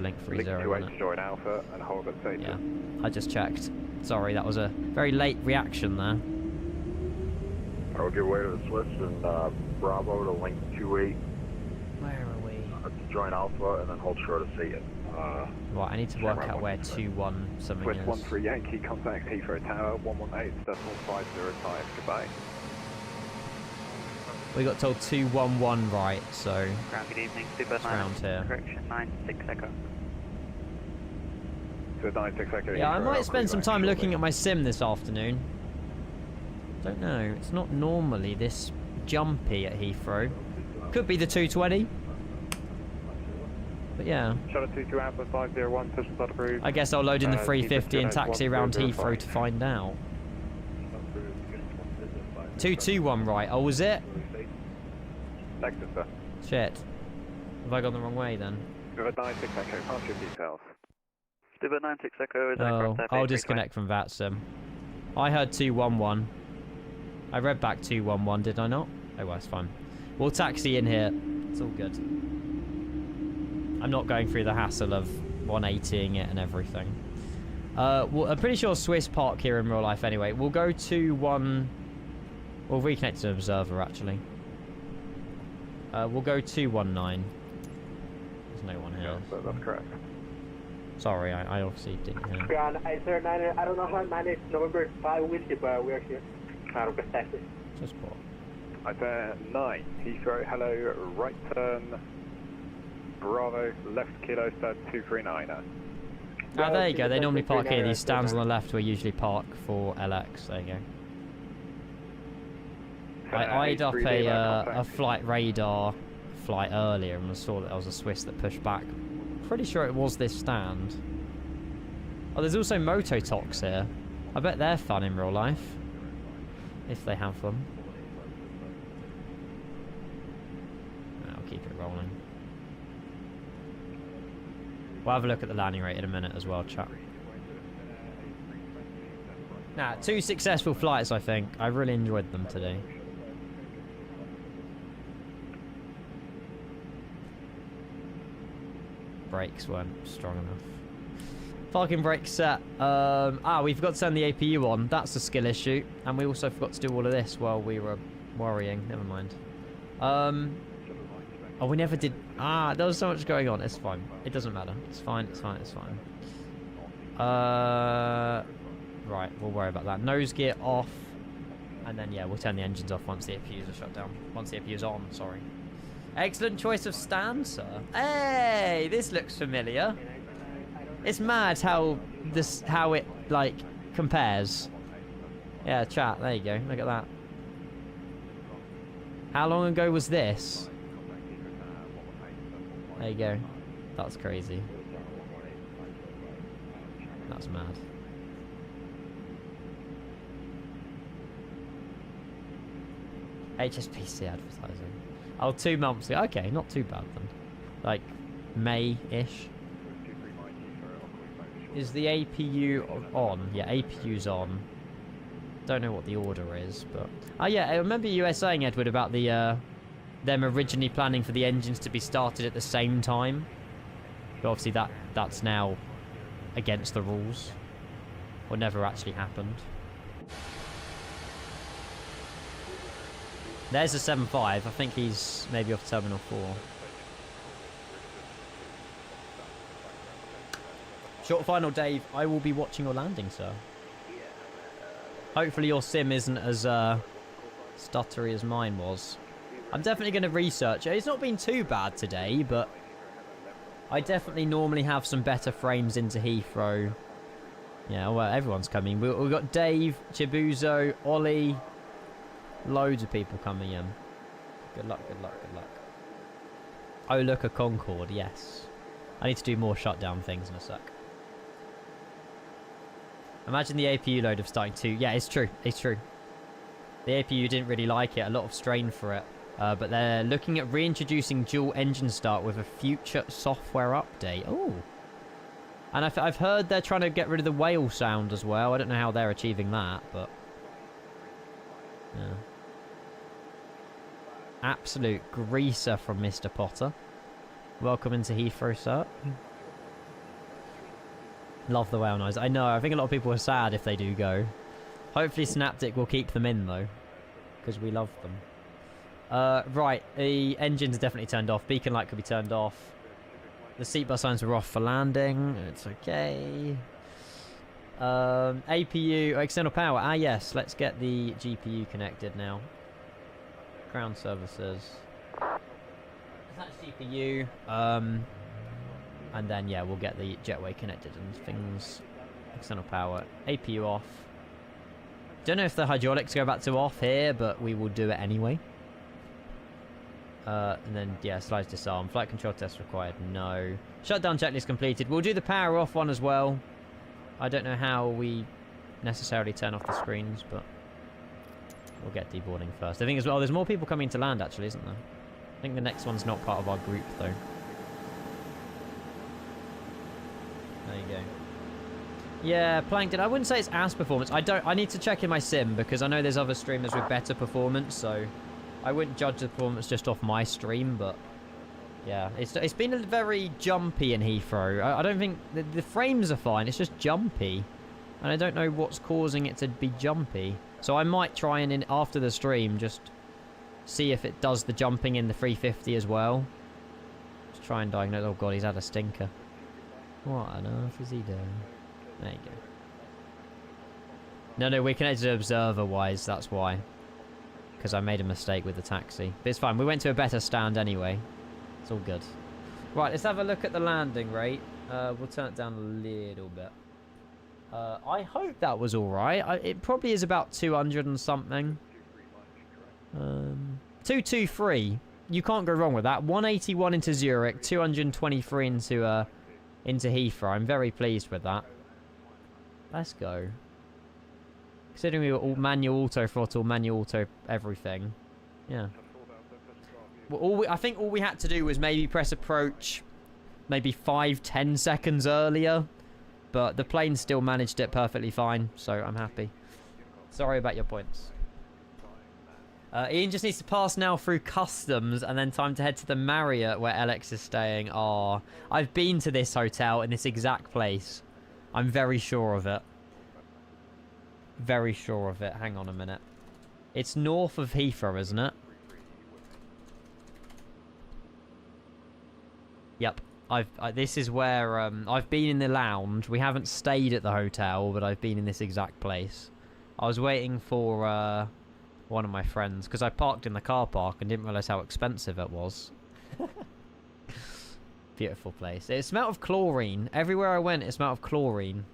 link 30, wasn't it? Join Alpha and hold at station. Yeah, I just checked. Sorry, that was a very late reaction there. I'll give way to the Swiss and Bravo to link 28. Where are we? Join Alpha and then hold short of Satan. Right, I need to work out where 2-1 something West is. 13 Yankee, contact Heathrow Tower, 118.505 Goodbye. We got told 2-1-1 right, so Ground, good evening. Super it's around here. Correction, 96 Echo. So 96 Echo. Yeah, I Heathrow, might spend some back time shortly. looking at my sim this afternoon. Don't know, it's not normally this jumpy at Heathrow. Could be the 220. But yeah. Shuttle 22 Alpha 501, push start approved. I guess I'll load in the 350 and taxi around Heathrow to find out. 221 right. Oh, was it? Texas, sir. Shit. Have I gone the wrong way then? River 96 Echo, pass your details. River 96 Echo is Oh, I'll disconnect from VATSIM. I heard 211. I read back 211, did I not? Oh, well, it's fine. We'll taxi in here. It's all good. I'm not going through the hassle of 180ing it and everything. Well, I'm pretty sure Swiss park here in real life anyway. We'll go to one... We'll reconnect to Observer, actually. We'll go 219. There's no one here. Yeah, that's correct. Sorry, I obviously didn't hear. Ground, I don't know how to manage November 5 whiskey, but we're here. Request taxi. Just what? Either 9, Heathrow, hello, right turn, Bravo, left kilo, start 239. Oh, there you go. They normally park here. These stands on the left we usually park for LX. There you go. I eyed up a flight radar flight earlier and saw that there was a Swiss that pushed back. Pretty sure it was this stand. Oh, there's also Mototox here. I bet they're fun in real life. If they have them. I'll keep it rolling. We'll have a look at the landing rate in a minute as well, chat. Nah, 2 successful flights, I think. I really enjoyed them today. Brakes weren't strong enough. Parking brake set. We forgot to turn the APU on. That's a skill issue. And we also forgot to do all of this while we were worrying. Never mind. Oh, we never did. There was so much going on. It's fine. It doesn't matter. It's fine. It's fine. It's fine. Right. We'll worry about that. Nose gear off. And then, yeah, we'll turn the engines off once the APUs are shut down. Once the APU's on, sorry. Excellent choice of stand, sir. Hey, this looks familiar. It's mad how it like compares. Yeah, chat. There you go. Look at that. How long ago was this? There you go. That's crazy. That's mad. HSBC advertising. Oh, 2 months ago. Okay, not too bad then. Like May-ish. Is the APU on? Yeah, APU's on. Don't know what the order is, but... Oh yeah, I remember you were saying, Edward, about the them originally planning for the engines to be started at the same time. But obviously that's now against the rules. Or never actually happened. There's a 7.5. I think he's maybe off Terminal 4. Short final, Dave. I will be watching your landing, sir. Hopefully your sim isn't as stuttery as mine was. I'm definitely going to research it. It's not been too bad today, but I definitely normally have some better frames into Heathrow. Yeah, well, everyone's coming. We've got Dave, Chibuzo, Ollie. Loads of people coming in. Good luck, good luck, good luck. Oh, look, a Concorde, yes. I need to do more shutdown things in a sec. Imagine the APU load of starting to... Yeah, it's true. It's true. The APU didn't really like it. A lot of strain for it. But they're looking at reintroducing dual engine start with a future software update. Oh. And I've heard they're trying to get rid of the whale sound as well. I don't know how they're achieving that, but... Yeah. Absolute greaser from Mr. Potter. Welcome into Heathrow, sir. Love the whale noise. I know, I think a lot of people are sad if they do go. Hopefully Synaptic will keep them in, though. Because we love them. Right, the engines are definitely turned off. Beacon light could be turned off. The seatbelt signs were off for landing. It's okay. APU, external power. Ah, yes. Let's get the GPU connected now. Ground services. That's GPU. And then, yeah, we'll get the jetway connected and things. External power. APU off. Don't know if the hydraulics go back to off here, but we will do it anyway. And then, yeah, slides disarm. Flight control test required. No. Shutdown checklist completed. We'll do the power off one as well. I don't know how we necessarily turn off the screens, but we'll get deboarding first. I think as well, there's more people coming to land, actually, isn't there? I think the next one's not part of our group, though. There you go. Yeah, Plankton. I wouldn't say it's ass performance. I need to check in my sim, because I know there's other streamers with better performance, so I wouldn't judge the performance just off my stream, but yeah, it's been very jumpy in Heathrow. I don't think the frames are fine. It's just jumpy, and I don't know what's causing it to be jumpy. So I might try and after the stream just see if it does the jumping in the 350 as well. Just try and diagnose. Oh god, he's had a stinker. What on earth is he doing? There you go. No, we're connected to observer-wise. That's why. Because I made a mistake with the taxi. But it's fine. We went to a better stand anyway. It's all good. Right, let's have a look at the landing rate. We'll turn it down a little bit. I hope that was alright. It probably is about 200 and something. 223. You can't go wrong with that. 181 into Zurich. 223 into Heathrow. I'm very pleased with that. Let's go. Considering we were all manual auto throttle, manual auto everything. Yeah. Well, I think all we had to do was maybe press approach maybe 5-10 seconds earlier. But the plane still managed it perfectly fine, so I'm happy. Sorry about your points. Ian just needs to pass now through customs and then time to head to the Marriott where Alex is staying. Oh, I've been to this hotel in this exact place. I'm very sure of it. Very sure of it. Hang on a minute. It's north of Heathrow, isn't it? Yep. This is where I've been in the lounge. We haven't stayed at the hotel, but I've been in this exact place. I was waiting for one of my friends because I parked in the car park and didn't realise how expensive it was. Beautiful place. It smelled of chlorine. Everywhere I went, it smelled of chlorine.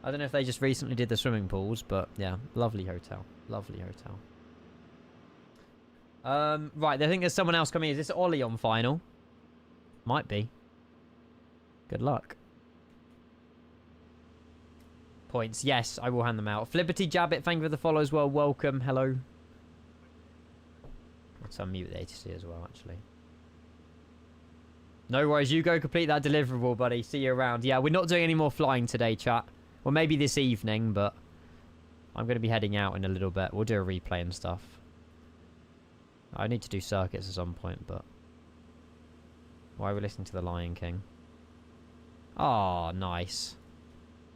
I don't know if they just recently did the swimming pools, but yeah, lovely hotel. Lovely hotel. Right, I think there's someone else coming. Is this Ollie on final? Might be. Good luck. Points. Yes, I will hand them out. Flibberty Jabbit, thank you for the follow as well. Welcome. Hello. Let's unmute the ATC as well, actually. No worries. You go complete that deliverable, buddy. See you around. Yeah, we're not doing any more flying today, chat. Well, maybe this evening, but I'm going to be heading out in a little bit. We'll do a replay and stuff. I need to do circuits at some point, but why are we listening to The Lion King? Ah, oh, nice.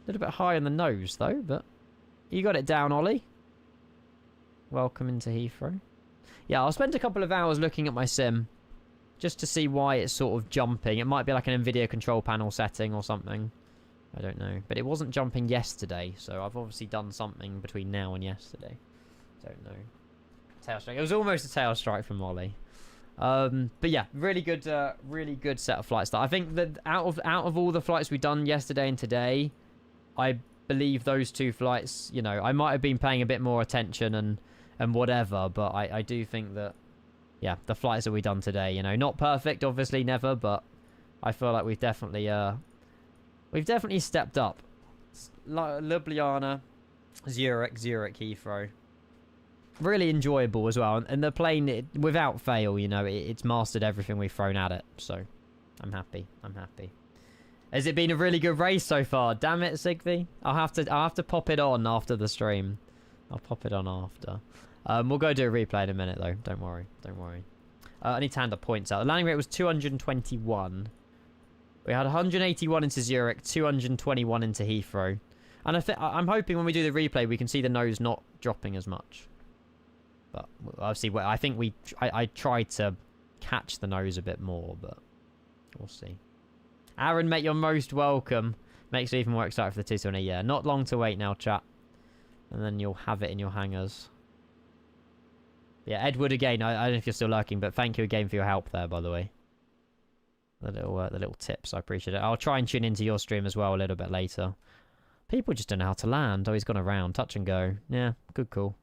A little bit high on the nose, though, but you got it down, Ollie. Welcome into Heathrow. Yeah, I'll spend a couple of hours looking at my sim just to see why it's sort of jumping. It might be like an NVIDIA control panel setting or something. I don't know. But it wasn't jumping yesterday, so I've obviously done something between now and yesterday. Don't know. Tail strike. It was almost a tail strike from Ollie. But yeah, really good set of flights. I think that out of all the flights we've done yesterday and today, I believe those two flights, you know, I might have been paying a bit more attention and whatever, but I do think that, yeah, the flights that we've done today, you know, not perfect, obviously, never, but I feel like we've definitely stepped up. Ljubljana, Zurich, Heathrow. Really enjoyable as well, and the plane, without fail, you know, it's mastered everything we've thrown at it, so I'm happy. Has it been a really good race so far? Damn it, Sigby. I'll have to pop it on after the stream. I'll pop it on after. We'll go do a replay in a minute though. Don't worry. I need to hand the points out. The landing rate was 221. We had 181 into Zurich, 221 into Heathrow, and I'm hoping when we do the replay we can see the nose not dropping as much. But obviously, I think I tried to catch the nose a bit more, but we'll see. Aaron, mate, you're most welcome. Makes me even more excited for the 220. Yeah, not long to wait now, chat. And then you'll have it in your hangars. Yeah, Edward again. I don't know if you're still lurking, but thank you again for your help there, by the way. The little tips, I appreciate it. I'll try and tune into your stream as well a little bit later. People just don't know how to land. Oh, he's gone around. Touch and go. Yeah, good call.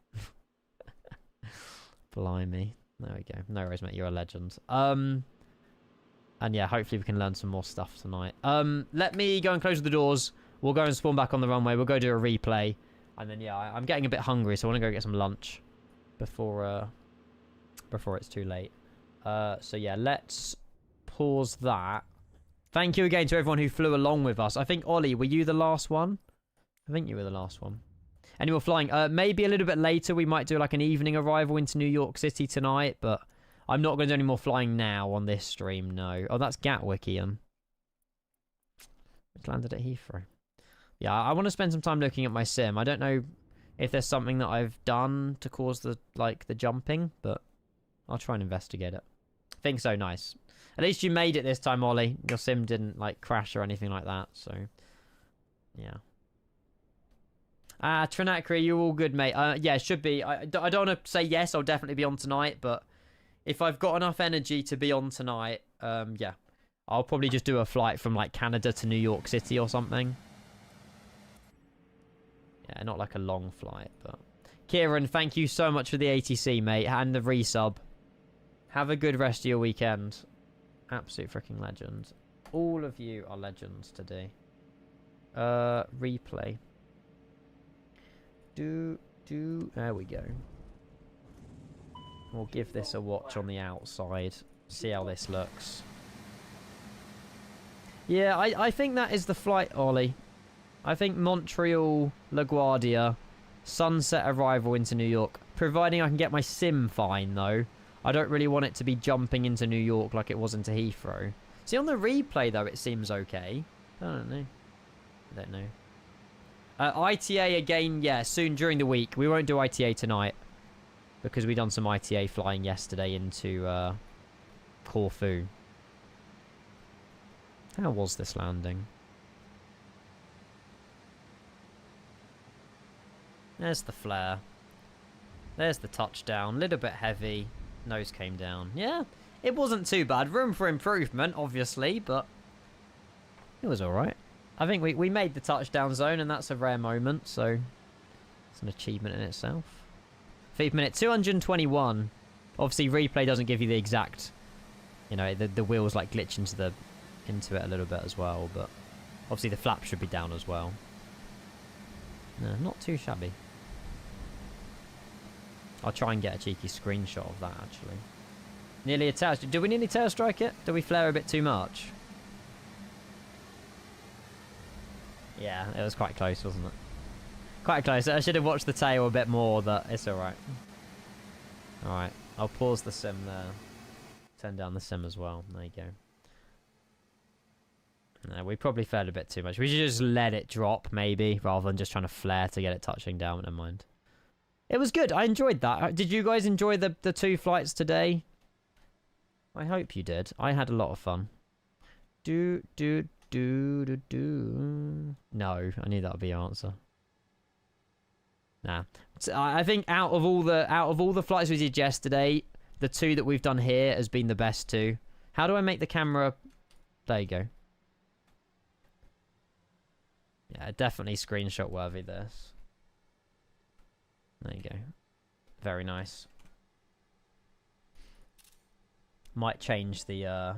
Blimey. There we go. No worries, mate. You're a legend. And yeah, hopefully we can learn some more stuff tonight. Let me go and close the doors. We'll go and spawn back on the runway. We'll go do a replay. And then, yeah, I'm getting a bit hungry, so I want to go get some lunch before it's too late. So, yeah, let's pause that. Thank you again to everyone who flew along with us. I think, Ollie, were you the last one? I think you were the last one. Any more flying? Maybe a little bit later. We might do like an evening arrival into New York City tonight, but I'm not going to do any more flying now on this stream, no. Oh, that's Gatwick, Ian. It's landed at Heathrow. Yeah, I want to spend some time looking at my sim. I don't know if there's something that I've done to cause the jumping, but I'll try and investigate it. I think so, nice. At least you made it this time, Ollie. Your sim didn't like crash or anything like that, so yeah. Trinacri, you're all good, mate. Yeah, it should be. I don't want to say yes, I'll definitely be on tonight, but if I've got enough energy to be on tonight, yeah, I'll probably just do a flight from like Canada to New York City or something. Yeah, not like a long flight, but Kieran, thank you so much for the ATC, mate, and the resub. Have a good rest of your weekend. Absolute freaking legend. All of you are legends today. Replay. There we go. We'll give this a watch on the outside. See how this looks. Yeah, I think that is the flight, Ollie. I think Montreal, LaGuardia, sunset arrival into New York. Providing I can get my sim fine, though. I don't really want it to be jumping into New York like it was into Heathrow. See, on the replay, though, it seems okay. I don't know. I don't know. ITA again, yeah, soon during the week. We won't do ITA tonight because we done some ITA flying yesterday into Corfu. How was this landing? There's the flare. There's the touchdown. Little bit heavy. Nose came down. Yeah, it wasn't too bad. Room for improvement, obviously, but it was alright. I think we made the touchdown zone, and that's a rare moment, so it's an achievement in itself. 5th minute, 221. Obviously, replay doesn't give you the exact, you know, the wheels like glitch into it a little bit as well, but obviously the flap should be down as well. No, not too shabby. I'll try and get a cheeky screenshot of that, actually. Nearly a tail. Did we nearly tail strike it? Did we flare a bit too much? Yeah, it was quite close, wasn't it? Quite close. I should have watched the tail a bit more, but it's alright. Alright, I'll pause the sim there. Turn down the sim as well. There you go. No, we probably flared a bit too much. We should just let it drop, maybe, rather than just trying to flare to get it touching down. Never mind. It was good. I enjoyed that. Did you guys enjoy the 2 flights today? I hope you did. I had a lot of fun. No, I knew that would be your answer. Nah. So I think out of all the flights we did yesterday, the 2 that we've done here has been the best 2. How do I make the camera? There you go. Yeah, definitely screenshot worthy this. There you go. Very nice. Might change the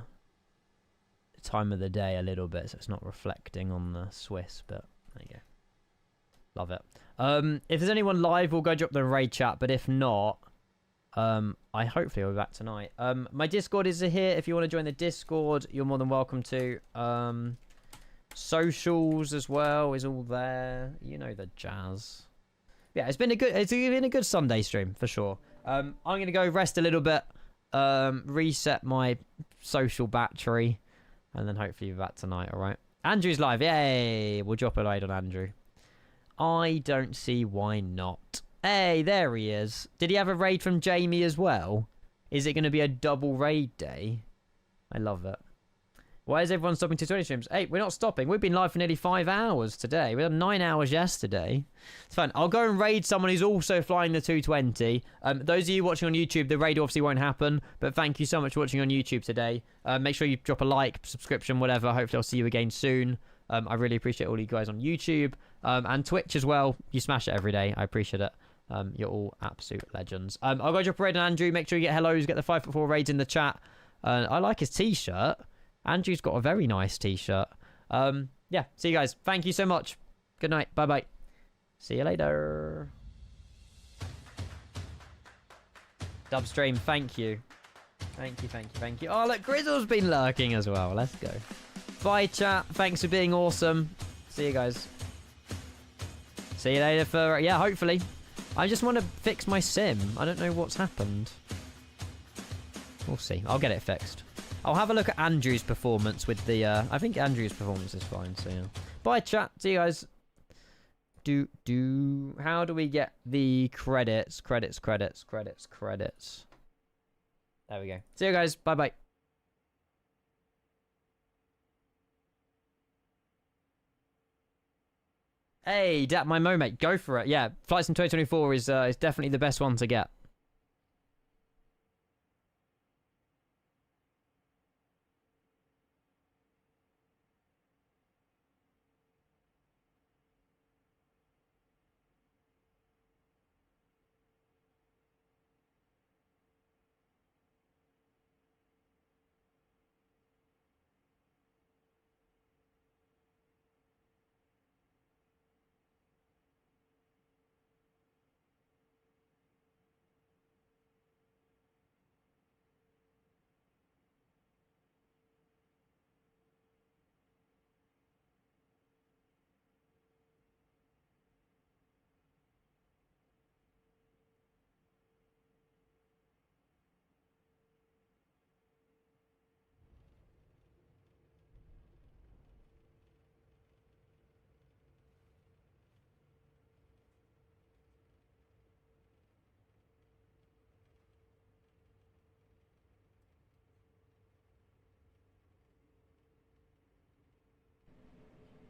time of the day a little bit so it's not reflecting on the Swiss, but there you go. Love it. If there's anyone live, we'll go drop the raid chat, but if not, I hopefully will be back tonight. My Discord is here. If you want to join the Discord, you're more than welcome to. Socials as well is all there. You know the jazz. Yeah, it's been a good Sunday stream for sure. I'm gonna go rest a little bit, reset my social battery, and then hopefully be back tonight. All right. Andrew's live. Yay! We'll drop a raid on Andrew. I don't see why not. Hey, there he is. Did he have a raid from Jamie as well? Is it going to be a double raid day? I love it. Why is everyone stopping 220 streams? Hey, we're not stopping. We've been live for nearly 5 hours today. We had 9 hours yesterday. It's fun. I'll go and raid someone who's also flying the 220. Those of you watching on YouTube, the raid obviously won't happen. But thank you so much for watching on YouTube today. Make sure you drop a like, subscription, whatever. Hopefully I'll see you again soon. I really appreciate all you guys on YouTube. And Twitch as well. You smash it every day. I appreciate it. You're all absolute legends. I'll go drop a raid on Andrew. Make sure you get hellos. Get the 5'4" raids in the chat. I like his t-shirt. Andrew's got a very nice t-shirt. Yeah, see you guys. Thank you so much. Good night. Bye-bye. See you later. Dubstream, thank you. Thank you, thank you, thank you. Oh, look, Grizzle's been lurking as well. Let's go. Bye, chat. Thanks for being awesome. See you guys. See you later for... Yeah, hopefully. I just want to fix my sim. I don't know what's happened. We'll see. I'll get it fixed. I'll have a look at Andrew's performance with the... I think Andrew's performance is fine, so yeah. Bye, chat. See you guys. How do we get the credits? Credits. There we go. See you guys. Bye-bye. Hey, my Momate, go for it. Yeah, Flight Sim 2024 is definitely the best one to get.